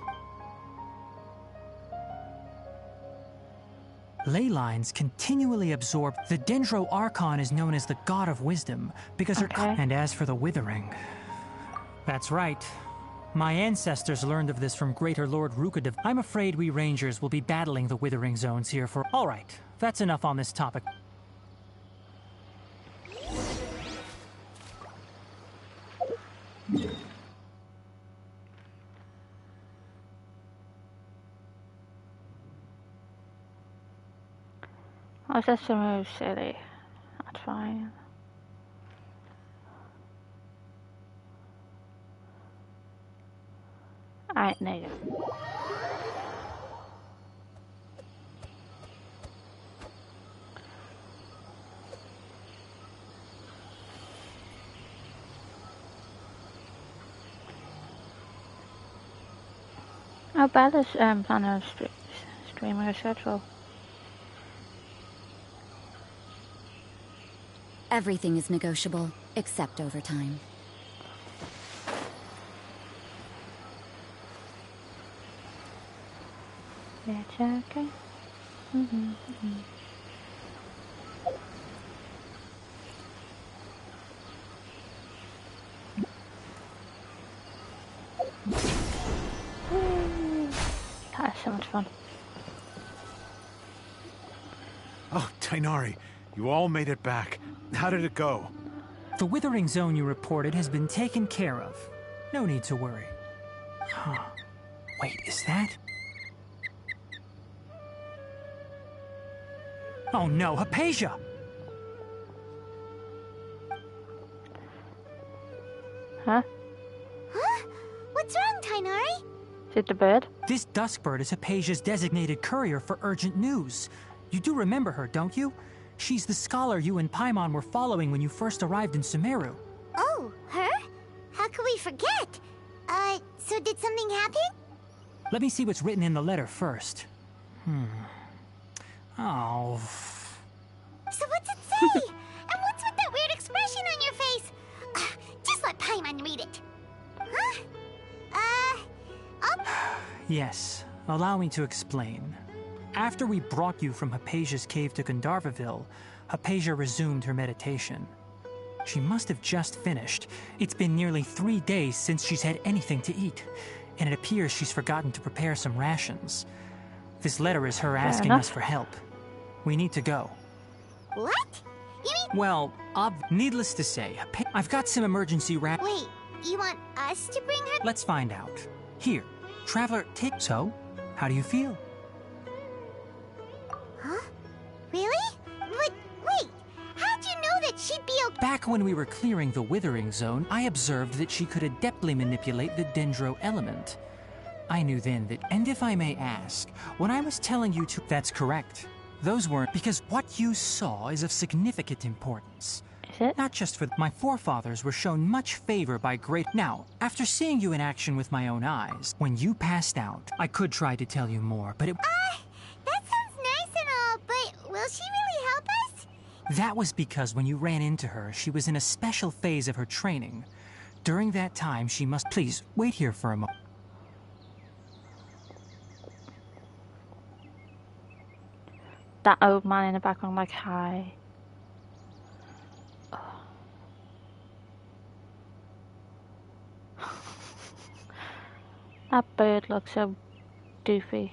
Ley lines continually absorb... The Dendro Archon is known as the God of Wisdom, because And as for the withering... That's right. My ancestors learned of this from Greater Lord Ruka. I'm afraid we Rangers will be battling the withering zones here for... All right, that's enough on this topic. I was just to move silly. That's fine. Alright, there you go. How bad is planning on streaming a schedule? Everything is negotiable, except overtime. It's okay. That's so much fun. Oh, Tighnari, you all made it back. How did it go? The withering zone you reported has been taken care of. No need to worry. Huh. Wait, is that... Oh no, Hypatia! Huh? Huh? What's wrong, Tighnari? Is it the bird? This Duskbird is Hypatia's designated courier for urgent news. You do remember her, don't you? She's the scholar you and Paimon were following when you first arrived in Sumeru. Oh, her? How could we forget? So did something happen? Let me see what's written in the letter first. Oh. So what's it say? And what's with that weird expression on your face? Just let Paimon read it. Huh? Yes, allow me to explain. After we brought you from Hypatia's cave to Gandharvaville, Hypatia resumed her meditation. She must have just finished. It's been nearly 3 days since she's had anything to eat, and it appears she's forgotten to prepare some rations. This letter is her asking us for help. We need to go. What? You mean... Well, needless to say, I've got some emergency Wait, you want us to bring her? Let's find out. Here, Traveler, take... So, how do you feel? Huh? Really? But, wait, how'd you know that she'd be okay? Back when we were clearing the Withering Zone, I observed that she could adeptly manipulate the Dendro element. I knew then that, and if I may ask, when I was telling you to... That's correct. Those weren't, because what you saw is of significant importance. Is it? Not just for... My forefathers were shown much favor by great... Now, after seeing you in action with my own eyes, when you passed out, I could try to tell you more, but it... That sounds nice and all, but will she really help us? That was because when you ran into her, she was in a special phase of her training. During that time, she must... Please, wait here for a moment. That old man in the background, like, hi. That bird looks so doofy.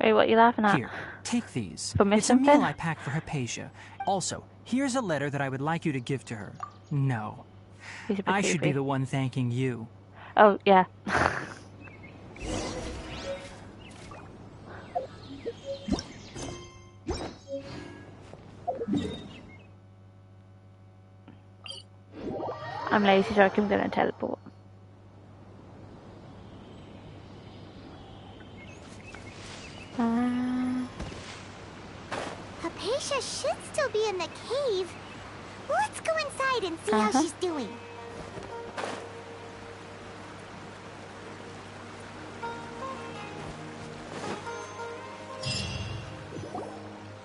Wait, what are you laughing at? Here, take these. For it's a something? meal I packed for Hypatia. Also, here's a letter that I would like you to give to her. No. He's a bit I should be creepy. the one thanking you. Oh, yeah. I'm lazy, so I'm gonna teleport. Hypatia should still be in the cave. Let's go inside and see how she's doing.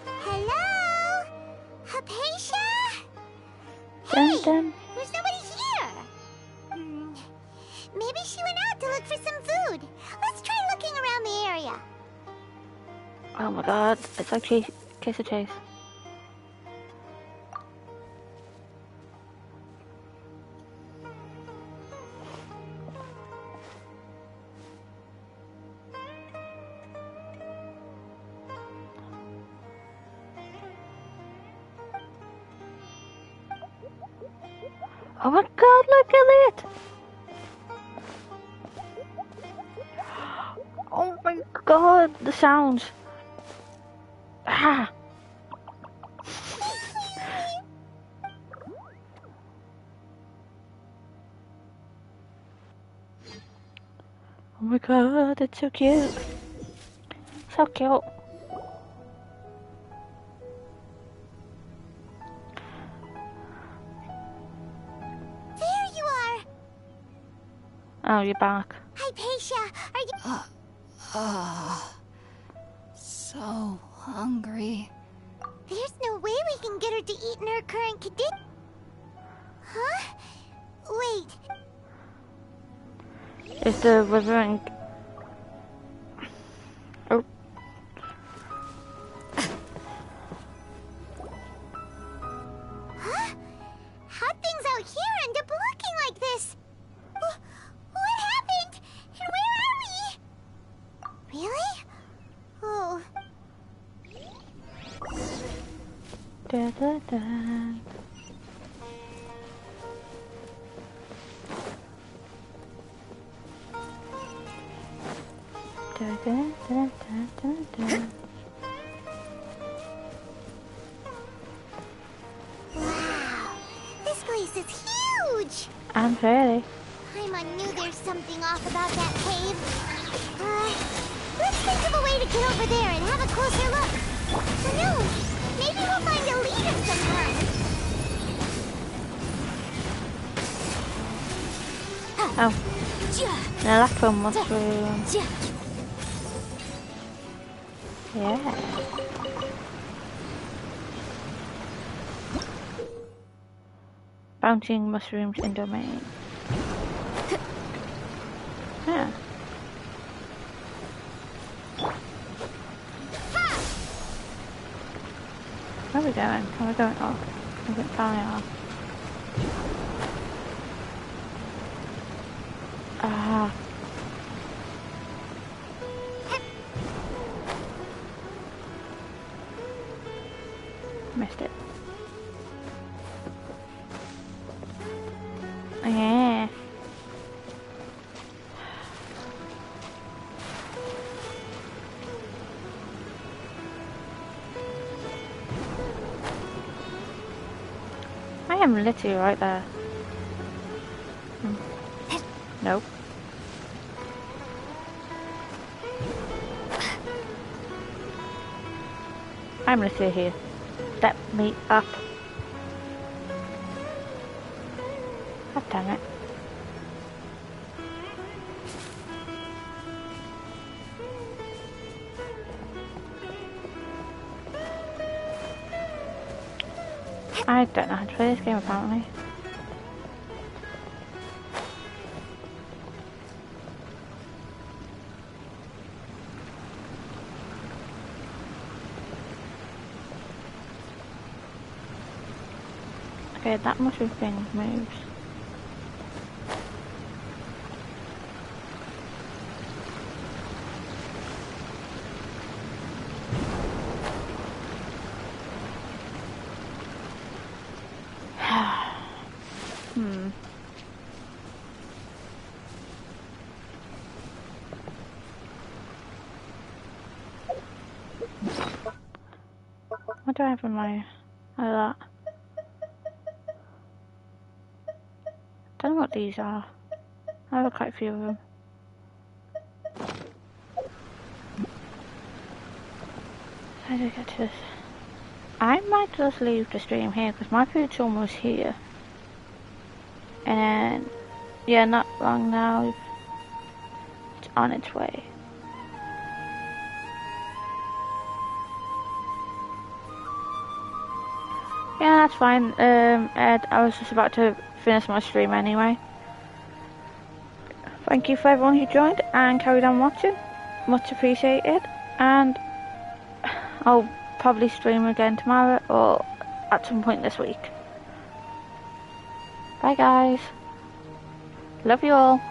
Hello? Hypatia? Hey! There's nobody here! Maybe she went out to look for some food. Let's try looking around the area. Oh my god, it's like Kiss or Chase. Oh my god, look at it! Oh my god, the sounds. Ah. Oh my god, it's so cute. So cute. There you are! Oh, you're back. Hypatia, are you... So hungry. There's no way we can get her to eat in her current condition. Huh? Wait. Is the withering... Oh. Huh? How'd things out here end up looking like this? What happened? And where are we? Really? Oh. Da, da, da. Da, da, da, da, da. Wow. This place is huge. I'm ready. Paimon knew there's something off about that cave. Let's think of a way to get over there and have a closer look. Who knows? Maybe we'll find a lead of some kind. Oh. An electro mushroom. Yeah. Bouncing mushrooms in domain. Yeah. Where are we going? Where are we going? Oh, we're going down. Ah. Missed it. Yeah. I am literally right there. Nope. I'm literally here. Step me up. God damn it. I don't know how to play this game apparently. Okay, that mushroom thing moves. What do I have in my... that? Don't know what these are. I have quite a few of them. How do I get to this? I might just leave the stream here because my food's almost here. And then, yeah, not long now. It's on its way. Yeah, that's fine. Ed, I was just about to finish my stream anyway. Thank you for everyone who joined and carried on watching. Much appreciated. And I'll probably stream again tomorrow or at some point this week. Bye guys. Love you all.